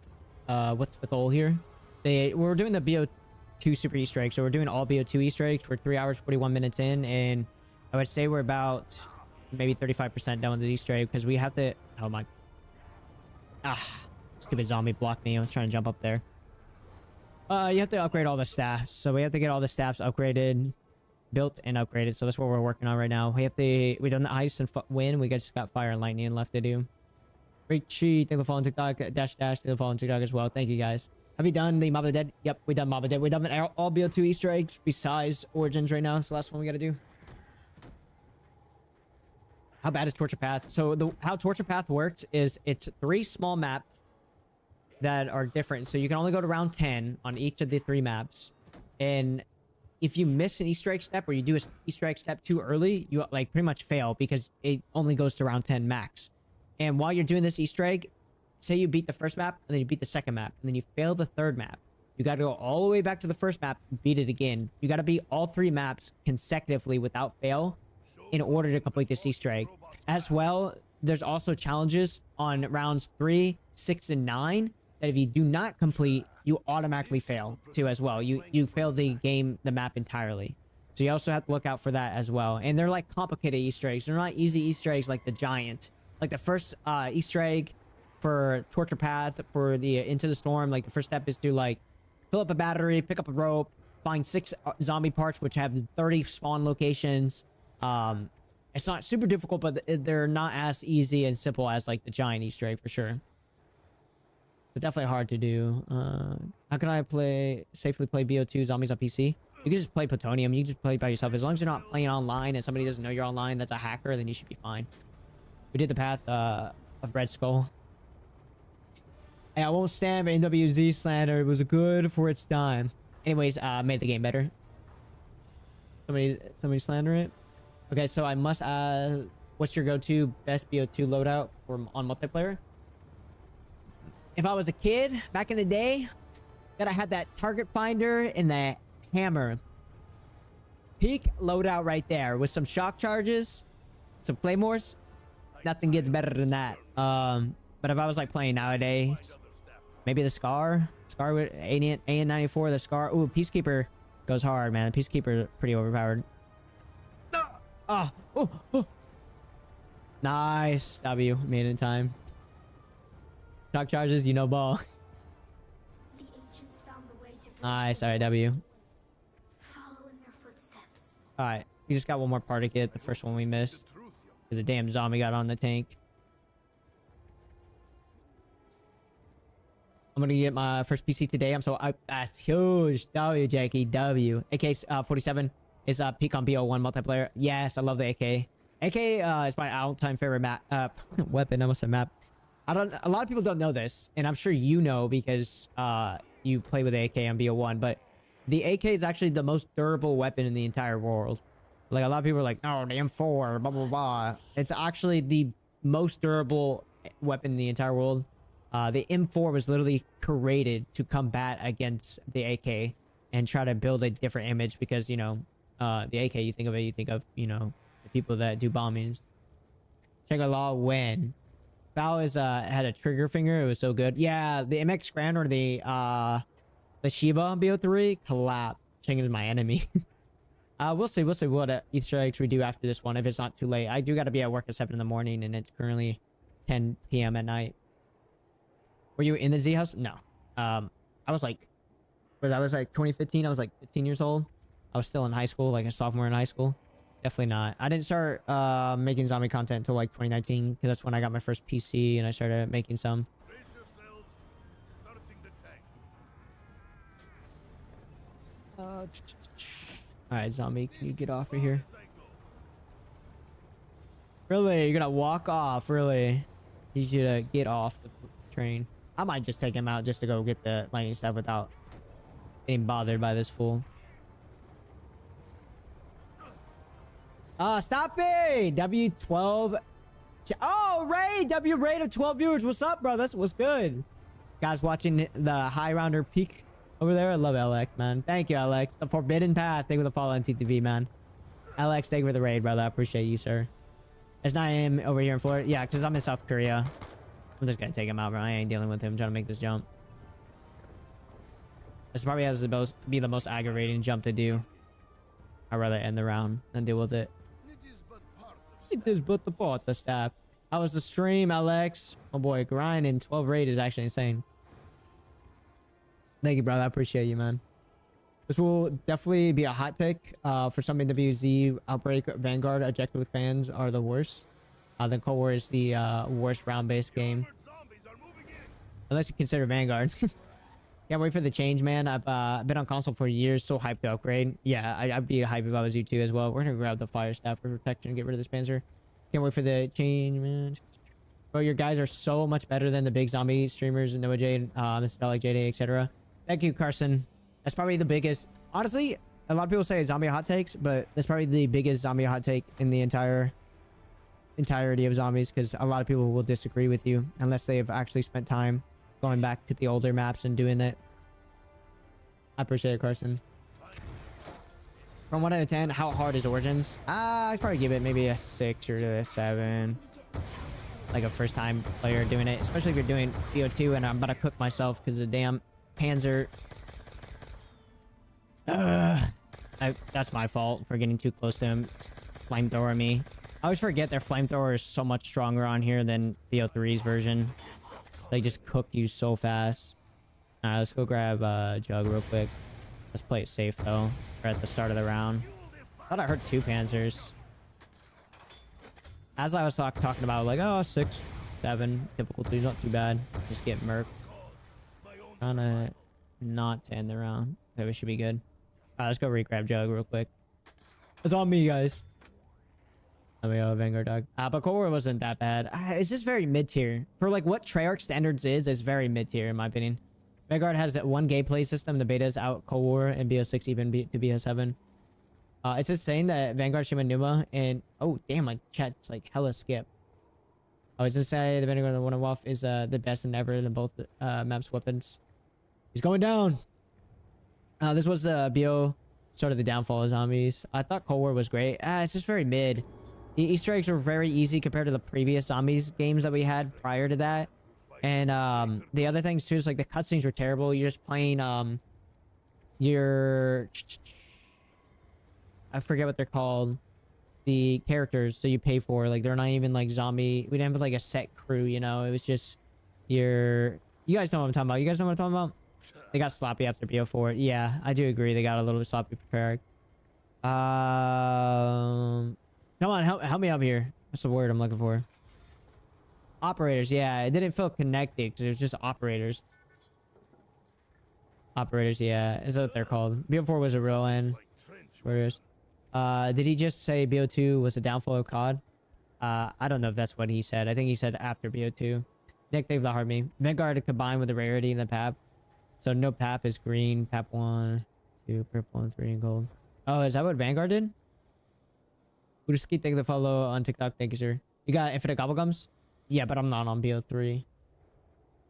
What's the goal here? We're doing the BO2 super Easter egg, so we're doing all BO2 Easter eggs. We're 3 hours 41 minutes in, and I would say we're about maybe 35% done with the Easter egg because we have to. Oh my! Stupid zombie blocked me. I was trying to jump up there. You have to upgrade all the staffs, so we have to get all the staffs upgraded, built and upgraded. So that's what we're working on right now. We done the ice and wind. We just got fire and lightning left to do. Richie, thank you for following TikTok. Dash, thank you for following TikTok as well. Thank you guys. Have you done the Mob of the Dead? Yep, we done Mob of the Dead. We done all BO2 Easter eggs besides Origins right now. It's the last one we gotta do. How bad is Torture Path? So how Torture Path works is it's 3 small maps that are different. So you can only go to round 10 on each of the 3 maps. And if you miss an Easter egg step or you do an Easter egg step too early, you like pretty much fail because it only goes to round 10 max. And while you're doing this Easter egg, say you beat the first map and then you beat the second map and then you fail the third map. You got to go all the way back to the first map and beat it again. You got to beat all 3 maps consecutively without fail in order to complete this Easter egg. As well, there's also challenges on rounds 3, 6, and 9 that if you do not complete, you automatically fail too as well. You fail the map entirely. So you also have to look out for that as well. And they're like complicated Easter eggs. They're not easy Easter eggs like the giant. Like the first Easter egg for Torture Path for the Into the Storm, like the first step is to like fill up a battery, pick up a rope, find 6 zombie parts which have 30 spawn locations. It's not super difficult, but they're not as easy and simple as like the giant Easter egg for sure. But definitely hard to do. How can I safely play BO2 zombies on PC? You can just play Plutonium. You can just play by yourself. As long as you're not playing online and somebody doesn't know you're online, that's a hacker, then you should be fine. We did the path of Red Skull. Hey, I won't stand for NWZ slander. It was good for its time. Anyways, made the game better. Somebody slander it. Okay, so I must what's your go-to best BO2 loadout on multiplayer? If I was a kid back in the day, gotta have that target finder and the hammer. Peak loadout right there with some shock charges, some claymores. Nothing gets better than that. But if I was like playing nowadays, maybe the Scar with AN94, the Scar. Ooh, Peacekeeper goes hard, man. The Peacekeeper pretty overpowered. Oh. Nice. W. Made it in time. Shock charges, you know ball. The ancients found the way to Nice. Alright, W. follow in their footsteps. Alright. We just got one more party kit. The first one we missed. Because a damn zombie got on the tank. I'm gonna get my first PC today. I'm so that's huge. W, Jackie. W. AK 47 is peak on BO1 multiplayer. Yes, I love the AK. AK is my all-time favorite map weapon. I almost said map. A lot of people don't know this, and I'm sure you know because you play with the AK on BO1, but the AK is actually the most durable weapon in the entire world. Like, a lot of people are like, oh, the M4, blah, blah, blah. It's actually the most durable weapon in the entire world. The M4 was literally created to combat against the AK and try to build a different image because, you know, the AK, you think of, you know, the people that do bombings. Check a law when. Val is, had a trigger finger. It was so good. Yeah, the MX Grand or the Shiba BO3 collapsed. Cheng is my enemy. We'll see what Easter eggs we do after this one if it's not too late. I do got to be at work at 7 in the morning and it's currently 10 p.m. at night. Were you in the Z house? No. I was like 2015. I was like 15 years old. I was still in high school, like a sophomore in high school. Definitely not. I didn't start making zombie content until like 2019 because that's when I got my first PC and I started making some. Brace yourselves. Starting the tank. All right, zombie, can you get off of here? Really? You're gonna walk off? Really? Need you to get off the train. I might just take him out just to go get the lightning stuff without getting bothered by this fool. Stop it! W12. Oh, Ray! W Raid of 12 viewers. What's up, bro? What's good? Guys watching the high rounder peak over there. I love Alex, man. Thank you, Alex. The Forbidden Path. Thank you for the follow on TTV, man. Alex, thank you for the raid, brother. I appreciate you, sir. It's 9 AM over here in Florida. Yeah, because I'm in South Korea. I'm just gonna take him out, bro. I ain't dealing with him trying to make this jump. This probably has to be the most aggravating jump to do. I'd rather end the round than deal with it. It is but the part of the staff. How was the stream, Alex? Oh boy, grinding 12 raid is actually insane. Thank you, brother. I appreciate you, man. This will definitely be a hot take. For some WZ, Outbreak, Vanguard, Objective fans are the worst. Then Cold War is the worst round-based game. Unless you consider Vanguard. Can't wait for the change, man. I've been on console for years, so hyped to upgrade. Yeah, I'd be hyped if I was you too as well. We're gonna grab the fire staff for protection and get rid of this Panzer. Can't wait for the change, man. Bro, your guys are so much better than the big zombie streamers, Noah Jade, Mr. Dalek, JD, etc. Thank you, Carson. That's probably the biggest. Honestly, a lot of people say zombie hot takes, but that's probably the biggest zombie hot take in the entirety of zombies, because a lot of people will disagree with you unless they have actually spent time going back to the older maps and doing it. I appreciate it, Carson. From 1 out of 10, how hard is Origins? I'd probably give it maybe a 6 or a 7. Like a first time player doing it, especially if you're doing BO2 and I'm about to cook myself because the damn Panzer. That's my fault for getting too close to him. Flamethrower me. I always forget their flamethrower is so much stronger on here than BO3's version. They just cook you so fast. Alright, let's go grab Jug real quick. Let's play it safe though. We're at the start of the round. Thought I heard 2 Panzers. As I was talking about, like, oh, 6, 7 difficulty, not too bad. Just get murked. Trying to not to end the round. Okay, we should be good. Alright, let's go re-grab Jug real quick. It's on me, guys. Let me go, Vanguard dog. But Core wasn't that bad. It's just very mid-tier. For like what Treyarch standards is, it's very mid-tier in my opinion. Vanguard has that one gameplay system. The beta is out Cold War and BO6 even to BO7. It's just saying that Vanguard Shima Numa and oh damn, my chat's like hella skip. Oh, it's just saying the Vanguard the One Wolf is the best in ever in both maps weapons. He's going down. This was BO sort of the downfall of zombies. I thought Cold War was great. It's just very mid. The Easter eggs were very easy compared to the previous zombies games that we had prior to that. And the other things too is like the cutscenes were terrible. You're just playing your I forget what they're called. The characters that you pay for, like they're not even like zombie. We didn't have like a set crew, you know. It was just you guys know what I'm talking about. You guys know what I'm talking about? They got sloppy after BO4. Yeah, I do agree. They got a little bit sloppy for Prague. Come on, help me up here. What's the word I'm looking for? Operators, yeah. It didn't feel connected because it was just operators. Operators, yeah. Is that what they're called? BO4 was a real end. Where is? Did he just say BO2 was a downfall of COD? I don't know if that's what he said. I think he said after BO2. Nick, they've hard me. Vanguard combined with the rarity in the PAP. So no PAP is green. PAP 1, 2, purple, and 3 and gold. Oh, is that what Vanguard did? Uduski, thank you the follow on TikTok. Thank you, sir. You got Infinite Gobblegums? Yeah, but I'm not on BO3.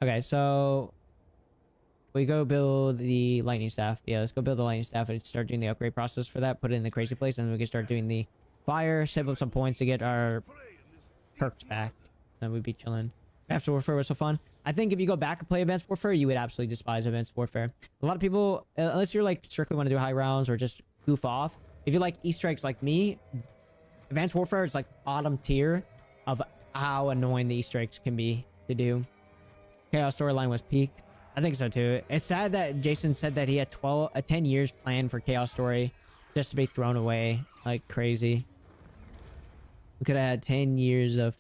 Okay, so we go build the lightning staff. Yeah, let's go build the lightning staff and start doing the upgrade process for that. Put it in the crazy place, and then we can start doing the fire. Save up some points to get our perks back. Then we'd be chilling. Advanced Warfare was so fun. I think if you go back and play Advanced Warfare, you would absolutely despise Advanced Warfare. A lot of people, unless you're like strictly want to do high rounds or just goof off, if you like Easter eggs like me, Advanced Warfare is like bottom tier of how annoying the Easter eggs can be to do. Chaos storyline was peaked. I think so too. It's sad that Jason said that he had 10 years planned for Chaos Story just to be thrown away like crazy. We could have had 10 years of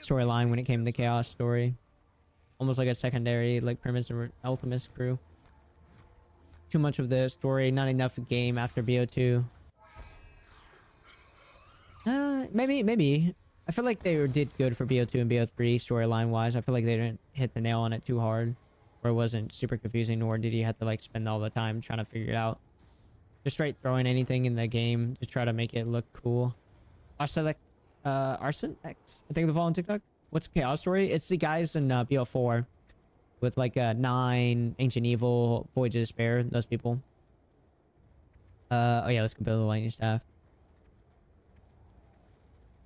storyline when it came to Chaos Story. Almost like a secondary like premise and Ultimus crew. Too much of the story, not enough game after BO2. Maybe. I feel like they did good for BO2 and BO3 storyline wise. I feel like they didn't hit the nail on it too hard. Or it wasn't super confusing, nor did you have to like spend all the time trying to figure it out. Just straight throwing anything in the game to try to make it look cool. Arson X, I think the follow on TikTok. What's Chaos Story? It's the guys in BO4 with like 9, Ancient Evil, Voyage of Despair, those people. Oh yeah, let's go build the lightning staff.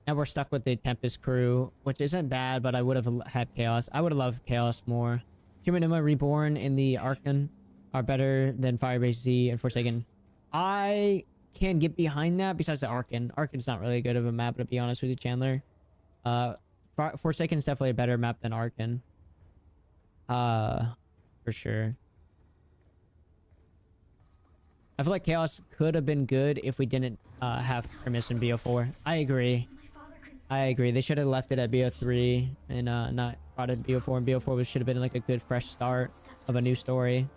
Now we're stuck with the Tempest crew, which isn't bad, but I would have had Chaos. I would have loved Chaos more. Humanima Reborn and the Archon are better than Firebase Z and Forsaken. I can get behind that besides the Archon. Archon's not really good of a map, to be honest with you, Chandler. Forsaken's definitely a better map than Archon. For sure. I feel like Chaos could have been good if we didn't have Primus in BO4. I agree. They should have left it at BO3 and not brought it BO4. And BO4 should have been like a good fresh start of a new story.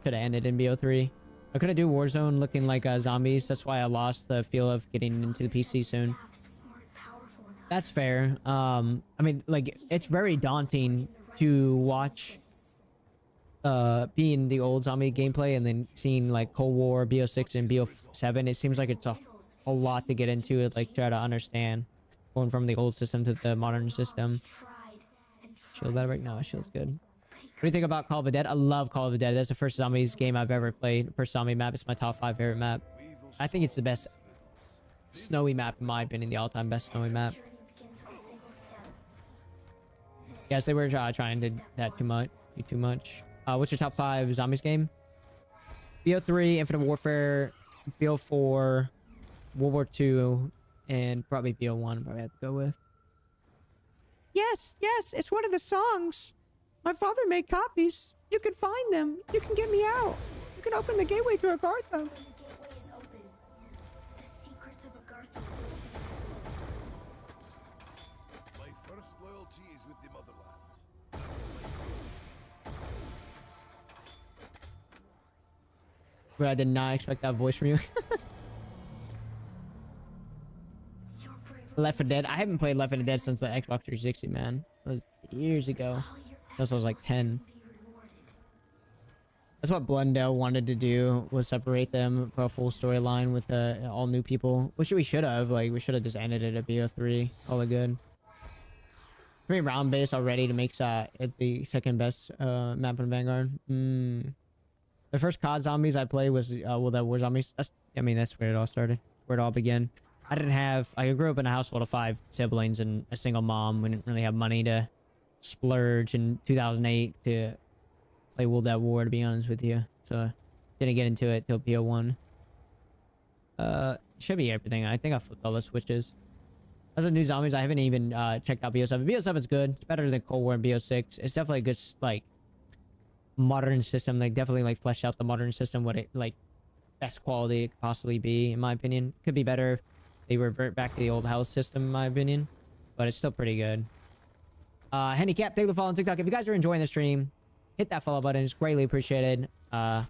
Could have ended in BO3. I couldn't do Warzone looking like zombies. That's why I lost the feel of getting into the PC soon. That's fair. I mean, like, it's very daunting to watch being the old zombie gameplay and then seeing like Cold War, BO6, and BO7. It seems like it's a lot to get into it, like try to understand going from the old system to the modern system. Shield better right now. Shield's good. What do you think about Call of the Dead? I love Call of the Dead. That's the first zombies game I've ever played. First zombie map. It's my top 5 favorite map. I think it's the best snowy map in my opinion. The all-time best snowy map. Yes, they were trying to that too much. What's your top 5 zombies game? BO3, Infinite Warfare, BO4, World War II, and probably BO1 probably have to go with. Yes, it's one of the songs. My father made copies. You can find them. You can get me out. You can open the gateway to Agartha. The gateway is open. The secrets of Agartha. My first loyalty is with the motherland. But I did not expect that voice from you. Left 4 Dead. I haven't played Left 4 Dead since the Xbox 360, man. It was years ago. Since I was like 10. That's what Blundell wanted to do, was separate them for a full storyline with all new people, which we should have. Like, we should have just ended it at BO3. All it good. 3 round base already to make it the second best map in Vanguard. The first COD zombies I played was World at War zombies. I mean, that's where it all started, where it all began. I grew up in a household of 5 siblings and a single mom. We didn't really have money to splurge in 2008 to play World at War, to be honest with you. So didn't get into it till PO1. Should be everything. I think I flipped all the switches. As a new zombies, I haven't even checked out BO7. BO7 is good. It's better than Cold War and BO6. It's definitely a good like modern system. They definitely like fleshed out the modern system, what it like best quality it could possibly be, in my opinion. Could be better. They revert back to the old house system, in my opinion, but it's still pretty good. Handicap, thank you for following TikTok. If you guys are enjoying the stream, hit that follow button. It's greatly appreciated. That's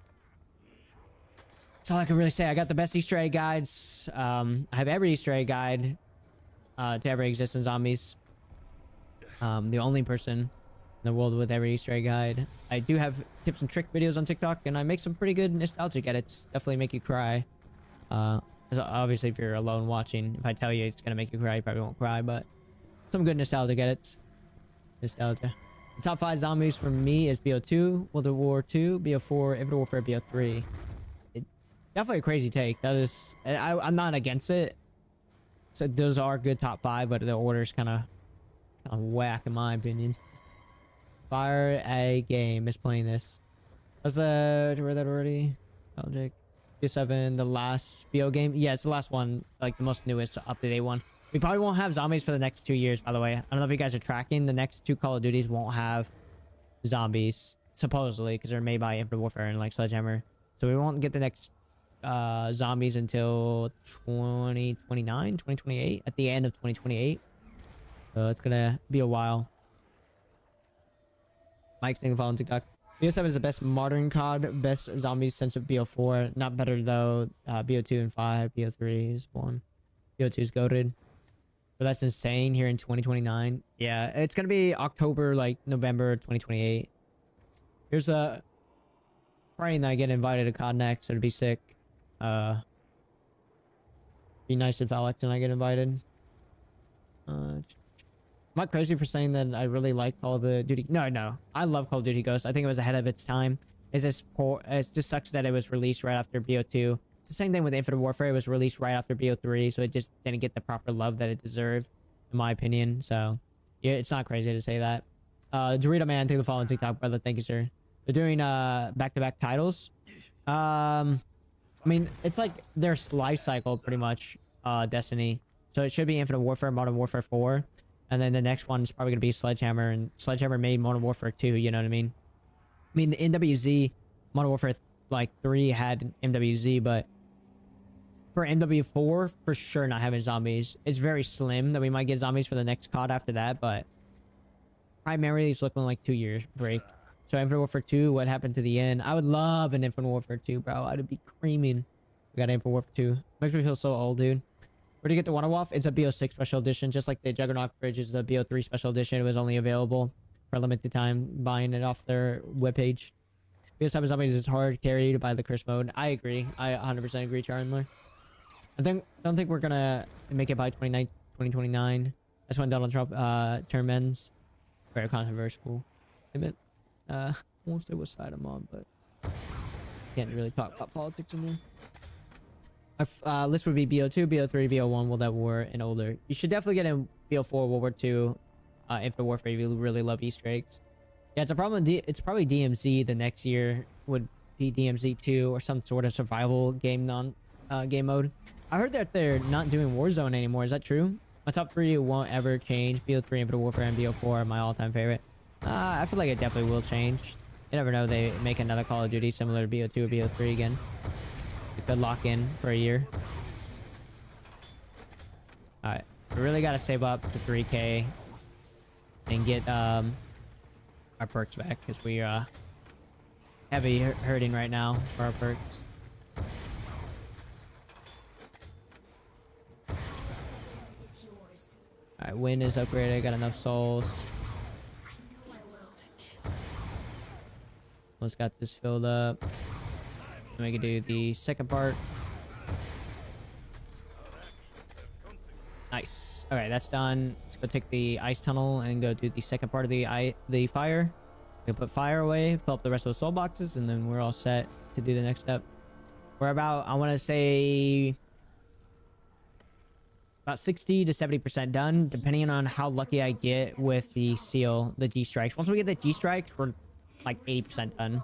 all I can really say. I got the best Easter egg guides. I have every Easter egg guide to ever exist in zombies. The only person in the world with every Easter egg guide. I do have tips and trick videos on TikTok, and I make some pretty good nostalgic edits. Definitely make you cry. 'Cause obviously, if you're alone watching, if I tell you it's gonna make you cry, you probably won't cry. But some good nostalgic edits. Nostalgia. The top 5 zombies for me is BO2, World at War 2, BO4, Infinite Warfare, BO3. Definitely a crazy take. That is, I'm not against it. So those are good top 5, but the order's kind of whack in my opinion. Fire a game is playing this. Was read that already? Nostalgic. BO7, the last BO game. Yeah, it's the last one, like the most newest, up-to-date one. We probably won't have zombies for the next 2 years, by the way. I don't know if you guys are tracking. The next 2 Call of Duties won't have zombies, supposedly, because they're made by Infinite Warfare and like Sledgehammer. So we won't get the next zombies until 2029, 2028, at the end of 2028. So it's gonna be a while. Mike's thinking following TikTok. BO7 is the best modern COD, best zombies since BO4. Not better though. BO2 and 5, BO3 is 1. BO2 is goated. But that's insane here in 2029. Yeah, it's gonna be October, like November 2028. Here's a praying that I get invited to COD next. It'd be sick. Be nice if Alex and I get invited. Am I crazy for saying that I really like Call of Duty? No. I love Call of Duty Ghosts. I think it was ahead of its time. It just sucks that it was released right after BO2. It's the same thing with Infinite Warfare. It was released right after BO3, so it just didn't get the proper love that it deserved, in my opinion. So, yeah, it's not crazy to say that. Dorito Man, thank you for following TikTok, brother. Thank you, sir. They're doing back-to-back titles. I mean, it's like their life cycle, pretty much, Destiny. So it should be Infinite Warfare, Modern Warfare 4. And then the next one is probably going to be Sledgehammer. And Sledgehammer made Modern Warfare 2, you know what I mean? I mean, the NWZ, Modern Warfare, like, 3 had MWZ, but for MW4, for sure not having zombies. It's very slim that we might get zombies for the next COD after that, but primarily it's looking like 2 years break. So Infinite Warfare 2, what happened to the end? I would love an Infinite Warfare 2, bro. I'd be creaming. We got Infinite Warfare 2. Makes me feel so old, dude. Where do you get the one-off? It's a BO6 special edition, just like the Juggernaut fridge is the BO3 special edition. It was only available for a limited time, buying it off their webpage. BO7 Zombies is hard carried by the curse mode. I agree. I 100% agree, Chandler. Don't think we're gonna make it by 2029. That's when Donald Trump term ends. Very controversial. I won't say what side I'm on, but can't really talk about politics in here. Our list would be BO2, BO3, BO1, World at War, and older. You should definitely get in BO4, World War 2, Infinite Warfare if you really love Easter eggs. Yeah, it's a problem. It's probably DMZ. The next year would be DMZ 2 or some sort of survival game game mode. I heard that they're not doing Warzone anymore. Is that true? My top 3 won't ever change. BO3, Infinite Warfare, and BO4 are my all-time favorite. I feel like it definitely will change. You never know. They make another Call of Duty similar to BO2 or BO3 again. It could lock in for a year. Alright. We really gotta save up to 3K and get our perks back because we are heavy hurting right now for our perks. Alright, win is upgraded. Got enough souls. Almost got this filled up. And we can do the second part. Nice. Okay, that's done. Let's go take the ice tunnel and go do the second part of the fire. We put fire away, fill up the rest of the soul boxes, and then we're all set to do the next step. We're about, I want to say, about 60 to 70% done, depending on how lucky I get with the seal, the G strikes. Once we get the G strikes, we're like 80% done.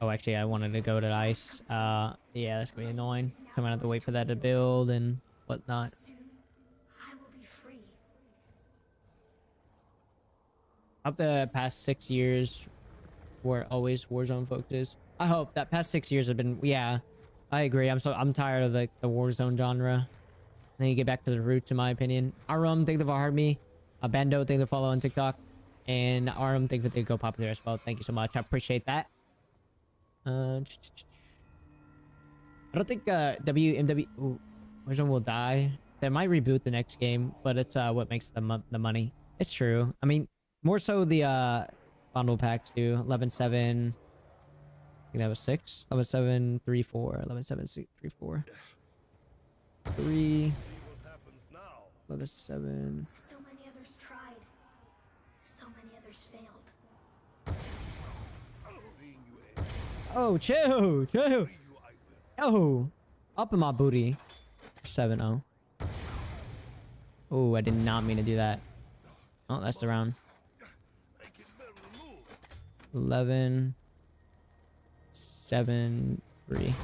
Oh, actually, I wanted to go to ice. Yeah, that's gonna be annoying. So I'm gonna have to wait for that to build and whatnot. Soon, I will be free. Up the past 6 years were always Warzone focused. I hope that past 6 years have been, yeah, I agree. I'm tired of the Warzone genre. Then you get back to the roots, in my opinion. Arum, thank you for heard me. Bando, thank you for follow on TikTok. And Arum, thank you for the go popular as well. Thank you so much. I appreciate that. I don't think WMW Warzone will die. They might reboot the next game, but it's what makes the money. It's true. I mean, more so the bundle packs do. 11-7. I think that was 6. 11-7, 3-4. 11-7, 3-4. 3. 11-7. So many others tried. So many others failed. Oh, chill. Chill. Oh. Up in my booty. 7-0. Oh, I did not mean to do that. Oh, that's the round. 11, 7, 3.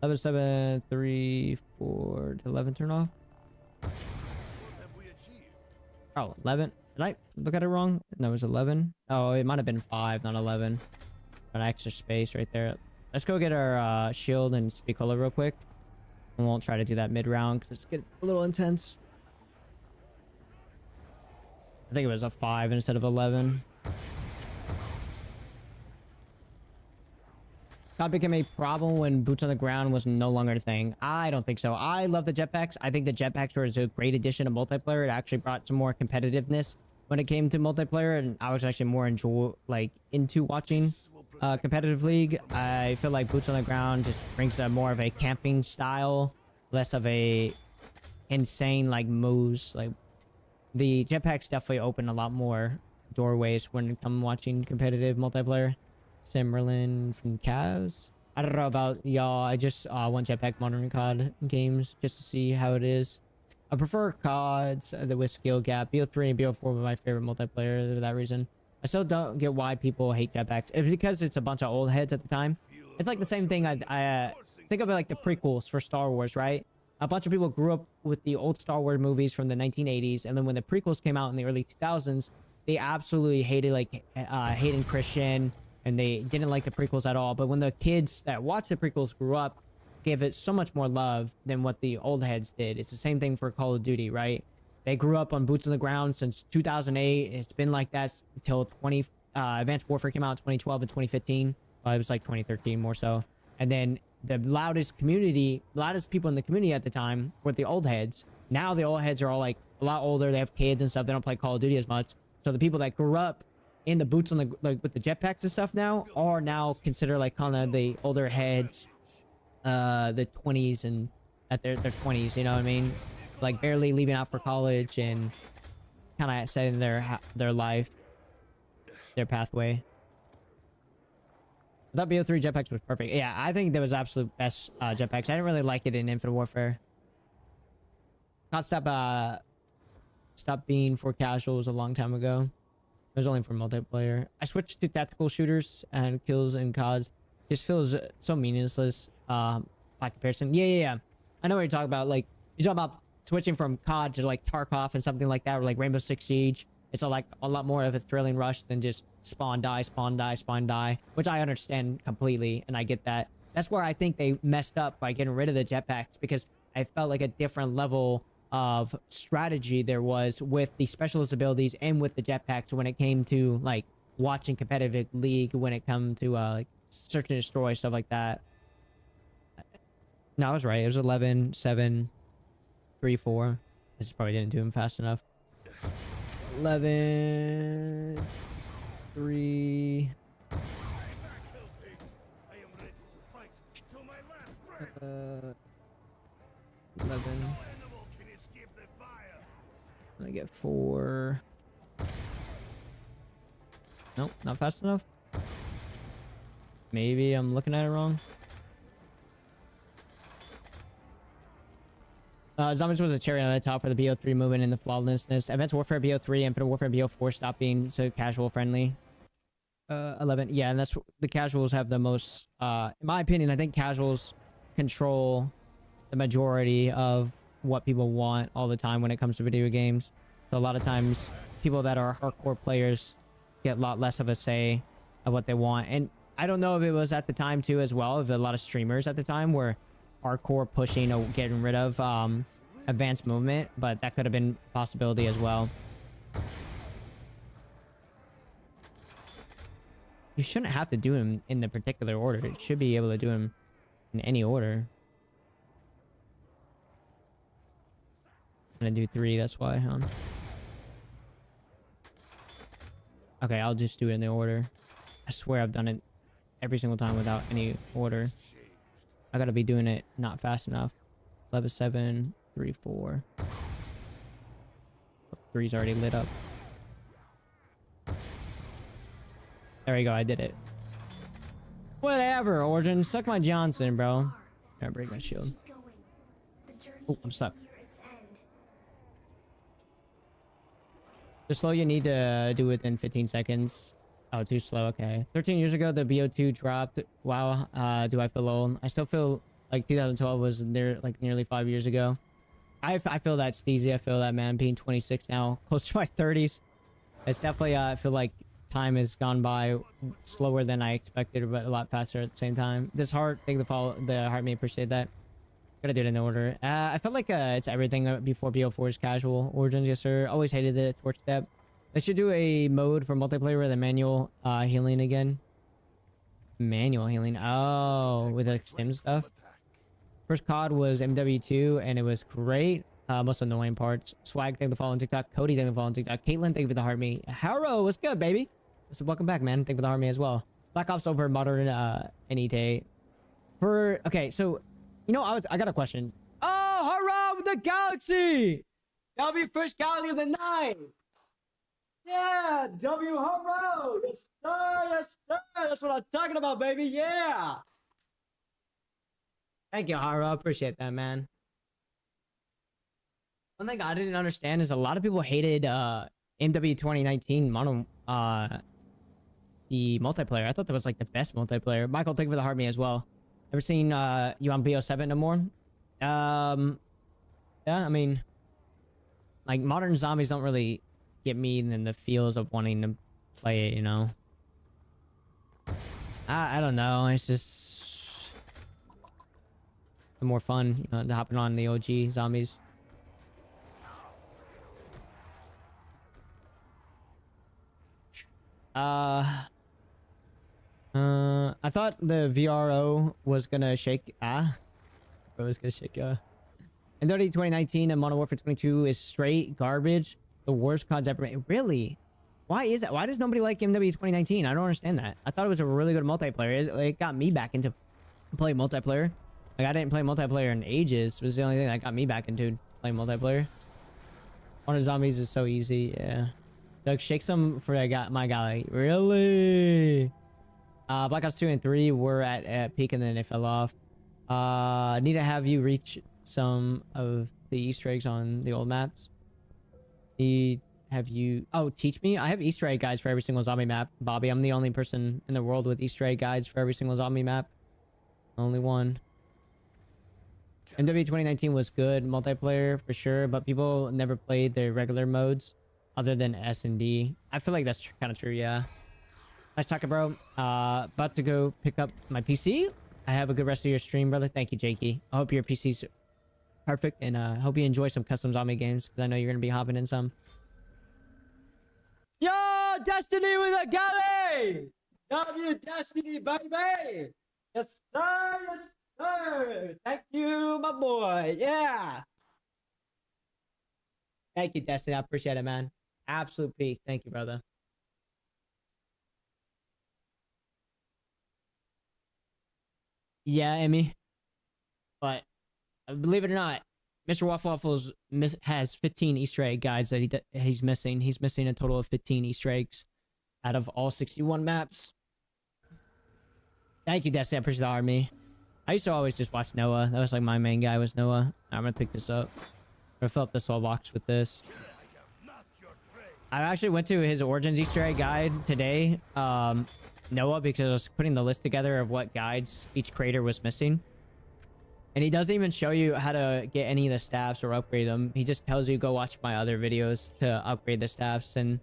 11, 7, 3, 4 to 11 turn off. Oh, 11. Did I look at it wrong? No, it was 11. Oh, it might have been 5, not 11. An extra space right there. Let's go get our shield and Spicola real quick. We won't try to do that mid-round because it's getting a little intense. I think it was a 5 instead of 11. COD became a problem when boots on the ground was no longer a thing. I don't think so. I love the jetpacks. I think the jetpacks were a great addition to multiplayer. It actually brought some more competitiveness when it came to multiplayer, and I was actually more into watching competitive league. I feel like boots on the ground just brings a more of a camping style, less of a insane like moves. Like the jetpacks definitely open a lot more doorways when it comes watching competitive multiplayer. Simmerlin from Cavs. I don't know about y'all. I just want jetpack modern COD games just to see how it is. I prefer CODs with skill gap. BO3 and BO4 were my favorite multiplayer for that reason. I still don't get why people hate jetpacks. It's because it's a bunch of old heads at the time. It's like the same thing. I think of it like the prequels for Star Wars, right? A bunch of people grew up with the old Star Wars movies from the 1980s, and then when the prequels came out in the early 2000s, they absolutely hated Hayden Christian, and they didn't like the prequels at all. But when the kids that watched the prequels grew up, gave it so much more love than what the old heads did. It's the same thing for Call of Duty, right? They grew up on boots on the ground since 2008. It's been like that until Advanced Warfare came out in 2012 and 2015. Well, it was like 2013 more so. And then the loudest people in the community at the time were the old heads. Now the old heads are all like a lot older. They have kids and stuff. They don't play Call of Duty as much. So the people that grew up in the boots on the with the jetpacks and stuff now are now considered like kind of the older heads, the 20s and at their 20s. You know what I mean? Like barely leaving out for college and kind of setting their life, their pathway. I thought BO3 jetpacks was perfect. Yeah, I think that was absolute best jetpacks. I didn't really like it in Infinite Warfare. Not stop being for casuals a long time ago. It was only for multiplayer. I switched to tactical shooters and kills and CODs. Just feels so meaningless by comparison. Yeah. I know what you're talking about. Like, you're talking about switching from COD to like Tarkov and something like that, or like Rainbow Six Siege. It's a lot more of a thrilling rush than just spawn, die, spawn, die, spawn, die, which I understand completely, and I get that. That's where I think they messed up by getting rid of the jetpacks, because I felt like a different level of strategy there was with the specialist abilities and with the jetpacks when it came to like watching competitive league, when it come to like search and destroy, stuff like that. No, I was right. It was 11, 7, 3, 4. I just probably didn't do them fast enough. 11. 3. I am ready to fight till my last breath. 11. No animal can escape the fire. I get 4. Nope, not fast enough. Maybe I'm looking at it wrong. Zombies was a cherry on the top for the BO3 movement and the flawlessness. Advanced Warfare BO3, Infinite Warfare BO4 stopped being so casual friendly. 11. Yeah, and that's the casuals have the most. In my opinion, I think casuals control the majority of what people want all the time when it comes to video games. So a lot of times, people that are hardcore players get a lot less of a say of what they want. And I don't know if it was at the time too as well, if a lot of streamers at the time were hardcore pushing or getting rid of advanced movement, but that could have been a possibility as well. You shouldn't have to do them in the particular order. It should be able to do them in any order. I'm gonna do 3, that's why, huh? Okay, I'll just do it in the order. I swear I've done it every single time without any order. I gotta be doing it not fast enough. 11, 7, 3, 4. 3's already lit up. There we go, I did it. Whatever, Origin. Suck my Johnson, bro. Alright, break my shield. Keep going. The journey Oh, I'm is stuck. near its end. The slow you need to do within 15 seconds. Oh, too slow. Okay. 13 years ago, the BO2 dropped. Wow. Do I feel old? I still feel like 2012 was nearly 5 years ago. I feel that, Steezy. I feel that, man. Being 26 now, close to my 30s. It's definitely, I feel like time has gone by slower than I expected, but a lot faster at the same time. This heart, thank the heart me, appreciate that. Gotta do it in order. I felt like it's everything before BO4's casual. Origins, yes sir. Always hated the torch step. They should do a mode for multiplayer with a manual healing again. Manual healing. Oh, with the stim stuff. First COD was MW2 and it was great. Most annoying parts. Swag, thank you for following TikTok. Cody, thank you for following TikTok. Caitlin, thank you for the heart me. Harrow, what's good, baby? So welcome back, man. Thank you for the heart me as well. Black Ops over modern any day. Okay, so you know, I got a question. Oh, hurrah with the galaxy! That'll be first galaxy of the night. Yeah, W hurrah! Yes sir, yes sir. That's what I'm talking about, baby. Yeah. Thank you, Haro. Appreciate that, man. One thing I didn't understand is a lot of people hated MW 2019 mono the multiplayer. I thought that was like the best multiplayer. Michael, thank you for the heart me as well. Ever seen you on BO7 no more? Yeah, I mean, like modern zombies don't really get me in the feels of wanting to play it, you know. I don't know. It's just more fun, you know, hopping on the OG zombies. I thought the VRO was gonna shake. It was gonna shake. And Dirty 2019 and Modern Warfare 22 is straight garbage. The worst CODs ever made. Really? Why is that? Why does nobody like MW 2019? I don't understand that. I thought it was a really good multiplayer. It got me back into playing multiplayer. Like I didn't play multiplayer in ages. It was the only thing that got me back into playing multiplayer. Modern Zombies is so easy. Yeah. Doug, shake some for my guy. Really? Black Ops 2 and 3 were at peak and then they fell off. Need to have you reach some of the Easter eggs on the old maps. Teach me? I have Easter egg guides for every single zombie map, Bobby. I'm the only person in the world with Easter egg guides for every single zombie map. Only one. MW 2019 was good multiplayer for sure, but people never played their regular modes other than S and D. I feel like that's kind of true, yeah. Nice talking, bro. About to go pick up my PC. I have a good rest of your stream, brother. Thank you, Jakey. I hope your PC's perfect, and hope you enjoy some custom zombie games, because I know you're going to be hopping in some. Yo, Destiny with a galley! W Destiny, baby! Yes, sir! Yes, sir! Thank you, my boy! Yeah! Thank you, Destiny. I appreciate it, man. Absolute peak. Thank you, brother. Yeah, Emmy. But believe it or not, Mr. Waffle Waffles has 15 Easter egg guides that he's missing. He's missing a total of 15 Easter eggs out of all 61 maps. Thank you, Destiny. I appreciate the army. I used to always just watch Noah. That was like my main guy was Noah. I'm gonna pick this up. I'm gonna fill up the soul box with this. I actually went to his Origins Easter egg guide today, Noah, because I was putting the list together of what guides each creator was missing. And he doesn't even show you how to get any of the staffs or upgrade them. He just tells you go watch my other videos to upgrade the staffs and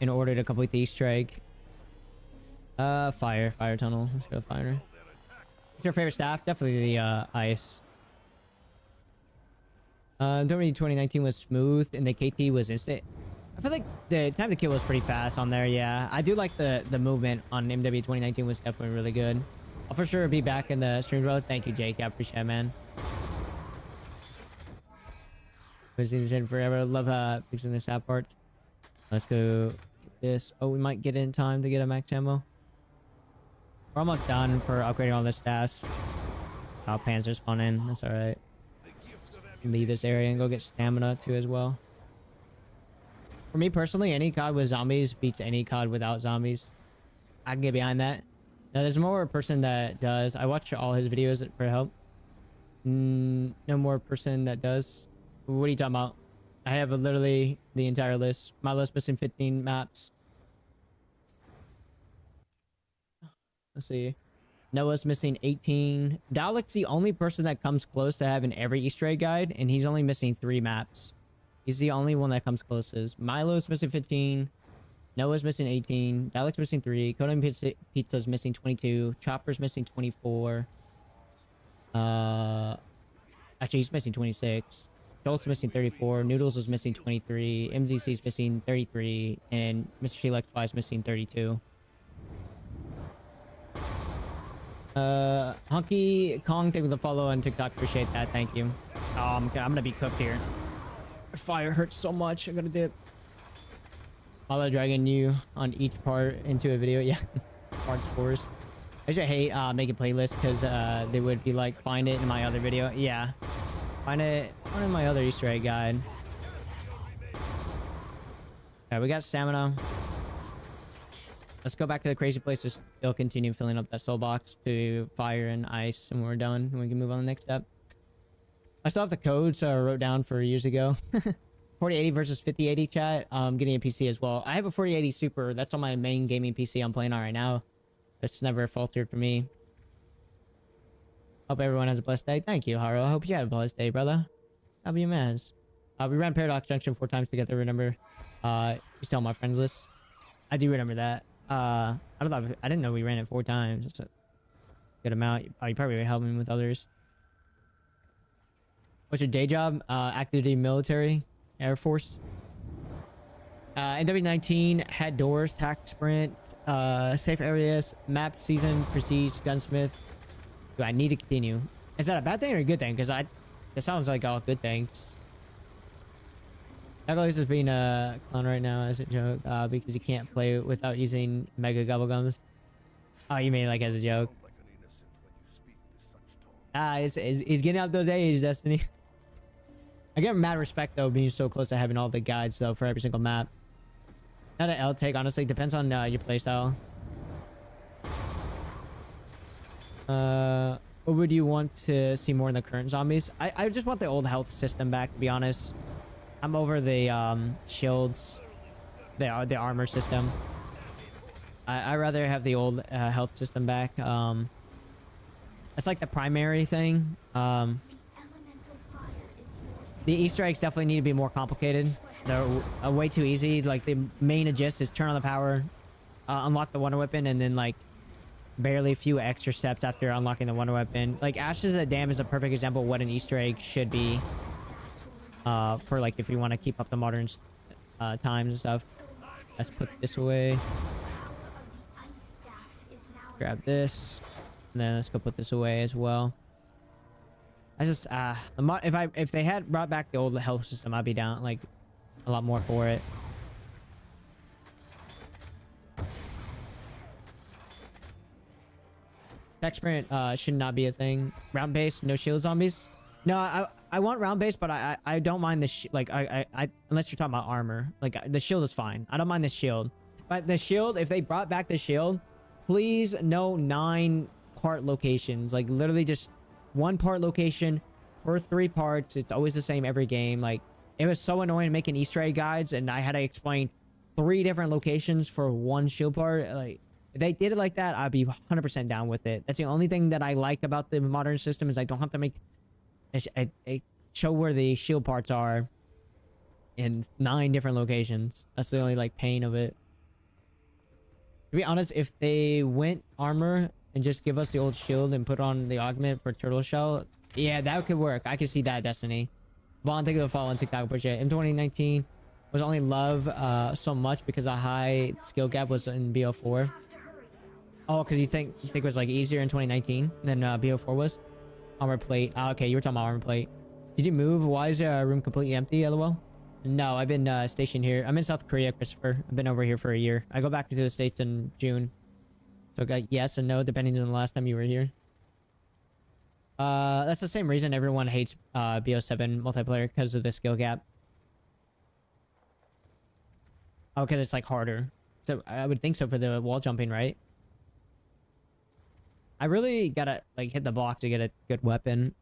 in order to complete the Easter egg. Fire tunnel. Let's go fire. What's your favorite staff? Definitely the ice. WWE 2019 was smooth and the KT was instant. I feel like the time to kill was pretty fast on there. Yeah, I do like the movement on MW 2019 was definitely really good. I'll for sure be back in the stream, bro. Thank you, Jake. I appreciate it, man. Visiting forever. Love fixing this app part. Let's go get this. Oh, we might get in time to get a max ammo. We're almost done for upgrading all the stats. Oh, Panzer spawn in. That's alright. Leave this area and go get stamina too as well. For me personally, any COD with zombies beats any COD without zombies. I can get behind that. Now, there's more person that does. I watch all his videos for help. No more person that does. What are you talking about? I have literally the entire list. My list missing 15 maps. Let's see. Noah's missing 18. Dalek's the only person that comes close to having every Easter egg guide, and he's only missing 3 maps. He's the only one that comes closest. Milo's missing 15. Noah's missing 18. Dalek's missing 3. Conan Pizza's missing 22. Chopper's missing 24. Actually, he's missing 26. Joel's missing 34. Noodles is missing 23. MZC's missing 33. And Mr. Shelectify is missing 32. Hunky Kong, thank you for the follow on TikTok. Appreciate that. Thank you. Oh, I'm gonna be cooked here. Fire hurts so much. I'm gonna dip. I'll dragging you on each part into a video. Yeah. Parts force. I should hate making playlists because they would be like, find it in my other video. Yeah. Find it in my other Easter egg guide. Alright, we got stamina. Let's go back to the crazy place to still continue filling up that soul box to fire and ice, and we're done. And we can move on to the next step. I still have the codes I wrote down for years ago. 4080 versus 5080 chat. Getting a PC as well. I have a 4080 Super. That's on my main gaming PC I'm playing on right now. It's never faltered for me. Hope everyone has a blessed day. Thank you, Haro. I hope you have a blessed day, brother. I'll be a man. We ran Paradox Junction 4 times together, remember? He's telling my friends list. I do remember that. I didn't know we ran it 4 times. That's a good amount. Oh, you probably would help me with others. What's your day job? Active duty military, Air Force. NW19 had doors, tac sprint, safe areas, map season, prestige, gunsmith. Do I need to continue? Is that a bad thing or a good thing? Because that sounds like all good things. Douglas is being a clown right now as a joke, because you can't play without using mega gobblegums. Oh, you mean like as a joke? He's getting up those age, Destiny. I give him mad respect though, being so close to having all the guides though for every single map. Not an L take, honestly. Depends on your playstyle. What would you want to see more in the current zombies? I just want the old health system back, to be honest. I'm over the shields, the armor system. I rather have the old health system back. It's like the primary thing. The Easter eggs definitely need to be more complicated. They're way too easy. Like the main gist is turn on the power, unlock the wonder weapon, and then like barely a few extra steps after unlocking the wonder weapon. Like Ashes of the Dam is a perfect example of what an Easter egg should be. For like if you want to keep up the modern times and stuff. Let's put this away. Grab this, and then let's go put this away as well. I just if they had brought back the old health system, I'd be down like a lot more for it. Tech sprint should not be a thing. Round base, no shield zombies. No, I want round base, but I don't mind the like I unless you're talking about armor. Like the shield is fine. I don't mind the shield, but the shield, if they brought back the shield, please no 9-part locations. Like literally just 1-part location per 3 parts. It's always the same every game. Like it was so annoying making Easter egg guides, and I had to explain 3 different locations for 1 shield part. Like if they did it like that, I'd be 100% down with it. That's the only thing that I like about the modern system, is I don't have to make a show where the shield parts are in 9 different locations. That's the only like pain of it. To be honest, if they went armor and just give us the old shield and put on the augment for turtle shell, yeah, that could work. I could see that, Destiny. Vaughn, thank you for the follow on TikTok. Appreciate it. In 2019 was only love so much because the high skill gap was in BO4. Oh, because you think it was like easier in 2019 than BO4 was? Armor plate. Oh, okay, you were talking about armor plate. Did you move? Why is your room completely empty, LOL? No, I've been stationed here. I'm in South Korea, Christopher. I've been over here for a year. I go back to the States in June. So I got yes and no, depending on the last time you were here. That's the same reason everyone hates BO7 multiplayer, because of the skill gap. Oh, because it's like harder. So I would think so for the wall jumping, right? I really gotta like hit the block to get a good weapon.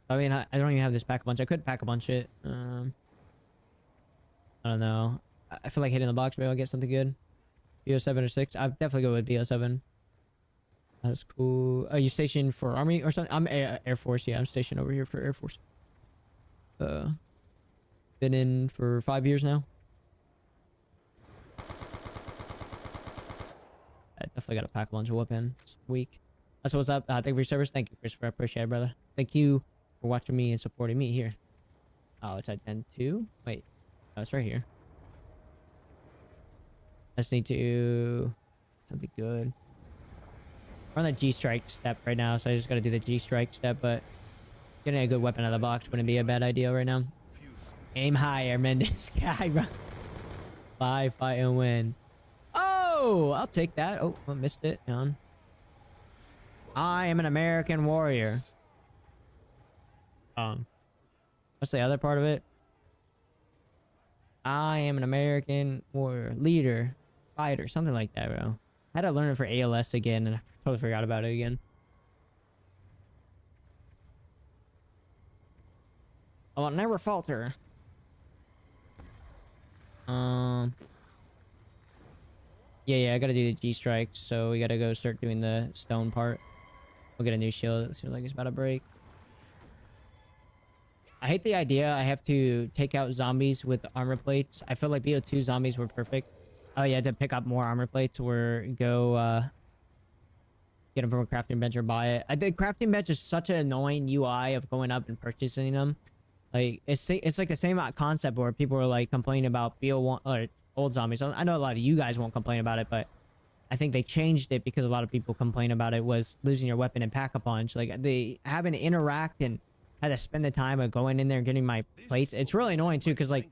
I mean, I don't even have this pack a bunch. I could pack a bunch it. I don't know. I feel like hitting the box, maybe I'll get something good. BO7 or 6. I'd definitely go with BO7. That's cool. Are you stationed for Army or something? I'm Air Force. Yeah, I'm stationed over here for Air Force. Been in for 5 years now. I definitely gotta pack a bunch of weapons this week. That's what's up. Thank you for your service. Thank you, Christopher. I appreciate it, brother. Thank you for watching me and supporting me here. Oh, it's at 10-2? Wait. No, it's right here. I just need to... something good. We're on the G-Strike step right now, so I just gotta do the G-Strike step, but... getting a good weapon out of the box wouldn't be a bad idea right now. Aim higher, Mendes. Guy, run. Fly, fight, and win. Oh! I'll take that. Oh, I missed it. Hang on. I am an American warrior. What's the other part of it? I am an American warrior, leader, fighter, something like that, bro. I had to learn it for ALS again, and I totally forgot about it again. I'll never falter. Yeah, I gotta do the G-Strike, so we gotta go start doing the stone part. We'll get a new shield. It seems like it's about to break. I hate the idea I have to take out zombies with armor plates. I feel like BO2 zombies were perfect. Oh yeah, to pick up more armor plates or go get them from a crafting bench or buy it. I think crafting bench is such an annoying UI of going up and purchasing them. Like it's like the same concept where people are like complaining about BO1 or old zombies. I know a lot of you guys won't complain about it, but I think they changed it because a lot of people complain about it was losing your weapon and pack a punch. Like they having to interact and had to spend the time of going in there and getting my plates. It's really annoying too, because like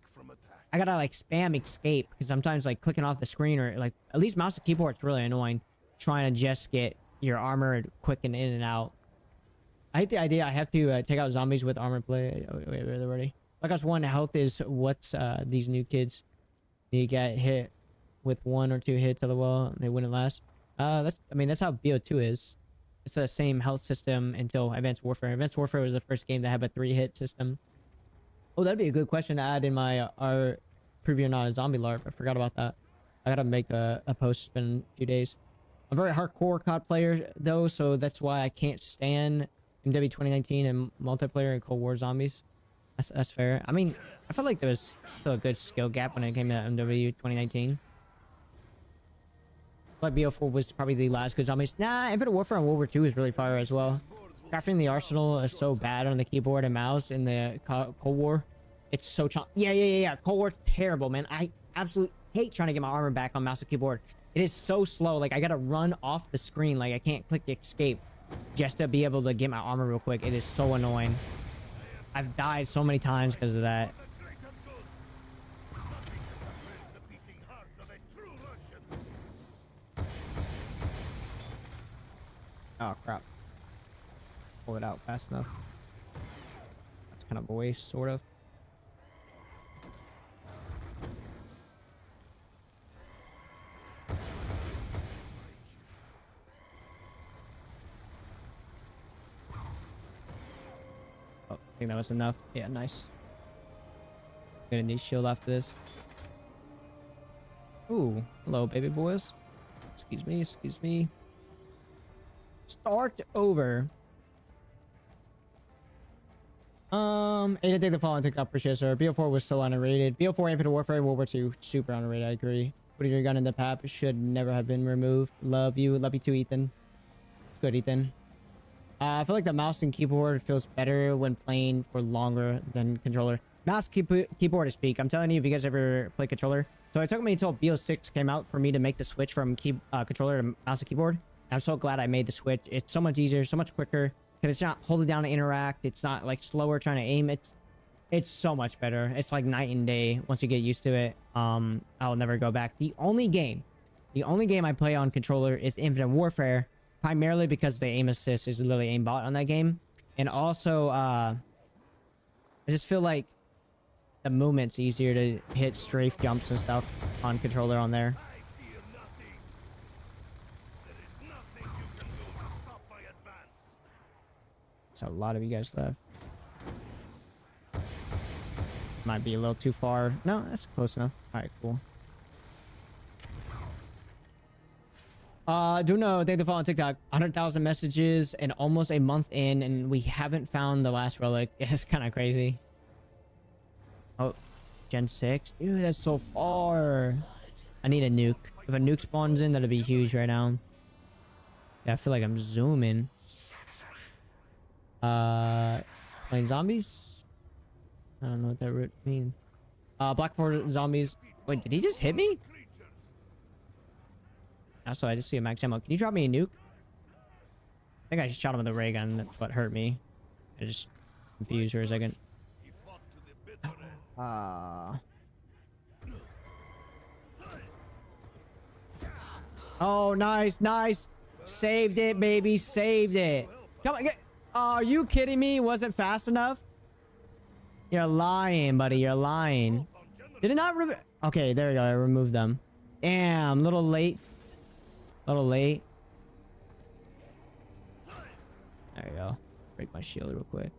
I gotta like spam escape because sometimes like clicking off the screen or like at least mouse and keyboard, it's really annoying trying to just get your armor quick and in and out. I hate the idea I have to take out zombies with armor plate. Oh, wait, they're ready. Like us, one health is what's these new kids. You get hit with 1 or 2 hits of the wall, they wouldn't last. I mean that's how BO2 is. It's the same health system until Advanced Warfare. Advanced Warfare was the first game that had a 3-hit system. Oh, that'd be a good question to add in my our preview not a zombie LARP. I forgot about that. I gotta make a post. It's been a few days. I'm a very hardcore COD player though, so that's why I can't stand MW 2019 and multiplayer and Cold War zombies. That's fair. I mean, I felt like there was still a good skill gap when it came to MW 2019. But BO4 was probably the last good zombies. Nah, Infinite Warfare and World War II is really fire as well. Crafting the arsenal is so bad on the keyboard and mouse in the Cold War. It's so yeah. Cold War's terrible, man. I absolutely hate trying to get my armor back on mouse and keyboard. It is so slow. Like I gotta run off the screen. Like I can't click escape just to be able to get my armor real quick. It is so annoying. I've died so many times because of that. Oh, crap. Pull it out fast enough. That's kind of a waste, sort of. Oh, I think that was enough. Yeah, nice. Gonna need shield after this. Ooh, hello, baby boys. Excuse me, excuse me. Start over. I didn't take the fall on TikTok, appreciate it, sir. BO4 was still underrated. BO4 Infinite Warfare, World War II, super underrated, I agree. Putting your gun in the pap should never have been removed. Love you too, Ethan. Good, Ethan. I feel like the mouse and keyboard feels better when playing for longer than controller. Mouse keyboard is peak. I'm telling you, if you guys ever play controller. So it took me until BO6 came out for me to make the switch from controller to mouse and keyboard. And I'm so glad I made the switch. It's so much easier, so much quicker. Because it's not holding down to interact. It's not like slower trying to aim. It's so much better. It's like night and day once you get used to it. I'll never go back. The only game I play on controller is Infinite Warfare. Primarily because the aim assist is literally aimbot on that game. And also, I just feel like the movement's easier to hit strafe jumps and stuff on controller on there. There's a lot of you guys left. Might be a little too far. No, that's close enough. All right, cool. Do know, thank you for following TikTok. 100,000 messages and almost a month in, and we haven't found the last relic. It's kind of crazy. Oh, Gen 6? Dude, that's so far. I need a nuke. If a nuke spawns in, that'd be huge right now. Yeah, I feel like I'm zooming. Playing zombies? I don't know what that route means. Black 4 zombies. Wait, did he just hit me? Also, I just see a max ammo. Can you drop me a nuke? I think I shot him with a ray gun. That's what hurt me. I just confused for a second. Oh, nice, nice. Saved it, baby. Saved it. Come on. Oh, are you kidding me? Wasn't fast enough? You're lying, buddy. You're lying. Did it not remove? Okay, there we go. I removed them. Damn, little late. Little late. There we go. Break my shield real quick.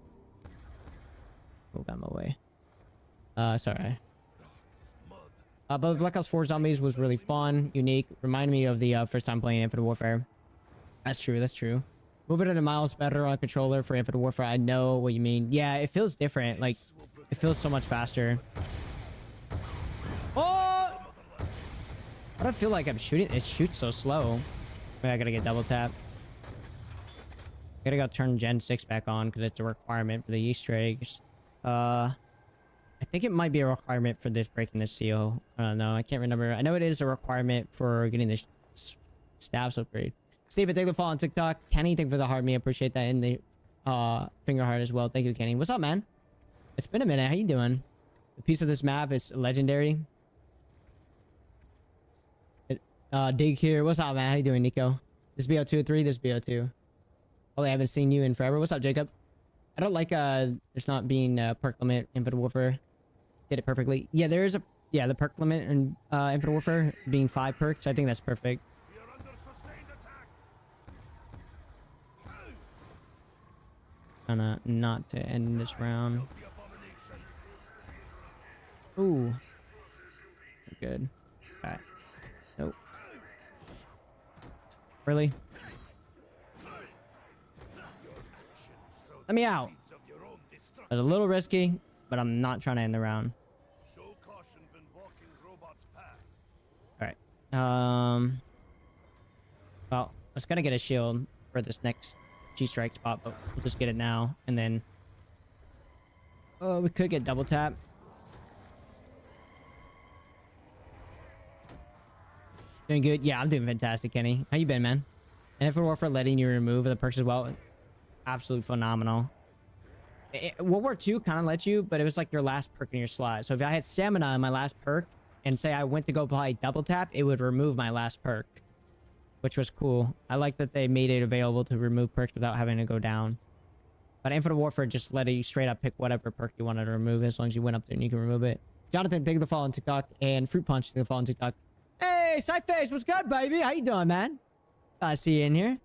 Move out my way. Sorry. But Black Ops 4 Zombies was really fun, unique. Reminded me of the first time playing Infinite Warfare. That's true. That's true. Moving at a miles better on controller for Infinite Warfare. I know what you mean. Yeah, it feels different. Like, it feels so much faster. Oh! I don't feel like I'm shooting. It shoots so slow. Wait, I gotta get double tap. Gotta go turn Gen 6 back on because it's a requirement for the Easter eggs. I think it might be a requirement for this breaking the seal. I don't know. I can't remember. I know it is a requirement for getting the stabs upgrade. Steven, thank you for following TikTok. Kenny, thank you for the heart. Me appreciate that in the finger heart as well. Thank you, Kenny. What's up, man? It's been a minute. How you doing? The piece of this map is legendary. Dig here. What's up, man? How you doing, Nico? This BO2 3. This BO2. Oh, I haven't seen you in forever. What's up, Jacob? I don't like there's not being perk limit Infinite Warfare. Did it perfectly. Yeah, there is the perk limit in Infinite Warfare being 5 perks. I think that's perfect. Gonna not to end this round. Ooh. Good. Alright. Nope. Really? Let me out. It's a little risky, but I'm not trying to end the round. Alright. Well, I was gonna get a shield for this next G-strike spot, but we'll just get it now, and then oh, we could get double tap. Doing good? Yeah, I'm doing fantastic, Kenny. How you been, man? And if it were for letting you remove the perks as well, absolutely phenomenal. World War II kind of lets you, but it was like your last perk in your slot. So if I had stamina in my last perk, and say I went to go apply double tap, it would remove my last perk. which was cool. I like that they made it available to remove perks without having to go down. But Infinite Warfare just let you straight up pick whatever perk you wanted to remove as long as you went up there and you can remove it. Jonathan, thank you for the follow on TikTok. And Fruit Punch, thank you for the follow on TikTok. Hey, Sideface, what's good, baby? How you doing, man? I see you in here.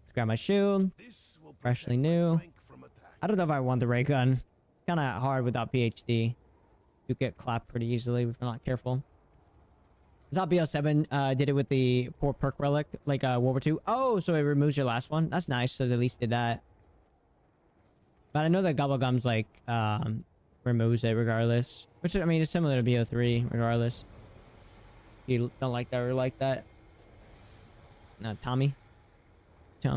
Let's grab my shield. Freshly new. I don't know if I want the ray gun. Kind of hard without PhD. You get clapped pretty easily if you're not careful. I saw BO7 did it with the 4 perk relic, like World War II. Oh, so it removes your last one? That's nice. So they at least did that. But I know that Gobblegums like removes it regardless. Which, I mean, it's similar to BO3 regardless. You don't like that or like that. No, Tommy. Should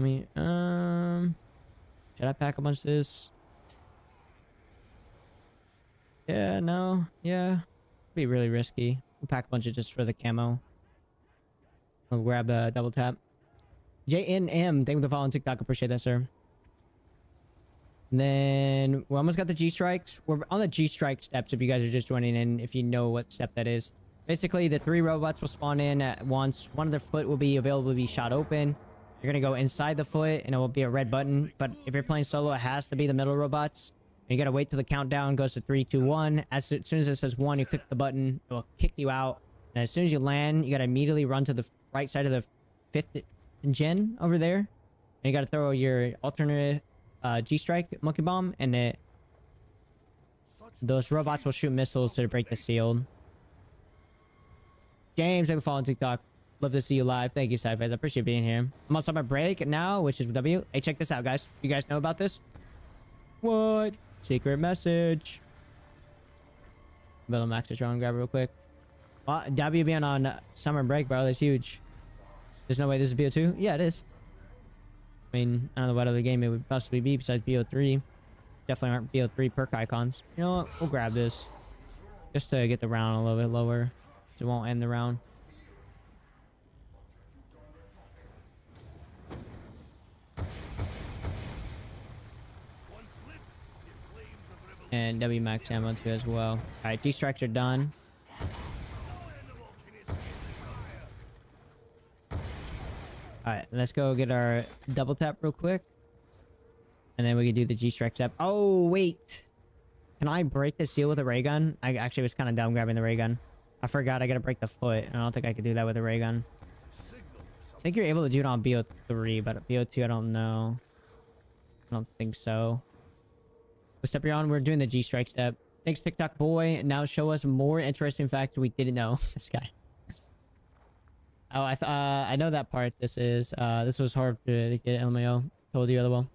I pack a bunch of this? Yeah, no. Yeah. Be really risky. We'll pack a bunch of just for the camo. I'll grab the double tap. JNM, thank you for the follow on TikTok. Appreciate that, sir. And then we almost got the G-Strikes. We're on the G-Strike steps if you guys are just joining in, if you know what step that is. Basically, the 3 robots will spawn in at once. One of their foot will be available to be shot open. You're going to go inside the foot, and it will be a red button. But if you're playing solo, it has to be the middle robots. And you got to wait till the countdown goes to 3, 2, 1. As soon as it says 1, you click the button. It will kick you out. And as soon as you land, you got to immediately run to the right side of the 5th gen over there. And you got to throw your alternate G-Strike Monkey Bomb, and those robots will shoot missiles to break the shield. James, thank you for following TikTok. Love to see you live. Thank you, Sci-Fi. I appreciate being here. I'm on summer break now, which is W. Hey, check this out, guys. You guys know about this? What? Secret message. Bill Max is trying to grab it real quick. Well, W being on summer break, bro. That's huge. There's no way this is BO2? Yeah, it is. I mean, I don't know what other game it would possibly be besides BO3. Definitely aren't BO3 perk icons. You know what? We'll grab this. Just to get the round a little bit lower. So it won't end the round. And W max ammo too as well. Alright, G-Strikes are done. Alright, let's go get our double tap real quick. And then we can do the G-Strike step. Oh, wait. Can I break the seal with a ray gun? I actually was kind of dumb grabbing the ray gun. I forgot I gotta break the foot. And I don't think I could do that with a ray gun. I think you're able to do it on BO3, but BO2 I don't know. I don't think so. What step you're on? We're doing the G-Strike step. Thanks, TikTok boy. Now show us more interesting facts we didn't know. This guy. Oh, I know that part. This was hard to get LMAO. Told you, LOL.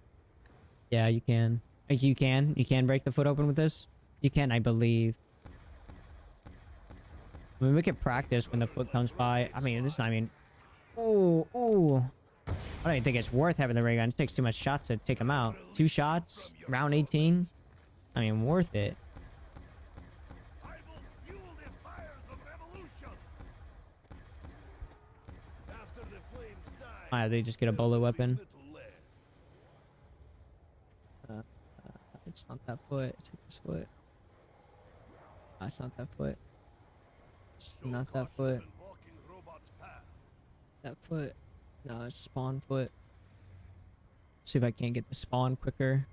Yeah, you can. Like, you can break the foot open with this. You can, I believe. I mean, we could practice when the foot comes by. I mean, this. I mean, ooh. I don't even think it's worth having the ray gun. It takes too much shots to take him out. 2 shots, round 18. I mean, worth it. They just get a bullet weapon. It's not that foot. It's this foot. It's not that foot. It's not that foot. That foot. No, it's spawn foot. See if I can't get the spawn quicker.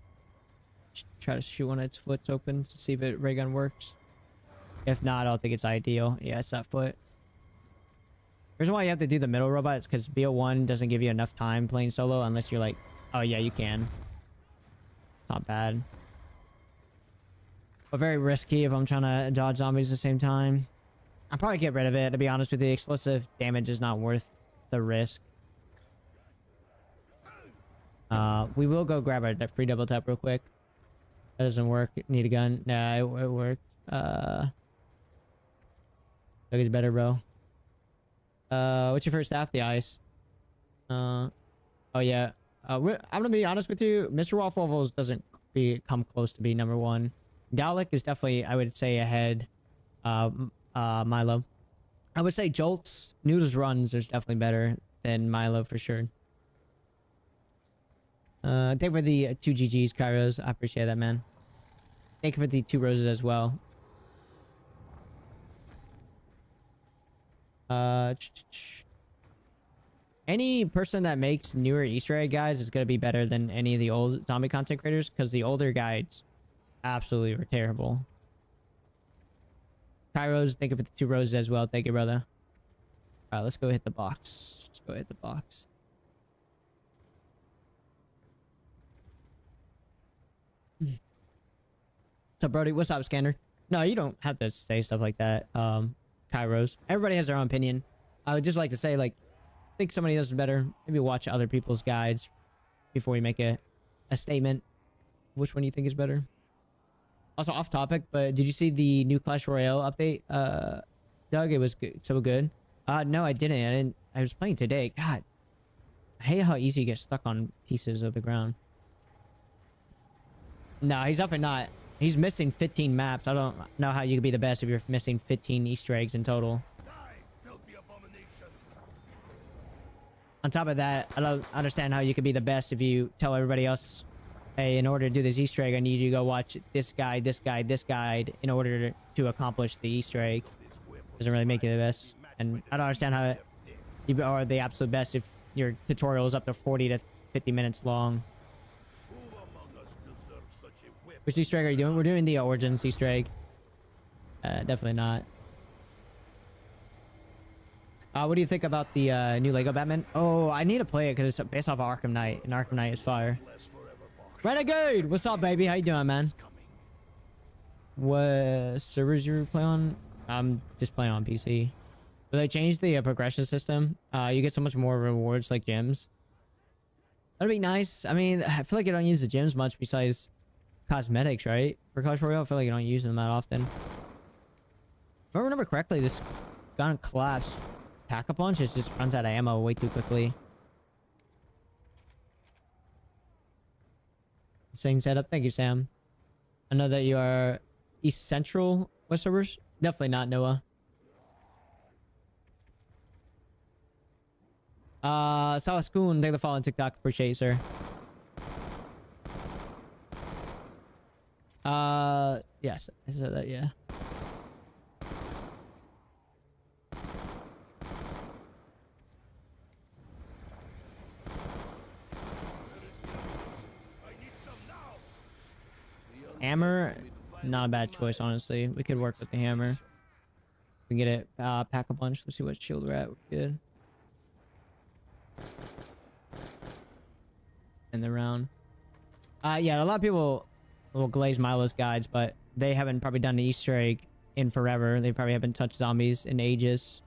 Try to shoot one of its foots open to see if it ray gun works. If not, I don't think it's ideal. Yeah, it's that foot. The reason why you have to do the middle robot is because BO1 doesn't give you enough time playing solo unless you're like, oh yeah, you can. Not bad. But very risky if I'm trying to dodge zombies at the same time. I'll probably get rid of it, to be honest with you. The explosive damage is not worth the risk. We will go grab our free double tap real quick. That doesn't work. Need a gun. Nah, it worked. Doug is better, bro. What's your first staff? The ice. Oh yeah. I'm gonna be honest with you. Mr. Waffles doesn't come close to being number 1. Dalek is definitely, I would say, ahead. Milo. I would say Jolts, Noodles Runs is definitely better than Milo for sure. Thank you for the 2 GGs, Kairos. I appreciate that, man. Thank you for the 2 roses as well. any person that makes newer Easter egg guides is gonna be better than any of the old zombie content creators, because the older guides absolutely were terrible. Kairos, thank you for the 2 roses as well. Thank you, brother. All right, let's go hit the box. Let's go hit the box. What's up, Brody? What's up, Scanner? No, you don't have to say stuff like that. Kairos. Everybody has their own opinion. I would just like to say, like, I think somebody does better. Maybe watch other people's guides before you make a statement. Which one do you think is better? Also, off topic, but did you see the new Clash Royale update? Doug, it was good, so good. No, I didn't. I was playing today. God, I hate how easy you get stuck on pieces of the ground. No, he's definitely not. He's missing 15 maps. I don't know how you could be the best if you're missing 15 Easter eggs in total. On top of that, I don't understand how you could be the best if you tell everybody else, hey, in order to do this Easter egg, I need you to go watch this guide, this guide, this guide in order to accomplish the Easter egg. Doesn't really make you the best. And I don't understand how you are the absolute best if your tutorial is up to 40 to 50 minutes long. Which Easter egg are you doing? We're doing the Origins Easter egg. Definitely not. What do you think about the new Lego Batman? Oh, I need to play it because it's based off of Arkham Knight, and Arkham Knight is fire. Renegade! What's up, baby? How you doing, man? What servers you play on? I'm just playing on PC. But they changed the progression system. You get so much more rewards like gems. That'd be nice. I mean, I feel like you don't use the gems much besides cosmetics, right? For Clash Royale, I feel like you don't use them that often. If I remember correctly, this gun collapse Pack-a-Punch just runs out of ammo way too quickly. Saying setup. Thank you, Sam. I know that you are East Central West servers. Definitely not Noah. Salaskoon, thank you for following TikTok. Appreciate you, sir. Yes, I said that, yeah. Hammer, not a bad choice, honestly. We could work with the hammer. We can get it, Pack-a-Punch. Let's see what shield we're at. We're good. In the round. Yeah, a lot of people will glaze Milo's guides, but they haven't probably done an Easter egg in forever. They probably haven't touched zombies in ages.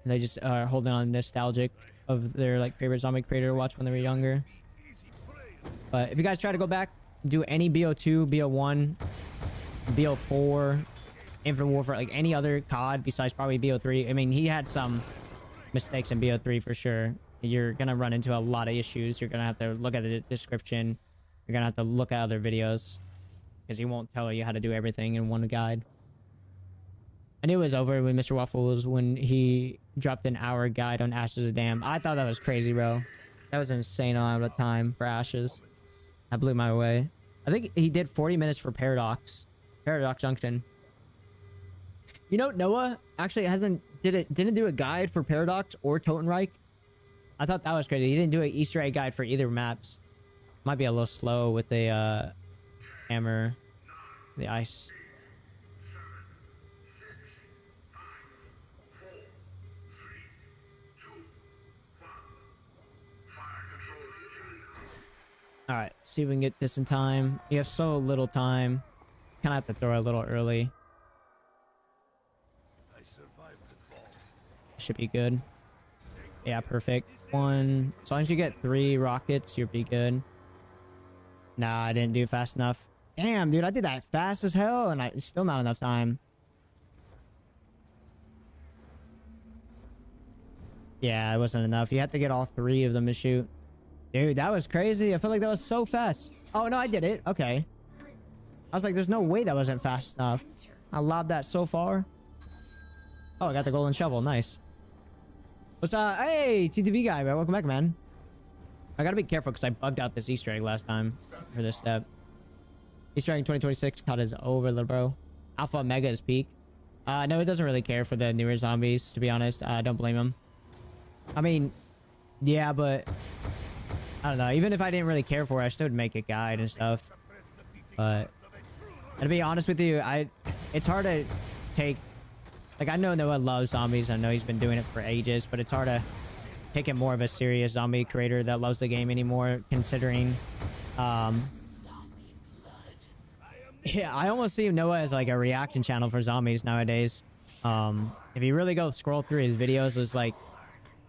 And they just are holding on nostalgic of their like favorite zombie creator to watch when they were younger. But if you guys try to go back, do any BO2, BO1, BO4, Infinite Warfare, like any other COD besides probably BO3. I mean, he had some mistakes in BO3 for sure. You're gonna run into a lot of issues. You're gonna have to look at the description. You're gonna have to look at other videos because he won't tell you how to do everything in one guide. I knew it was over when Mr. Waffles when he dropped an hour guide on Ashes of Dam. I thought that was crazy, bro. That was an insane amount of time for Ashes. I blew my way. I think he did 40 minutes for Paradox Junction. You know, Noah actually didn't do a guide for Paradox or Totenreich. I thought that was crazy. He didn't do an Easter egg guide for either maps. Might be a little slow with the hammer, the ice. All right, see if we can get this in time. You have so little time. Kind of have to throw it a little early. Should be good. Yeah, perfect. One. As long as you get 3 rockets, you'll be good. Nah, I didn't do fast enough. Damn, dude, I did that fast as hell, and it's still not enough time. Yeah, it wasn't enough. You have to get all 3 of them to shoot. Dude, that was crazy. I feel like that was so fast. Oh, no, I did it. Okay. I was like, there's no way that wasn't fast enough. I lobbed that so far. Oh, I got the golden shovel. Nice. What's hey, TTV guy, man. Welcome back, man. I gotta be careful because I bugged out this Easter egg last time for this step. Easter egg 2026 COD is over, little bro. Alpha Omega is peak. No, it doesn't really care for the newer zombies, to be honest. Don't blame him. I mean, yeah, but I don't know. Even if I didn't really care for it, I still would make a guide and stuff. But and to be honest with you, it's hard to take. Like, I know Noah loves zombies. I know he's been doing it for ages, but it's hard to take it more of a serious zombie creator that loves the game anymore, considering, yeah, I almost see Noah as like a reaction channel for zombies nowadays. If you really go scroll through his videos, it's like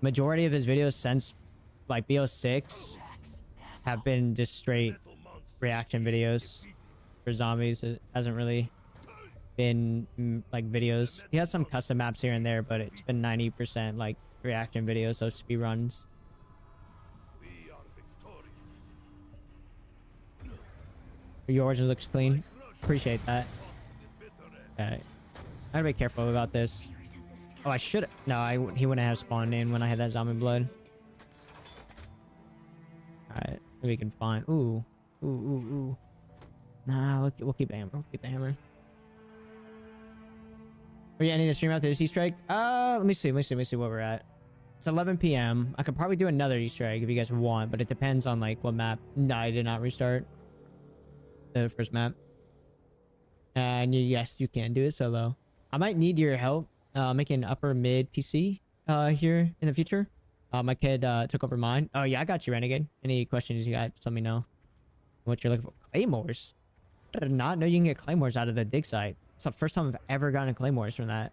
majority of his videos since like BO6 have been just straight reaction videos for zombies. It hasn't really been like videos. He has some custom maps here and there, but it's been 90% like reaction videos, so speed runs. Your origins looks clean. Appreciate that. Okay. I gotta be careful about this. Oh, I should. No, he wouldn't have spawned in when I had that zombie blood. All right, we can find. Ooh. Nah, we'll keep the hammer. We'll keep the hammer. Are you ending the stream after this Easter egg? Let me see where we're at. It's 11 p.m. I could probably do another Easter egg if you guys want, but it depends on like what map. No, I did not restart the first map. And yes, you can do it solo. I might need your help making an upper mid PC here in the future. My kid took over mine. Oh yeah, I got you, Renegade. Any questions you got, just let me know what you're looking for. Claymores? I did not know you can get claymores out of the dig site. It's the first time I've ever gotten claymores from that.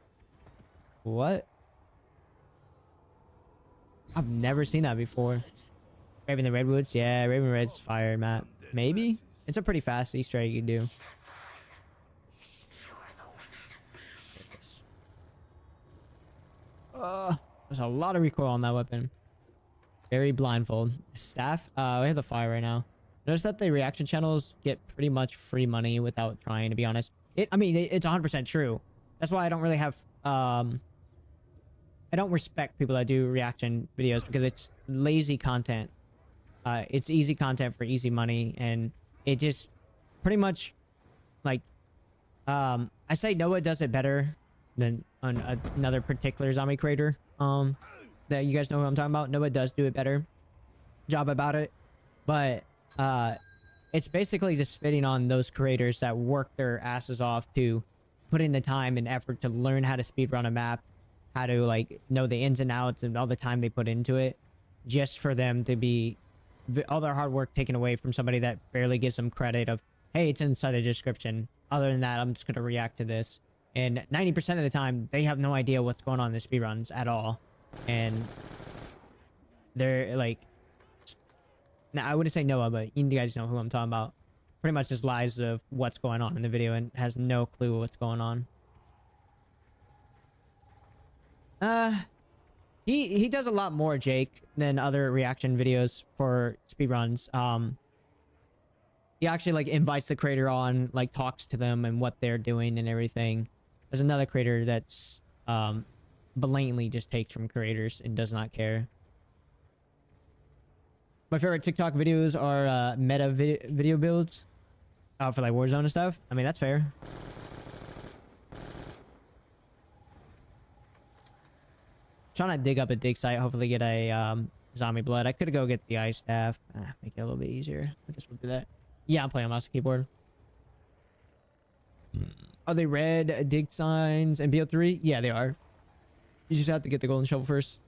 What? I've never seen that before. Raven the Redwoods? Yeah, Raven Red's fire map. Maybe? It's a pretty fast Easter egg you can do. There's a lot of recoil on that weapon. Very blindfold. Staff? We have the fire right now. Notice that the reaction channels get pretty much free money without trying, to be honest. I mean, it's 100% true. That's why I don't really have, I don't respect people that do reaction videos, because it's lazy content. It's easy content for easy money, and it just pretty much, like, I say Noah does it better than another particular zombie creator, that you guys know who I'm talking about. Noah does do a better job about it, but it's basically just spitting on those creators that work their asses off to put in the time and effort to learn how to speedrun a map, how to like know the ins and outs and all the time they put into it, just for them to be all their hard work taken away from somebody that barely gives them credit of, hey, it's inside the description. Other than that, I'm just gonna react to this. And 90% of the time, they have no idea what's going on in the speedruns at all. And they're like, now I wouldn't say Noah, but you guys know who I'm talking about. Pretty much just lies of what's going on in the video and has no clue what's going on. He does a lot more, Jake, than other reaction videos for speedruns. He actually like invites the creator on, like talks to them and what they're doing and everything. There's another creator that's blatantly just takes from creators and does not care. My favorite TikTok videos are meta video builds for like Warzone and stuff. I mean, that's fair. Trying to dig up a dig site, hopefully get a zombie blood. I could go get the ice staff. Make it a little bit easier. I guess we'll do that. Yeah, I'm playing on mouse and keyboard. Are they red dig signs and BO3? Yeah, they are. You just have to get the golden shovel first.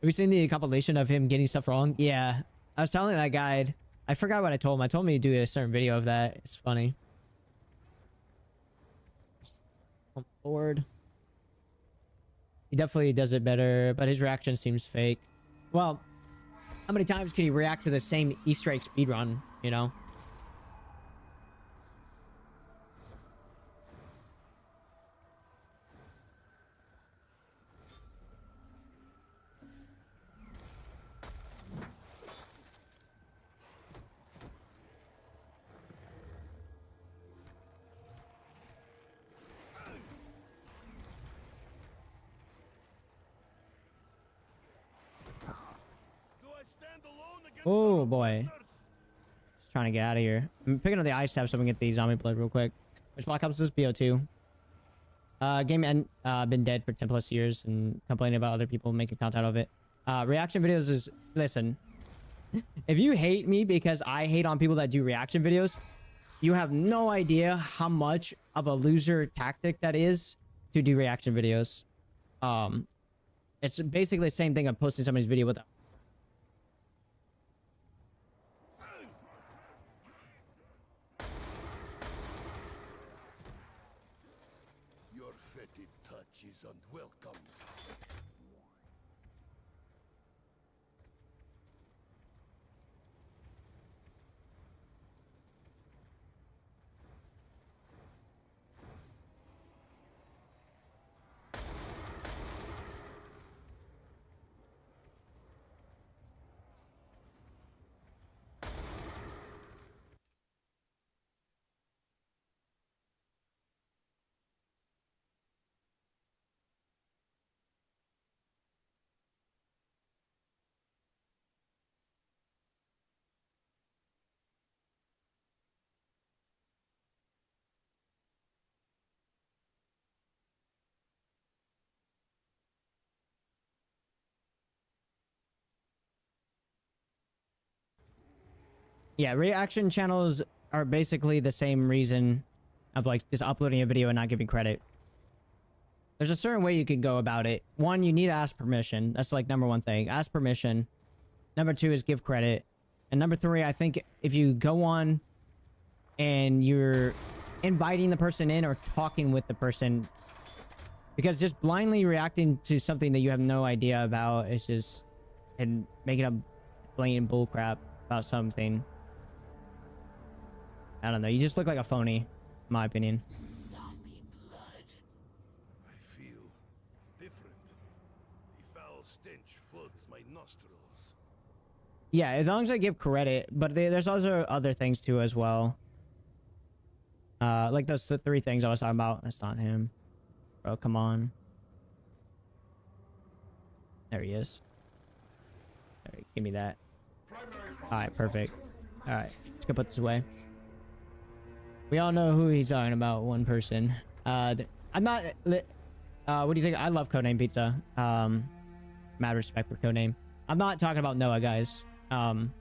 Have you seen the compilation of him getting stuff wrong? Yeah. I was telling that guy, I forgot what I told him. I told him to do a certain video of that. It's funny. Oh, Lord. He definitely does it better, but his reaction seems fake. Well, how many times can he react to the same Easter egg speedrun, you know? Oh boy. Just trying to get out of here. I'm picking up the ice tab so we can get the zombie blood real quick. Which block helps this? BO2. Game been dead for 10 plus years and complaining about other people making content of it. Reaction videos is, listen, if you hate me because I hate on people that do reaction videos, you have no idea how much of a loser tactic that is to do reaction videos. It's basically the same thing of posting somebody's video with. Your fetid touch is unwelcome. Yeah, reaction channels are basically the same reason of like just uploading a video and not giving credit. There's a certain way you can go about it. One, you need to ask permission. That's like number one thing. Ask permission. Number two is give credit. And number three, I think if you go on and you're inviting the person in or talking with the person, because just blindly reacting to something that you have no idea about is just, and making up blatant bullcrap about something. I don't know. You just look like a phony, in my opinion. Zombie blood. I feel different. The foul stench floods my nostrils. Yeah, as long as I give credit, but there's also other things too as well. Like those the three things I was talking about. That's not him. Bro, come on. There he is. All right, give me that. All right, perfect. All right, let's go put this away. We all know who he's talking about. One person. I'm not. What do you think? I love Codename Pizza. Mad respect for Codename. I'm not talking about Noah, guys. I'm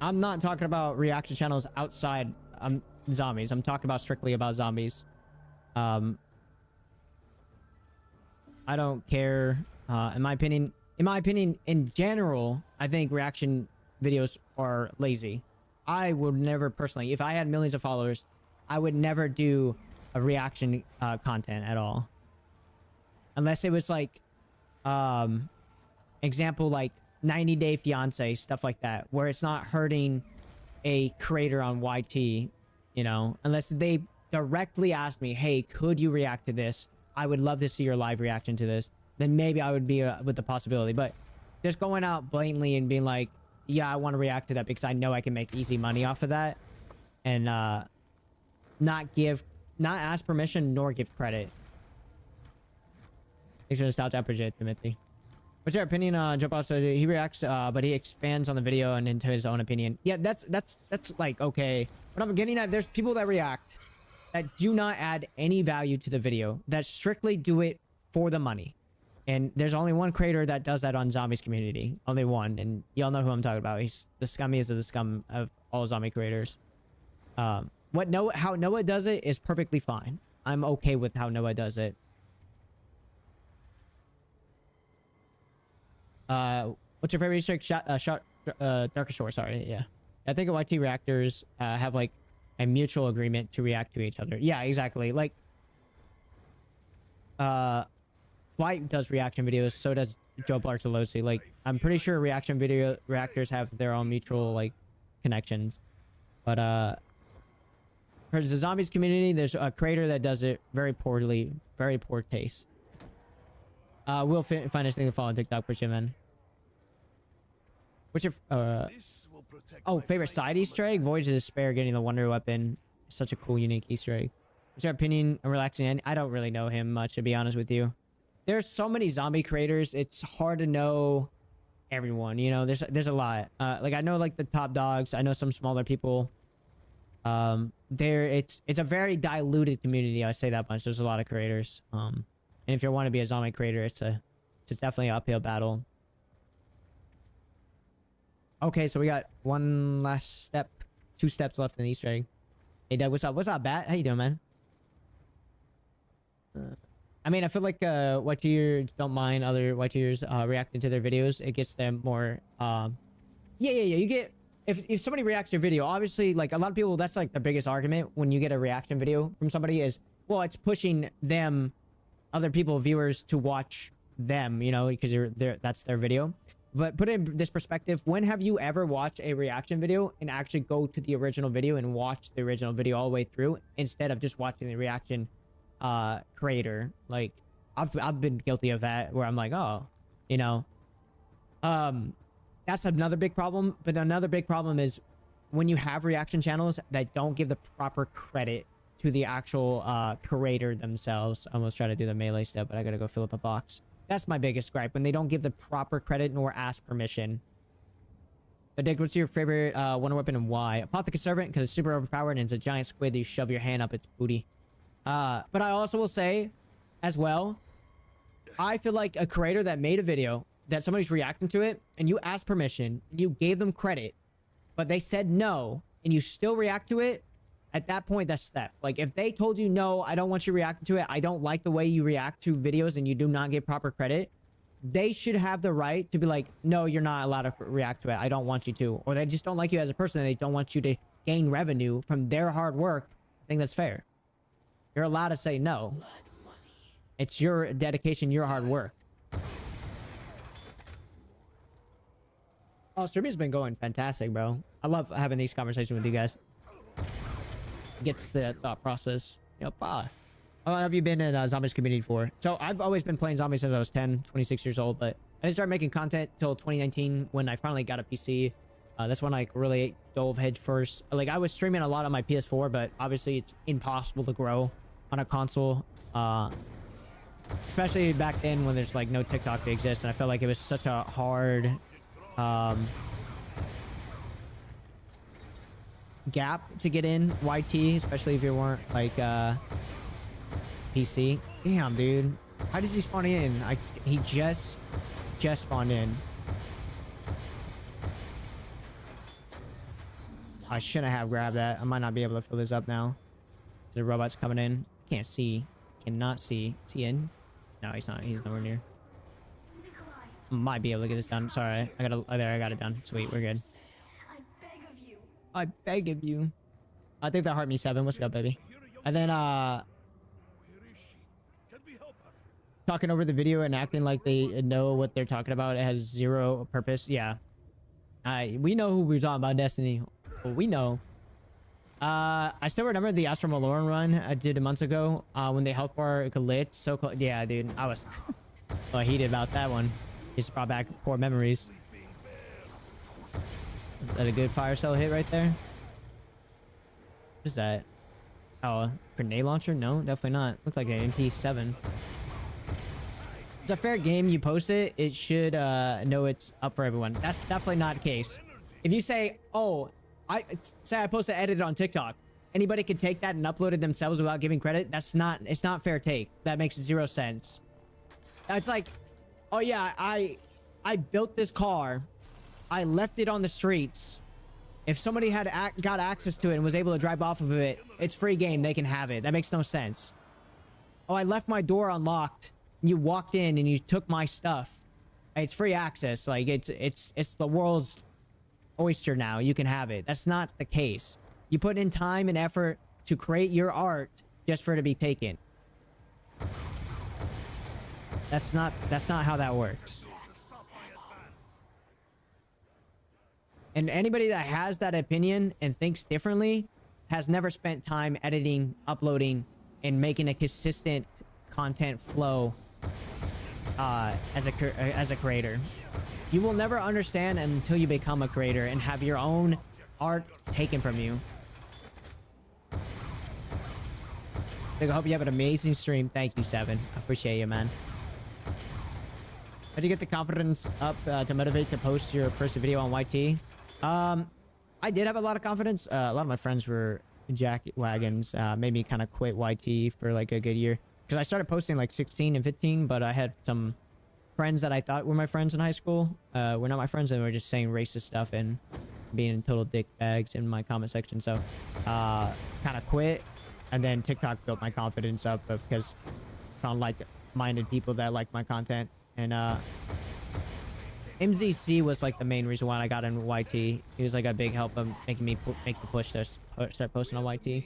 not talking about reaction channels outside zombies. I'm talking about strictly about zombies. I don't care. In my opinion, in general, I think reaction videos are lazy. I would never personally, if I had millions of followers, I would never do a reaction content at all. Unless it was like, example, like 90 Day Fiance, stuff like that, where it's not hurting a creator on YT, you know, unless they directly asked me, hey, could you react to this? I would love to see your live reaction to this. Then maybe I would be with the possibility. But just going out blatantly and being like, yeah, I want to react to that because I know I can make easy money off of that, and not ask permission nor give credit. Thanks for the nostalgia. I appreciate it, Timothy. What's your opinion on Jump Off? So he reacts, but he expands on the video and into his own opinion. Yeah, that's like, okay. What I'm getting at, there's people that react that do not add any value to the video, that strictly do it for the money. And there's only one creator that does that on Zombies community. Only one. And y'all know who I'm talking about. He's the scummiest of the scum of all zombie creators. How Noah does it is perfectly fine. I'm okay with how Noah does it. What's your favorite Easter egg? Darker Shore, sorry. Yeah. I think YT reactors have like a mutual agreement to react to each other. Yeah, exactly. Like, Flight does reaction videos, so does Joe Bartolozzi. Like, I'm pretty sure reaction video reactors have their own mutual like connections. But for the Zombies community, there's a creator that does it very poorly, very poor taste. We'll find this thing to follow on TikTok for you, man. What's your favorite side Easter egg? Voyage of Despair getting the Wonder Weapon. Such a cool, unique Easter egg. What's your opinion on Relaxing End? I don't really know him much, to be honest with you. There's so many zombie creators, it's hard to know everyone, you know. There's a lot. Like, I know like the top dogs, I know some smaller people. it's a very diluted community. I say that much. There's a lot of creators. And if you want to be a zombie creator, it's definitely an uphill battle. Okay, so we got one last step, 2 steps left in the Easter egg. Hey Doug, what's up? What's up, Bat? How you doing, man? I mean, I feel like white tiers don't mind other white tiers reacting to their videos. It gets them more. Yeah. You get if somebody reacts to your video, obviously, like a lot of people, that's like the biggest argument when you get a reaction video from somebody is, well, it's pushing them, other people, viewers, to watch them, you know, because that's their video. But put it in this perspective, when have you ever watched a reaction video and actually go to the original video and watch the original video all the way through instead of just watching the reaction creator? Like I've been guilty of that, where I'm like, oh, you know, that's another big problem. But another big problem is when you have reaction channels that don't give the proper credit to the actual creator themselves. I almost try to do the melee step, but I gotta go fill up a box. That's my biggest gripe, when they don't give the proper credit nor ask permission. But Dick, what's your favorite wonder weapon and why? Apothecary Servant, because it's super overpowered and it's a giant squid that you shove your hand up its booty. But I also will say, as well, I feel like a creator that made a video that somebody's reacting to it, and you asked permission, you gave them credit, but they said no, and you still react to it, at that point, that's theft. Like, if they told you, no, I don't want you reacting to it, I don't like the way you react to videos and you do not get proper credit, they should have the right to be like, no, you're not allowed to react to it. I don't want you to. Or they just don't like you as a person and they don't want you to gain revenue from their hard work. I think that's fair. You're allowed to say no. It's your dedication, your hard work. Oh, streaming's been going fantastic, bro. I love having these conversations with you guys. Gets the thought process, you know, pause. How long have you been in zombies community for? So I've always been playing zombies since I was 10, 26 years old, but I didn't start making content till 2019 when I finally got a PC. That's when I really dove head first. Like, I was streaming a lot on my PS4, but obviously it's impossible to grow on a console, especially back then when there's like no TikTok to exist, and I felt like it was such a hard gap to get in YT, especially if you weren't like PC. Damn, dude, how does he spawn in? He just spawned in. I shouldn't have grabbed that. I might not be able to fill this up now. The robot's coming in. Can't see. Cannot see. Is he in? No, he's not. He's nowhere near. Might be able to get this done. Sorry, I got it done. Sweet, we're good. I beg of you. I think that hurt me 7. What's up, baby? And then talking over the video and acting like they know what they're talking about. It has zero purpose. Yeah. We know who we're talking about, Destiny. Well, we know. I still remember the Astro Maloran run I did a month ago when the health bar glitched. So close. Yeah, dude. I was heated about that one. Just brought back poor memories. Is that a good fire cell hit right there? What is that? Oh, a grenade launcher? No, definitely not. Looks like an MP7. It's a fair game. You post it, it should know it's up for everyone. That's definitely not the case. If you say, oh, I posted edited on TikTok, anybody could take that and upload it themselves without giving credit. It's not fair take. That makes 0 sense. It's like, oh yeah, I built this car. I left it on the streets. If somebody had got access to it and was able to drive off of it, it's free game. They can have it. That makes no sense. Oh, I left my door unlocked. You walked in and you took my stuff. It's free access. Like, it's the world's oyster now. You can have it. That's not the case. You put in time and effort to create your art just for it to be taken. That's not how that works. And anybody that has that opinion and thinks differently has never spent time editing, uploading, and making a consistent content flow as a creator. You will never understand until you become a creator and have your own art taken from you. I hope you have an amazing stream. Thank you, 7. I appreciate you, man. How'd you get the confidence up to motivate to post your first video on YT? I did have a lot of confidence. A lot of my friends were, jacket wagons made me kind of quit YT for like a good year. Because I started posting like 16 and 15, but I had some friends that I thought were my friends in high school. Were not my friends, and were just saying racist stuff and being total dick bags in my comment section. So kind of quit. And then TikTok built my confidence up because I found like-minded people that like my content. And MZC was like the main reason why I got into YT. He was like a big help of making me make the push to start posting on YT.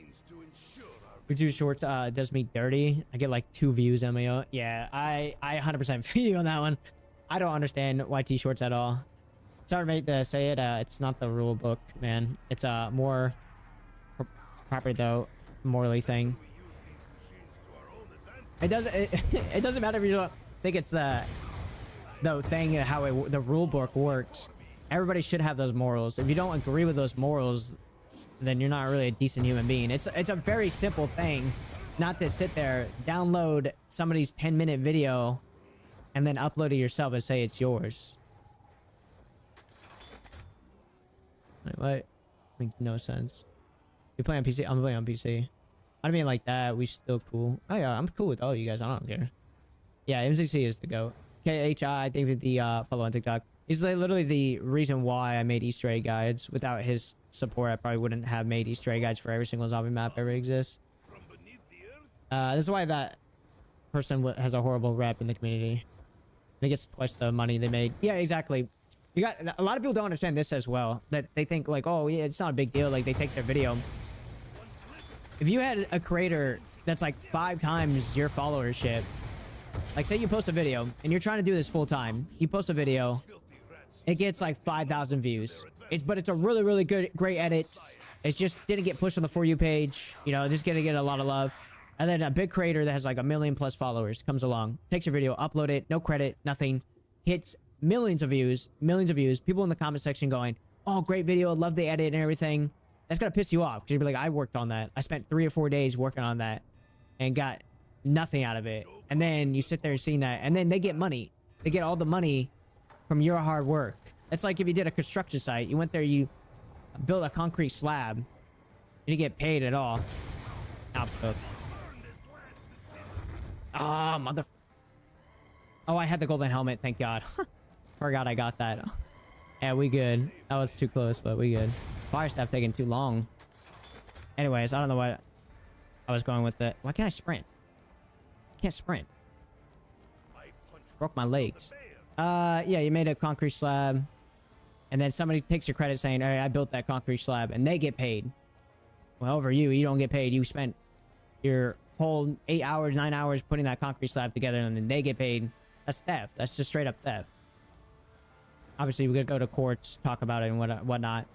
BO2 shorts does me dirty. I get like 2 views MAO. Yeah, I 100% feel you on that one. I don't understand YT shorts at all. Sorry mate to say it. It's not the rule book, man. It's a more proper though morally thing. It doesn't matter if you don't think it's the thing how the rule book works. Everybody should have those morals. If you don't agree with those morals, then you're not really a decent human being. It's a very simple thing not to sit there, download somebody's 10-minute video and then upload it yourself and say it's yours. Wait, what? Makes no sense. You play on PC? I'm playing on PC. I don't mean like that. We still cool. Oh yeah, I'm cool with all you guys. I don't care. Yeah, MCC is the GOAT. KHI, thank you for the follow on TikTok. He's like literally the reason why I made Easter egg guides. Without his support, I probably wouldn't have made Easter egg guides for every single zombie map ever exists. This is why that person has a horrible rep in the community. He gets twice the money they made. Yeah, exactly. You got a lot of people don't understand this as well. That they think like, oh yeah, it's not a big deal. Like they take their video. If you had a creator that's like 5 times your followership, like say you post a video and you're trying to do this full time, you post a video, it gets like 5,000 views. But it's a really great edit. It just didn't get pushed on the For You page. You know, just gonna get a lot of love. And then a big creator that has like 1 million+ followers comes along, takes your video, upload it, no credit, nothing, hits millions of views. People in the comment section going, "Oh, great video, love the edit and everything." That's gonna piss you off because you'll be like, "I worked on that. I spent 3 or 4 days working on that, and got nothing out of it." And then you sit there and seeing that, and then they get money. They get all the money from your hard work. It's like if you did a construction site, you went there, you built a concrete slab, you didn't get paid at all. Output. Ah, mother. Oh, I had the golden helmet. Thank God. Forgot I got that. Yeah, we good. That was too close, but we good. Fire staff taking too long. Anyways, I don't know what I was going with it. Why can't I sprint? I can't sprint. Broke my legs. Yeah, you made a concrete slab. And then somebody takes your credit saying, "Hey, I built that concrete slab," and they get paid. Well, over you don't get paid. You spent your whole 8 hours, 9 hours putting that concrete slab together, and then they get paid. That's theft. That's just straight up theft. Obviously, we could go to courts, talk about it and whatnot.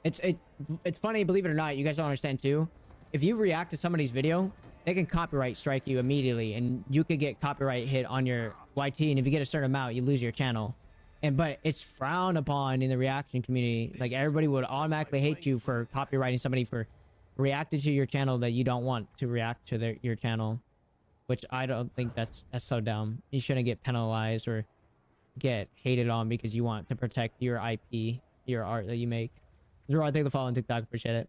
It's funny, believe it or not, you guys don't understand too. If you react to somebody's video, they can copyright strike you immediately, and you could get copyright hit on your YT, and if you get a certain amount, you lose your channel. But it's frowned upon in the reaction community. Like everybody would automatically hate you for copywriting somebody for reacting to your channel that you don't want to react to your channel, which I don't think that's so dumb. You shouldn't get penalized or get hated on because you want to protect your IP, your art that you make. Zero, I think the follow on TikTok, appreciate it.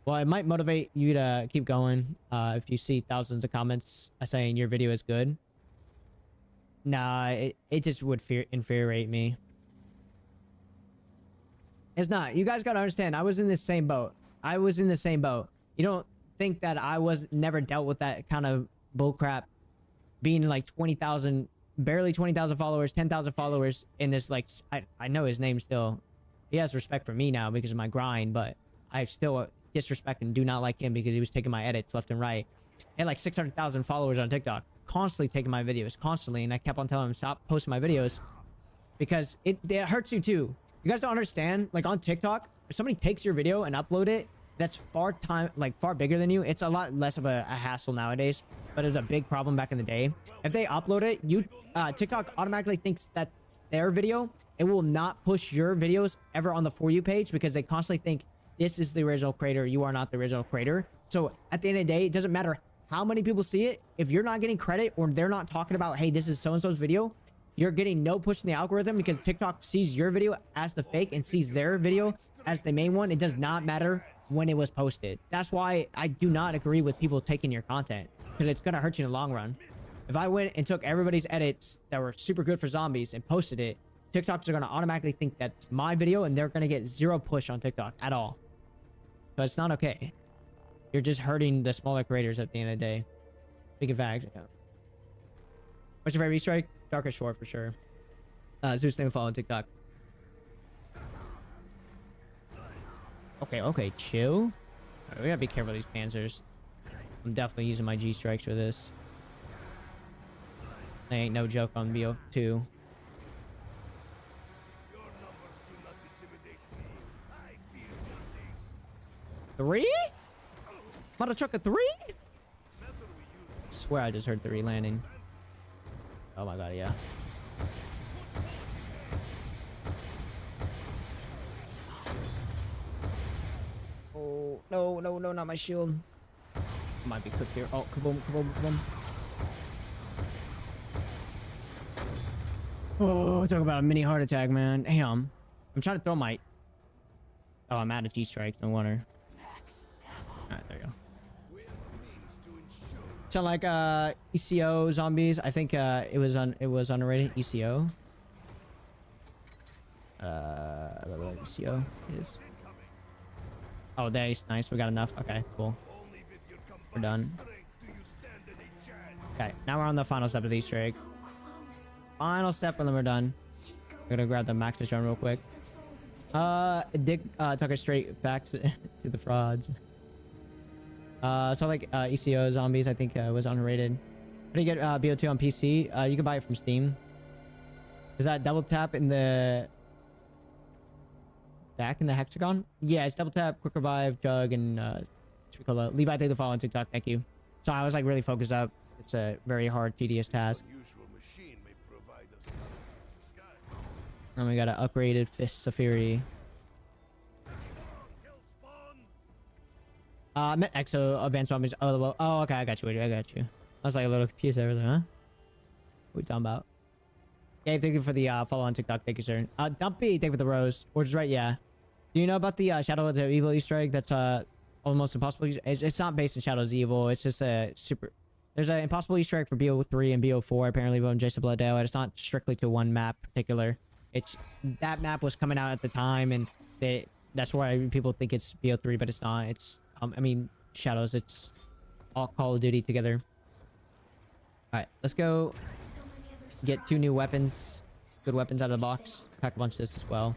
Well, it might motivate you to keep going if you see thousands of comments saying your video is good. Nah, it just would infuriate me. It's not. You guys gotta understand, I was in the same boat. You don't think that I never dealt with that kind of bullcrap, being like 20,000, barely 20,000 followers, 10,000 followers in this, like, I know his name still. He has respect for me now because of my grind, but I still disrespect and do not like him because he was taking my edits left and right. He had like 600,000 followers on TikTok, constantly taking my videos, constantly, and I kept on telling him stop posting my videos because it hurts you too. You guys don't understand, like on TikTok, if somebody takes your video and upload it, that's far bigger than you. It's a lot less of a hassle nowadays, but it was a big problem back in the day. If they upload it, TikTok automatically thinks that's their video. It will not push your videos ever on the For You page because they constantly think this is the original creator. You are not the original creator. So at the end of the day, it doesn't matter how many people see it. If you're not getting credit or they're not talking about, hey, this is so-and-so's video, you're getting no push in the algorithm because TikTok sees your video as the fake and sees their video as the main one. It does not matter when it was posted. That's why I do not agree with people taking your content, because it's gonna hurt you in the long run. If I went and took everybody's edits that were super good for zombies and posted it, TikToks are gonna automatically think that's my video, and they're gonna get zero push on TikTok at all. So it's not okay. You're just hurting the smaller creators at the end of the day. Big fact. Yeah. What's your favorite Easter egg? Darkest Shore for sure. Zeus, thing to follow on TikTok. Okay, chill. All right, we gotta be careful of these panzers. I'm definitely using my G strikes for this. They ain't no joke on BO2. Your numbers do not intimidate me. I fear nothing. 3? Mother truck a 3? Swear I just heard 3 landing. Oh my god, yeah. Oh, no, not my shield. Might be cooked here. Oh, kaboom, kaboom, kaboom. Oh, talk about a mini heart attack, man. Damn. I'm trying to throw my... Oh, I'm out of G-strike. No wonder. Alright, there you go. Sound like ECO zombies. I think it was underrated. ECO. ECO is. Oh, that's nice. We got enough. Okay, cool. We're done. Okay, now we're on the final step of the Easter egg. Final step, and then we're done. We're gonna grab the Max's drone real quick. Dick took us straight back to the frauds. So like ECO zombies, I think was underrated. How do you get BO2 on PC? You can buy it from Steam. Is that double tap in the back in the hexagon? Yeah, it's double tap, quick revive, jug, and Levi, take the follow on TikTok. Thank you. So I was like really focused up. It's a very hard, tedious task. And we got an upgraded Fists of Fury. Met Exo Advanced Zombies. Oh, well, oh, okay, I got you. I got you. I was like a little confused there. Huh? What are we talking about? Yeah, thank you for the follow on TikTok. Thank you, sir. Dumpy, thank you for the rose. Which is right, yeah. Do you know about the Shadow of the Evil Easter egg? That's almost impossible. It's not based in Shadows of Evil. It's just a super. There's an impossible Easter egg for BO3 and BO4 apparently from Jason Bloodale. It's not strictly to one map particular. It's that map was coming out at the time, and that's why people think it's BO3, but it's not. It's I mean Shadows. It's all Call of Duty together. All right, let's go get 2 new weapons, good weapons out of the box. Pack a bunch of this as well,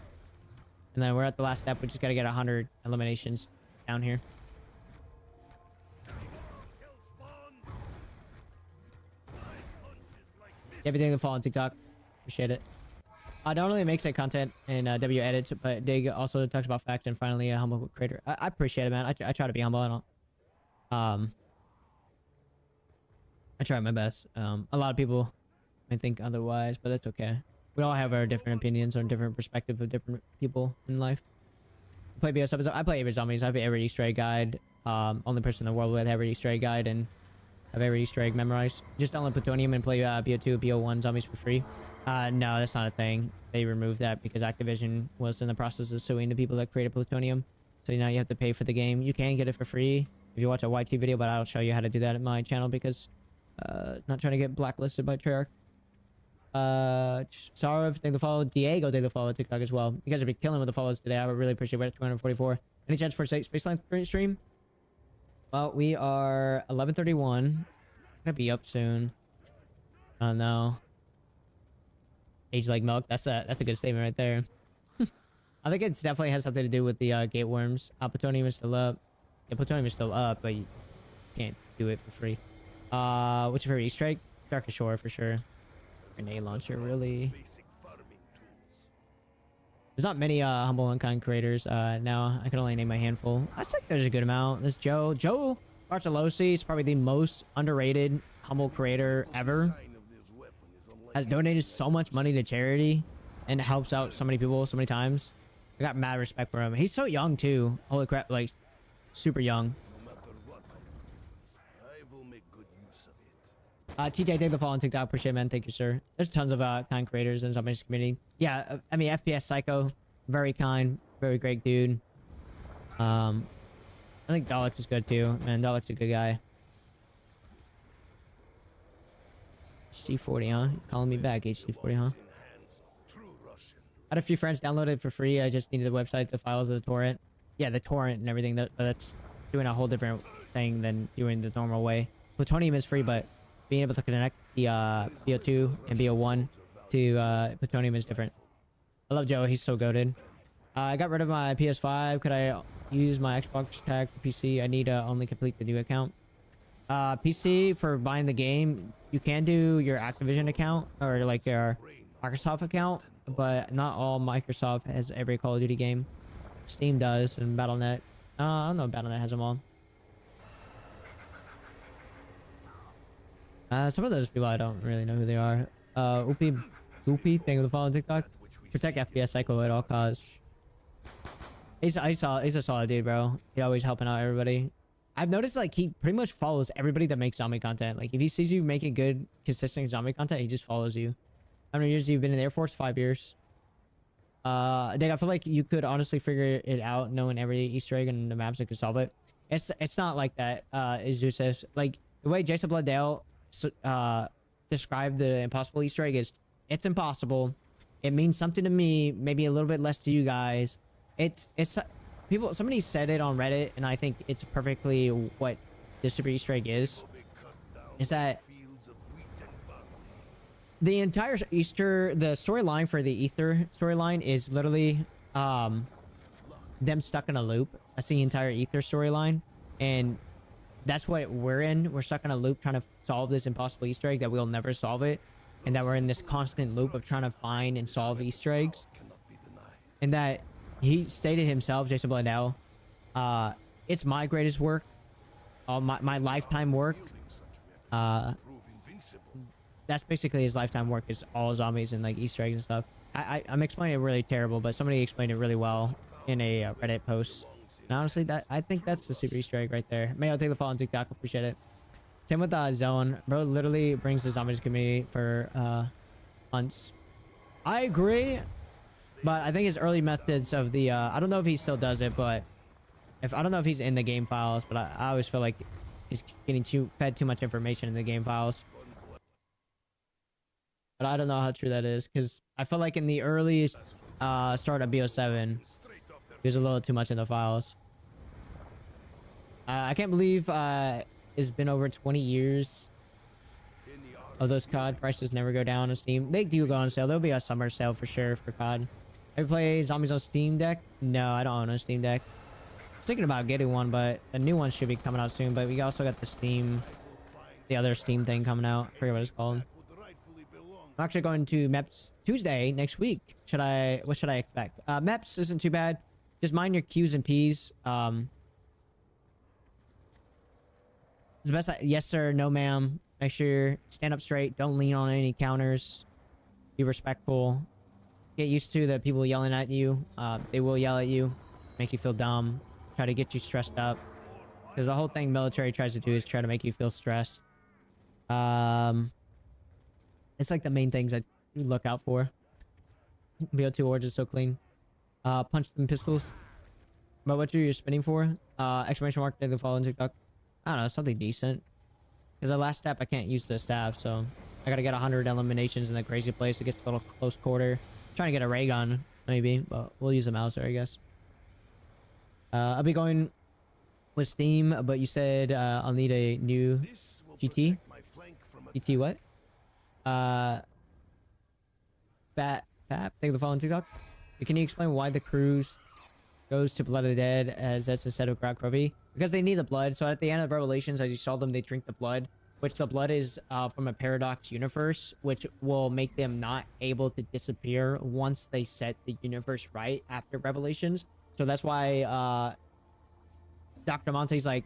and then we're at the last step. We just gotta get 100 eliminations down here. Everything to follow on TikTok. Appreciate it. Not only makes that content and W edits, but Dig also talks about fact and finally a humble creator. I appreciate it, man. I try to be humble. I don't. I try my best. A lot of people may think otherwise, but that's okay. We all have our different opinions or different perspective of different people in life. I play BO episodes. I play every zombies. I have every Easter egg guide. Only person in the world with every Easter egg guide and have every Easter egg memorized. Just download Plutonium and play BO2, BO1 zombies for free. No, that's not a thing. They removed that because Activision was in the process of suing the people that created Plutonium. So now you have to pay for the game. You can get it for free if you watch a YT video, but I'll show you how to do that at my channel because not trying to get blacklisted by Treyarch. Sarv, thank you for follow. Diego, thank you for follow TikTok as well. You guys are killing with the follows today. I would really appreciate it. 244. Any chance for a Spaceline stream? Well, we are 11:31. Gonna be up soon. I don't know. Age like milk. That's a good statement right there. I think it's definitely has something to do with the gate worms. Plutonium is still up. Yeah, Plutonium is still up, but you can't do it for free. What's your favorite Easter egg? Darkest Shore for sure. Grenade launcher, really. There's not many humble unkind creators now. I can only name a handful. I think there's a good amount. There's Joe Bartolosi is probably the most underrated humble creator ever. Has donated so much money to charity and helps out so many people so many times. I got mad respect for him. He's so young too. Holy crap, like super young. TJ, thank the follow on TikTok. Appreciate it, man. Thank you, sir. There's tons of kind creators in the zombies community. Yeah, I mean FPS Psycho, very kind, very great dude. I think Dalek's is good too. Man, Dalek's a good guy. HD40, huh? Calling me back, HD40, huh? I had a few friends download it for free. I just needed the website, the files of the torrent. Yeah, the torrent and everything. That's doing a whole different thing than doing the normal way. Plutonium is free, but being able to connect the BO2 and BO1 to Plutonium is different. I love Joe. He's so goated. I got rid of my PS5. Could I use my Xbox tag for PC? I need to only complete the new account. PC, for buying the game, you can do your Activision account or like your Microsoft account, but not all Microsoft has every Call of Duty game. Steam does, and Battle.net. I don't know if Battle.net has them all. Some of those people I don't really know who they are. Oopie, thank you for the follow on TikTok. Protect FPS Cycle at all costs. He's a solid dude, bro. He's always helping out everybody. I've noticed like he pretty much follows everybody that makes zombie content. Like if he sees you making good, consistent zombie content, he just follows you. How many years have you been in the Air Force? 5 years. Dick, I feel like you could honestly figure it out knowing every Easter egg and the maps that could solve it. It's not like that, is Zeus. Like the way Jason Bloodale described the impossible Easter egg is, it's impossible. It means something to me, maybe a little bit less to you guys. It's somebody said it on Reddit, and I think it's perfectly what the super Easter egg is that the entire the storyline for the Ether storyline is literally them stuck in a loop. That's the entire Ether storyline, and that's what we're in. We're stuck in a loop trying to solve this impossible Easter egg that we'll never solve it, and that we're in this constant loop of trying to find and solve Easter eggs, and that he stated himself, Jason Blundell, it's my greatest work, my lifetime work. That's basically his lifetime work, is all zombies and like Easter eggs and stuff. I'm explaining it really terrible, but somebody explained it really well in a Reddit post. And honestly, I think that's the super Easter egg right there. May I take the follow on TikTok? Appreciate it. Same with Zone. Bro literally brings the zombies community for months. I agree, but I think his early methods of the I don't know if he still does it, but I don't know if he's in the game files, but I always feel like he's getting fed too much information in the game files. But I don't know how true that is, because I feel like in the early start of BO7, there's a little too much in the files. I can't believe it's been over 20 years of those COD prices never go down on Steam. They do go on sale. There'll be a summer sale for sure for COD. Have you played Zombies on Steam Deck? No, I don't own a Steam Deck. I was thinking about getting one, but the new one should be coming out soon. But we also got the other Steam thing coming out. I forget what it's called. I'm actually going to MEPS Tuesday next week. What should I expect? MEPS isn't too bad. Just mind your Q's and P's. It's the best. Yes, sir. No, ma'am. Make sure stand up straight. Don't lean on any counters. Be respectful. Get used to the people yelling at you. They will yell at you, make you feel dumb, try to get you stressed up. Because the whole thing military tries to do is try to make you feel stressed. It's like the main things I look out for. BO2 Orange is so clean. Punch them pistols. But what you're spinning for? Exclamation mark, take the follow on TikTok. I don't know, something decent. Because the last step I can't use the staff, so I gotta get 100 eliminations in the crazy place. It gets a little close quarter. Trying to get a ray gun, maybe, but we'll use a Mauser, I guess. I'll be going with Steam, but you said I'll need a new GT. GT what? Thank you for the follow on TikTok. Can you explain why the cruise goes to Blood of the Dead as that's instead of Ground Crovi? Because they need the blood. So at the end of Revelations, as you saw them, they drink the blood, which the blood is from a paradox universe, which will make them not able to disappear once they set the universe right after Revelations. So that's why Dr. Monte's like,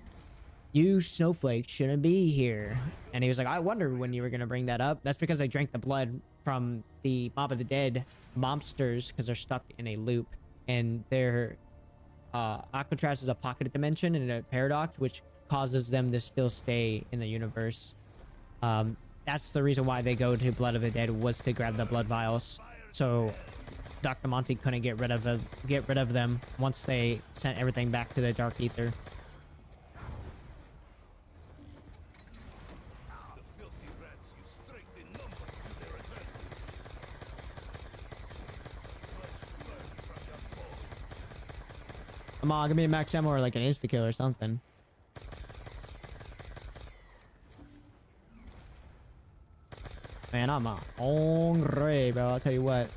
you snowflakes shouldn't be here. And he was like, I wondered when you were going to bring that up. That's because they drank the blood from the Mob of the Dead monsters because they're stuck in a loop. And their Alcatraz is a pocket dimension and a paradox, which causes them to still stay in the universe. That's the reason why they go to Blood of the Dead, was to grab the blood vials. So Dr. Monte couldn't get rid of them once they sent everything back to the Dark Ether. Come on, give me a max ammo or like an insta kill or something. Man, I'm hungry, bro. I'll tell you what.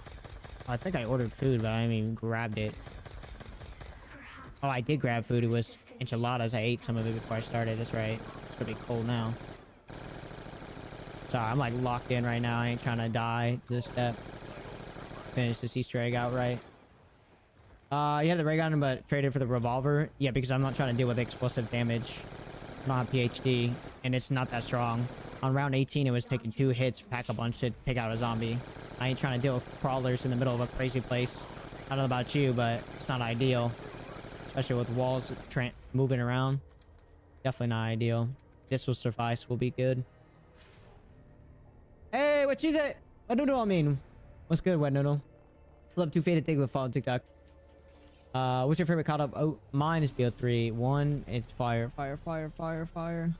I think I ordered food, but I haven't even grabbed it. Oh, I did grab food. It was enchiladas. I ate some of it before I started. That's right. It's gonna be cold now. Sorry, I'm like locked in right now. I ain't trying to die this step. Finish this Easter egg outright. You had the ray gun, but traded for the revolver. Yeah, because I'm not trying to deal with explosive damage. I don't have PhD, and it's not that strong. On round 18, it was taking 2 hits, pack a bunch to take out a zombie. I ain't trying to deal with crawlers in the middle of a crazy place. I don't know about you, but it's not ideal. Especially with walls moving around. Definitely not ideal. This will suffice. Will be good. Hey, what cheese it? What noodle I mean? What's good, wet noodle? Love 2 faded thing with follow TikTok. What's your favorite caught up? Oh, mine is BO3. 1 is fire, fire, fire, fire, fire.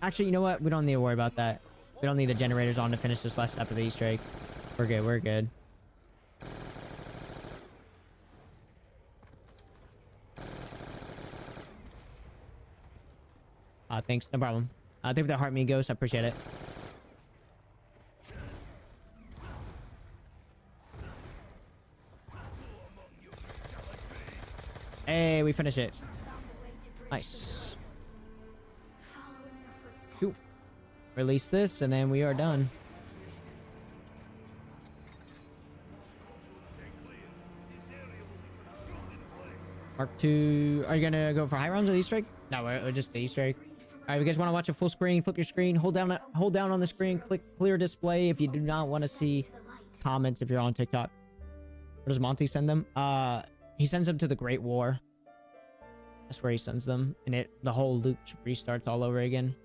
Actually, you know what? We don't need to worry about that. We don't need the generators on to finish this last step of the Easter egg. We're good. We're good. Thanks. No problem. Thank you for the heart me ghost. I appreciate it. Hey, we finished it. Nice. Cool. Release this, and then we are done. Mark 2. Are you gonna go for high rounds or the Easter egg? No, we're just the Easter egg. All right, you guys want to watch a full screen? Flip your screen. Hold down on the screen. Click clear display if you do not want to see comments if you're on TikTok. Where does Monty send them? He sends them to the Great War. That's where he sends them, and the whole loop restarts all over again.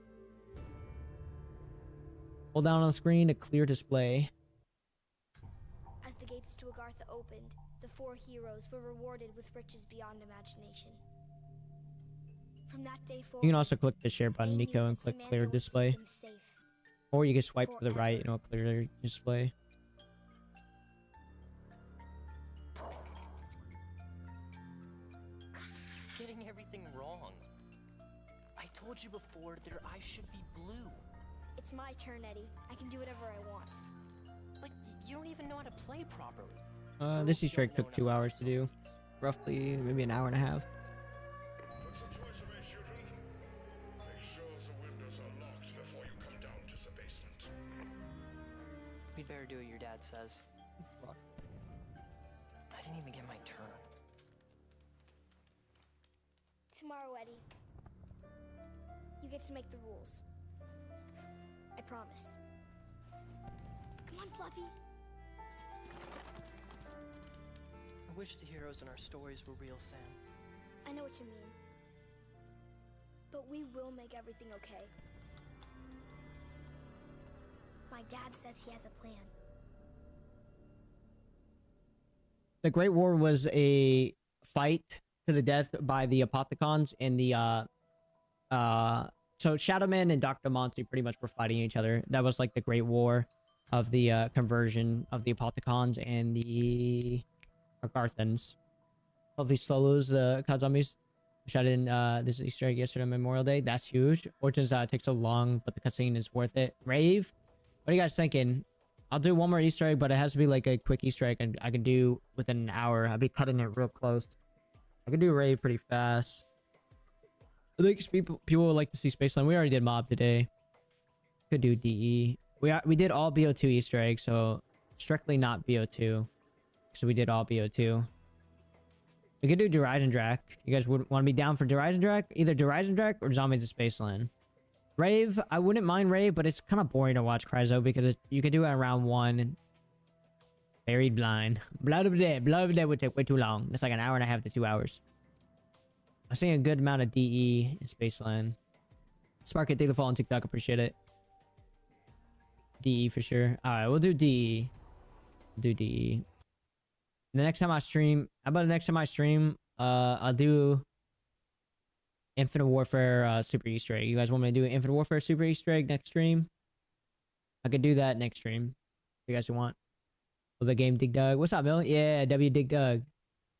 Hold down on the screen to clear display. As the gates to Agartha opened, the 4 heroes were rewarded with riches beyond imagination. From that day forward, You can also click the share button, Nico, and click clear display. Or you can swipe to the right and it'll clear display. Getting everything wrong. I told you before their eyes should be blue. It's my turn, Eddie. I can do whatever I want. But you don't even know how to play properly. This Easter egg took 2 hours to do. Roughly, maybe an hour and a half. What's the choice of it, children? Make sure the windows are locked before you come down to the basement. We'd better do what your dad says. I didn't even get my turn. Tomorrow, Eddie, you get to make the rules. I promise. Come on, Fluffy. I wish the heroes in our stories were real, Sam. I know what you mean. But we will make everything okay. My dad says he has a plan. The Great War was a fight to the death by the Apothecons and the so Shadowman and Dr. Monty pretty much were fighting each other. That was like the Great War of the conversion of the Apothecons and the Garthans. Lovely solos, COD zombies. Shot in this Easter egg yesterday on Memorial Day. That's huge. Origins takes so long, but the cutscene is worth it. Rave, what are you guys thinking? I'll do one more Easter egg, but it has to be like a quick Easter egg, and I can do within an hour. I'll be cutting it real close. I can do Rave pretty fast. I think people would like to see Spaceland. We already did Mob today. Could do DE. We did all BO2 Easter eggs, so strictly not BO2. So we did all BO2. We could do Derision Drac. You guys would want to be down for Derision Drac? Either Derision Drac or Zombies of Spaceland. Rave, I wouldn't mind Rave, but it's kind of boring to watch Cryzo because you could do it in round 1. Buried Blind. Blood of the Dead would take way too long. It's like an hour and a half to 2 hours. I'm seeing a good amount of DE in Spaceland. Spark it, take the fall on TikTok. Appreciate it. DE for sure. Alright, we'll do DE. Do DE. The next time I stream, how about the next time I stream, I'll do Infinite Warfare Super Easter egg. You guys want me to do Infinite Warfare Super Easter egg next stream? I could do that next stream. If you guys want. Will the game Dig Dug? What's up, Bill? Yeah, W Dig Dug.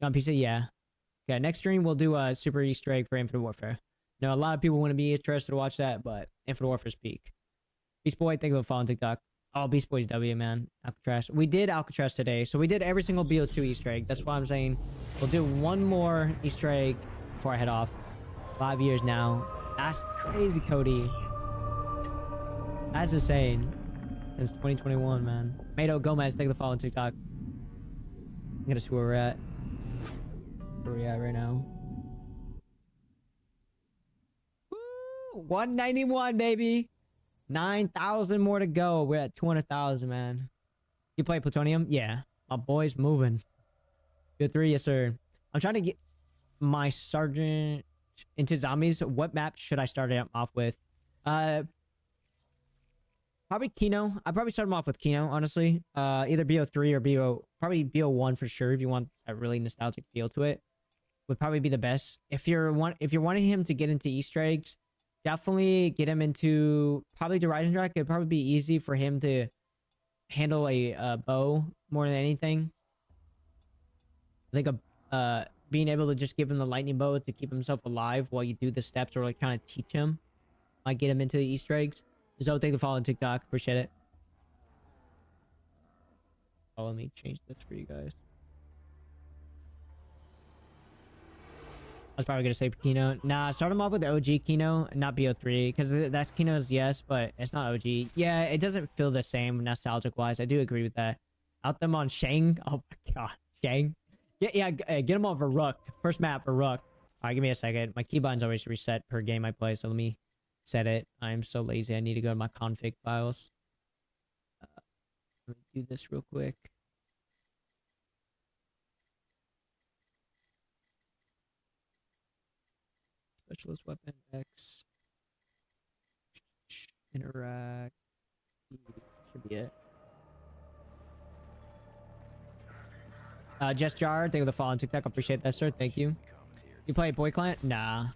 You on PC? Yeah. Okay, next stream we'll do a super Easter egg for Infinite Warfare. Now, a lot of people want to be interested to watch that, but Infinite Warfare's peak. Beast Boy, thank you for following TikTok. Oh, Beast Boy's W, man. Alcatraz. We did Alcatraz today, so we did every single BO2 Easter egg. That's why I'm saying we'll do one more Easter egg before I head off. 5 years now. That's crazy, Cody. That's insane. Since 2021, man. Mado Gomez, thank you for following TikTok. I'm gonna see where we're at. Where we at right now? Woo! 191, baby. 9,000 more to go. We're at 200,000, man. You play Plutonium? Yeah. My boy's moving. Good 3, yes, sir. I'm trying to get my sergeant into zombies. What map should I start him off with? Probably Kino. I'd probably start him off with Kino, honestly. Either BO3 or probably BO1 for sure if you want a really nostalgic feel to it. Would probably be the best. If you're wanting him to get into Easter eggs, definitely get him into probably the Rising Track. It'd probably be easy for him to handle a bow more than anything. I think being able to just give him the lightning bow to keep himself alive while you do the steps or like trying to teach him might get him into the Easter eggs. So thank you for following TikTok. Appreciate it. Oh, let me change this for you guys. I was probably gonna say Kino. Nah, start him off with the OG Kino, not BO3, because that's Kino's, yes, but it's not OG. Yeah, it doesn't feel the same nostalgic wise. I do agree with that. Out them on Shang. Oh my god, Shang. Yeah, get him off a Rook. First map for Rook. All right, give me a second. My keybind's always reset per game I play, so let me set it. I'm so lazy. I need to go to my config files. Let me do this real quick. Specialist weapon X. Interact. Should be it. Jess Jar, thank you for the follow on TikTok. I appreciate that, sir. Thank you. You play Boy Client? Nah.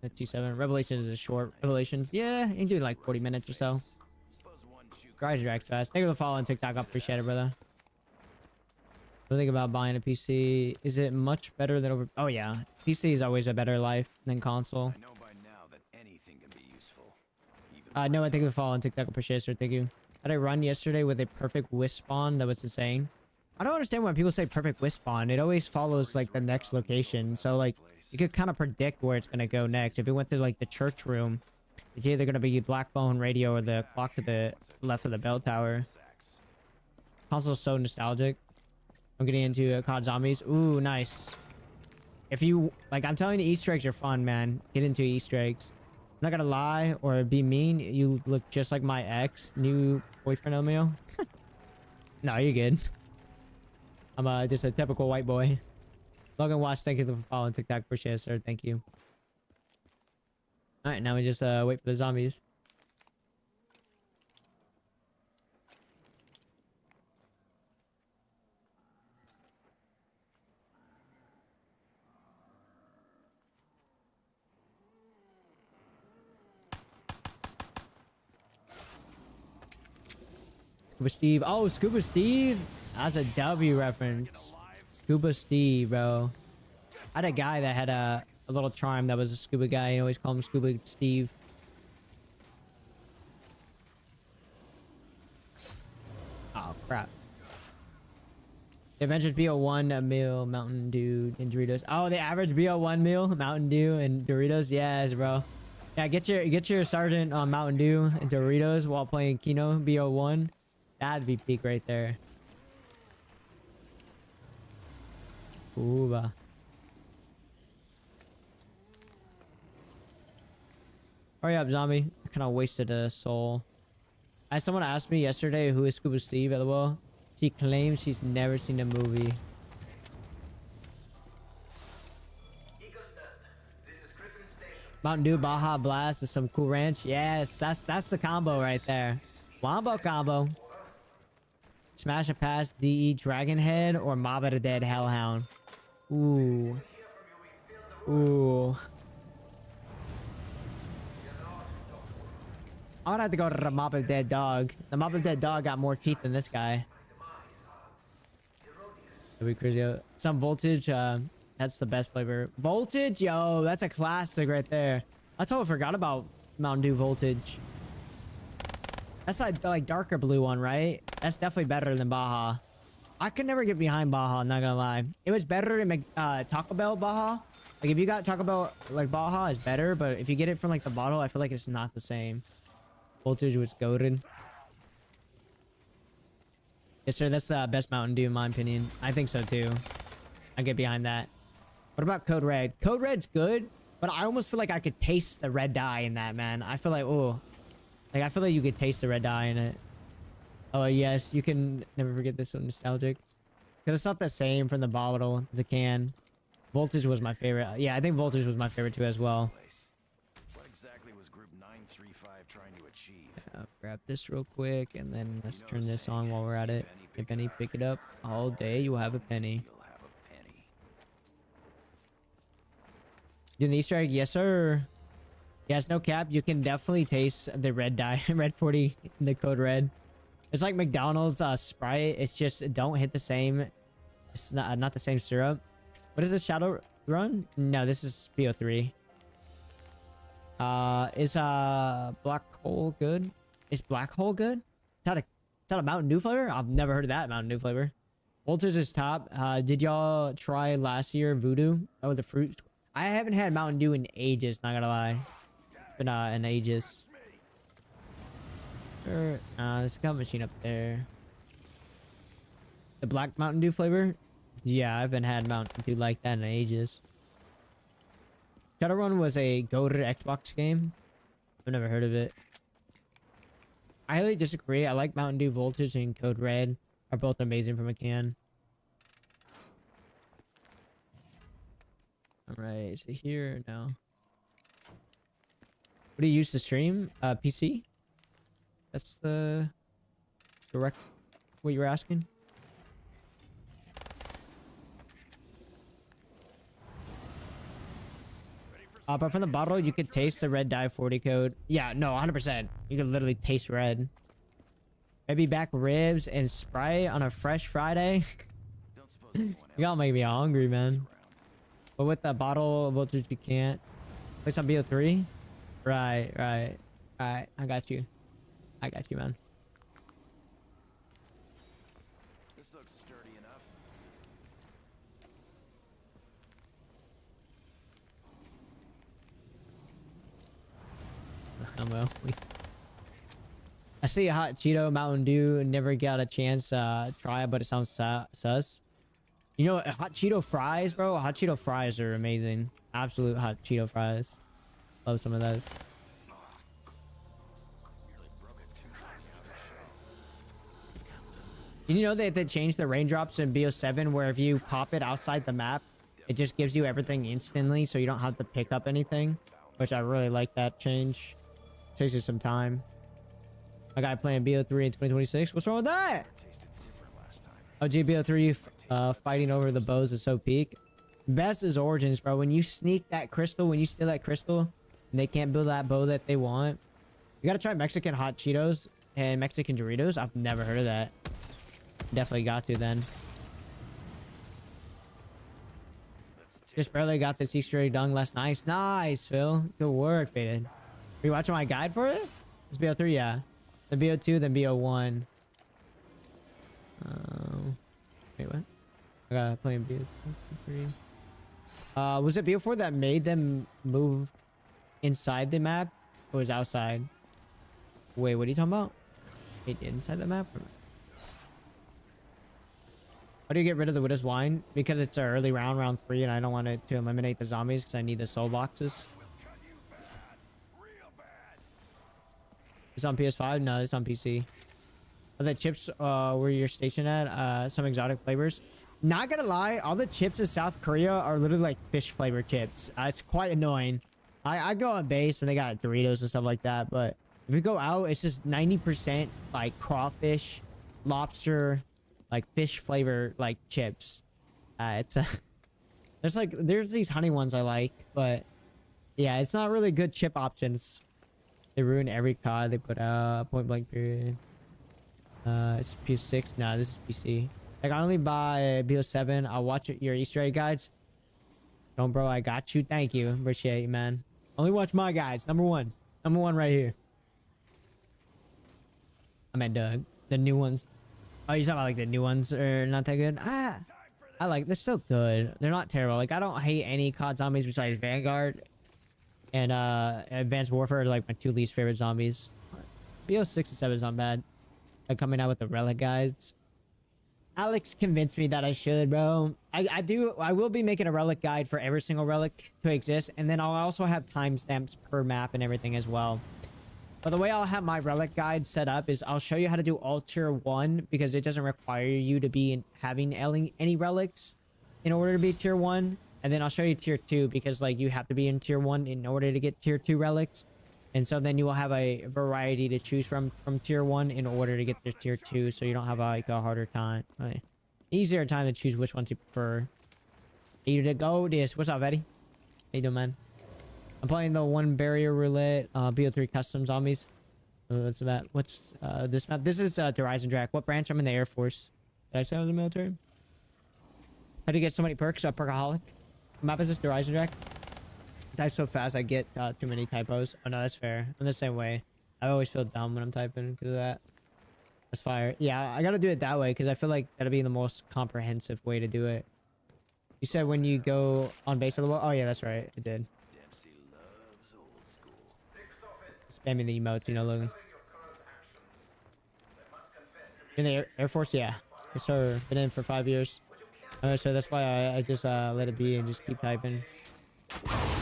T7. Revelations is short. Revelations, yeah, you can do like 40 minutes or so. Rise your fast. Thank you for the follow on TikTok. I appreciate it, brother. What do you think about buying a PC? Is it much better than over? Oh yeah, PC is always a better life than console. I know by now that anything can be useful. No, I think the follow on TikTok. I appreciate it, sir. Thank you. Had I run yesterday with a perfect wisp spawn? That was insane. I don't understand when people say perfect wisp spawn. It always follows like the next location. So like you could kind of predict where it's gonna go next. If it went to like the church room, it's either gonna be black phone radio or the clock to the left of the bell tower. Console's so nostalgic. I'm getting into COD Zombies. Ooh, nice. If you like, I'm telling you, Easter eggs are fun, man. Get into Easter eggs. I'm not gonna lie or be mean. You look just like my ex, new boyfriend, Omeo. No, you're good. I'm just a typical white boy. Logan Watch, thank you for following TikTok. Appreciate it, sir. Thank you. All right, now we just wait for the zombies. Scuba Steve. Oh, Scuba Steve. That's a W reference. Scuba Steve, bro. I had a guy that had a little charm that was a scuba guy. You always call him Scuba Steve. Oh, crap. The Avengers BO1 a meal, Mountain Dew, and Doritos. Oh, the average BO1 meal, Mountain Dew and Doritos. Yes, bro. Yeah, get your sergeant on Mountain Dew and Doritos while playing Kino BO1. That'd be peak right there. Ooh. Hurry up, zombie. I kind of wasted a soul. As someone asked me yesterday who is Scuba Steve, LOL. She claims she's never seen the movie. Mountain Dew Baja Blast is some Cool Ranch. Yes, that's the combo right there. Wombo combo. Smash a pass, DE Dragon Head, or Mob at a Dead Hellhound. Ooh. Ooh. I'm gonna have to go to the Mob of the Dead Dog. The Mob of the Dead Dog got more teeth than this guy. That'd be crazy. Some voltage, That's the best flavor. Voltage, yo, that's a classic right there. I totally forgot about Mountain Dew Voltage. That's like darker blue one, right? That's definitely better than Baja. I could never get behind Baja, not gonna lie. It was better than Taco Bell Baja. Like if you got Taco Bell, like Baja is better, but if you get it from like the bottle, I feel like it's not the same. Voltage was goated. Yes, sir. That's the best Mountain Dew in my opinion. I think so too. I get behind that. What about Code Red? Code Red's good, but I almost feel like I could taste the red dye in that, man. I feel like, oh, like I feel like you could taste the red dye in it. Oh yes, you can never forget this. So nostalgic, because it's not the same from the bottle to the can. Voltage was my favorite. Yeah, I think Voltage was my favorite too as well. What exactly was Group 935 trying to achieve? Grab this real quick, and then let's turn this on while we're at it. A penny, pick it up all day. You will have a penny. You'll have a penny. Doing the Easter egg, yes sir. Yes, no cap. You can definitely taste the red dye, red 40 in the Code Red. It's like McDonald's Sprite. It's just don't hit the same. It's not the same syrup. What is this Shadow Run? No, this is BO3. Is Black Hole good? Is Black Hole good? Is that a Mountain Dew flavor? I've never heard of that Mountain Dew flavor. Walters is top. Did y'all try last year Voodoo? Oh, the fruit. I haven't had Mountain Dew in ages, not gonna lie. Been in ages. Sure. There's a cup machine up there. The black Mountain Dew flavor? Yeah, I haven't had Mountain Dew like that in ages. Shadowrun was a goated Xbox game. I've never heard of it. I highly disagree. I like Mountain Dew Voltage and Code Red are both amazing from a can. Alright, so here now. What do you use to stream? PC? That's the direct what you were asking? But from the bottle, you could taste the red dye 40 code. Yeah, no, 100%. You could literally taste red. Maybe back ribs and Sprite on a fresh Friday. Don't suppose anyone You gotta else make me hungry, man. around. But with the bottle voltage, you can't. Play some BO3? Right. Alright, I got you. I got you, man. This looks sturdy enough. Well, I see a hot Cheeto Mountain Dew. Never got a chance to try it, but it sounds sus. You know, hot Cheeto fries, bro. Hot Cheeto fries are amazing. Absolute hot Cheeto fries. Love some of those. Did you know that they changed the raindrops in BO7 where if you pop it outside the map, it just gives you everything instantly, so you don't have to pick up anything, which I really like that change. Saves you some time. A guy playing BO3 in 2026. What's wrong with that? Tasted different last time. Oh, BO3 fighting over the bows is so peak. Best is Origins, bro. When you sneak that crystal, when you steal that crystal, and they can't build that bow that they want. You gotta try Mexican hot Cheetos and Mexican Doritos. I've never heard of that. Definitely got to then. Just barely got this Easter egg done last night. Nice, Phil. Good work, Faded. Are you watching my guide for it? It's BO3, yeah. Then BO2, then BO1. Wait, what? I gotta play in BO3. Was it BO4 that made them move inside the map? Or was it outside? Wait, what are you talking about? Wait, inside the map? How do you get rid of the Widow's Wine? Because it's an early round, round 3, and I don't want it to eliminate the zombies because I need the soul boxes. It's on PS5? No, it's on PC. Are the chips where you're stationed at? Some exotic flavors? Not gonna lie, all the chips in South Korea are literally like fish flavored chips. It's quite annoying. I go on base and they got Doritos and stuff like that, but if you go out, it's just 90% like crawfish, lobster, like fish flavor like chips. There's these honey ones I like, but yeah, it's not really good chip options. They ruin every COD they put out. Point blank period. It's PS6. No, this is PC. Like I only buy BO7. I'll watch your Easter egg guides. Don't, bro. I got you. Thank you. Appreciate you, man. Only watch my guides. Number one. Number one right here. I meant Doug. The new ones. Oh, you're talking about like the new ones are not that good? I like, they're still good. They're not terrible. Like, I don't hate any COD zombies besides Vanguard and Advanced Warfare are like my 2 least favorite zombies. BO6 and 7 is not bad. Like, coming out with the relic guides. Alex convinced me that I should, bro. I will be making a relic guide for every single relic to exist, and then I'll also have timestamps per map and everything as well. But the way I'll have my relic guide set up is I'll show you how to do all tier 1 because it doesn't require you to be having any relics in order to be tier 1. And then I'll show you tier 2 because like you have to be in tier 1 in order to get tier 2 relics. And so then you will have a variety to choose from tier 1 in order to get the tier 2 so you don't have like a harder time. Easier time to choose which ones you prefer. Eater to go this. What's up, Eddie? How you doing, man? I'm playing the 1 barrier roulette, BO3 custom zombies. What's the map? What's this map? This is Horizon Drac. What branch? I'm in the Air Force. Did I say I was in the military? How'd you get so many perks? Perkaholic. What map is this? Horizon Drac? I type so fast I get too many typos. Oh no, that's fair. I'm the same way. I always feel dumb when I'm typing because of that. That's fire. Yeah, I gotta do it that way because I feel like that'll be the most comprehensive way to do it. You said when you go on base of the wall? Oh yeah, that's right. I did. Spamming the emotes, you know, Logan. In the Air Force, yeah. Yes, sir. Been in for 5 years. So that's why I just let it be and just keep typing.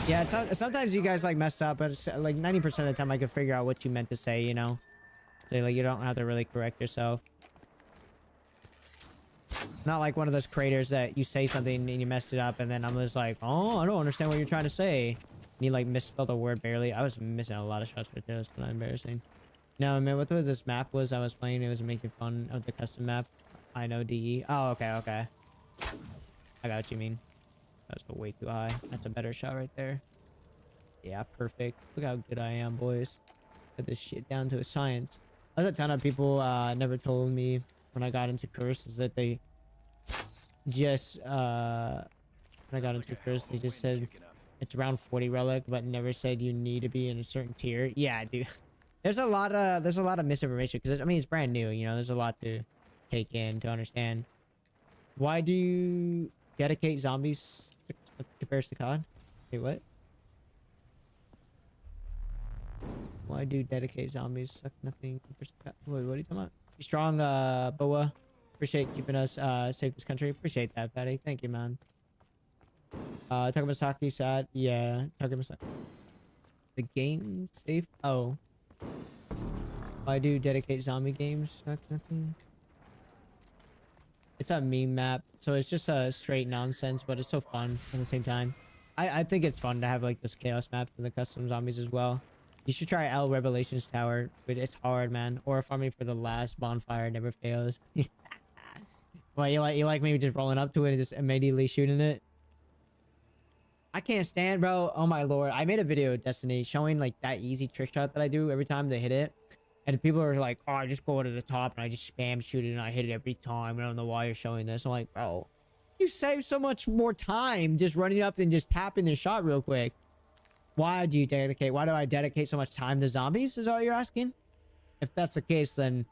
Yeah, sometimes you guys like mess up, but it's, like 90% of the time I can figure out what you meant to say, you know? So like you don't have to really correct yourself. Not like one of those creators that you say something and you messed it up and then I'm just like, oh, I don't understand what you're trying to say. And you like misspelled a word barely. I was missing a lot of shots right there. That's kind of embarrassing. No, man, what was this map was I was playing? It was making fun of the custom map. I know DE. Oh, okay, okay. I got what you mean. That was way too high. That's a better shot right there. Yeah, perfect. Look how good I am, boys. Got this shit down to a science. There's a ton of people never told me when I got into curses that they just when I got into curse they just said it's around 40 relic but never said you need to be in a certain tier. Yeah, dude. There's a lot of misinformation because I mean it's brand new, you know. There's a lot to take in to understand. Why do you dedicate zombies compares to COD? Wait, what? Why do dedicate zombies suck nothing? Wait, what are you talking about? You strong, Boa. Appreciate keeping us safe this country. Appreciate that, Patty. Thank you, man. Takamasaki sad. Yeah, Takamasaki. The game safe. Oh. Why do dedicate zombie games suck nothing? It's a meme map, so it's just a straight nonsense, but it's so fun at the same time. I think it's fun to have like this chaos map and the custom zombies as well. You should try L Revelations Tower, but it's hard, man. Or farming for the last bonfire never fails. Well, you like me just rolling up to it and just immediately shooting it? I can't stand, bro. Oh my lord. I made a video of Destiny showing like that easy trick shot that I do every time they hit it. And people are like, oh, I just go to the top and I just spam shoot it and I hit it every time. I don't know why you're showing this. I'm like, bro, you save so much more time just running up and just tapping the shot real quick. Why do I dedicate so much time to zombies? Is that what you're asking? If that's the case, then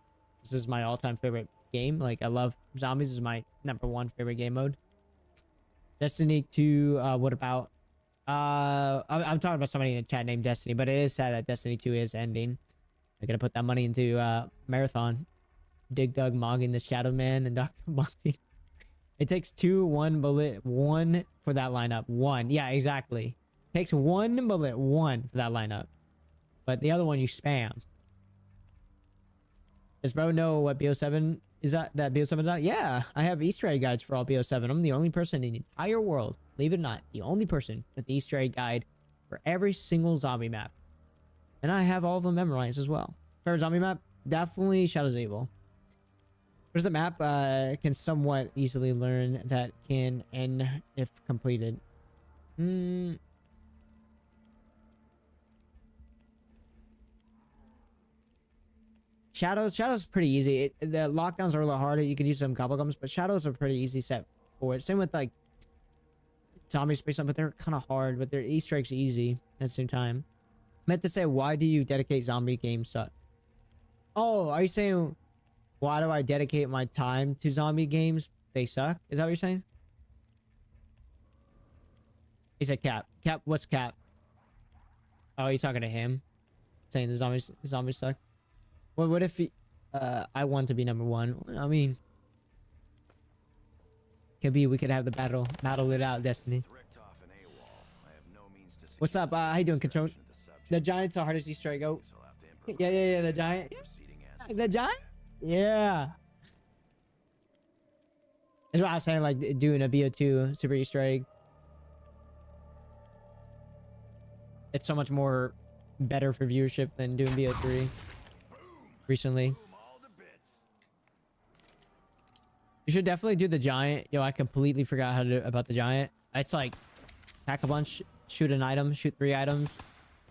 this is my all-time favorite game. Like, I love zombies. This is my #1 favorite game mode. Destiny 2, what about? I'm talking about somebody in the chat named Destiny, but it is sad that Destiny 2 is ending. I'm gonna put that money into Marathon. Dig Dug Mogging the Shadow Man and Dr. Monty. It takes 1 bullet, 1 for that lineup. 1. Yeah, exactly. Takes 1 bullet, 1 for that lineup. But the other one you spam. Does bro know what BO7 is that BO7 is at? Yeah, I have Easter egg guides for all BO7. I'm the only person in the entire world, believe it or not, the only person with the Easter egg guide for every single zombie map. And I have all of them memorized as well. Favorite zombie map? Definitely Shadows of Evil. There's a map can somewhat easily learn that can end if completed. Shadows is pretty easy. The lockdowns are a little harder. You could use some gobblegums, but Shadows are pretty easy set for it. Same with like zombies based on, but they're kind of hard, but they're Easter eggs easy at the same time. Meant to say, why do you dedicate zombie games suck? Oh, are you saying, why do I dedicate my time to zombie games? They suck? Is that what you're saying? He said Cap. Cap, what's Cap? Oh, you talking to him? Saying the zombies suck? Well, what if I want to be number one? I mean, could be we could have the battle it out, Destiny. Thricktoff and AWOL. I have no means to see What's up? How you doing, Control? the subject, The Giant's the hardest Easter egg. Oh, so I'll have to improvise yeah, the Giant. proceeding as The Giant? Yeah. That's what I was saying, like doing a BO2 Super Easter egg. It's so much more better for viewership than doing BO3 recently. boom all to bits. You should definitely do the Giant. Yo, I completely forgot how to do about the Giant. It's like pack a bunch, shoot an item, shoot 3 items,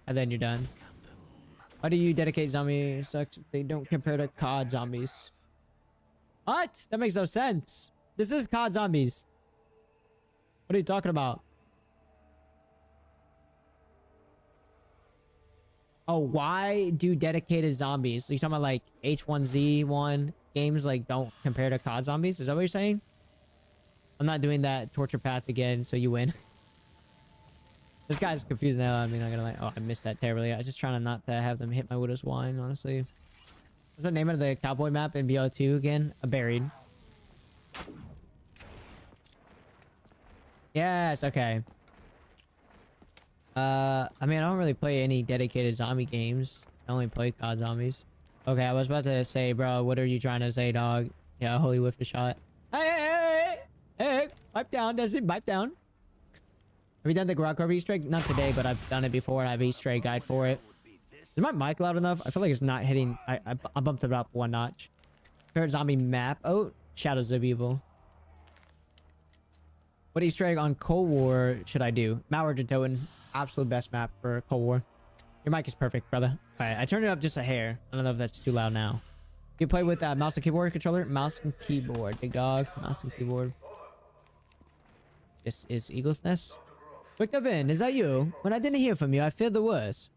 and then you're done. Why do you dedicate zombie sucks? They don't compare to COD zombies. What? That makes no sense. This is COD zombies. What are you talking about? Oh, why do dedicated zombies? So you're talking about like H1Z1 games like don't compare to COD zombies? Is that what you're saying? I'm not doing that torture path again, so you win. This guy's confused now. I mean, I'm gonna like, oh, I missed that terribly. I was just trying to not to have them hit my widow's wine, honestly. What's the name of the cowboy map in BO2 again? Buried. Yes, okay. I mean, I don't really play any dedicated zombie games. I only play COD zombies. Okay, I was about to say, bro, what are you trying to say, dog? Yeah, holy whiff a shot. Hey, pipe down, does it? Pipe down. Have you done the Grog Carver Easter egg? Not today, but I've done it before and I have an Easter egg guide for it. Is my mic loud enough? I feel like it's not hitting. I bumped it up 1 notch. Favorite zombie map? Oh, Shadows of Evil. What Easter egg on Cold War should I do? Mount Argentoan. Absolute best map for Cold War. Your mic is perfect, brother. Alright, I turned it up just a hair. I don't know if that's too loud now. You play with mouse and keyboard controller? Mouse and keyboard, big dog. Mouse and keyboard. This is Eagle's Nest. Victor Vin, is that you? When I didn't hear from you, I feared the worst.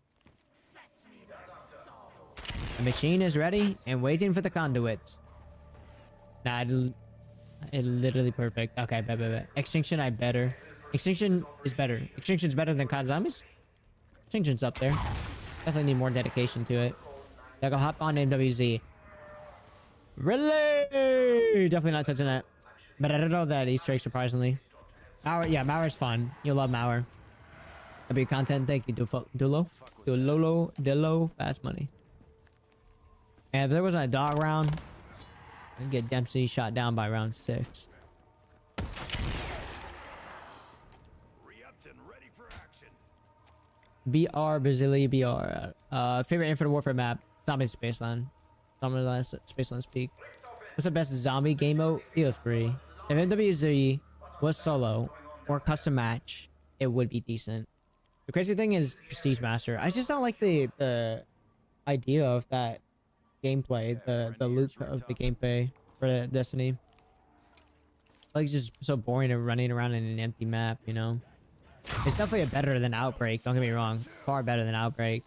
The machine is ready and waiting for the conduits. Nah, it literally perfect. Okay, bet. Extinction, I better. Extinction is better. Extinction's better than COD Zombies? Extinction's up there. Definitely need more dedication to it. Yeah, go hop on MWZ. Really? Definitely not touching that. But I don't know that Easter egg, surprisingly. Mauer, yeah, Mauer's fun. You'll love Mauer. That'll be content. Thank you, Dullo, fast money. And if there wasn't a dog round, I'd get Dempsey shot down by round 6. Re-upped and ready for action. BR, Brazili, BR. Favorite Infinite Warfare map? Zombie Spaceland. Zombie Spaceland Speak. What's the best zombie game mode? BO3. If MWZ was solo or custom match, it would be decent. The crazy thing is Prestige Master. I just don't like the idea of that gameplay, the loop of the gameplay for Destiny. Like, it's just so boring and running around in an empty map, you know? It's definitely better than Outbreak, don't get me wrong. Far better than Outbreak.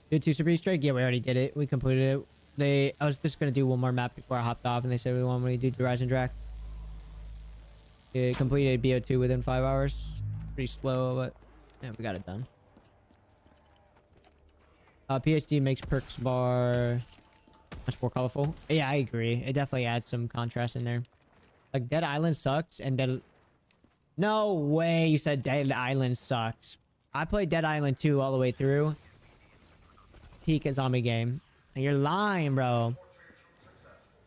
Do 2 Super Easter egg? Yeah, we already did it. We completed it. I was just gonna do one more map before I hopped off, and they said we want me to do Horizon Drac. It completed BO2 within 5 hours. Pretty slow, but yeah, we got it done. PhD makes perks bar much more colorful. Yeah, I agree. It definitely adds some contrast in there. Like, Dead Island sucks, and Dead... No way you said Dead Island sucks. I played Dead Island 2 all the way through. Peak a zombie game. And you're lying, bro.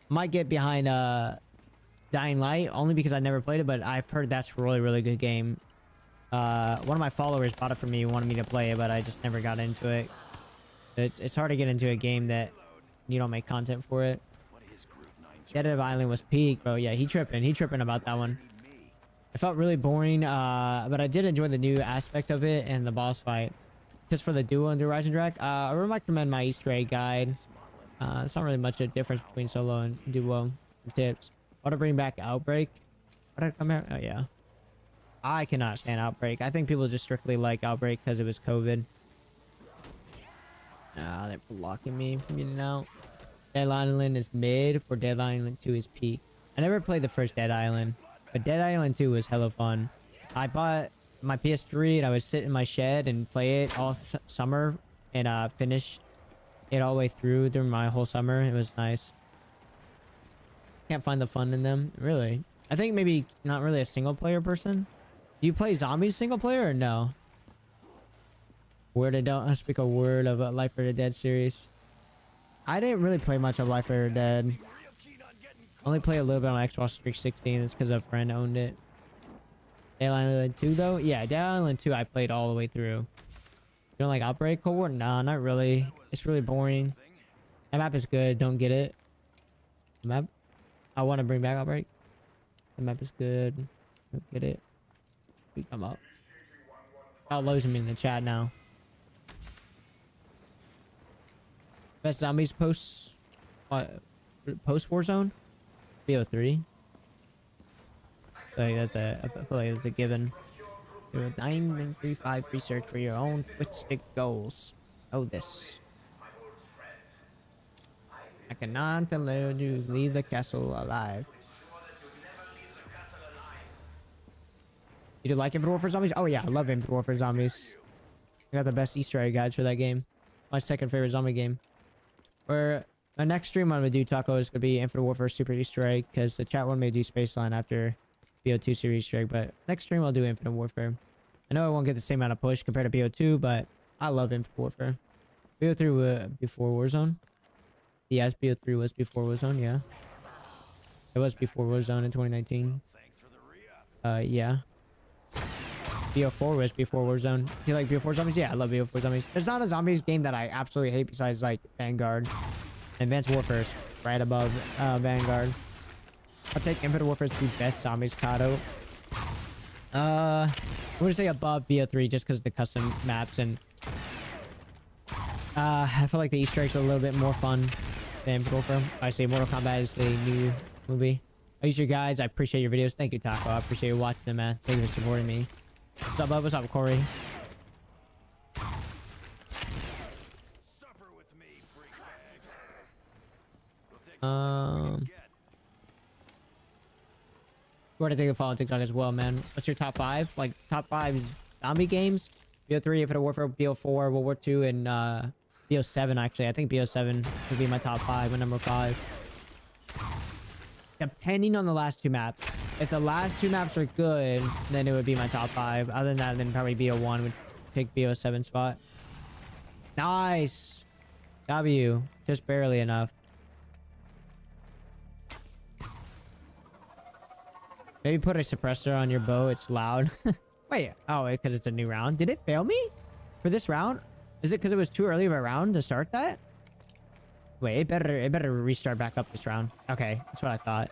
Might get behind Dying Light, only because I never played it, but I've heard that's a really, really good game. One of my followers bought it for me, wanted me to play it, but I just never got into it. It's hard to get into a game that you don't make content for it. What is Group 93? Dead Island was peak, bro. Yeah, he tripping about that one. It felt really boring, but I did enjoy the new aspect of it and the boss fight. Just for the duo and the Horizon Drac, I would recommend my Easter egg guide. It's not really much of a difference between solo and duo. Tips. Want to bring back Outbreak? What did I come out? Oh yeah. I cannot stand Outbreak. I think people just strictly like Outbreak because it was COVID. Nah, they're blocking me from getting out. Dead Island is mid, for Dead Island 2 is peak. I never played the first Dead Island, but Dead Island 2 was hella fun. I bought my PS3 and I would sit in my shed and play it all summer and finish it all the way through during my whole summer. It was nice. Can't find the fun in them, really. I think maybe not really a single player person. Do you play zombies single player or no? Word, I don't speak a word of Life of the Dead series. I didn't really play much of Life of the Dead. Only play a little bit on Xbox 360, and it's because a friend owned it. Dead Island 2 though? Yeah, Dead Island 2 I played all the way through. You don't like Outbreak Cold War? No, not really. It's really boring. That map is good. Don't get it. The map? I want to bring back Outbreak. The map is good. Don't get it. We come up. Oh, losing me in the chat now. Best zombies post Warzone? BO3. I feel like that's a given. Do a 935 research for your own twisted goals. Oh, this. I cannot allow you to leave the castle alive. You do like Infinite Warfare Zombies? Oh yeah, I love Infinite Warfare Zombies. I got the best Easter egg guides for that game. My second favorite zombie game. Where my next stream I'm gonna do, Taco, is gonna be Infinite Warfare Super Easter Egg, because the chat wanted me to do Spaceline after BO2 Series Easter Egg, but next stream I'll do Infinite Warfare. I know I won't get the same amount of push compared to BO2, but I love Infinite Warfare. BO3 before Warzone? Yes, BO3 was before Warzone, yeah. It was before Warzone in 2019. Yeah. BO4 was before Warzone. Do you like BO4 Zombies? Yeah, I love BO4 Zombies. There's not a zombies game that I absolutely hate besides like Vanguard. Advanced Warfare is right above Vanguard. I'll take Infinite Warfare as the best zombies COD. I'm gonna say above BO3 just because of the custom maps, and I feel like the Easter eggs are a little bit more fun than Infinite Warfare. I say Mortal Kombat is the new movie. I use your guides. I appreciate your videos. Thank you, Taco. I appreciate you watching them, man. Thank you for supporting me. What's up, bub? What's up, Corey? Suffer with me, freak bags. We'll take We're gonna take a follow on TikTok as well, man. What's your top 5? Like, top 5 zombie games? BO3, Infinite Warfare, BO4, World War II, and BO7, actually. I think BO7 would be my top 5, my number 5. Depending on the last 2 maps. If the last 2 maps are good, then it would be my top 5. Other than that, then probably BO1 would take BO7 spot. Nice! W. Just barely enough. Maybe put a suppressor on your bow. It's loud. Wait. Oh, because it's a new round. Did it fail me for this round? Is it because it was too early of a round to start that? Wait, it better restart back up this round. Okay, that's what I thought.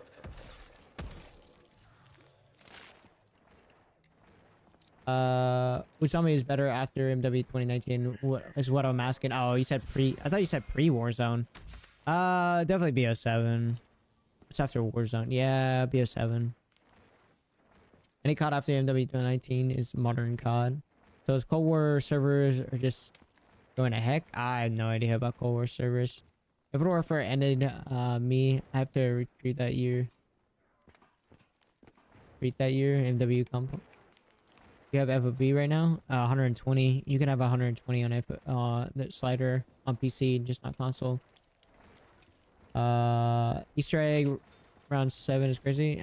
Which zombie is better after MW 2019? What is what I'm asking? Oh, you said pre. I thought you said pre-Warzone. Definitely BO7. What's after Warzone? Yeah, BO7. Any COD after MW 2019 is modern COD. So those Cold War servers are just going to heck. I have no idea about Cold War servers. If Warfare ended me, I have to retreat that year. MW comp. You have FOV right now? 120. You can have 120 on the slider on PC, just not console. Easter egg round 7 is crazy.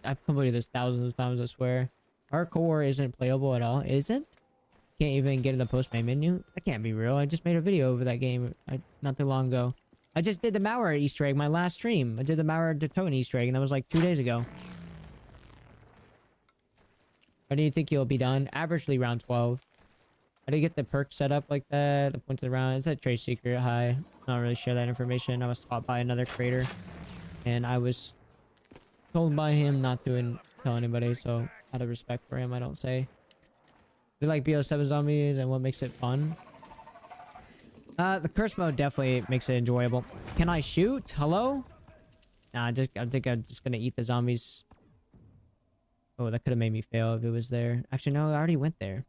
I've completed this thousands of times, I swear. Our core isn't playable at all. Isn't? Can't even get in the post main menu? That can't be real. I just made a video over that game not too long ago. I just did the malware Easter egg my last stream. I did the malware token Easter egg, and that was like 2 days ago. When do you think you'll be done? Averagely round 12. How do you get the perk set up like that? The points of the round. It's a trade secret. Hi. Not really share that information. I was taught by another creator, and I was told by him not to tell anybody, so out of respect for him, I don't say. We like BO7 zombies, and what makes it fun? The curse mode definitely makes it enjoyable. Can I shoot? Hello? Nah, I think I'm just gonna eat the zombies. Oh, that could have made me fail if it was there. Actually, no, I already went there.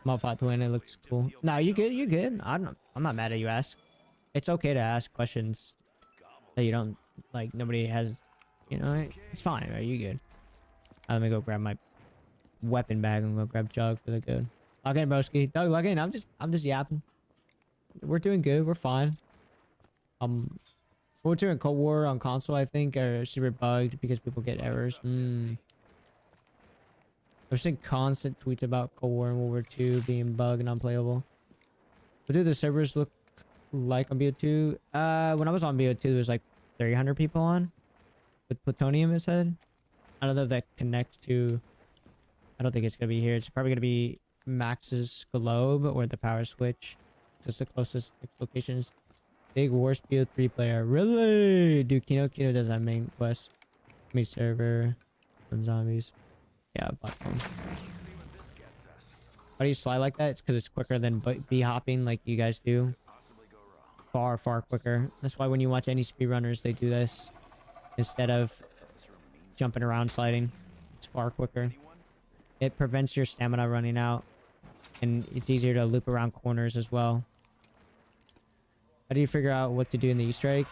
Modified twin, it looks cool. No, you good? You good? I'm not mad at you. Ask. It's okay to ask questions that you don't like. Nobody has. You know, it's fine. Right? You good? Let me go grab my weapon bag and go grab Jug for the good. Log in, broski. Doug, log in. I'm just yapping. We're doing good. We're fine. We're doing Cold War on console, I think, are super bugged because people get errors. I've seen constant tweets about Cold War and World War II being bugged and unplayable. What do the servers look like on BO2? When I was on BO2, there was like 300 people on with plutonium, it said. I don't know if that connects to... I don't think it's going to be here. It's probably going to be Max's globe or the power switch. Just the closest locations. Big worst BO3 player. Really? Dude, Kino does that main quest. Me server. And zombies. Yeah, platform. Why do you slide like that? It's because it's quicker than bee hopping like you guys do. Far, far quicker. That's why when you watch any speedrunners, they do this. Instead of jumping around sliding. It's far quicker. It prevents your stamina running out. And it's easier to loop around corners as well. How do you figure out what to do in the Easter egg?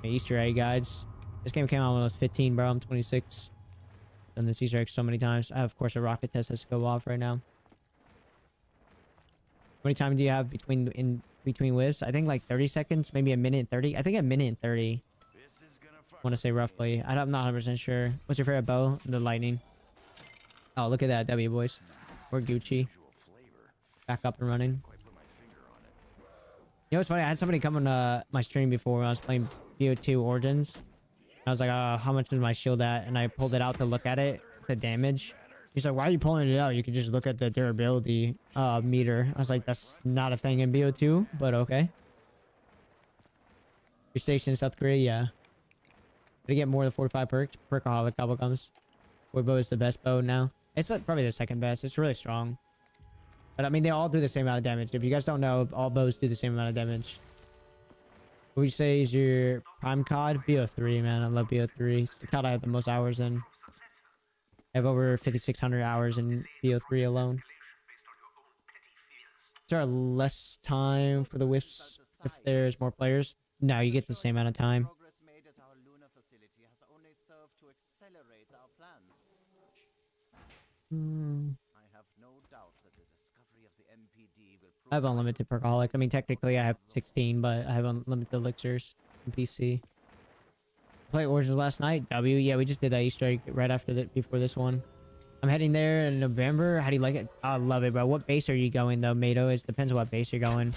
My Easter egg guides. This game came out when I was 15, bro. I'm 26. Done this Easter egg so many times. I have, of course, a rocket test has to go off right now. How many time do you have between whiffs? I think like 30 seconds, maybe a minute and 30. I think a minute and 30. I want to say roughly. I'm not 100% sure. What's your favorite bow? The lightning. Oh, look at that, W boys. We're Gucci. Back up and running. You know what's funny? I had somebody come on my stream before when I was playing BO2 Origins. I was like, how much is my shield at? And I pulled it out to look at it, the damage. He's like, why are you pulling it out? You could just look at the durability meter. I was like, that's not a thing in BO2, but okay. You're stationed in South Korea? Yeah. Did you get more than 45 perks? Perkaholic Gobblegums. What bow is the best bow now? It's probably the second best. It's really strong. But I mean, they all do the same amount of damage. If you guys don't know, all bows do the same amount of damage. What would you say is your prime COD? BO3, man. I love BO3. It's the COD I have the most hours in. I have over 5,600 hours in BO3 alone. Is there less time for the whiffs if there's more players? No, you get the same amount of time. I have unlimited perkaholic. I mean, technically I have 16, but I have unlimited elixirs in PC. Played Origins last night. W. Yeah, we just did that Easter egg right after that, before this one. I'm heading there in November. How do you like it? I love it, bro. What base are you going though, Mato? It depends on what base you're going.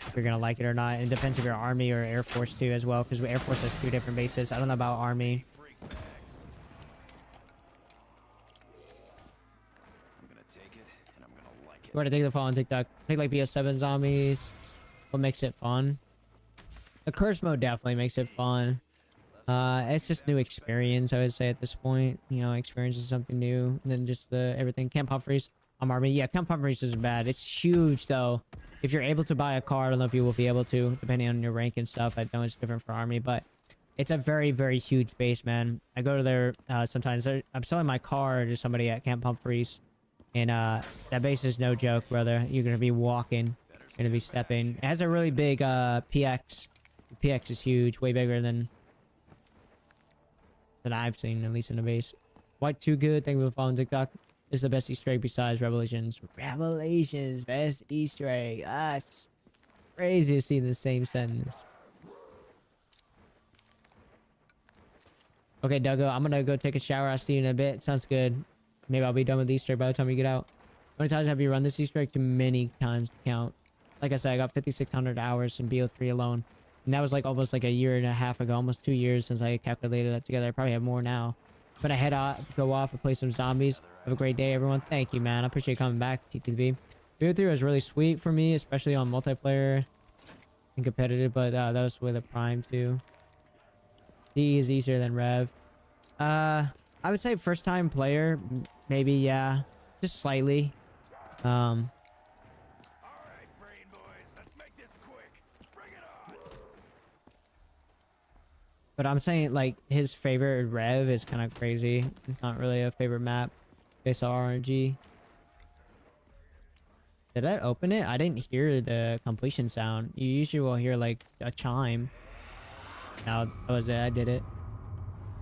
If you're gonna like it or not. It depends if you're Army or Air Force too as well, because Air Force has 2 different bases. I don't know about Army. We're gonna take the fall on TikTok. Take like BS7 zombies. What makes it fun? The curse mode definitely makes it fun. It's just new experience, I would say at this point. You know, experiencing something new. And then just the everything. Camp Humphreys. I'm Army. Yeah, Camp Humphreys isn't bad. It's huge though. If you're able to buy a car, I don't know if you will be able to, depending on your rank and stuff. I know it's different for Army, but it's a very, very huge base, man. I go to there sometimes. I'm selling my car to somebody at Camp Humphreys. And that base is no joke, brother. You're gonna be walking, you're gonna be stepping. It has a really big PX. The PX is huge, way bigger than I've seen, at least in the base. White too good. Thank you for following TikTok. This is the best Easter egg besides Revelations. Revelations, best Easter egg. That's crazy to see in the same sentence. Okay, Duggo, I'm gonna go take a shower. I'll see you in a bit. Sounds good. Maybe I'll be done with Easter egg by the time we get out. How many times have you run this Easter egg? Too many times to count. Like I said, I got 5,600 hours in BO3 alone. And that was like almost like a year and a half ago. Almost 2 years since I calculated that together. I probably have more now. But I head out, go off and play some zombies. Have a great day, everyone. Thank you, man. I appreciate you coming back, TTV. BO3 was really sweet for me, especially on multiplayer and competitive. But that was with a Prime too. D is easier than Rev. I would say first time player, maybe, yeah. Just slightly. All right, brain boys, let's make this quick. Bring it But I'm saying like his favorite rev is kind of crazy. It's not really a favorite map based on RNG. Did that open it? I didn't hear the completion sound. You usually will hear like a chime. No, that was it. I did it.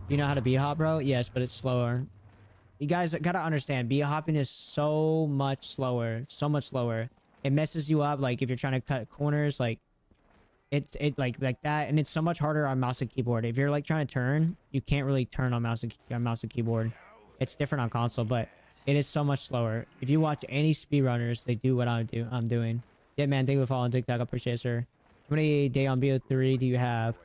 You know how to B-hop, bro? Yes, but it's slower. You guys gotta understand, B-hopping is so much slower. So much slower. It messes you up, like, if you're trying to cut corners, like, it like that. And it's so much harder on mouse and keyboard. If you're, like, trying to turn, you can't really turn on mouse and keyboard. It's different on console, but it is so much slower. If you watch any speedrunners, they do what I'm doing. Yeah, man, thank you for following TikTok. I appreciate it, sir. How many day on BO3 do you have?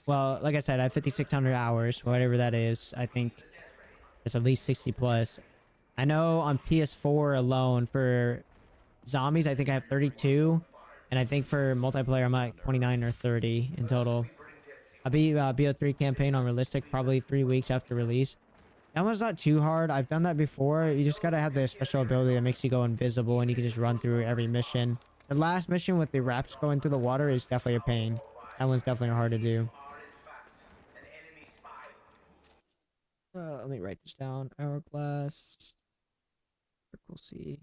Well, like I said, I have 5,600 hours, whatever that is. I think it's at least 60 plus. I know on PS4 alone for zombies, I think I have 32. And I think for multiplayer, I'm at 29 or 30 in total. I beat BO3 campaign on realistic probably 3 weeks after release. That one's not too hard. I've done that before. You just gotta have the special ability that makes you go invisible and you can just run through every mission. The last mission with the wraps going through the water is definitely a pain. That one's definitely hard to do. Let me write this down. Hourglass. We'll see.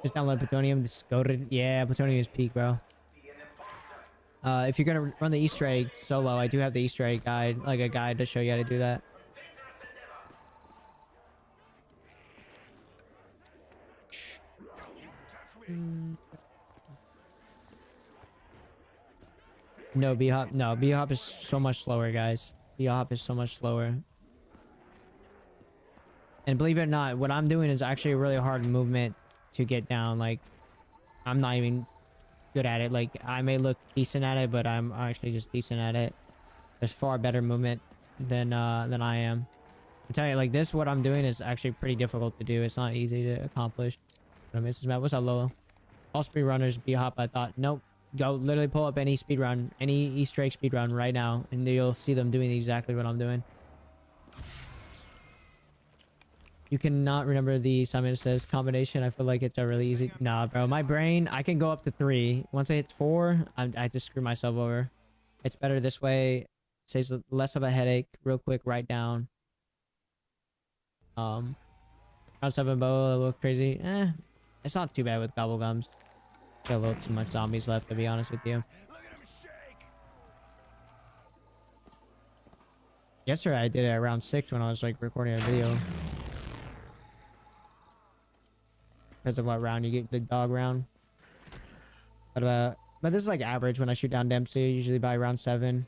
Just download Plutonium. This is goated. Yeah, Plutonium is peak, bro. If you're gonna run the Easter egg solo, I do have the Easter egg guide, like a guide to show you how to do that. No, B-hop. No, B-hop is so much slower, guys. B-hop is so much slower. And believe it or not, what I'm doing is actually a really hard movement to get down. Like, I'm not even good at it. Like, I may look decent at it, but I'm actually just decent at it. There's far better movement than I am. I'm telling you, like, this, what I'm doing is actually pretty difficult to do. It's not easy to accomplish. But I miss this map. What's up, Lolo? All speedrunners B-hop. I thought, nope. Go literally pull up any speedrun, any Easter egg speedrun right now, and you'll see them doing exactly what I'm doing. You cannot remember the assignment. It says combination. I feel like it's a really easy. Nah, bro. My brain, I can go up to 3. Once I hit 4, I just screw myself over. It's better this way. It saves less of a headache. Real quick, write down. Round 7 bow, a little crazy. It's not too bad with gobblegums. Got a little too much zombies left, to be honest with you. Yesterday I did it around 6 when I was like recording a video. Depends on what round you get, the dog round. But this is like average when I shoot down Dempsey, usually by round 7.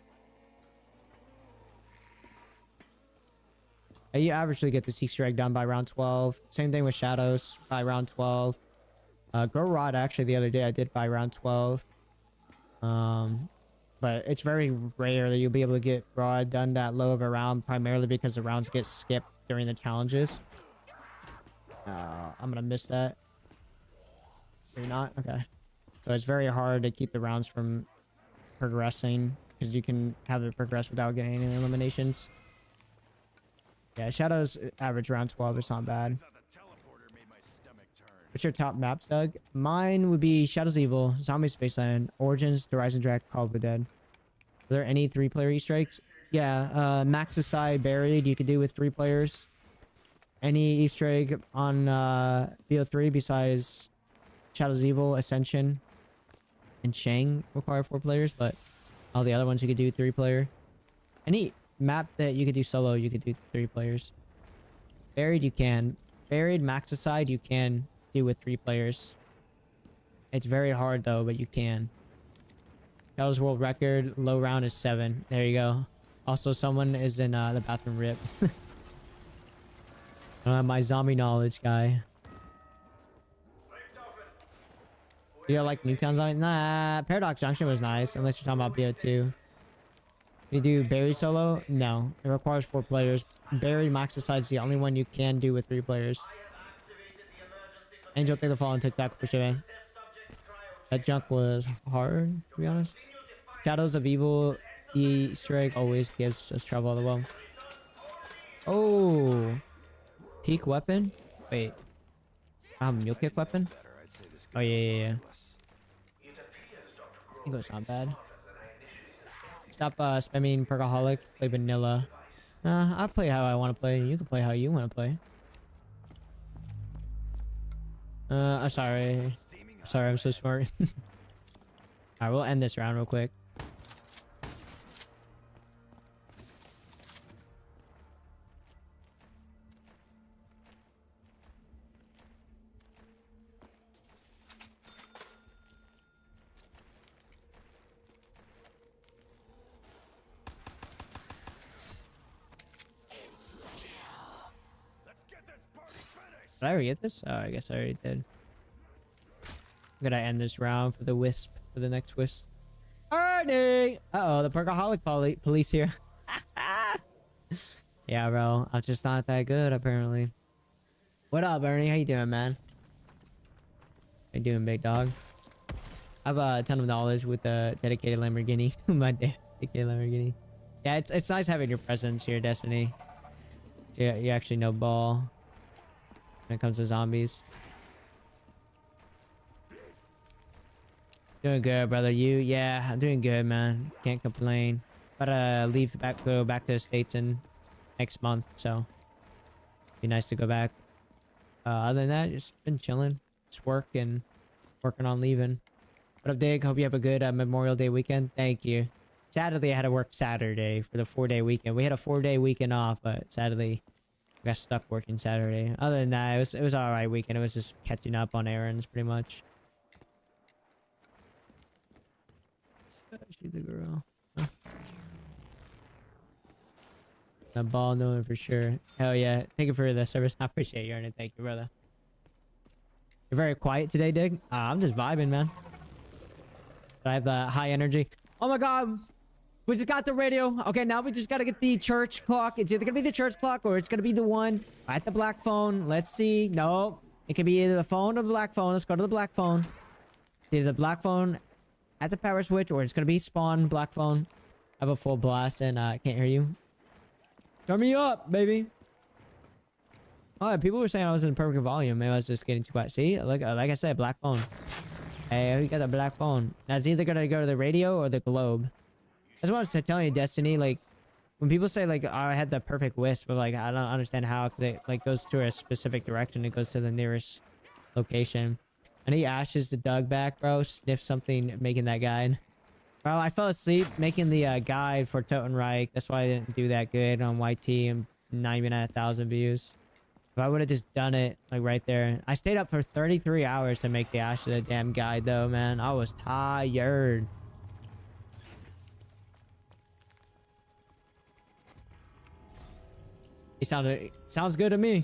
You averagely get this Easter egg done by round 12. Same thing with Shadows by round 12. Grow Rod actually the other day I did by round 12. But it's very rare that you'll be able to get Rod done that low of a round, primarily because the rounds get skipped during the challenges. I'm gonna miss that. You're not? Okay. So it's very hard to keep the rounds from progressing, because you can have it progress without getting any eliminations. Yeah, Shadows average round 12. It's not bad. What's your top maps, Doug? Mine would be Shadows Evil, Zombie Spaceland, Origins, The Rise and Drag, Call of the Dead. Are there any 3-player Easter eggs? Yeah, Max Aside Buried you could do with 3 players. Any Easter egg on BO3 besides Shadows Evil, Ascension, and Shang require 4 players, but all the other ones you could do 3-player. Any map that you could do solo, you could do 3 players. Buried you can. Buried, Max Aside you can do with 3 players. It's very hard though, but you can. Shadows World Record, low round is 7. There you go. Also, someone is in the bathroom rip. I don't have my zombie knowledge, guy. You don't like Nuketown Zombie? Nah, Paradox Junction was nice, unless you're talking about BO2. You do Buried solo? No. It requires 4 players. Buried Max Aside is the only one you can do with 3 players. Angel, take the fall on TikTok. Appreciate it. That junk was hard, to be honest. Shadows of Evil, the Easter egg always gives us trouble as well. Oh. Peak weapon? Wait. Mule kick weapon? Oh, yeah. I think it's not bad. Stop spamming Perkaholic. Play vanilla. I'll play how I want to play. You can play how you want to play. I'm sorry. Sorry, I'm so smart. Alright, we'll end this round real quick. Did I already get this? Oh, I guess I already did. I'm gonna end this round for the wisp, for the next wisp. Alrighty! Uh-oh, the Perkaholic police here. Yeah, bro. I'm just not that good, apparently. What up, Ernie? How you doing, man? How you doing, big dog? I have a ton of knowledge with the dedicated Lamborghini. My dedicated Lamborghini. Yeah, it's nice having your presence here, Destiny. So you actually know ball when it comes to zombies. Doing good, brother. You? Yeah, I'm doing good, man. Can't complain. Gotta go back to the States in next month, so be nice to go back. Other than that, just been chilling. Just working on leaving. What up, Dig? Hope you have a good Memorial Day weekend. Thank you. Sadly, I had to work Saturday for the 4-day weekend. We had a 4-day weekend off, but sadly, I got stuck working Saturday. Other than that, it was all right weekend. It was just catching up on errands, pretty much. She's the girl. Huh. The ball knowing for sure. Hell yeah. Thank you for the service. I appreciate you, Ernie. Thank you, brother. You're very quiet today, Dig. I'm just vibing, man. I have the high energy. Oh my god. We just got the radio. Okay, now we just gotta get the church clock. It's either gonna be the church clock or it's gonna be the one at the black phone. Let's see. No. It can be either the phone or the black phone. Let's go to the black phone. It's either the black phone at the power switch or it's gonna be spawn black phone. I have a full blast and I can't hear you. Turn me up, baby. Oh, people were saying I was in perfect volume. Maybe I was just getting too quiet. See, like I said, black phone. Hey, we got the black phone. Now it's either gonna go to the radio or the globe. That's what I was telling you, Destiny. Like, when people say like, oh, I had the perfect wisp, but like, I don't understand how it like goes to a specific direction. It goes to the nearest location. I need Ashes to Doug back, bro. Sniff something making that guide. Bro, I fell asleep making the guide for Totenreich. That's why I didn't do that good on YT and not even at 1,000 views. If I would have just done it like right there. I stayed up for 33 hours to make the Ashes of the damn guide though, man. I was tired. He sounds good to me.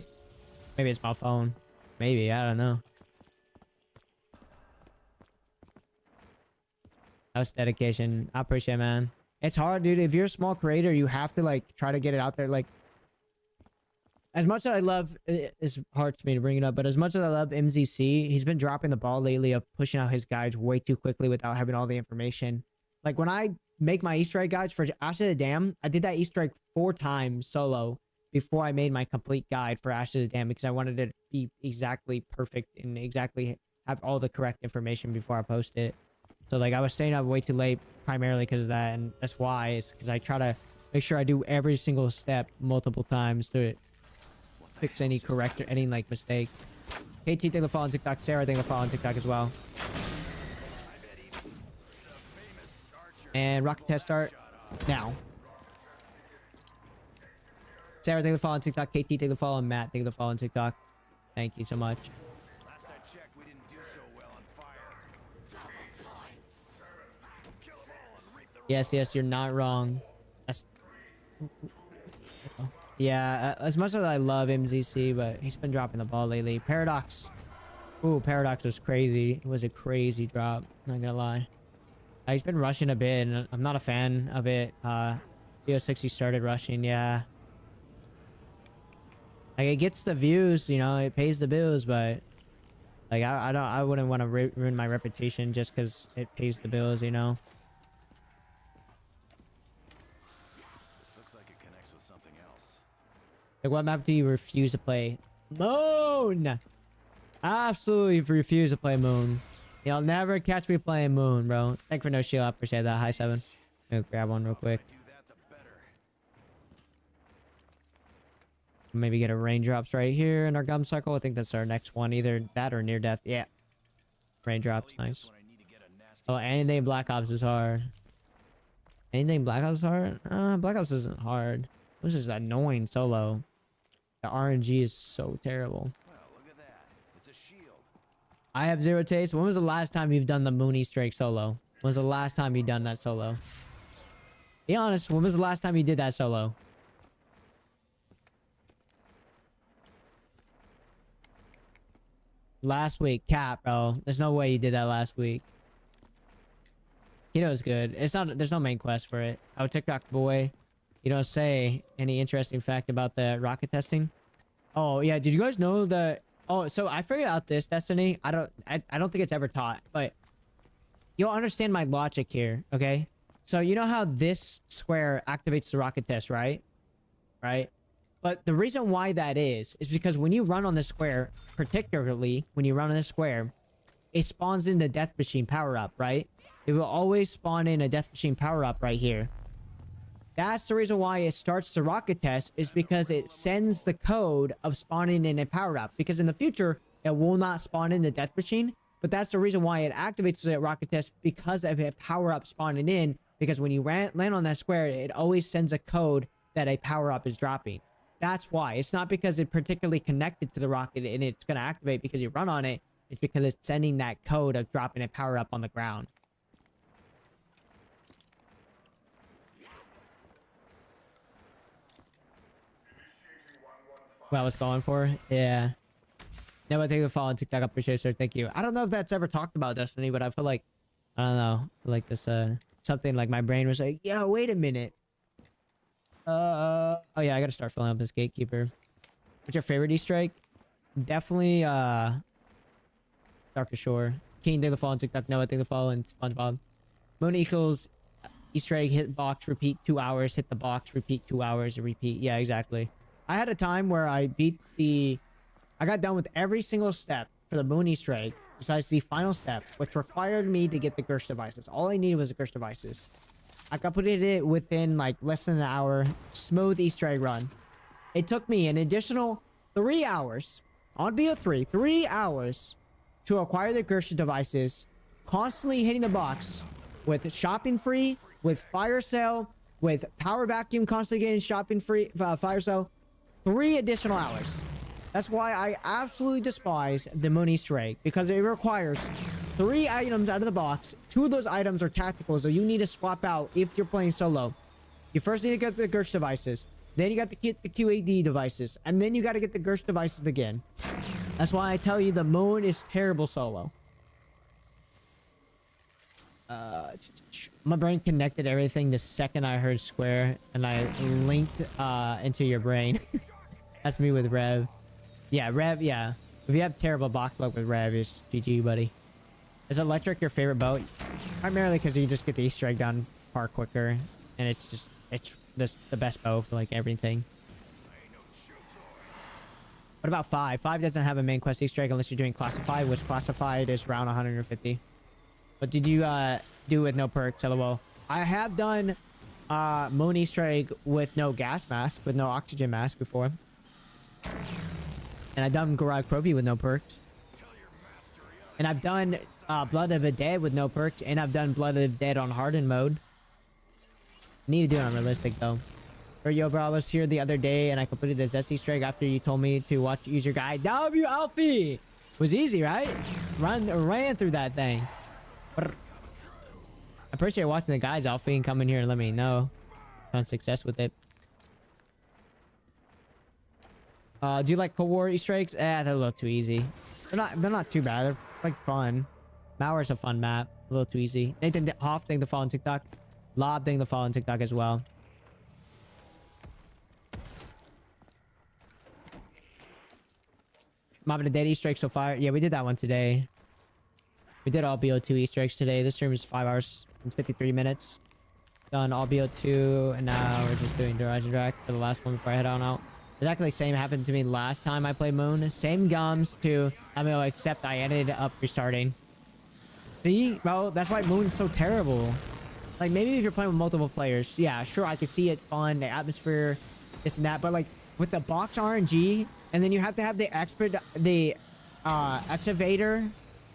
Maybe it's my phone. Maybe, I don't know. That was dedication. I appreciate it, man. It's hard, dude. If you're a small creator, you have to like try to get it out there. Like, as much as I love, it's hard for me to bring it up, but as much as I love MZC, he's been dropping the ball lately of pushing out his guides way too quickly without having all the information. Like when I make my Easter egg guides for Ashes of the Dam, I did that Easter egg 4 times solo before I made my complete guide for Ashes of the Dam because I wanted it to be exactly perfect and exactly have all the correct information before I post it. So like I was staying up way too late primarily because of that, and that's why. It's because I try to make sure I do every single step multiple times to fix any correct or any like mistake. KT, thank the follow on TikTok. Sarah, thank the follow on TikTok as well. And rocket test start now. Sarah, thank the follow on TikTok. KT, thank the follow on Matt. Thank the follow on TikTok. Thank you so much. Last I checked, we didn't do so well on fire. Kill 'em all and reap the Yes, you're not wrong. That's... Yeah, as much as I love MZC, but he's been dropping the ball lately. Paradox. Ooh, Paradox was crazy. It was a crazy drop. Not gonna lie. He's been rushing a bit, and I'm not a fan of it. BO60 started rushing, yeah. Like, it gets the views, you know, it pays the bills, but... Like, I wouldn't want to ruin my reputation just because it pays the bills, you know? Like, what map do you refuse to play? Moon! Absolutely refuse to play Moon. You'll never catch me playing Moon, bro. Thank you for no shield. I appreciate that. Hi, 7. Gonna grab one real quick. Do that the better. Maybe get a raindrops right here in our gum cycle. I think that's our next one. Either that or near death. Yeah. Raindrops, nice. When I need to get a nasty Oh, anything Black Ops is hard. Anything Black Ops is hard? Black Ops isn't hard. This is annoying solo. The RNG is so terrible. Well, look at that. It's a shield. I have zero taste. When was the last time you've done the Mooney Strike solo? When was the last time you done that solo? Be honest, when was the last time you did that solo? Last week, cap, bro. There's no way you did that last week. Keto's good. It's not. There's no main quest for it. Oh, TikTok boy, you don't say any interesting fact about the rocket testing. Oh yeah, did you guys know that? Oh, so I figured out this Destiny. I don't think it's ever taught, but you'll understand my logic here. Okay, so you know how this square activates the rocket test, right? Right. But the reason why that is because when you run on the square, particularly when you run on the square, it spawns in the death machine power up, right? It will always spawn in a death machine power up right here. That's the reason why it starts the rocket test, is because it sends the code of spawning in a power up. Because in the future, it will not spawn in the death machine. But that's the reason why it activates the rocket test, because of a power up spawning in. Because when you land on that square, it always sends a code that a power up is dropping. That's why. It's not because it's particularly connected to the rocket and it's going to activate because you run on it. It's because it's sending that code of dropping a power up on the ground. What I was going for? Yeah. No, I think you follow on TikTok. I appreciate it, sir. Thank you. I don't know if that's ever talked about, Destiny, but I feel like, I don't know, like this, something like my brain was like, yo, wait a minute. Oh yeah, I gotta start filling up this gatekeeper. What's your favorite Easter egg? Definitely, Darker Shore. King, thank the follow on TikTok. No, I think the follow and SpongeBob. Moon equals Easter egg, hit box, repeat 2 hours, hit the box, repeat 2 hours, and repeat. Yeah, exactly. I had a time where I got done with every single step for the Moon Easter egg, besides the final step, which required me to get the Gersh devices. All I needed was the Gersh devices. I completed it within like less than an hour. Smooth Easter egg run. It took me an additional 3 hours on BO3, 3 hours to acquire the Gersh devices, constantly hitting the box with shopping free, with fire sale, with power vacuum, constantly getting shopping free, fire sale. 3 additional hours. That's why I absolutely despise the Moon Easter egg, because it requires 3 items out of the box. 2 of those items are tactical, so you need to swap out if you're playing solo. You first need to get the Gersh devices, then you got to get the QAD devices, and then you got to get the Gersh devices again. That's why I tell you the Moon is terrible solo. My brain connected everything the second I heard square, and I linked into your brain. That's me with Rev. Yeah, Rev, yeah. If you have terrible box luck with Rev, it's GG, buddy. Is electric your favorite boat? Primarily because you just get the Easter egg done far quicker, and it's the best boat for like everything. What about 5? 5 doesn't have a main quest Easter egg unless you're doing classified, which classified is around 150. What did you do with no perks, lol? I have done Moon Easter egg with no gas mask, with no oxygen mask before. And I've done Garage Provi with no perks. And I've done Blood of the Dead with no perks. And I've done Blood of the Dead on hardened mode. Need to do it on realistic though. Or yo bro, I was here the other day and I completed the Zesty Easter egg after you told me to use your guide. W Alfie! Was easy, right? Ran through that thing. I appreciate watching the guides, Alfie, and come in here and let me know. Found success with it. Do you like Cold War Easter eggs? They're a little too easy. They're not too bad. They're like fun. Mauer's a fun map. A little too easy. Nathan Hoff, thing to follow on TikTok. Lob, thing to follow on TikTok as well. Mob of the Dead Easter egg so far. Yeah, we did that one today. We did all BO2 Easter eggs today. This stream is 5 hours and 53 minutes. Done all BO2, and now we're just doing Garage Drag for the last one before I head on out. Exactly the same happened to me last time I played Moon. Same gums to MO, except I ended up restarting. See, bro, that's why Moon's so terrible. Like maybe if you're playing with multiple players, yeah, sure, I could see it fun, the atmosphere, this and that. But like with the box RNG, and then you have to have the excavator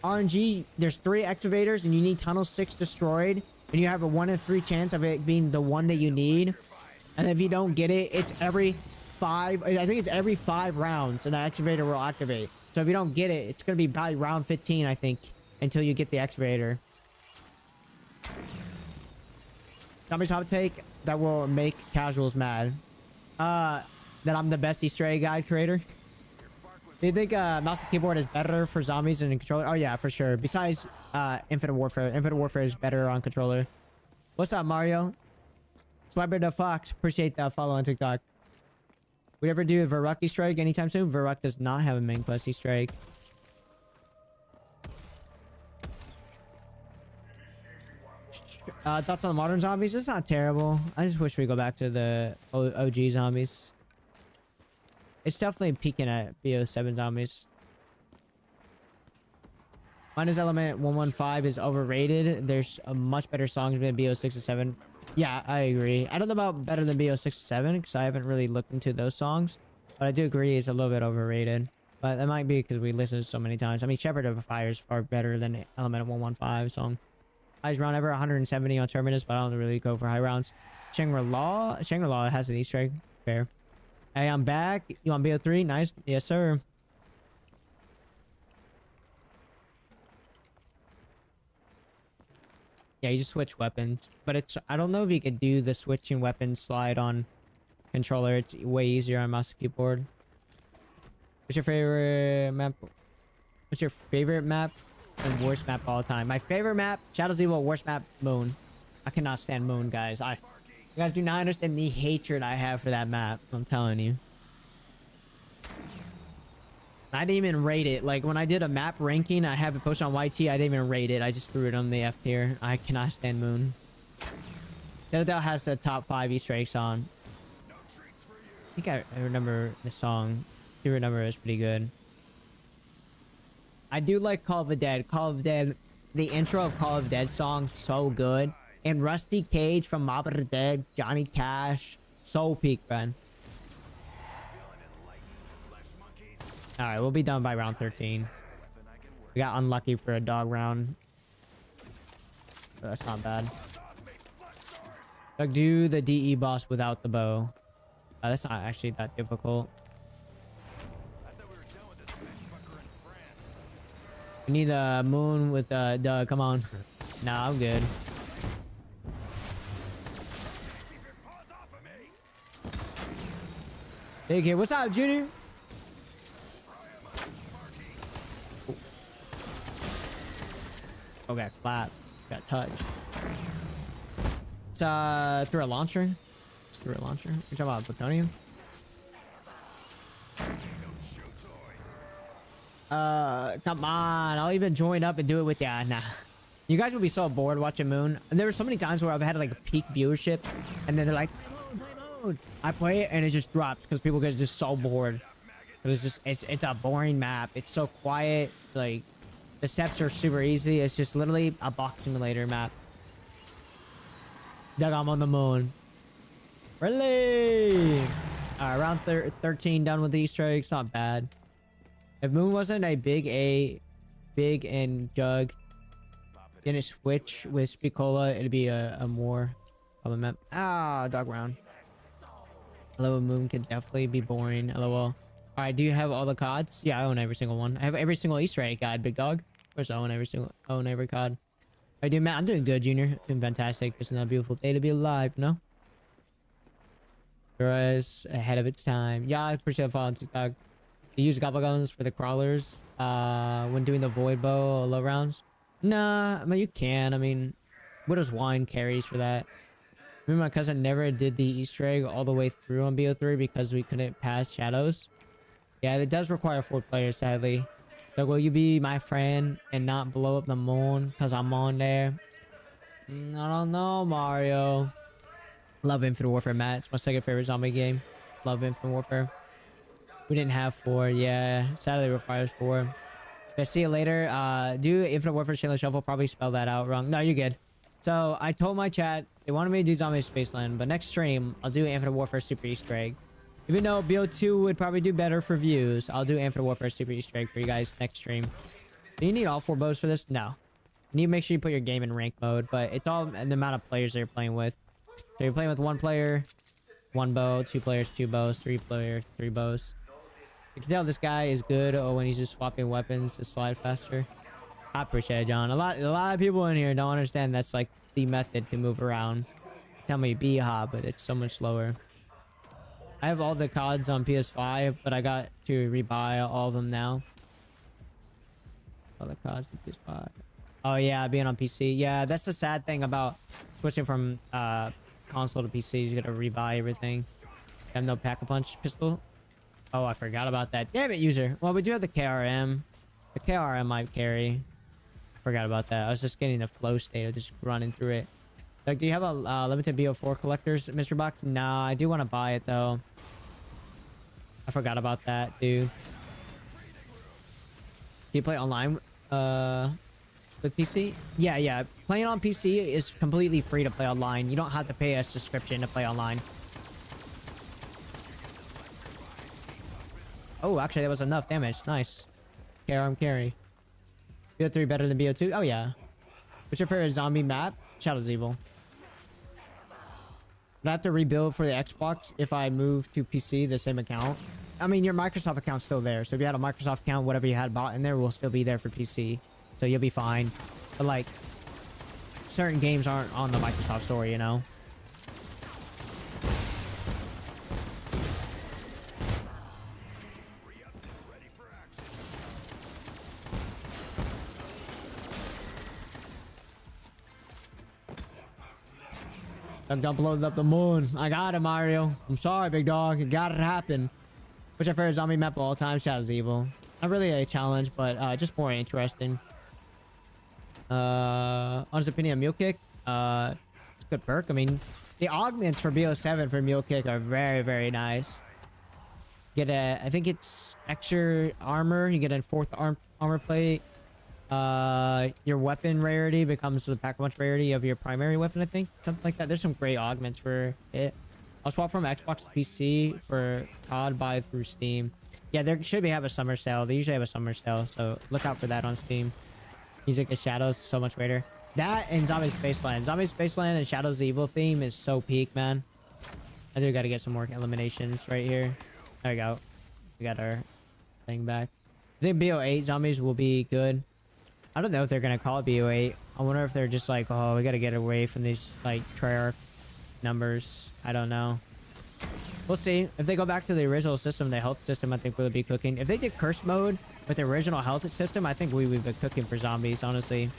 RNG. There's 3 excavators, and you need tunnel 6 destroyed, and you have a 1 in 3 chance of it being the one that you need. And if you don't get it, it's every 5. I think it's every 5 rounds, and the excavator will activate. So if you don't get it, it's gonna be by round 15, I think, until you get the excavator. Somebody's hot take that will make casuals mad. That I'm the best Easter egg guide creator. Do you think mouse and keyboard is better for zombies than a controller? Oh yeah, for sure. Besides Infinite Warfare. Infinite Warfare is better on controller. What's up, Mario? Swiper the Fox. Appreciate the follow on TikTok. Would you ever do a Varrock Easter egg anytime soon? Varrock does not have a main quest Easter egg. Thoughts on the modern zombies? It's not terrible. I just wish we go back to the OG zombies. It's definitely peaking at BO7 zombies. Minus Element 115 is overrated. There's a much better songs than BO6 and 7. Yeah, I agree. I don't know about better than BO6 and 7 because I haven't really looked into those songs. But I do agree it's a little bit overrated. But that might be because we listened to so many times. I mean, Shepherd of Fire is far better than Element 115 song. Highest round ever, 170 on Terminus, but I don't really go for high rounds. Shangri-La. Shangri-La has an Easter egg. Fair. Hey, I'm back. You want BO3? Nice. Yes, sir. Yeah, you just switch weapons. But it's... I don't know if you could do the switching weapons slide on controller. It's way easier on mouse and keyboard. What's your favorite map? What's your favorite map and worst map of all time? My favorite map, Shadows Evil. Worst map, Moon. I cannot stand Moon, guys. You guys do not understand the hatred I have for that map. I'm telling you. I didn't even rate it. Like when I did a map ranking, I have it posted on YT. I didn't even rate it. I just threw it on the F tier. I cannot stand Moon. Citadel has the top 5 Easter egg song. I think I remember the song. I do remember it was pretty good. I do like Call of the Dead. Call of the Dead, the intro of Call of the Dead song, so good. And Rusty Cage from Mob of the Dead, Johnny Cash, so peak, man. Alright, we'll be done by round 13. We got unlucky for a dog round. But that's not bad. Like, do the DE boss without the bow. That's not actually that difficult. We need a Moon with Doug. Come on. Nah, I'm good. Big here. What's up, Junior? Oh, got clap. Got touch. It's through a launcher. It's through a launcher. You're talking about plutonium? Come on. I'll even join up and do it with ya. Nah. You guys will be so bored watching Moon. And there were so many times where I've had like a peak viewership, and then they're like, play Moon. I play it and it just drops because people get just so bored. It's just it's a boring map. It's so quiet. Like the steps are super easy. It's just literally a box simulator map. Doug, I'm on the Moon. Really? Alright, round 13 done with the Easter eggs. Not bad. If Moon wasn't a big and Jug didn't switch with Spicola, it'd be a more of a map. Ah, dog round. Hello, Moon can definitely be boring. LOL. Alright, do you have all the CODs? Yeah, I own every single one. I have every single Easter egg guide, big dog. Of course, I own every COD. Alright, dude, man, I'm doing good, Junior. Doing fantastic. Just another beautiful day to be alive, you know? Guys, ahead of its time. Yeah, I appreciate the follow on TikTok. You use gobble guns for the crawlers when doing the void bow low rounds. Nah, I mean, you can. I mean, Widow's Wine carries for that. Remember, my cousin never did the Easter egg all the way through on BO3 because we couldn't pass shadows. Yeah, it does require 4 players, sadly. So will you be my friend and not blow up the Moon because I'm on there? I don't know, Mario. Love Infinite Warfare, Matt. It's my second favorite zombie game. Love Infinite Warfare. We didn't have 4. Yeah, sadly requires 4. But see you later. Do Infinite Warfare Shameless Shuffle. Probably spell that out wrong. No, you're good. So I told my chat they wanted me to do Zombie Spaceland, but next stream I'll do Infinite Warfare Super Easter Egg. Even though BO2 would probably do better for views, I'll do Infinite Warfare Super Easter Egg for you guys next stream. Do you need all 4 bows for this? No. You need to make sure you put your game in rank mode, but it's all in the amount of players that you're playing with. So you're playing with 1 player, 1 bow, 2 players, 2 bows, 3 player, 3 bows. You can tell this guy is good when he's just swapping weapons to slide faster. I appreciate it, John. A lot of people in here don't understand that's like the method to move around. Tell me B-hop, but it's so much slower. I have all the CODs on PS5, but I got to rebuy all of them now. All the CODs on PS5. Oh yeah, being on PC. Yeah, that's the sad thing about switching from console to PC. You gotta rebuy everything. I have no pack-a-punch pistol. Oh, I forgot about that. Damn it, user. Well, we do have the KRM. The KRM might carry. Forgot about that. I was just getting the flow state of just running through it. Like, do you have a limited BO4 collectors, Mr. Box? Nah, I do want to buy it though. I forgot about that, dude. Do you play online with PC? Yeah. Playing on PC is completely free to play online. You don't have to pay a subscription to play online. Oh, actually, that was enough damage. Nice. KRM carry. BO3 better than BO2? Oh, yeah. What's your favorite zombie map? Shadow's Evil. But I have to rebuild for the Xbox if I move to PC, the same account. I mean, your Microsoft account's still there. So if you had a Microsoft account, whatever you had bought in there will still be there for PC. So you'll be fine. But like, certain games aren't on the Microsoft store, you know? Don't blow up the moon. I got it, Mario. I'm sorry, big dog. It got it happen. What's your favorite zombie map of all time? Shadow's Evil. Not really a challenge, but just more interesting. Honest opinion, Mule Kick. It's a good perk. I mean, the augments for BO7 for Mule Kick are very, very nice. Get a, I think it's extra armor. You get a 4th armor plate. Your weapon rarity becomes the pack-a-punch rarity of your primary weapon, I think. Something like that. There's some great augments for it. I'll swap from Xbox to PC for COD buy through Steam. Yeah, there should have a summer sale. They usually have a summer sale, so look out for that on Steam. Music of Shadows, so much greater. That and Zombie Spaceland. Zombie Spaceland and Shadows Evil theme is so peak, man. I do gotta get some more eliminations right here. There we go. We got our thing back. I think BO8 zombies will be good. I don't know if they're gonna call it BO8. I wonder if they're just like, oh, we gotta get away from these like Treyarch numbers. I don't know. We'll see. If they go back to the original system, the health system, I think we'll be cooking. If they did curse mode with the original health system, I think we would be cooking for zombies, honestly.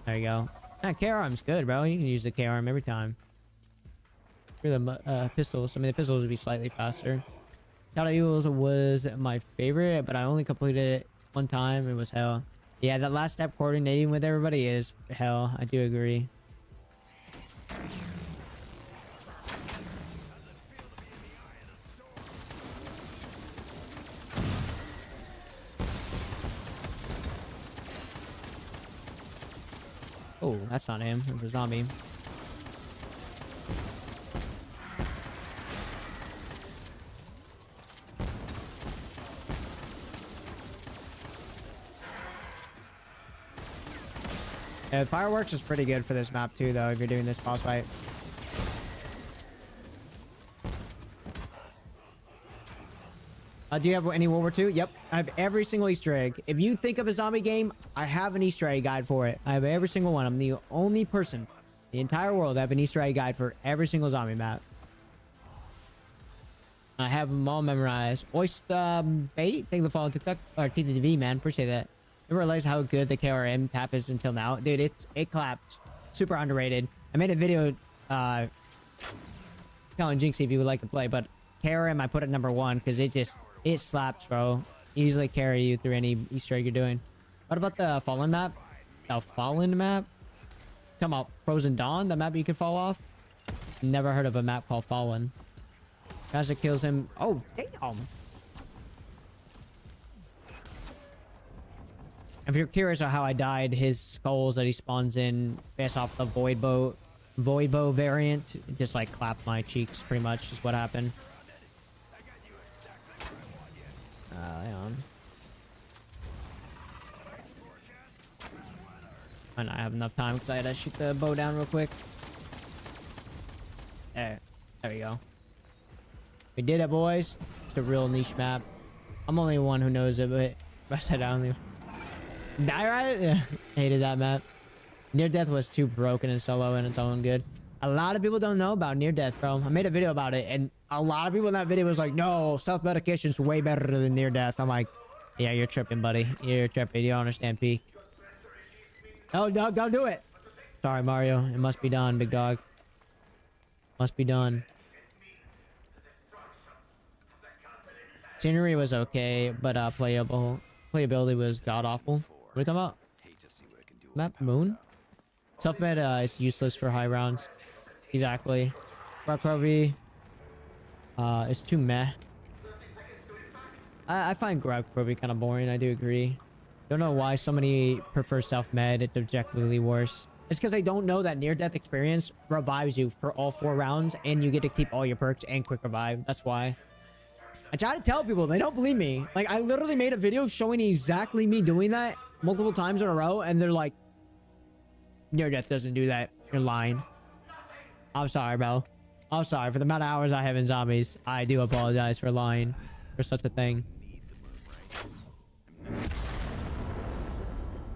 There you go. Yeah, KRM's good, bro. You can use the KRM every time. For the pistols, I mean, the pistols would be slightly faster. Shadow Evils was my favorite, but I only completed it one time. It was hell. Yeah, that last step coordinating with everybody is hell. I do agree. Oh, that's not him. It's a zombie. Yeah, fireworks is pretty good for this map too, though, if you're doing this boss fight. Do you have any World War II? Yep, I have every single Easter egg. If you think of a zombie game, I have an Easter egg guide for it. I have every single one. I'm the only person in the entire world that have an Easter egg guide for every single zombie map. I have them all memorized. Oyster Bait, thank you for following TikTok or TTV, man. Appreciate that. I realize how good the KRM tap is until now. Dude, it clapped. Super underrated. I made a video telling Jinxie if you would like to play, but KRM I put at #1 because it slaps, bro. Easily carry you through any Easter egg you're doing. What about the Fallen map? The Fallen map? Talking about Frozen Dawn, the map you could fall off? Never heard of a map called Fallen. Guys that kills him. Oh, damn. If you're curious on how I died, his skulls that he spawns in based off the void bow variant, it just like clapped my cheeks pretty much is what happened. Hang on. And I have enough time because I had to shoot the bow down real quick. There we go. We did it, boys. It's a real niche map. I'm only one who knows it, but I said I only die right. Yeah, hated that map. Near death was too broken and solo and its own good. A lot of people don't know about near death, bro. I made a video about it, and a lot of people in that video was like, "No, self medication is way better than near death." I'm like, "Yeah, you're tripping, buddy. You're tripping. You don't understand peak." No, don't do it. Sorry, Mario. It must be done, big dog. Must be done. Scenery was okay, but playability was god awful. What are you talking about? Map moon? Self-med is useless for high rounds. Exactly. Rock Provi is too meh. I find Grab Provi kind of boring. I do agree. Don't know why so many prefer self-med. It's objectively worse. It's because they don't know that near-death experience revives you for all 4 rounds, and you get to keep all your perks and quick revive. That's why. I try to tell people, they don't believe me. Like, I literally made a video showing exactly me doing that multiple times in a row, and they're like, near-death doesn't do that. You're lying. I'm sorry, bro. I'm sorry. For the amount of hours I have in zombies, I do apologize for lying for such a thing.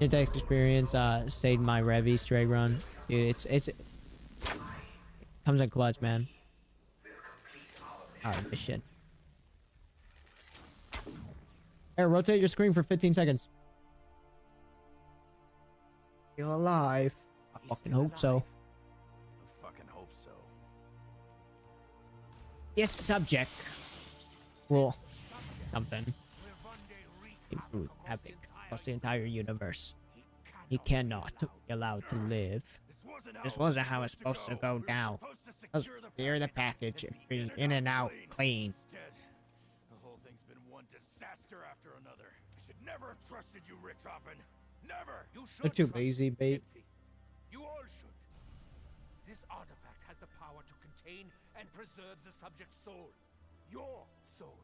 Near-death experience saved my Rev Easter egg run. Dude, it comes in clutch, man. Alright, this shit. Hey, rotate your screen for 15 seconds. You're alive. I fucking hope so. I fucking hope so. Yes, subject. Well, something. Epic across the entire universe. He cannot be allowed to live. This wasn't how it's supposed to go down. Let's clear the package and be in and out clean. The whole thing's been one disaster after another. I should never have trusted you, Richthofen. Never. You should You're too trust lazy, me, bait. Nancy. You all should. This artifact has the power to contain and preserve the subject's soul. Your soul.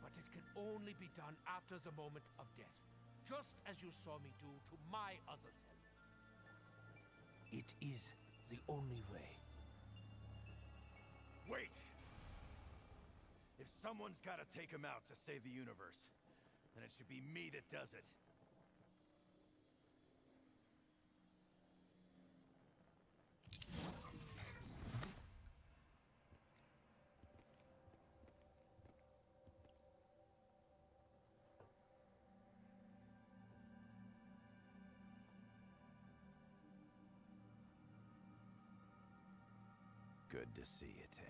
But it can only be done after the moment of death. Just as you saw me do to my other self. It is the only way. Wait. If someone's got to take him out to save the universe, then it should be me that does it. Good to see you, Tank.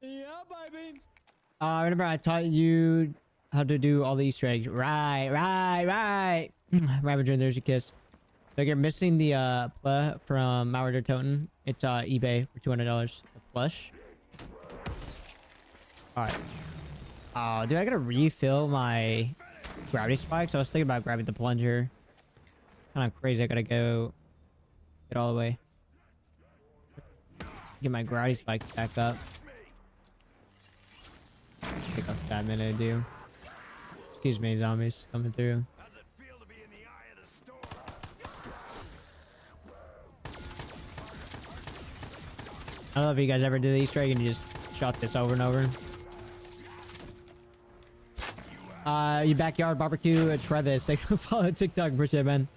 Yeah, baby. Remember I taught you how to do all the Easter eggs. Right. Ravager, there's your kiss. Like, you're missing the pleh from Mauer Toten. It's eBay for $200. The plush. Alright. Oh, dude, I gotta refill my gravity spikes. I was thinking about grabbing the plunger. Kind of crazy. I gotta go get all the way. Get my gravity spikes back up. Take off that minute, dude. Excuse me, zombies coming through. How's it feel to be in the eye of the storm? I don't know if you guys ever did the Easter egg and you just shot this over and over. Your backyard barbecue, Travis. Thanks for following TikTok. Appreciate it, man.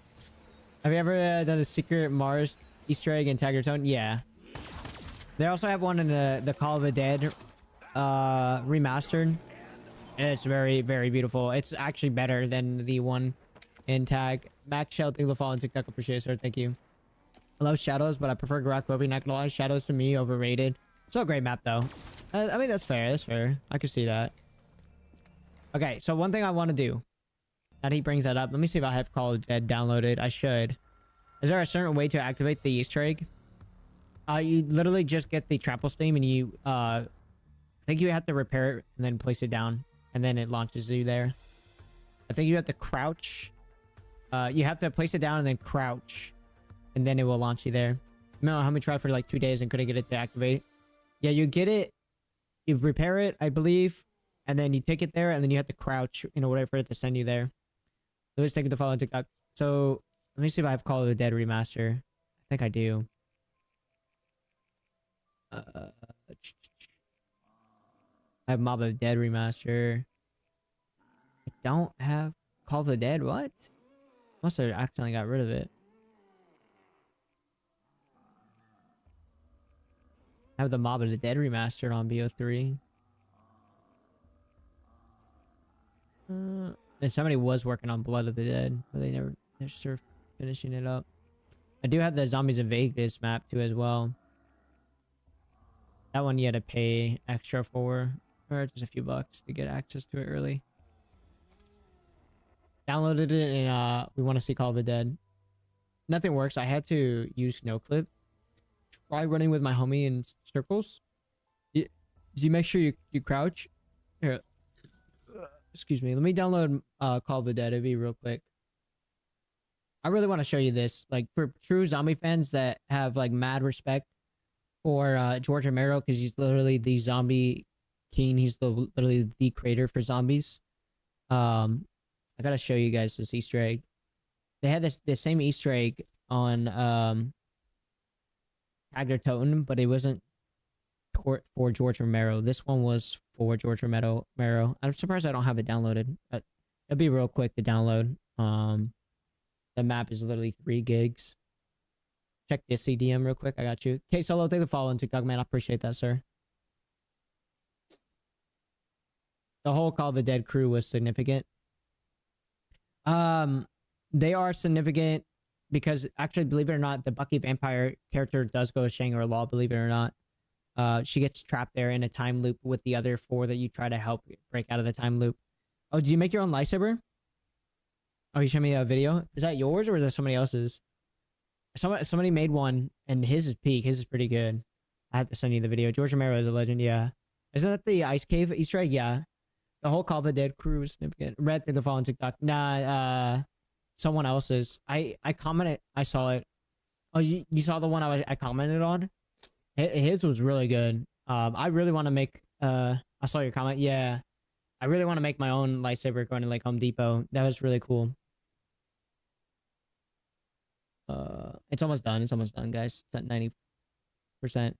Have you ever done a secret Mars Easter egg in Tag Tone? Yeah. They also have one in the Call of the Dead remastered. It's very, very beautiful. It's actually better than the one in Tag. Max Shell, thank you for following TikTok. Appreciate it, sir. Thank you. I love Shadows, but I prefer Garak Roby. Not gonna lie, Shadows to me overrated. Still a great map though. I mean, that's fair. That's fair. I can see that. Okay, so one thing I want to do. That he brings that up. Let me see if I have Call of Dead downloaded. I should. Is there a certain way to activate the Easter egg? You literally just get the trample steam and you I think you have to repair it and then place it down and then it launches you there. I think you have to crouch. You have to place it down and then crouch and then it will launch you there. Remember how we tried for like 2 days and couldn't get it to activate? Yeah, you get it, you repair it, I believe, and then you take it there and then you have to crouch in order for it to send you there. Let's take it to follow on TikTok. So let me see if I have Call of the Dead remaster. I think I do. I have Mob of the Dead remaster. I don't have Call of the Dead. What? Must have accidentally got rid of it. I have the Mob of the Dead remastered on BO3. And somebody was working on Blood of the Dead, but they're still finishing it up. I do have the Zombies in Vegas map too as well. That one you had to pay extra for, or just a few bucks to get access to it early. Downloaded it and we want to see Call of the Dead. Nothing works. I had to use NoClip. Try running with my homie in circles. Did you make sure you crouch? Here. Excuse me. Let me download Call of the Dead. It'll be real quick. I really want to show you this. Like, for true zombie fans that have like mad respect for George Romero, because he's literally the zombie king. He's literally the creator for zombies. I gotta show you guys this Easter egg. They had this same Easter egg on Agner Totem, but it wasn't for George Romero. This one was for George Romero. I'm surprised I don't have it downloaded. But it'll be real quick to download. The map is literally 3 gigs. Check this CDM real quick. I got you. Okay, Solo, take the follow on TikTok, man. I appreciate that, sir. The whole Call of the Dead crew was significant. They are significant because actually, believe it or not, the Bucky vampire character does go to Shangri-La, believe it or not. She gets trapped there in a time loop with the other 4 that you try to help break out of the time loop. Oh, did you make your own lightsaber? Oh, you showed me a video? Is that yours or is that somebody else's? Somebody made one and his is peak. His is pretty good. I have to send you the video. George Romero is a legend, yeah. Isn't that the Ice Cave Easter egg? Yeah. The whole Call of the Dead crew was significant. Red through the fall on TikTok. Nah, someone else's. I commented. I saw it. Oh, you saw the one I commented on? His was really good. I really want to make. I saw your comment. Yeah, I really want to make my own lightsaber going to like Home Depot. That was really cool. It's almost done. It's almost done, guys. It's at 90%.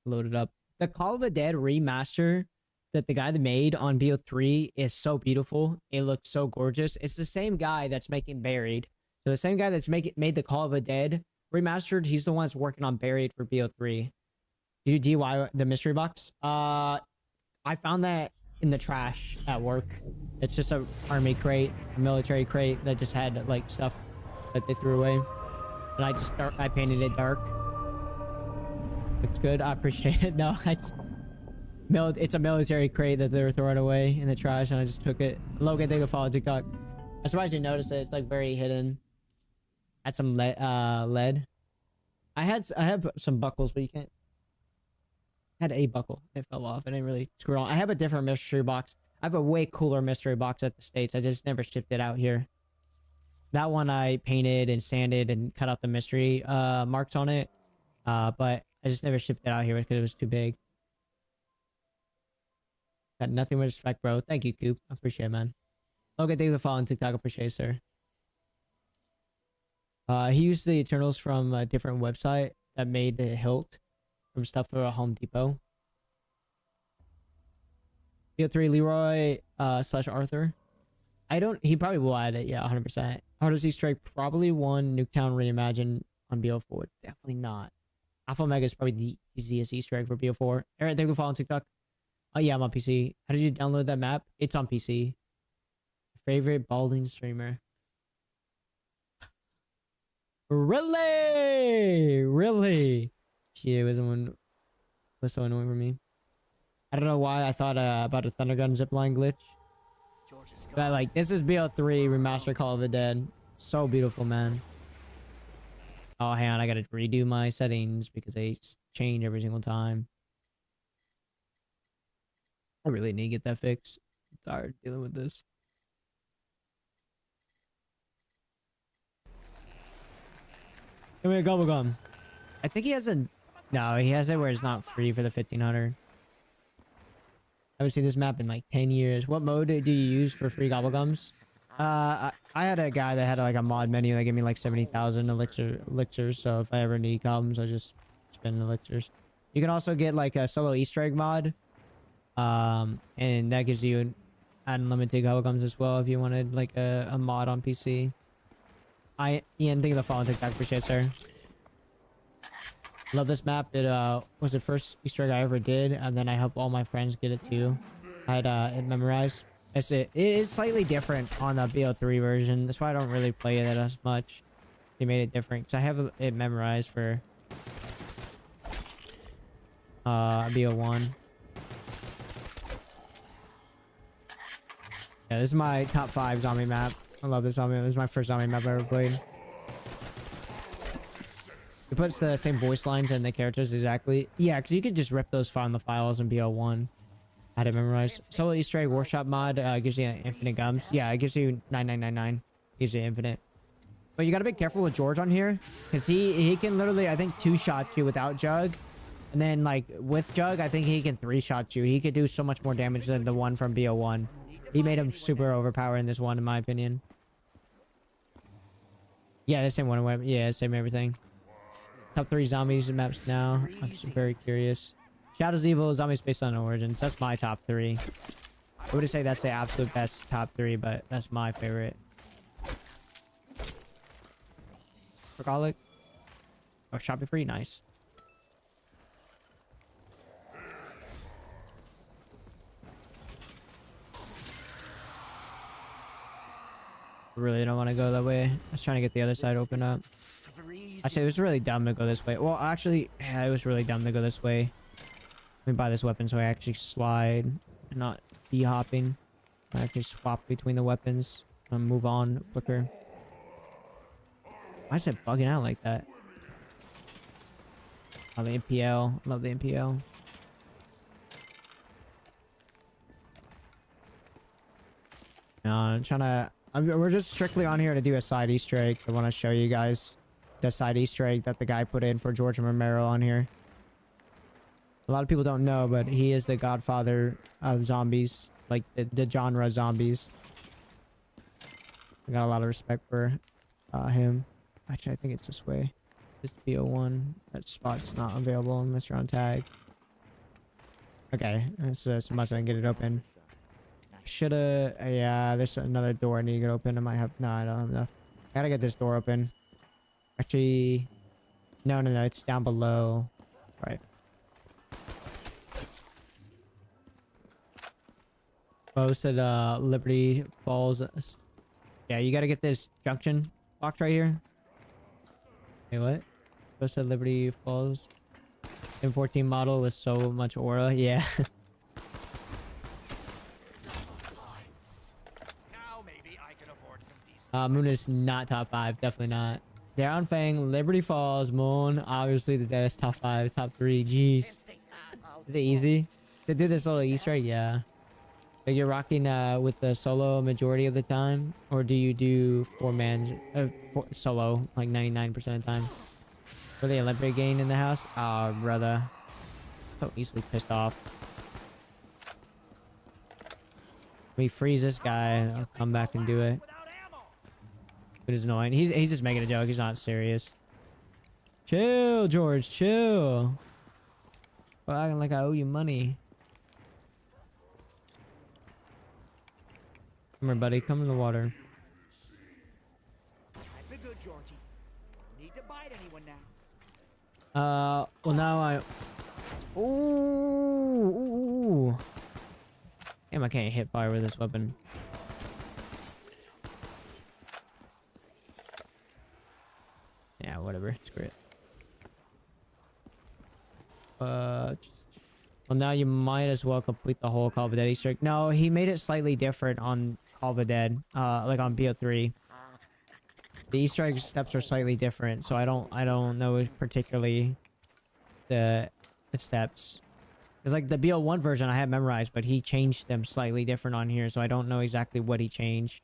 Loaded up. The Call of the Dead remaster that the guy that made on BO3 is so beautiful. It looks so gorgeous. It's the same guy that's making Buried. So the same guy that's made the Call of the Dead remastered, he's the one that's working on Buried for BO3. Did you DIY the mystery box? I found that in the trash at work. It's just a army crate, a military crate that just had like stuff that they threw away. And I painted it dark. Looks good. I appreciate it. No, it's a military crate that they were throwing away in the trash, and I just took it. Logan, thank you for following TikTok. I'm surprised you noticed it. It's like very hidden. Had some lead. I have some buckles, but you can't. I had a buckle. It fell off. I didn't really screw it on. I have a different mystery box. I have a way cooler mystery box at the States. I just never shipped it out here. That one I painted and sanded and cut out the mystery marks on it. But I just never shipped it out here because it was too big. Got nothing but respect, bro. Thank you, Coop. I appreciate it, man. Okay, thank you for following TikTok. I appreciate it, sir. He used the Eternals from a different website that made the hilt from stuff for a Home Depot. BO3 Leroy slash Arthur. I don't. He probably will add it. Yeah, 100%. Hardest Easter egg probably one Nuketown Reimagined on BO4. Definitely not. Alpha Omega is probably the easiest Easter egg for BO4. Aaron, thank you for following TikTok. Oh yeah, I'm on PC. How did you download that map? It's on PC. Favorite balding streamer. Really? Really? Shit, was so annoying for me. I don't know why I thought about a Thundergun zipline glitch. But like, this is BO3 Remastered Call of the Dead. So beautiful, man. Oh, hang on, I gotta redo my settings because they change every single time. I really need to get that fixed. I'm tired dealing with this. Give me a gobble gum. I think he has a... No, he has it where it's not free for the 1500. I haven't seen this map in like 10 years. What mode do you use for free gobble gums? I had a guy that had like a mod menu that gave me like 70,000 elixirs. So if I ever need gums, I just spend elixirs. You can also get like a solo Easter egg mod. And that gives you unlimited gobble gums as well if you wanted like a mod on PC. Ian, thank you for the follow on TikTok. Appreciate it, sir. Love this map. It was the first Easter egg I ever did, and then I helped all my friends get it too. I had it memorized. It is slightly different on the BO3 version. That's why I don't really play it as much. They made it different because I have it memorized for BO1. Yeah, this is my top 5 zombie map. I love this zombie map. This is my first zombie map I ever played. It puts the same voice lines and the characters exactly. Yeah, because you could just rip those from the files in BO1. I had it memorized. Solo Easter egg workshop mod gives you infinite gums. Yeah, it gives you 9999. Gives you infinite. But you gotta be careful with George on here, because he can literally, I think, 2-shot you without Jug. And then like with Jug, I think he can 3-shot you. He could do so much more damage than the one from BO1. He made him super overpowered in this one, in my opinion. Yeah, the same one. Yeah, same everything. Top 3 zombies maps now. I'm just very curious. Shadows Evil, Zombie Space on Origins. That's my top 3. I wouldn't say that's the absolute best top 3, but that's my favorite. Workaholic. Oh, shopping free. Nice. Really don't want to go that way. I was trying to get the other side open up. Actually, it was really dumb to go this way. Well, actually, yeah, it was really dumb to go this way. Let me buy this weapon so I actually slide and not D-hopping. I actually swap between the weapons and move on quicker. Why is it bugging out like that? Oh, the MPL. Love the MPL. No, I'm trying to... we're just strictly on here to do a side Easter egg. I want to show you guys the side Easter egg that the guy put in for George Romero on here. A lot of people don't know, but he is the godfather of zombies, like the genre zombies. I got a lot of respect for him. Actually, I think it's this way. This BO1. That spot's not available unless you're on tag. Okay, so much I can get it open. Shoulda, yeah, there's another door I need to get open. I might have, no, I don't have enough. I gotta get this door open. Actually, no, it's down below. Right. Posted Liberty Falls. Yeah, you gotta get this junction box right here. Wait, what? Posted Liberty Falls. M14 model with so much aura. Yeah. Moon is not top 5. Definitely not. Down Fang, Liberty Falls, Moon. Obviously the deadest top 5, top 3. Jeez. Is it easy to do this little Easter egg? Yeah. Are you rocking with the solo majority of the time, or do you do 4-man solo like 99% of the time? For the Olympic game in the house? Oh, brother. So easily pissed off. We freeze this guy and I'll come back and do it. It is annoying. He's just making a joke. He's not serious. Chill, George. Chill. Well, acting like I owe you money. Come here, buddy. Come in the water. That's a good Georgie. No need to bite anyone now. Well now I... Ooh. Damn, I can't hit fire with this weapon. Yeah, whatever. Screw it. Well, now you might as well complete the whole Call of the Dead Easter egg. No, he made it slightly different on Call of the Dead, like on BO3. The Easter egg steps are slightly different, so I don't know particularly the steps. It's like the BO1 version I have memorized, but he changed them slightly different on here, so I don't know exactly what he changed.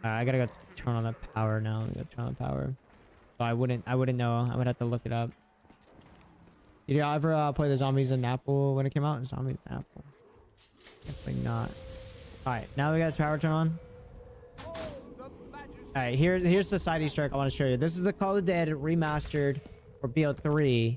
I gotta go turn on the power now. I gotta turn on the power. So I wouldn't know. I would have to look it up. Did you ever play the Zombies in Apple when it came out? Zombies in Apple. Definitely not. Alright, now we got the power turn on. Alright, here's the side Easter egg I want to show you. This is the Call of the Dead remastered for BO3.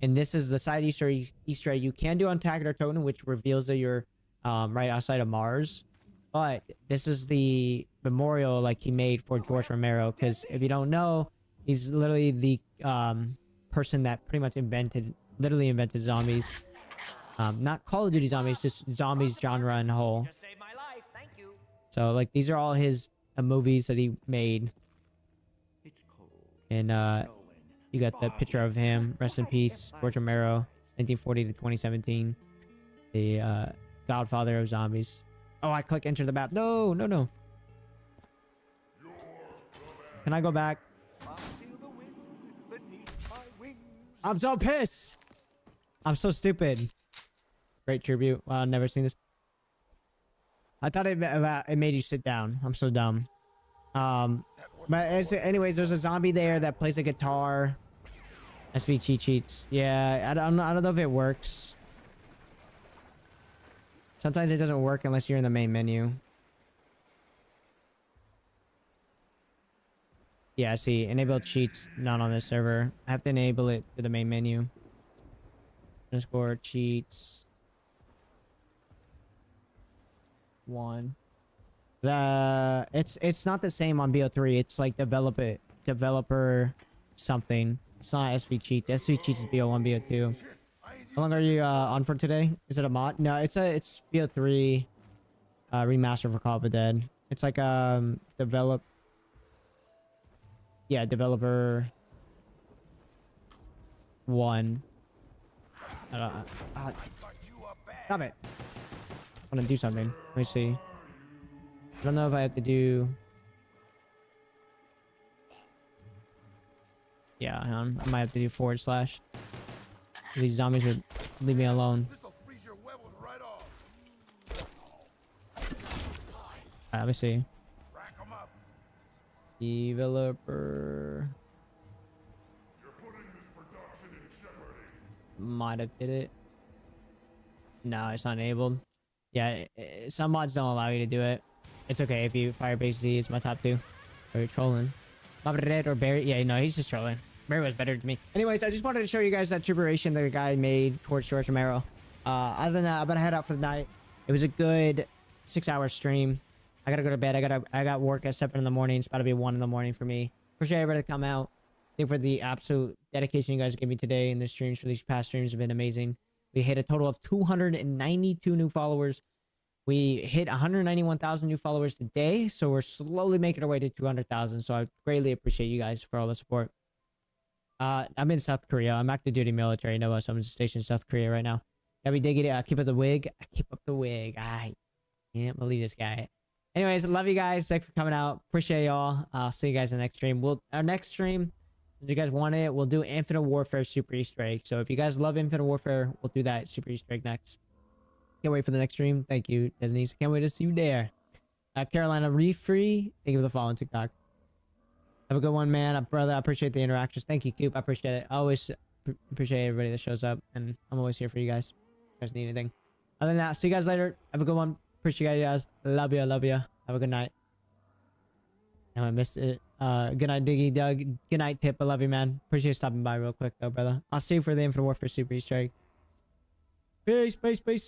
And this is the side Easter egg you can do on Taggart or Totem, which reveals that you're right outside of Mars. But this is the memorial like he made for George Romero. Because if you don't know, he's literally the person that pretty much literally invented zombies. Not Call of Duty zombies, just zombies genre in whole. Just saved my life. Thank you. So like these are all his movies that he made. It's cold. And you got the picture of him. Rest in peace, George Romero, 1940 to 2017. The Godfather of zombies. Oh, I click enter the map. No. Can I go back? I feel the wind beneath my wings. I'm so pissed. I'm so stupid. Great tribute. Wow, I've never seen this. I thought it made you sit down. I'm so dumb. But anyways, there's a zombie there that plays a guitar. SV cheat sheets. Yeah, I don't know if it works. Sometimes it doesn't work unless you're in the main menu. Yeah, see, enable cheats not on this server. I have to enable it to the main menu. Underscore cheats. 1. It's not the same on BO3. It's like developer something. It's not SV cheat. SV cheats is BO1, BO2. How long are you on for today? Is it a mod? No, it's BO3 remaster for Call of the Dead. It's like developer 1. Stop it. I want to do something. Let me see. I don't know if I have to do... Yeah, hang on. I might have to do /. These zombies would leave me alone. This'll freeze your werewolf right off. Let me see. Rack 'em up. Developer... You're putting this production in jeopardy. Might have did it. No, it's not enabled. Yeah, some mods don't allow you to do it. It's okay if you Firebase Z is my top 2. Or you're trolling. Red or Barry? Yeah, no, he's just trolling. Barry was better than me. Anyways, I just wanted to show you guys that tribulation that the guy made towards George Romero. Other than that, I'm gonna head out for the night. It was a good 6-hour stream. I gotta go to bed. I got work at 7 in the morning. It's about to be 1 in the morning for me. Appreciate everybody to come out. Thank you for the absolute dedication you guys gave me today in the streams. For these past streams have been amazing. We hit a total of 292 new followers. We hit 191,000 new followers today, so we're slowly making our way to 200,000. So I greatly appreciate you guys for all the support. I'm in South Korea. I'm active duty military. No, so I'm stationed in South Korea right now. Yeah, we dig it. Keep up the wig. Keep up the wig. I can't believe this guy. Anyways, love you guys. Thanks for coming out. Appreciate y'all. I'll see you guys in the next stream. Our next stream, if you guys want it, we'll do Infinite Warfare Super Easter Egg. So if you guys love Infinite Warfare, we'll do that Super Easter Egg next. Can't wait for the next stream. Thank you, Disney. Can't wait to see you there. Carolina Refree, thank you for the follow on TikTok. Have a good one, man. Brother, I appreciate the interactions. Thank you, Coop. I appreciate it. I always appreciate everybody that shows up, and I'm always here for you guys. If you guys need anything. Other than that, see you guys later. Have a good one. Appreciate you guys. Love you. Love you. Have a good night. Now I missed it. Good night, Diggy Doug. Good night, Tip. I love you, man. Appreciate you stopping by real quick, though, brother. I'll see you for the Infinite Warfare Super Easter Egg. Peace, peace, peace.